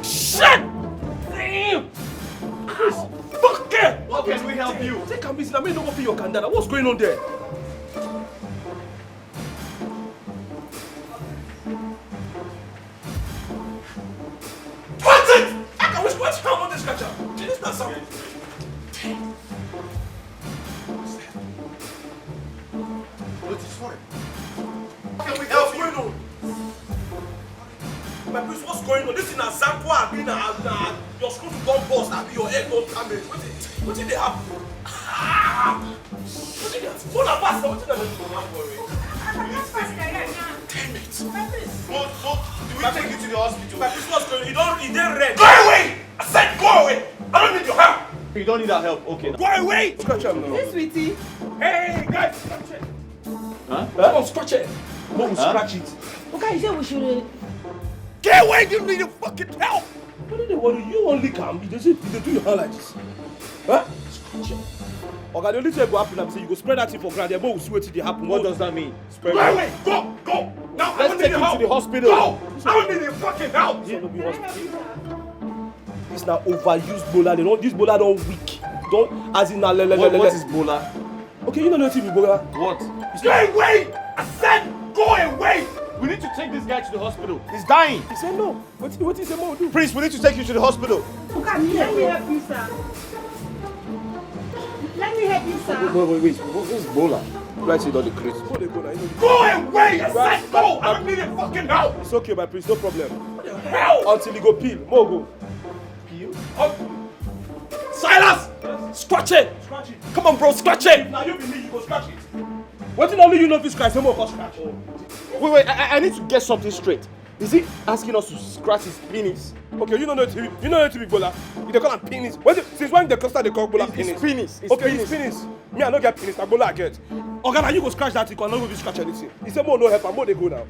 [SPEAKER 6] Shut! Damn! Fuck it!
[SPEAKER 2] How can we help you? Take a minute, I mean, don't open your candana. What's going on there?
[SPEAKER 6] What's it? I can wish what's wrong with this catcher? This is not something.
[SPEAKER 2] What is for?
[SPEAKER 6] How can we help you? My prince, what's going on? This is an example. I've been your screw to gun bust. I've been your head gun damage. What did they happen? What did they happen? What about what did they happen? Damn it. What? Do we take you to the hospital? My prince, what's going on? He didn't red. Go away! I said go away! I don't need your help.
[SPEAKER 8] You don't need our help, okay.
[SPEAKER 6] Go away!
[SPEAKER 2] Scratch him now.
[SPEAKER 1] Hey, sweetie.
[SPEAKER 6] Hey, guys, scratch it.
[SPEAKER 8] Huh?
[SPEAKER 6] Come on, scratch it. No, we'll scratch it.
[SPEAKER 1] Okay, you said we should.
[SPEAKER 6] Get away! You need your fucking help! What did they want you? You only come. They do your hand like this. Huh? Scratch it. Okay, the only thing go happen, I'm saying you go spread that thing for ground. Then we'll see what did happen.
[SPEAKER 8] What does that mean?
[SPEAKER 6] Spread go away! Go! Now I
[SPEAKER 8] let's take him to the hospital.
[SPEAKER 6] Go! I don't need your fucking help! This now overused bowler. They don't. This bowler don't weak. Don't as in
[SPEAKER 8] what is bowler?
[SPEAKER 6] Okay, you know nothing with bowler.
[SPEAKER 8] What?
[SPEAKER 6] Go away! I said go away!
[SPEAKER 8] We need to take this guy to the hospital. He's dying.
[SPEAKER 6] He said no. What is the more do?
[SPEAKER 8] Prince, we need to take you to the hospital.
[SPEAKER 20] Let me help you, sir. Let me help you, sir.
[SPEAKER 8] Wait. What's Bola?
[SPEAKER 6] Right, see, don't the crazy. Go now.
[SPEAKER 8] Go away! I said go! I don't need a fucking help!
[SPEAKER 6] It's okay, my prince, no problem.
[SPEAKER 8] What the hell?
[SPEAKER 6] Until he go peel. More go.
[SPEAKER 8] Peel? Silas! Scratch it!
[SPEAKER 6] Scratch it.
[SPEAKER 8] Come on, bro, scratch it!
[SPEAKER 6] Now you be me, you go scratch it. What did only you know if you scratch? No more for scratch.
[SPEAKER 8] Wait, I need to get something straight. Is he asking us to scratch his penis?
[SPEAKER 6] Okay, you know it to be Bola. They call him penis. Since when the cluster they call Bola penis?
[SPEAKER 8] It's penis.
[SPEAKER 6] Okay, it's penis. Me, I don't get penis. I Bola I get. Okay, now you go scratch that. You can not go scratch anything. He said more no help. More they go now.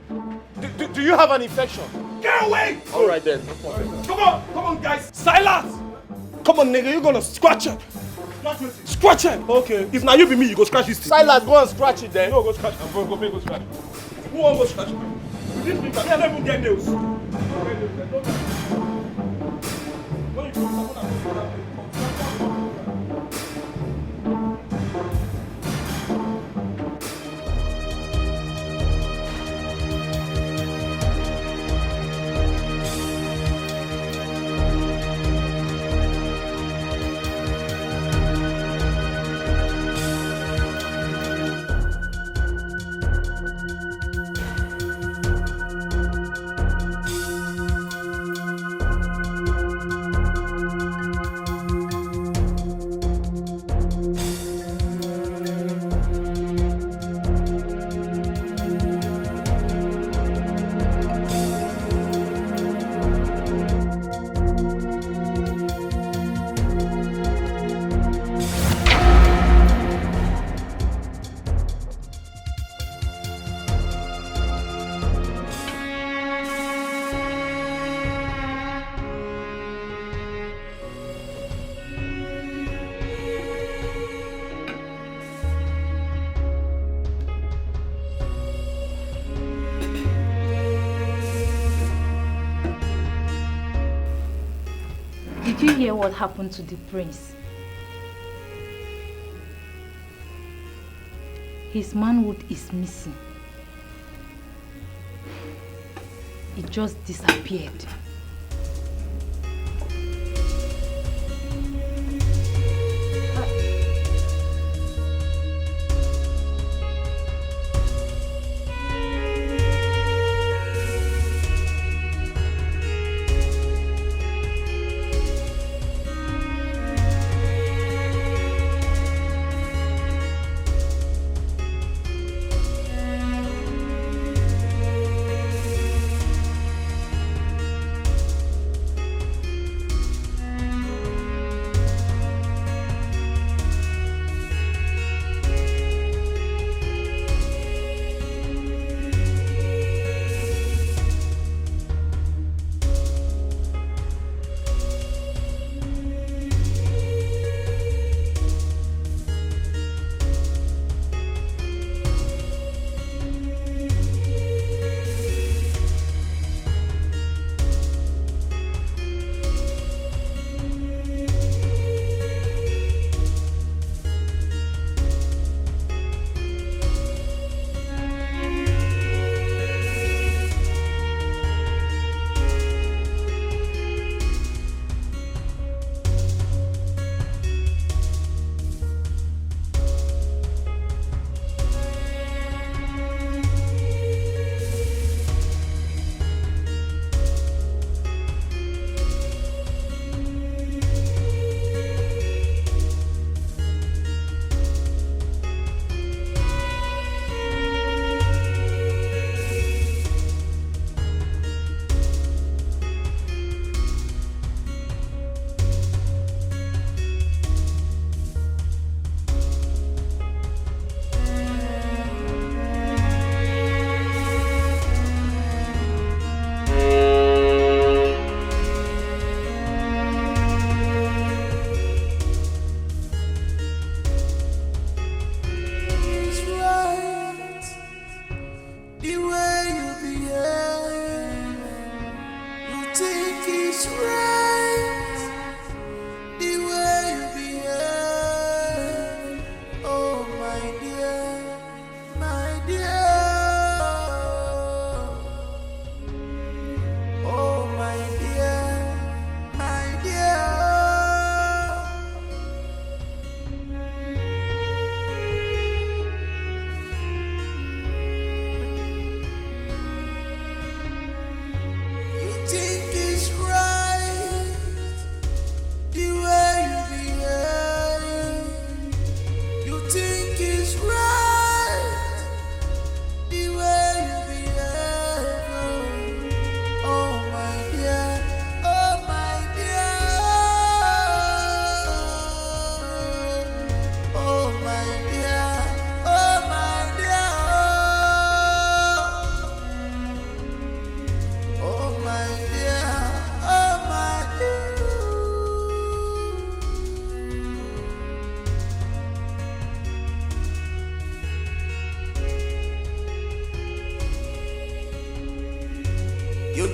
[SPEAKER 8] Do you have an infection?
[SPEAKER 6] Get away!
[SPEAKER 8] All right then.
[SPEAKER 6] Come on, guys.
[SPEAKER 8] Silas! Come on, nigga, you're gonna scratch it. Scratch it!
[SPEAKER 6] Okay, if now you be me, you go scratch this thing.
[SPEAKER 8] Silas, go and scratch it then.
[SPEAKER 6] No, go scratch. Go scratch. Who won't go scratch? This people, I don't even get nails.
[SPEAKER 22] Did you hear what happened to the prince? His manhood is missing. It just disappeared.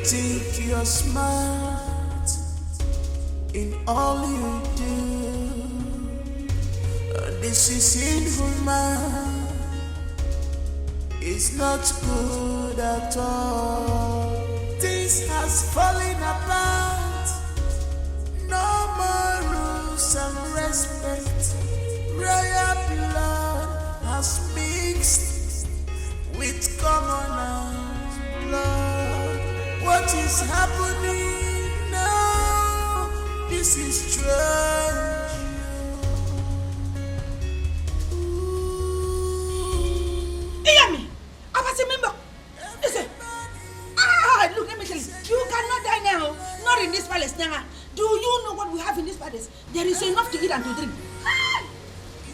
[SPEAKER 10] think you're smart in all you do. This is inhuman. It's not good at all. Things has fallen apart. No more rules and respect. Royal blood has mixed with commoners' blood. What is happening now? This is strange.
[SPEAKER 17] Iyami, Abasi member. Listen. Look, let me tell you. You cannot die now. Not in this palace, Nyanga. Do you know what we have in this palace? There is enough to eat and to drink.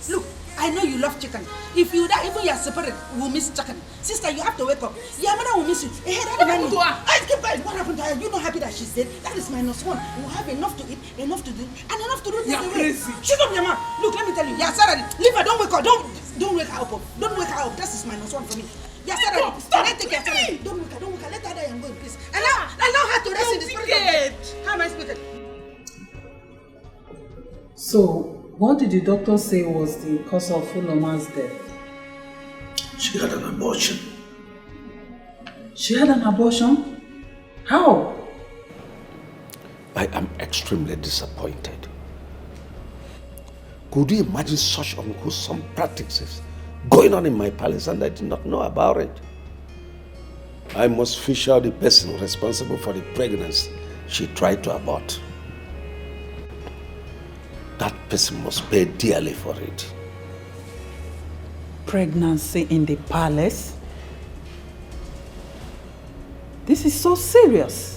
[SPEAKER 17] Look, I know you love chicken. If you die, even you are separated, we will miss chicken. Sister, you have to wake up. Your mother will miss you. What happened to her? What happened to her? You not happy that she's dead? That is -1. We will have enough to eat, enough to drink, and enough to do things. You're crazy. Shut up, Yama. Look, let me tell you. Yeah, Sarah, leave her. Don't wake her. Don't wake her up. Don't wake her up. That is -1 for me. Yeah, Sarah, stop. Take care, Sarah. Don't wake her. Don't wake her. Let her die and go in peace. Allow her to rest in the spirit. How am I speaking?
[SPEAKER 9] So, what did the doctor say was the cause of philmond's death?
[SPEAKER 4] She had an abortion.
[SPEAKER 9] She had an abortion? How?
[SPEAKER 4] I am extremely disappointed. Could you imagine such unwholesome practices going on in my palace and I did not know about it? I must fish out the person responsible for the pregnancy she tried to abort. That person must pay dearly for it.
[SPEAKER 9] Pregnancy in the palace? This is so serious.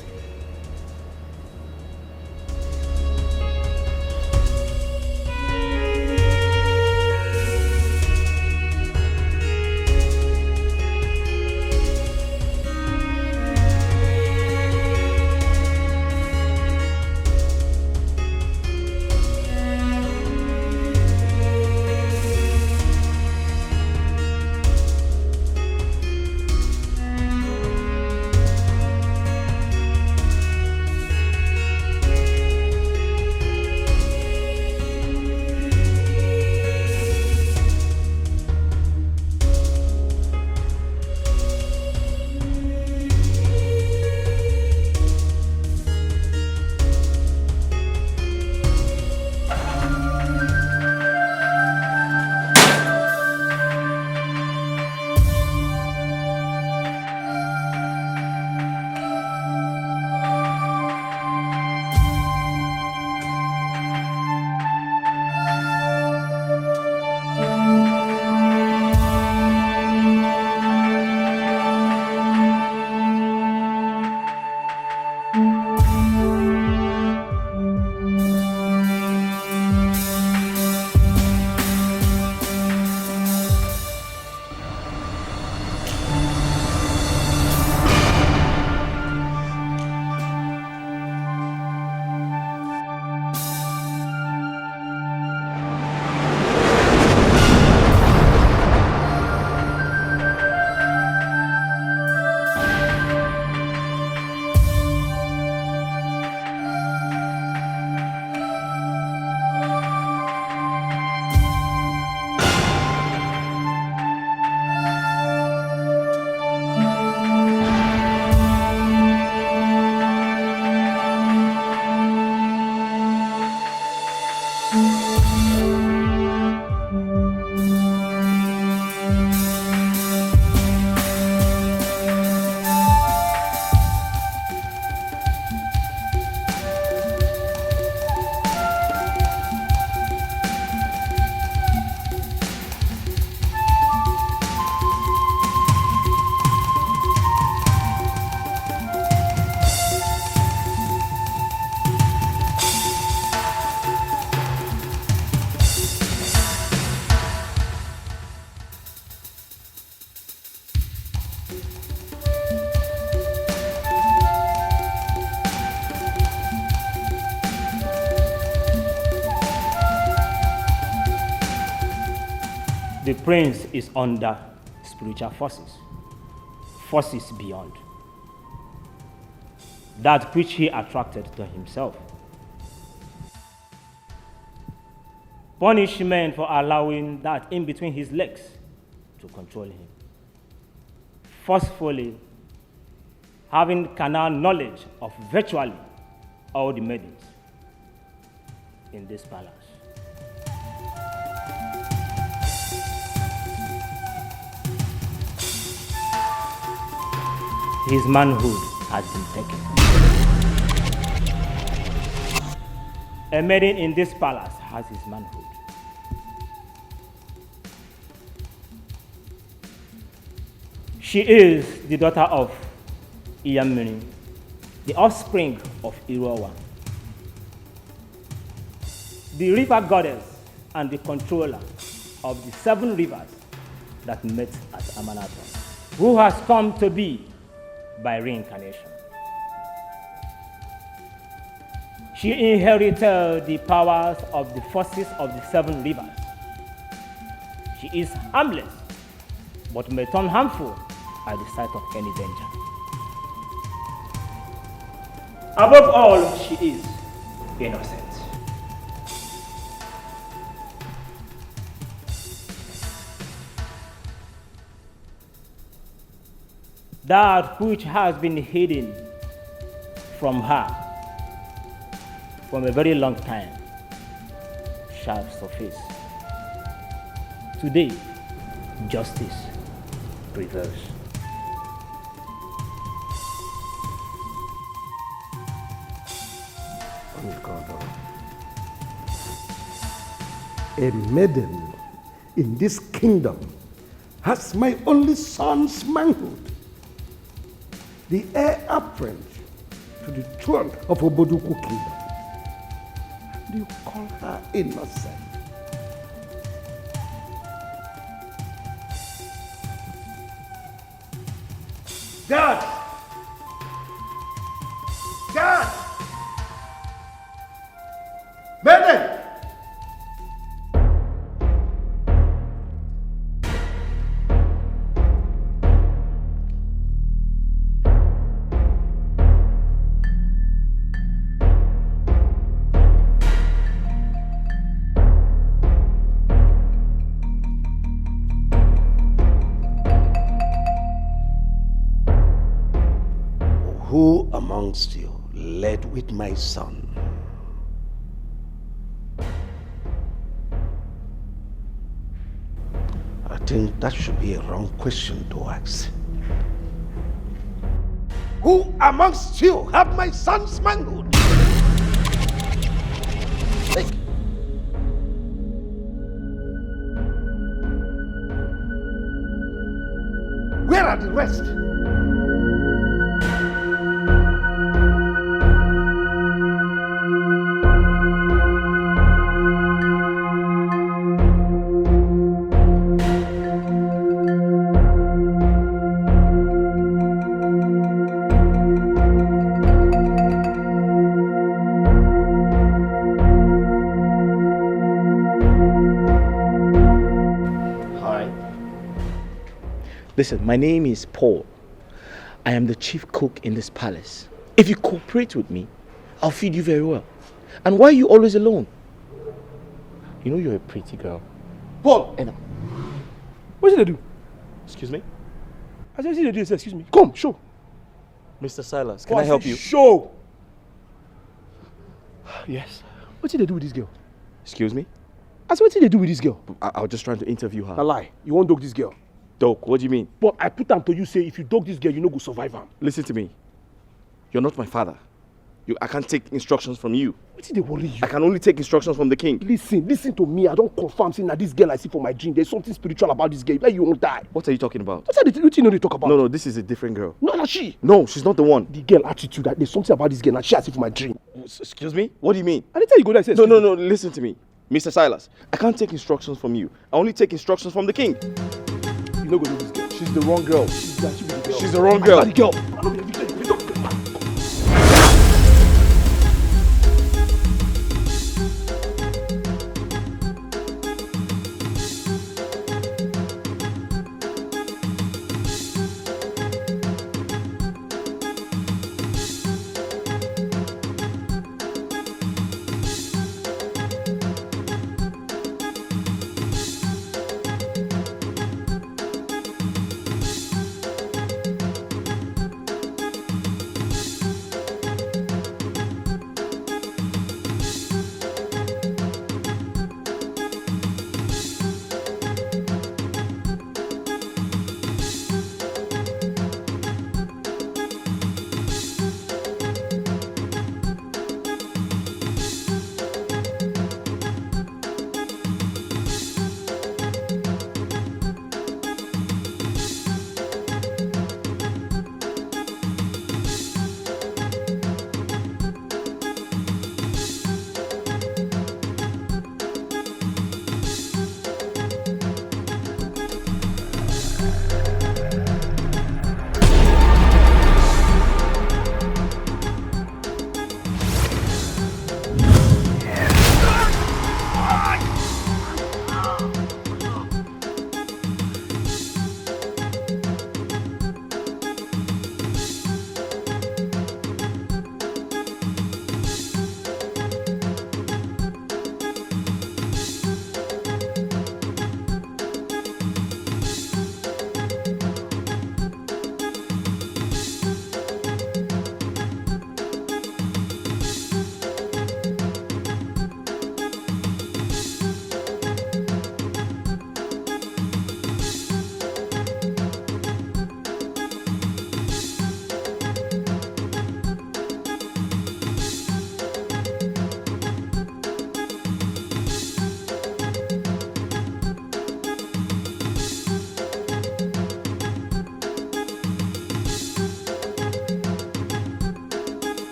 [SPEAKER 3] The prince is under spiritual forces beyond. that which he attracted to himself. Punishment for allowing that in between his legs to control him. Forcefully having carnal knowledge of virtually all the maidens in this palace. His manhood has been taken. A maiden in this palace has his manhood. She is the daughter of Iyamiri, the offspring of Irowa, the river goddess and the controller of the 7 rivers that met at Amanatha, who has come to be by reincarnation. She inherited the powers of the forces of the 7 rivers. She is harmless, but may turn harmful at the sight of any danger. Above all, she is innocent. That which has been hidden from her from a very long time shall surface. Today, justice prevails.
[SPEAKER 11] A maiden in this kingdom has my only son's manhood, the heir apparent to the throne of Oboduku kingdom. Do you call her innocent? God! God! Maiden! Who amongst you led with my son? I think that should be a wrong question to ask. Who amongst you have my son's manhood? Hey. Where are the rest?
[SPEAKER 8] Listen, my name is Paul. I am the chief cook in this palace. If you cooperate with me, I'll feed you very well. And why are you always alone? You know you're a pretty girl.
[SPEAKER 2] Paul!
[SPEAKER 8] And
[SPEAKER 2] what did they do?
[SPEAKER 8] Excuse me?
[SPEAKER 2] I said, they do, excuse me. Come, show.
[SPEAKER 8] Mr. Silas, can I help you?
[SPEAKER 2] Show! Yes. What did they do with this girl?
[SPEAKER 8] Excuse me?
[SPEAKER 2] I said, what did they do with this girl?
[SPEAKER 8] I was just trying to interview her.
[SPEAKER 2] A lie. You won't dog this girl.
[SPEAKER 8] Dog, what do you mean?
[SPEAKER 2] But I put them to you, say, if you dog this girl, you no go survive her.
[SPEAKER 8] Listen to me. You're not my father. I can't take instructions from you.
[SPEAKER 2] What did they worry you?
[SPEAKER 8] I can only take instructions from the king.
[SPEAKER 2] Listen to me. I don't confirm saying that this girl I see for my dream. There's something spiritual about this girl. Like you won't die.
[SPEAKER 8] What are you talking about?
[SPEAKER 2] What you know they talk about?
[SPEAKER 8] No, this is a different girl.
[SPEAKER 2] No, she.
[SPEAKER 8] No, she's not the one.
[SPEAKER 2] The girl attitude, that there's something about this girl that she I see for my dream.
[SPEAKER 8] Excuse me? What do you mean?
[SPEAKER 2] I didn't tell you go there.
[SPEAKER 8] No, listen to me. Mr. Silas, I can't take instructions from you. I only take instructions from the king.
[SPEAKER 2] You know go do this girl.
[SPEAKER 8] She's the wrong girl.
[SPEAKER 2] She's
[SPEAKER 8] the wrong girl.
[SPEAKER 2] I the girl.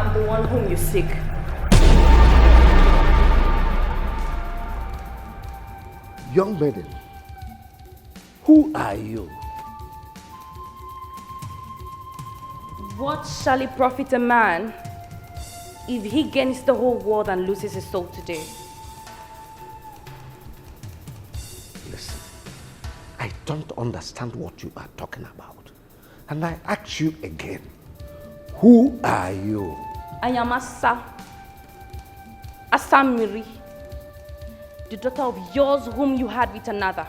[SPEAKER 14] I'm the one whom you seek.
[SPEAKER 11] Young maiden, who are you?
[SPEAKER 14] What shall it profit a man if he gains the whole world and loses his soul today?
[SPEAKER 11] Listen, I don't understand what you are talking about. And I ask you again, who are you?
[SPEAKER 14] I am Asamiri, the daughter of yours whom you had with another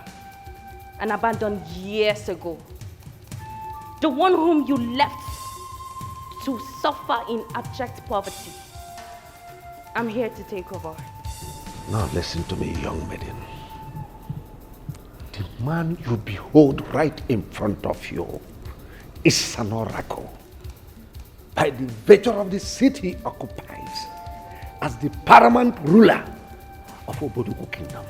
[SPEAKER 14] and abandoned years ago. The one whom you left to suffer in abject poverty. I'm here to take over.
[SPEAKER 11] Now listen to me, young maiden. The man you behold right in front of you is an oracle. By the virtue of the city occupies as the paramount ruler of Oboduku Kingdom.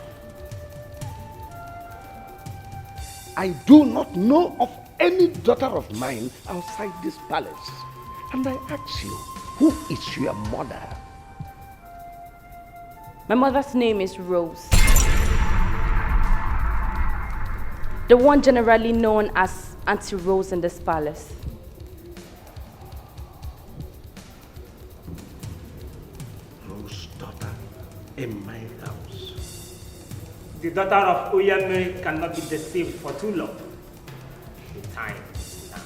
[SPEAKER 11] I do not know of any daughter of mine outside this palace. And I ask you, who is your mother?
[SPEAKER 14] My mother's name is Rose. The one generally known as Auntie Rose in this palace.
[SPEAKER 11] Rose's daughter in my house.
[SPEAKER 3] The daughter of Oyame cannot be deceived for too long. The time is now.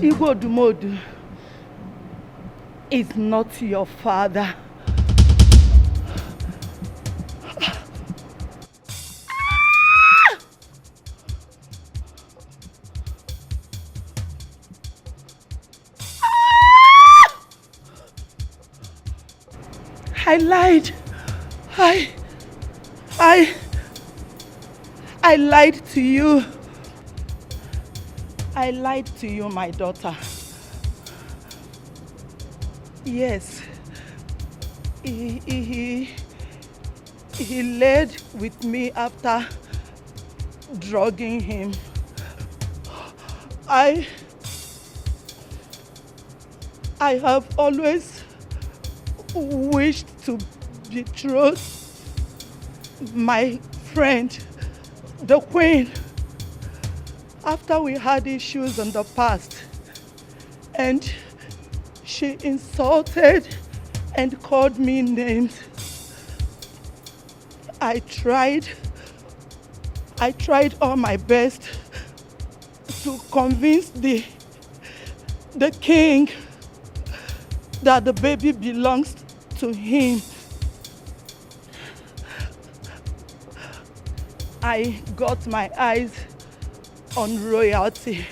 [SPEAKER 12] Igwodumodu is not your father. I lied. I lied to you. I lied to you, my daughter. Yes, he laid with me after drugging him. I have always wished to betroth my friend, the Queen, after we had issues in the past, and she insulted and called me names. I tried all my best to convince the king that the baby belongs to him. I got my eyes on royalty.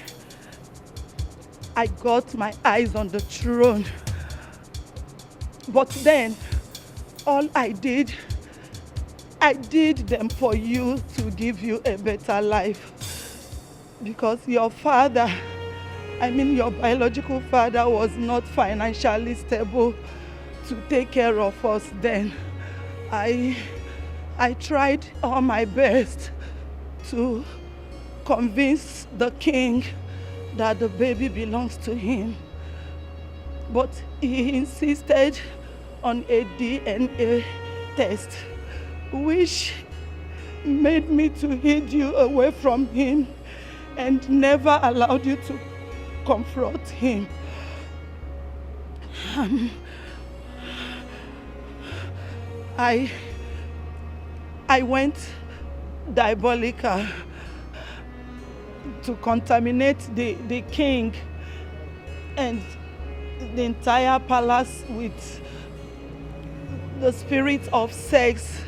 [SPEAKER 12] I got my eyes on the throne. But then, all I did them for you to give you a better life. Because your father, your biological father, was not financially stable to take care of us then. I tried all my best to convince the king that the baby belongs to him. But he insisted on a DNA test, which made me to hide you away from him and never allowed you to confront him. I went diabolical to contaminate the king and the entire palace with the spirit of sex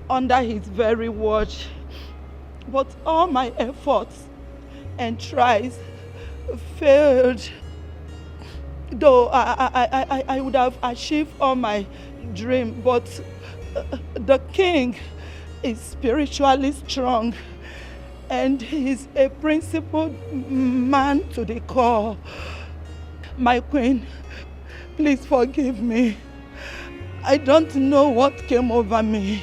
[SPEAKER 12] under his very watch. But all my efforts and tries failed. Though I would have achieved all my dream, but the king is spiritually strong and he's a principled man to the core. My queen, please forgive me. I don't know what came over me.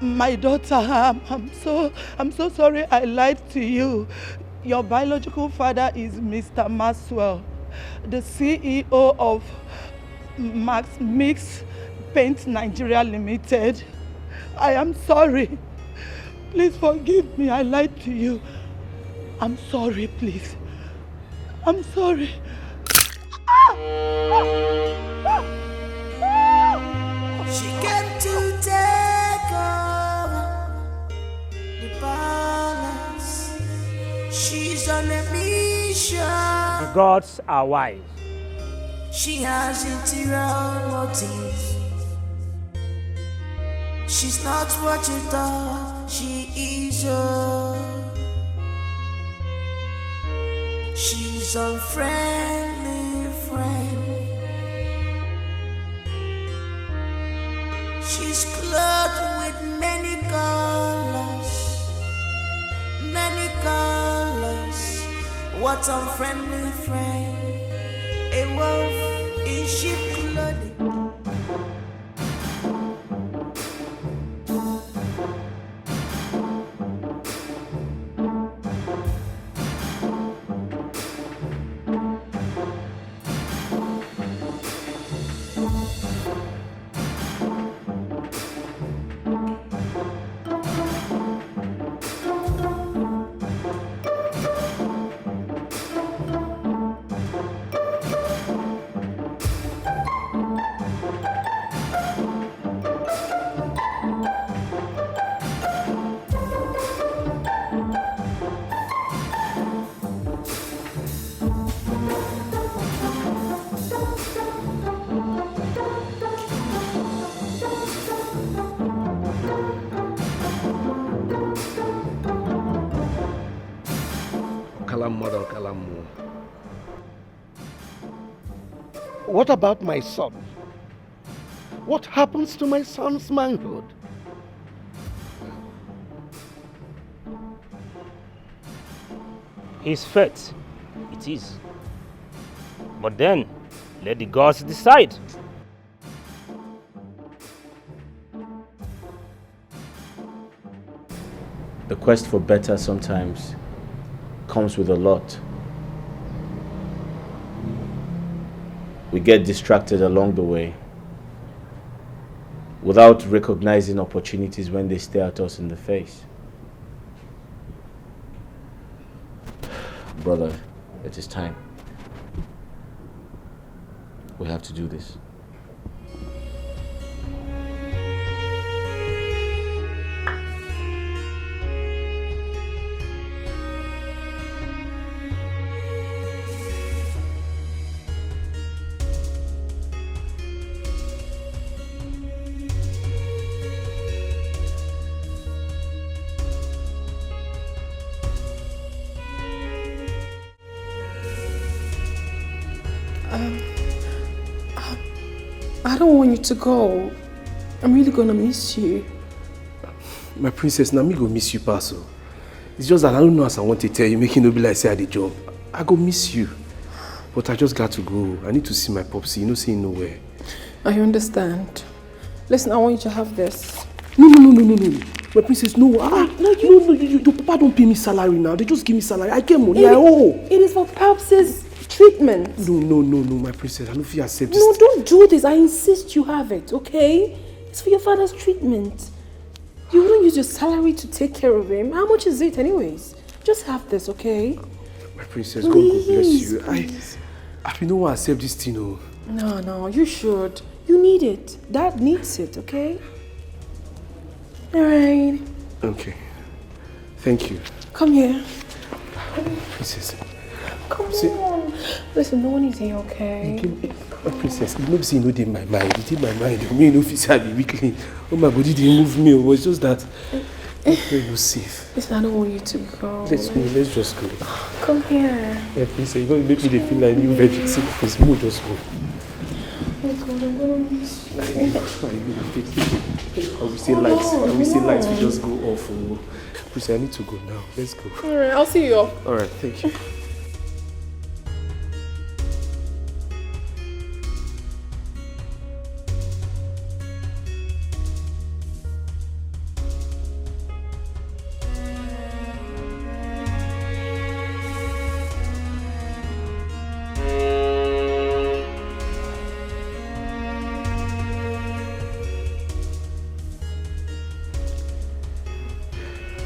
[SPEAKER 12] My daughter, I'm so sorry I lied to you. Your biological father is Mr. Maxwell, the CEO of Max Mix Paint Nigeria Limited. I am sorry. Please forgive me. I lied to you. I'm sorry, please. I'm sorry.
[SPEAKER 10] She came to take over the balance. She's on a mission.
[SPEAKER 3] The gods are wise.
[SPEAKER 10] She has interior motives. She's not what you thought she is. She's a friendly friend. She's clothed with many colors, many colors. What unfriendly friend? A wolf in sheep clothing.
[SPEAKER 11] What about my son? What happens to my son's manhood?
[SPEAKER 3] His fate, it is. But then, let the gods decide.
[SPEAKER 19] The quest for better sometimes comes with a lot. We get distracted along the way without recognizing opportunities when they stare at us in the face. Brother, it is time. We have to do this.
[SPEAKER 15] I don't want you to go. I'm really gonna miss you.
[SPEAKER 6] My princess, now me go miss you, Paso. It's just that I don't know as I want to tell you, making no be like say I did job. I go miss you. But I just got to go. I need to see my popsy, you know, see nowhere.
[SPEAKER 15] I understand. Listen, I want you to have this.
[SPEAKER 6] No. My princess, no. No, your papa don't pay me salary now. They just give me salary. I get money.
[SPEAKER 15] It is for Paps's treatment.
[SPEAKER 6] No, my princess. I don't feel accept this.
[SPEAKER 15] No, don't do this. I insist you have it, okay? It's for your father's treatment. You wouldn't use your salary to take care of him. How much is it anyways? Just have this, okay?
[SPEAKER 6] My princess, please, God bless you.
[SPEAKER 15] Please.
[SPEAKER 6] I don't want to accept this thing, no.
[SPEAKER 15] No, you should. You need it. Dad needs it, okay? Alright.
[SPEAKER 6] Okay. Thank you.
[SPEAKER 15] Come here.
[SPEAKER 6] Princess.
[SPEAKER 7] Come on. Listen, no one is here, okay?
[SPEAKER 8] Princess, you know, see, you know, in my mind. It in my mind. Me, no officer, be weakly. Oh, my body didn't move me. It was just that. You're safe.
[SPEAKER 7] Listen, I don't want you to go.
[SPEAKER 8] Let's go. Let's just go.
[SPEAKER 7] Come here.
[SPEAKER 8] Yeah, Princess, you're going to make me feel like you virgin. See, please, move, just go.
[SPEAKER 7] Oh God, I'm going to miss you.
[SPEAKER 8] I will say lights. I will say lights. We just go off. Princess, I need to go now. Let's go.
[SPEAKER 7] Alright, I'll see you off.
[SPEAKER 8] Alright, thank you.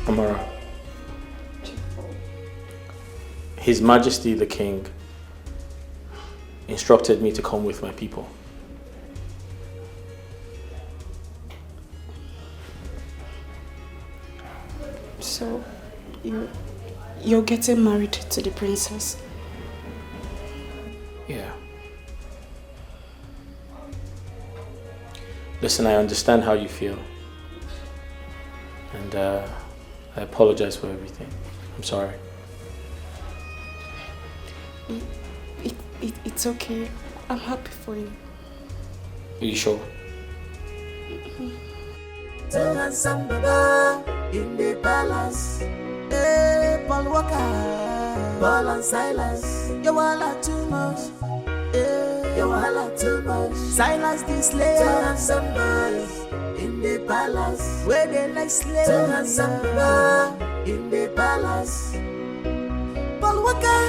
[SPEAKER 19] Amara, His Majesty the King instructed me to come with my people.
[SPEAKER 5] So, you're getting married to the princess?
[SPEAKER 19] Yeah. Listen, I understand how you feel. And I apologize for everything. I'm sorry.
[SPEAKER 5] It's okay. I'm happy for you.
[SPEAKER 19] Are you sure?
[SPEAKER 10] So handsome Baba in the palace. Hey, Paul Walker, Paul and Silas. You all too much. Hey, you all too much. Silas the slave. So handsome boys in the palace. Where they like slaves. So handsome Baba in the palace. Paul Walker,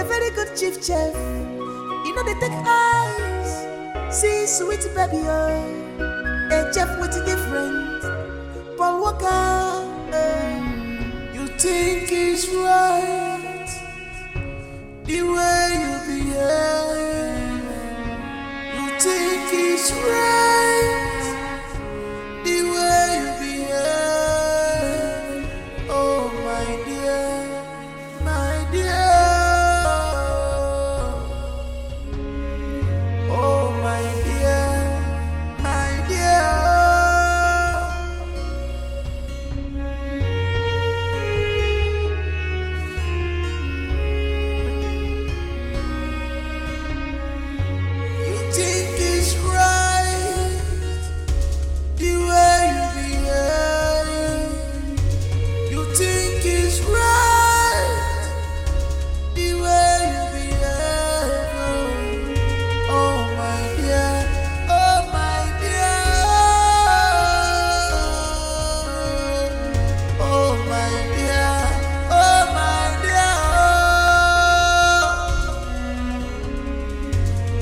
[SPEAKER 10] a very good chief chef. You know they take eyes. See sweet baby, a chef with a different. Paul Walker, you think it's right the way you behave. You think it's right the way you behave. Oh my dear, my dear. Oh my dear, my dear. You think it's right the way you behave. You think it's right the way you behave. Oh my dear, oh my dear, oh my dear, oh my dear,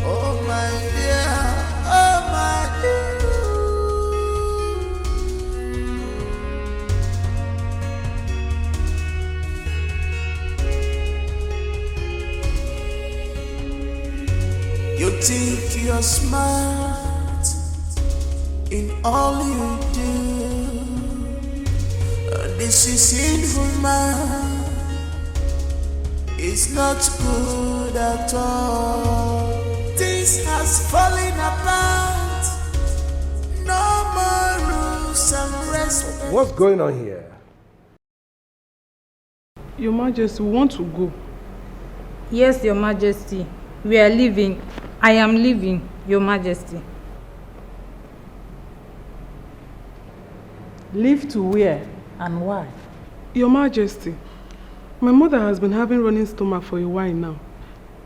[SPEAKER 10] oh my dear, oh my dear. You think you're smart in all you do. This is sinful man. It's not good at all. Things has fallen apart. No more rules and respect.
[SPEAKER 11] What's going on here?
[SPEAKER 18] Your Majesty, we want to go.
[SPEAKER 22] Yes, Your Majesty. We are leaving. I am leaving, Your Majesty.
[SPEAKER 9] Leave to where and why?
[SPEAKER 18] Your Majesty, my mother has been having running stomach for a while now.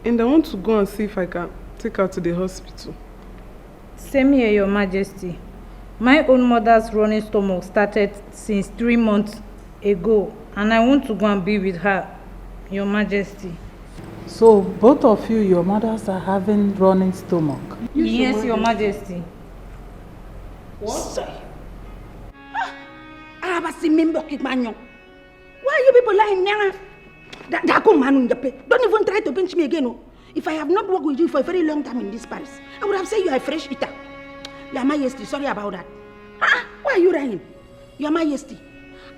[SPEAKER 18] And I want to go and see if I can take her to the hospital.
[SPEAKER 22] Same here, Your Majesty. My own mother's running stomach started since 3 months ago. And I want to go and be with her, Your Majesty.
[SPEAKER 9] So both of you, your mothers are having running stomach?
[SPEAKER 22] Yes, Your Majesty.
[SPEAKER 17] What? Why are you people lying there? Don't even try to pinch me again. If I have not worked with you for a very long time in this Paris, I would have said you are a fresh eater. Your Majesty, sorry about that. Why are you lying? Your Majesty,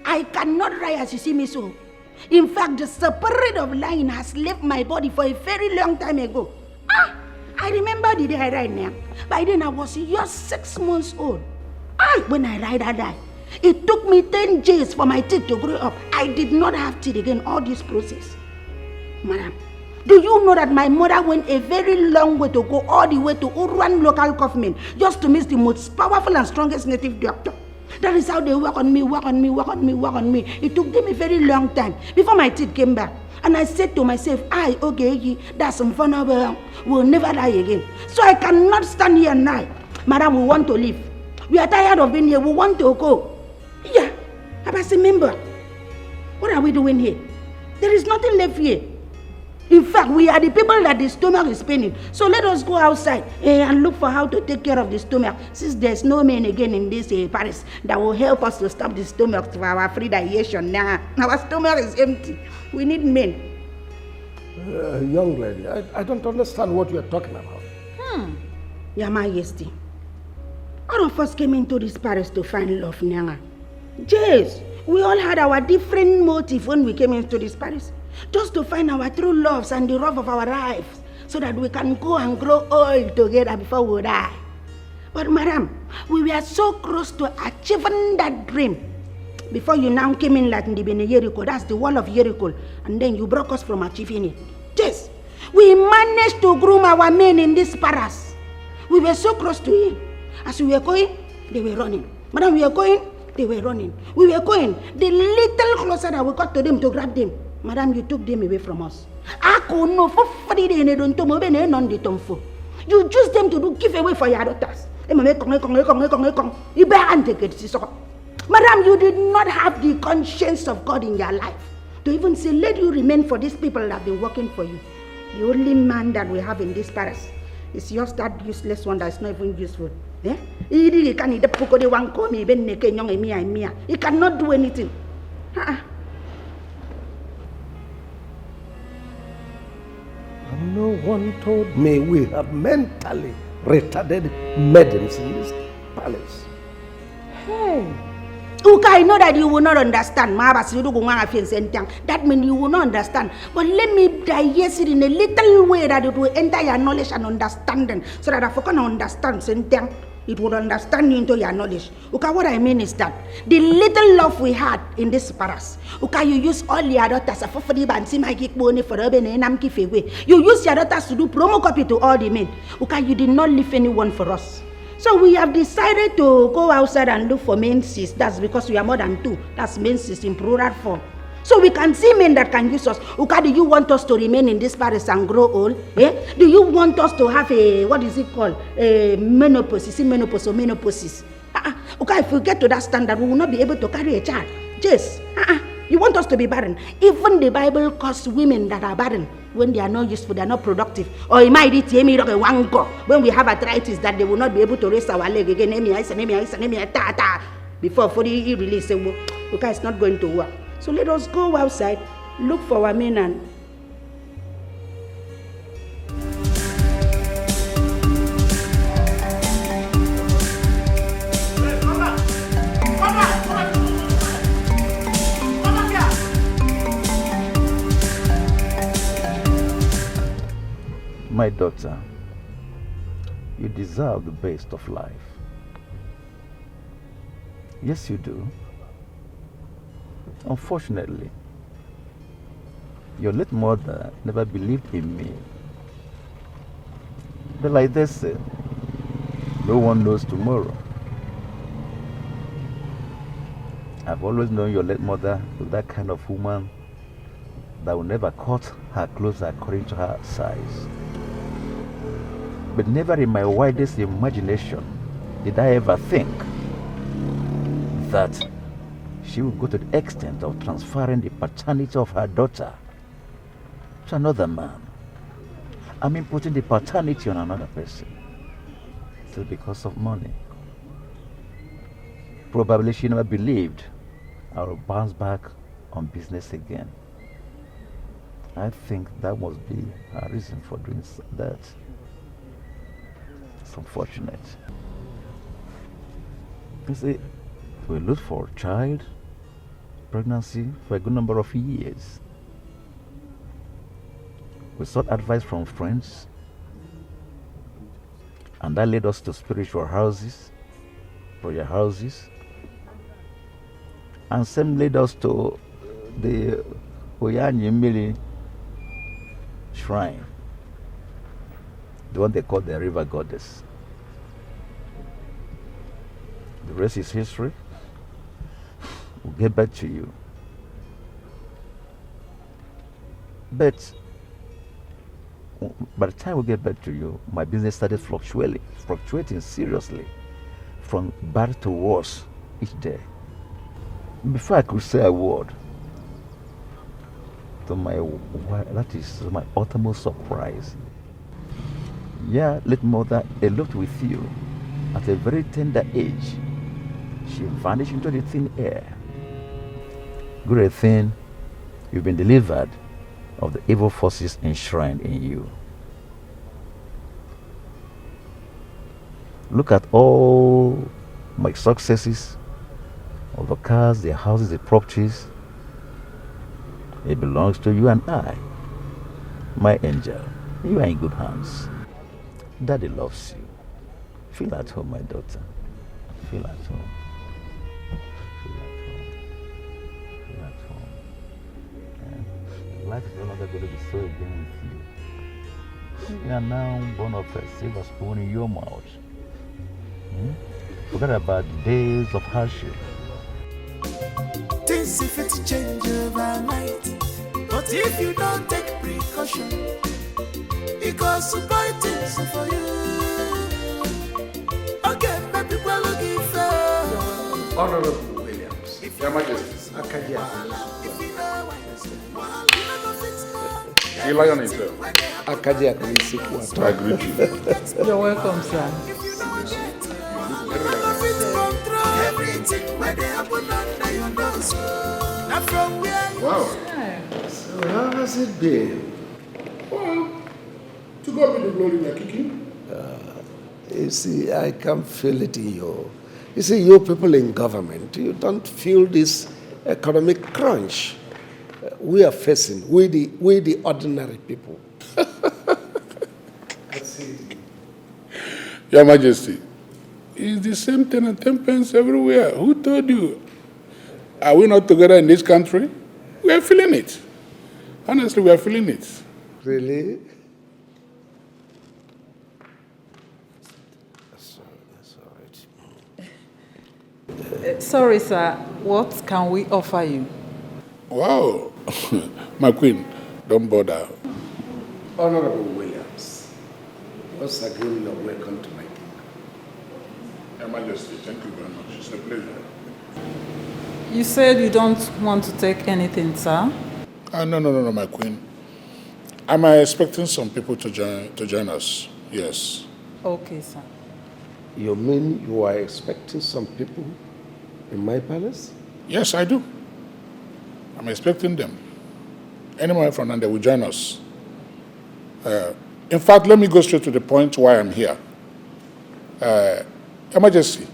[SPEAKER 17] I cannot lie as you see me so. In fact, the spirit of lying has left my body for a very long time ago. I remember the day I died now. By then I was just 6 months old. When I died, it took me 10 days for my teeth to grow up. I did not have teeth again, all this process. Madam, do you know that my mother went a very long way to go all the way to Uruan local government just to meet the most powerful and strongest native doctor? That is how they work on me. It took them a very long time before my teeth came back. And I said to myself, okay, that's some fun of we'll never die again. So I cannot stand here now. Madam, we want to leave. We are tired of being here. We want to go. Yeah, I say, member, what are we doing here? There is nothing left here. In fact, we are the people that the stomach is paining. So let us go outside and look for how to take care of the stomach. Since there's no man again in this Paris that will help us to stop the stomach for our free digestion. Now, our stomach is empty. We need men.
[SPEAKER 11] Young lady, I don't understand what you are talking about.
[SPEAKER 17] Your Majesty, all of us came into this Paris to find love, Nyanga. Yes, we all had our different motive when we came into this Paris. Just to find our true loves and the love of our lives, so that we can go and grow old together before we die. But madam, we were so close to achieving that dream before you now came in like in the Jericho. That's the wall of Jericho, and then you broke us from achieving it. Yes, we managed to groom our men in this Paris. We were so close to it. As we were going, they were running. Madam, we were going, they were running. We were going. The little closer that we got to them to grab them, madam, you took them away from us. You used them to do giveaway for your daughters. Madam, you did not have the conscience of God in your life to even say, let you remain for these people that have been working for you. The only man that we have in this Paris is just that useless one that's not even useful. He cannot do anything.
[SPEAKER 11] No one told me we have mentally retarded maidens in this palace.
[SPEAKER 17] Hey. Uka, I know that you will not understand. That means you will not understand. But let me digest it in a little way that it will enter your knowledge and understanding, so that if you can understand something, it will understand you into your knowledge. Okay, what I mean is that the little love we had in this Paris, okay, you use all your daughters you use your daughters to do promo copy to all the men. Okay, you did not leave anyone for us. So we have decided to go outside and look for menses. That's because we are more than two. That's menses in plural form. So we can see men that can use us. Okay, do you want us to remain in this Paris and grow old? Do you want us to have a, what is it called? A menopause. Is it menopause or menopause? Okay, if we get to that standard, we will not be able to carry a child. Yes. You want us to be barren. Even the Bible calls women that are barren when they are not useful, they are not productive. Or it might be when we have arthritis that they will not be able to raise our leg again. Before fully release, okay, it's not going to work. So let us go outside, look for our men and
[SPEAKER 16] My daughter, you deserve the best of life. Yes, you do. Unfortunately, your late mother never believed in me. But like they say, no one knows tomorrow. I've always known your late mother was that kind of woman that will never cut her clothes according to her size. But never in my wildest imagination did I ever think that she would go to the extent of transferring the paternity of her daughter to another man. I mean, putting the paternity on another person. Still because of money. Probably she never believed I would bounce back on business again. I think that must be her reason for doing that. It's unfortunate. You see, we look for a child, pregnancy for a good number of years. We sought advice from friends, and that led us to spiritual houses, prayer houses, and some led us to the Oyanyemili shrine, the one they call the river goddess. The rest is history. We'll get back to you. But by the time we get back to you, my business started fluctuating seriously, from bad to worse each day. Before I could say a word, that is my utmost surprise. Yeah, late mother eloped with you at a very tender age. She vanished into the thin air. Great thing, you've been delivered of the evil forces enshrined in you. Look at all my successes, all the cars, the houses, the properties. It belongs to you and I. My angel, you are in good hands. Daddy loves you. Feel at home, my daughter. Feel at home. Feel at home. Yeah. Life is no longer going to be so again with you. You are now born of a silver spoon in your mouth. Forget about the days of hardship.
[SPEAKER 10] Things if it change overnight, but if you don't take precaution, it goes to buy things for you. Okay, my people looking for
[SPEAKER 4] Honorable Williams,
[SPEAKER 2] Your Majesty.
[SPEAKER 4] Akadia.
[SPEAKER 2] You lie on himself.
[SPEAKER 4] Akadia,
[SPEAKER 2] I greet you.
[SPEAKER 9] You're welcome, sir.
[SPEAKER 10] Everything where they happen under your nose. Now from where you
[SPEAKER 2] Wow.
[SPEAKER 4] So how has it been?
[SPEAKER 2] Well, to God be the glory, we are kicking.
[SPEAKER 4] You see, I can feel it in you. You see, you people in government, you don't feel this economic crunch we are facing, we the ordinary people. That's it.
[SPEAKER 2] Your Majesty, it's the same 10 and 10 pence everywhere. Who told you? Are we not together in this country? We are feeling it. Honestly, we are feeling it.
[SPEAKER 4] Really?
[SPEAKER 9] Sorry, sir. What can we offer you?
[SPEAKER 2] Wow. My queen, don't bother.
[SPEAKER 4] Honorable Williams, once again, you're welcome to my kingdom.
[SPEAKER 2] Your Majesty, thank you very much. It's a pleasure.
[SPEAKER 9] You said you don't want to take anything, sir?
[SPEAKER 2] No, my queen. Am I expecting some people to join us? Yes.
[SPEAKER 9] Okay, sir.
[SPEAKER 4] You mean you are expecting some people in my palace?
[SPEAKER 2] Yes, I do. I'm expecting them. Anyone from Nande will join us. In fact, let me go straight to the point why I'm here. Your Majesty,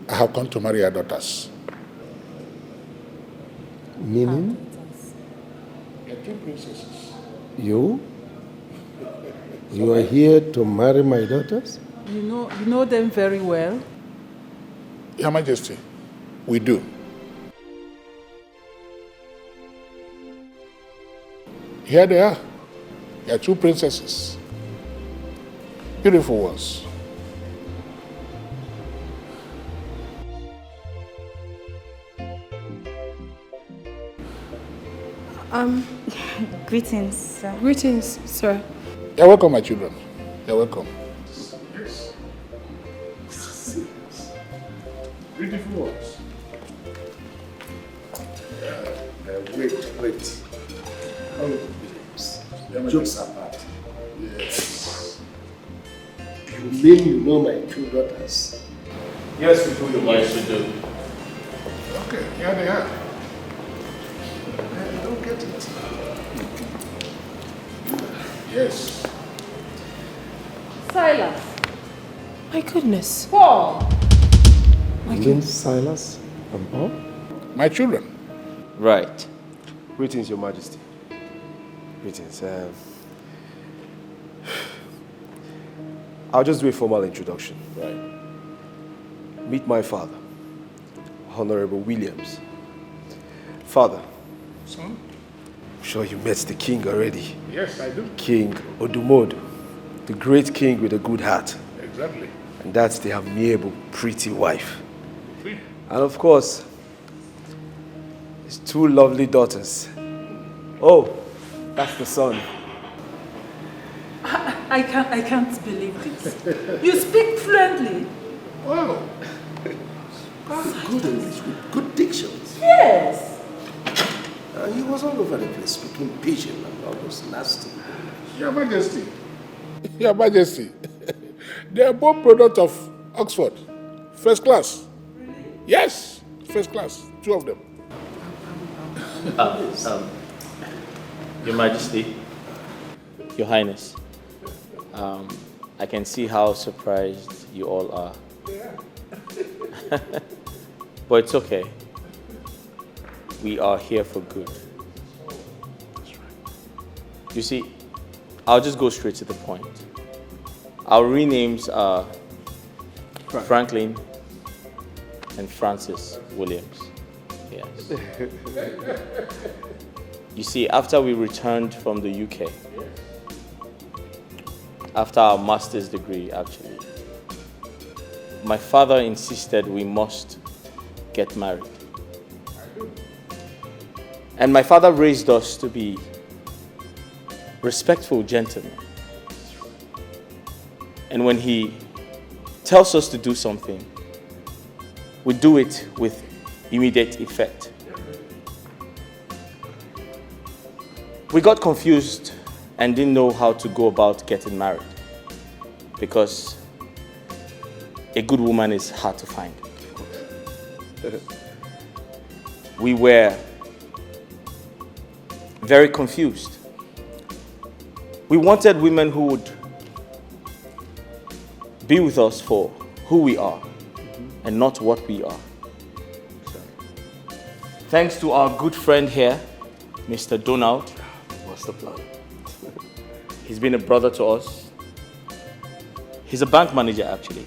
[SPEAKER 2] I have come to marry your daughters.
[SPEAKER 4] Meaning?
[SPEAKER 2] Your two princesses.
[SPEAKER 4] You? You are here to marry my daughters?
[SPEAKER 9] You know them very well?
[SPEAKER 2] Your Majesty, we do. Here they are. They are two princesses. Beautiful ones.
[SPEAKER 13] Greetings, sir. Greetings, sir.
[SPEAKER 2] You're welcome, my children. You're welcome. Yes. Beautiful ones.
[SPEAKER 4] Wait. Jokes apart.
[SPEAKER 2] Yes.
[SPEAKER 4] You mean you know my two daughters?
[SPEAKER 2] Yes, we do. Yes, we do. Okay, here they are.
[SPEAKER 4] I don't get it.
[SPEAKER 2] Yes.
[SPEAKER 7] Silas.
[SPEAKER 13] My goodness.
[SPEAKER 7] Paul.
[SPEAKER 4] You mean Silas and Paul?
[SPEAKER 1] my children.
[SPEAKER 6] Right. Greetings, Your Majesty. Greetings. I'll just do a formal introduction.
[SPEAKER 1] Right.
[SPEAKER 6] Meet my father, Honorable Williams. Father.
[SPEAKER 1] Son?
[SPEAKER 6] I'm sure you met the king already.
[SPEAKER 1] Yes, I do.
[SPEAKER 6] King Odumodu, the great king with a good heart.
[SPEAKER 1] Exactly.
[SPEAKER 6] And that's the amiable, pretty wife. And of course, his two lovely daughters. Oh, that's the son.
[SPEAKER 9] I can't believe this. You speak fluently.
[SPEAKER 4] Wow. Good English with good dictions.
[SPEAKER 9] Yes.
[SPEAKER 4] He was all over the place speaking pidgin and all those nasty.
[SPEAKER 1] Your Majesty. Your Majesty. They are both products of Oxford. First class. Yes, first class. Two of them.
[SPEAKER 19] Your Majesty, Your Highness, I can see how surprised you all are. But it's okay. We are here for good. You see, I'll just go straight to the point. Our real names are Franklin and Francis Williams. Yes. You see, after we returned from the UK, after our master's degree, actually, my father insisted we must get married. And my father raised us to be respectful gentlemen. And when he tells us to do something, we do it with immediate effect. We got confused and didn't know how to go about getting married because a good woman is hard to find. We were very confused. We wanted women who would be with us for who we are and not what we are. Thanks to our good friend here, Mr. Donald. What's the plan? He's been a brother to us. He's a bank manager, actually.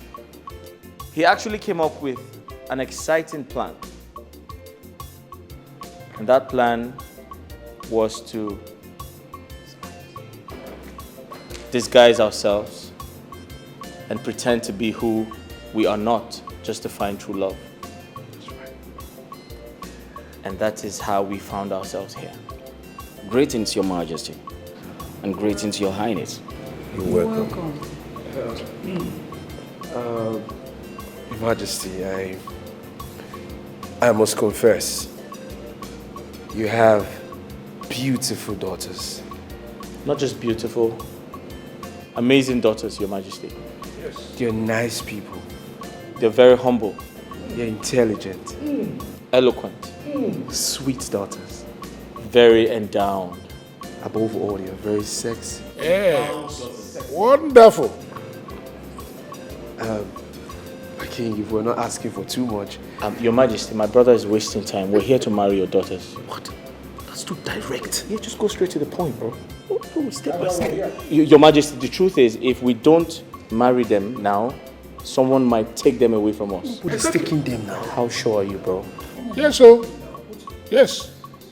[SPEAKER 19] He actually came up with an exciting plan. And that plan was to disguise ourselves and pretend to be who we are not, just to find true love. And that is how we found ourselves here.
[SPEAKER 21] Greetings, Your Majesty, and greetings, Your Highness.
[SPEAKER 6] You're welcome. Your Majesty, I must confess, you have beautiful daughters.
[SPEAKER 19] Not just beautiful, amazing daughters, Your Majesty.
[SPEAKER 6] Yes. They're nice people.
[SPEAKER 19] They're very humble.
[SPEAKER 6] They're intelligent.
[SPEAKER 19] Eloquent.
[SPEAKER 6] Sweet daughters.
[SPEAKER 19] Very endowed.
[SPEAKER 6] Above all, you're very sexy.
[SPEAKER 1] Yes. Wonderful.
[SPEAKER 6] King, if we're not asking for too much.
[SPEAKER 19] Your Majesty, my brother is wasting time. We're here to marry your daughters.
[SPEAKER 6] What? That's too direct.
[SPEAKER 19] Yeah, just go straight to the point, bro. Step by step. Your Majesty, the truth is, if we don't marry them now, someone might take them away from us.
[SPEAKER 6] Who is taking them now?
[SPEAKER 19] How sure are you, bro?
[SPEAKER 1] Yes, so. Yes.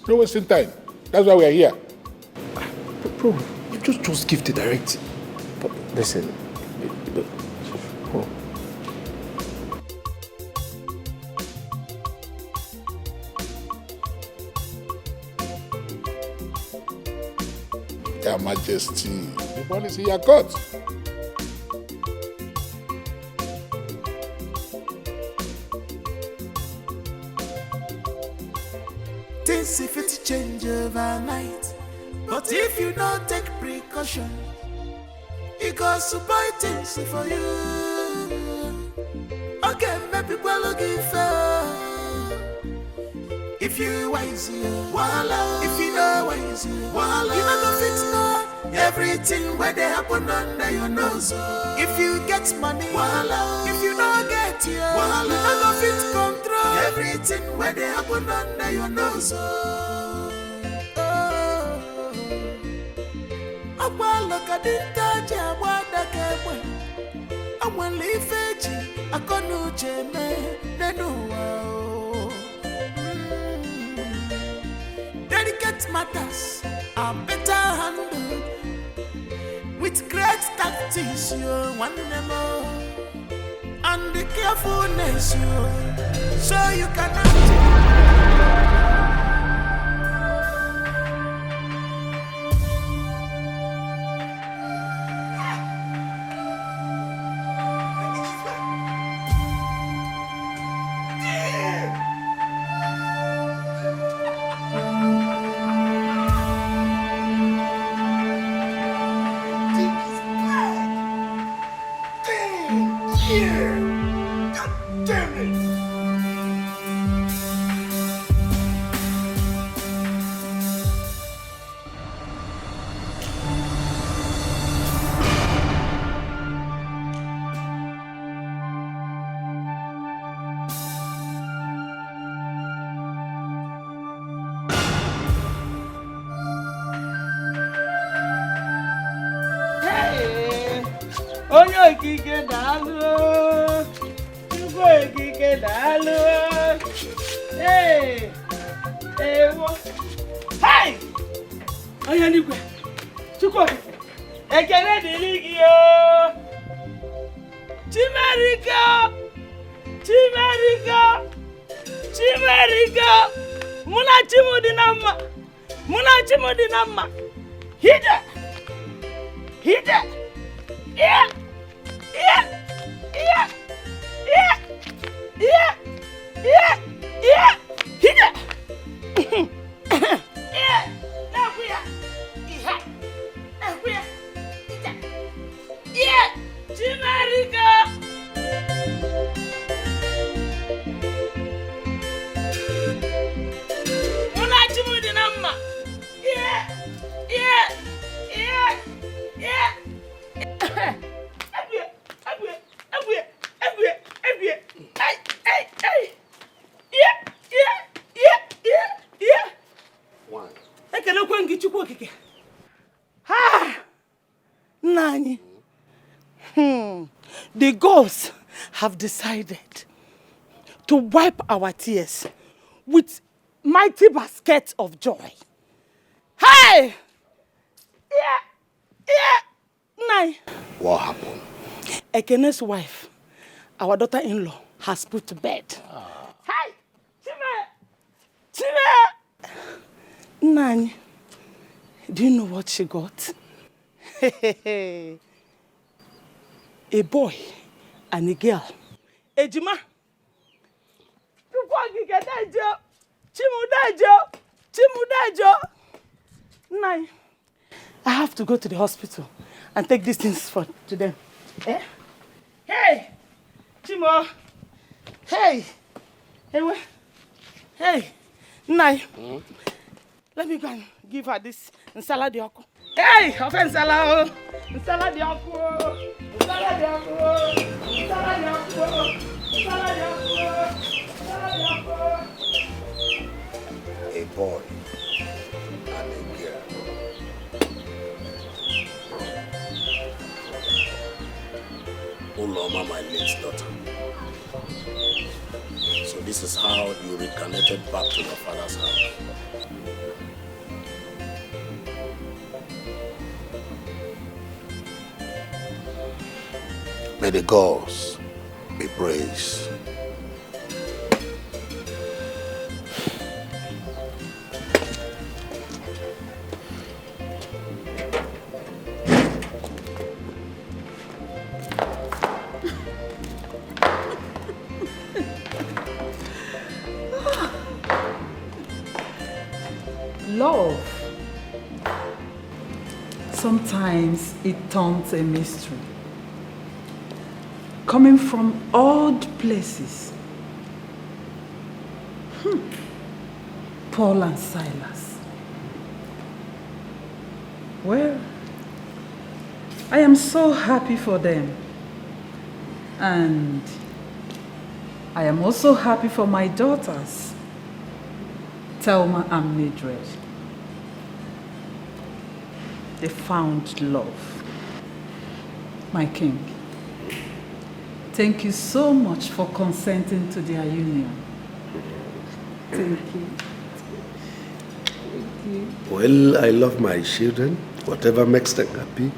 [SPEAKER 1] No wasting time. That's why we are here.
[SPEAKER 6] Bro, you just give the direct.
[SPEAKER 19] But listen.
[SPEAKER 1] Your Majesty, the ball is in your court.
[SPEAKER 10] Things if it change overnight, but if you don't take precaution, it goes to buy things for you. Okay, maybe we'll give if you wise you, voila. If you know wise you, voila. You know the fit know everything where they happen under your nose. If you get money, voila. If you don't get you, voila. You know the fit control everything where they happen under your nose. Look at the Kaja, what the Kabwe. I will leave it. I can't know Jeme. Delicate matters are better handled with great tactics. You want them all, and the carefulness, so you cannot.
[SPEAKER 15] Kike dalu, Chuko kike dalu. Hey, what? Hey, Oyanigwe, Chuko, ekele diligio. Chimerica, muna chimudinama. Hida, yeah. The gods have decided to wipe our tears with mighty baskets of joy. Hey! Nai.
[SPEAKER 1] What happened?
[SPEAKER 15] Ekene's wife, our daughter-in-law, has put to bed. Hey! Chime! Nani, do you know what she got? A boy and a girl. Ejima. Chimudajo. Nai. I have to go to the hospital and take these things to them. Eh? Hey! Chimo! Hey! Hey! Nai. Let me go and give her this nsala dioko. Hey! Ofen nsala! Nsala dioko!
[SPEAKER 1] A boy and a girl. Uloma, my late daughter. So this is how you reconnected back to your father's house. May the gods be praised.
[SPEAKER 9] Love. Sometimes it turns a mystery. Coming from odd places. Paul and Silas. Well, I am so happy for them. And I am also happy for my daughters, Thelma and Mildred. They found love. My king, thank you so much for consenting to their union. Thank you. Thank you.
[SPEAKER 4] Well, I love my children. Whatever makes them happy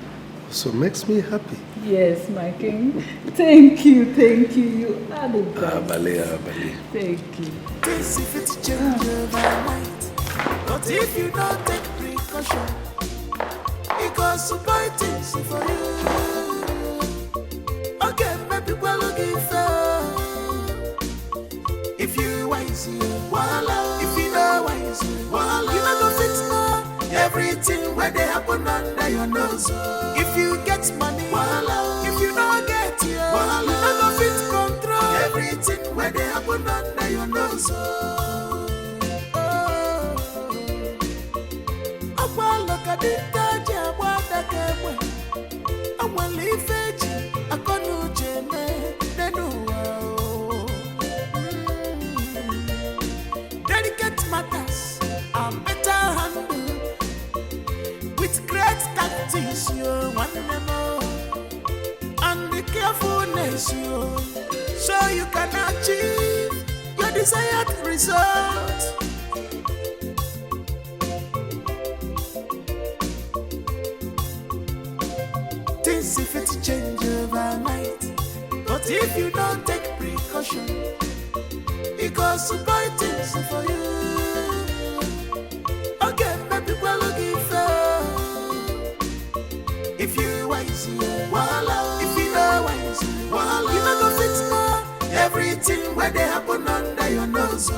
[SPEAKER 4] also makes me happy.
[SPEAKER 9] Yes, my king. Thank you. You are the best.
[SPEAKER 4] Bale.
[SPEAKER 9] Thank you.
[SPEAKER 10] This if it change overnight, but if you don't take precaution, it goes to buy things for you. Okay, maybe we'll look if you wise, voila. If you know wise, voila. You never fix more. Everything where they happen under your nose. If you get money, voila. If you don't get it, voila. You never fit control. Everything where they happen under your nose. Look at the Dikeh, what the Dikeh. I want to leave it. I can't do Delicate matters are better handled with great tactics, you want them all, and the carefulness, so you can achieve your desired result. Things if it change overnight, but if you don't take precaution, it goes to buy things for you. Okay, maybe we'll give if you wise, voila. If you know wise, voila. You never fix more. Everything where they happen under your nose.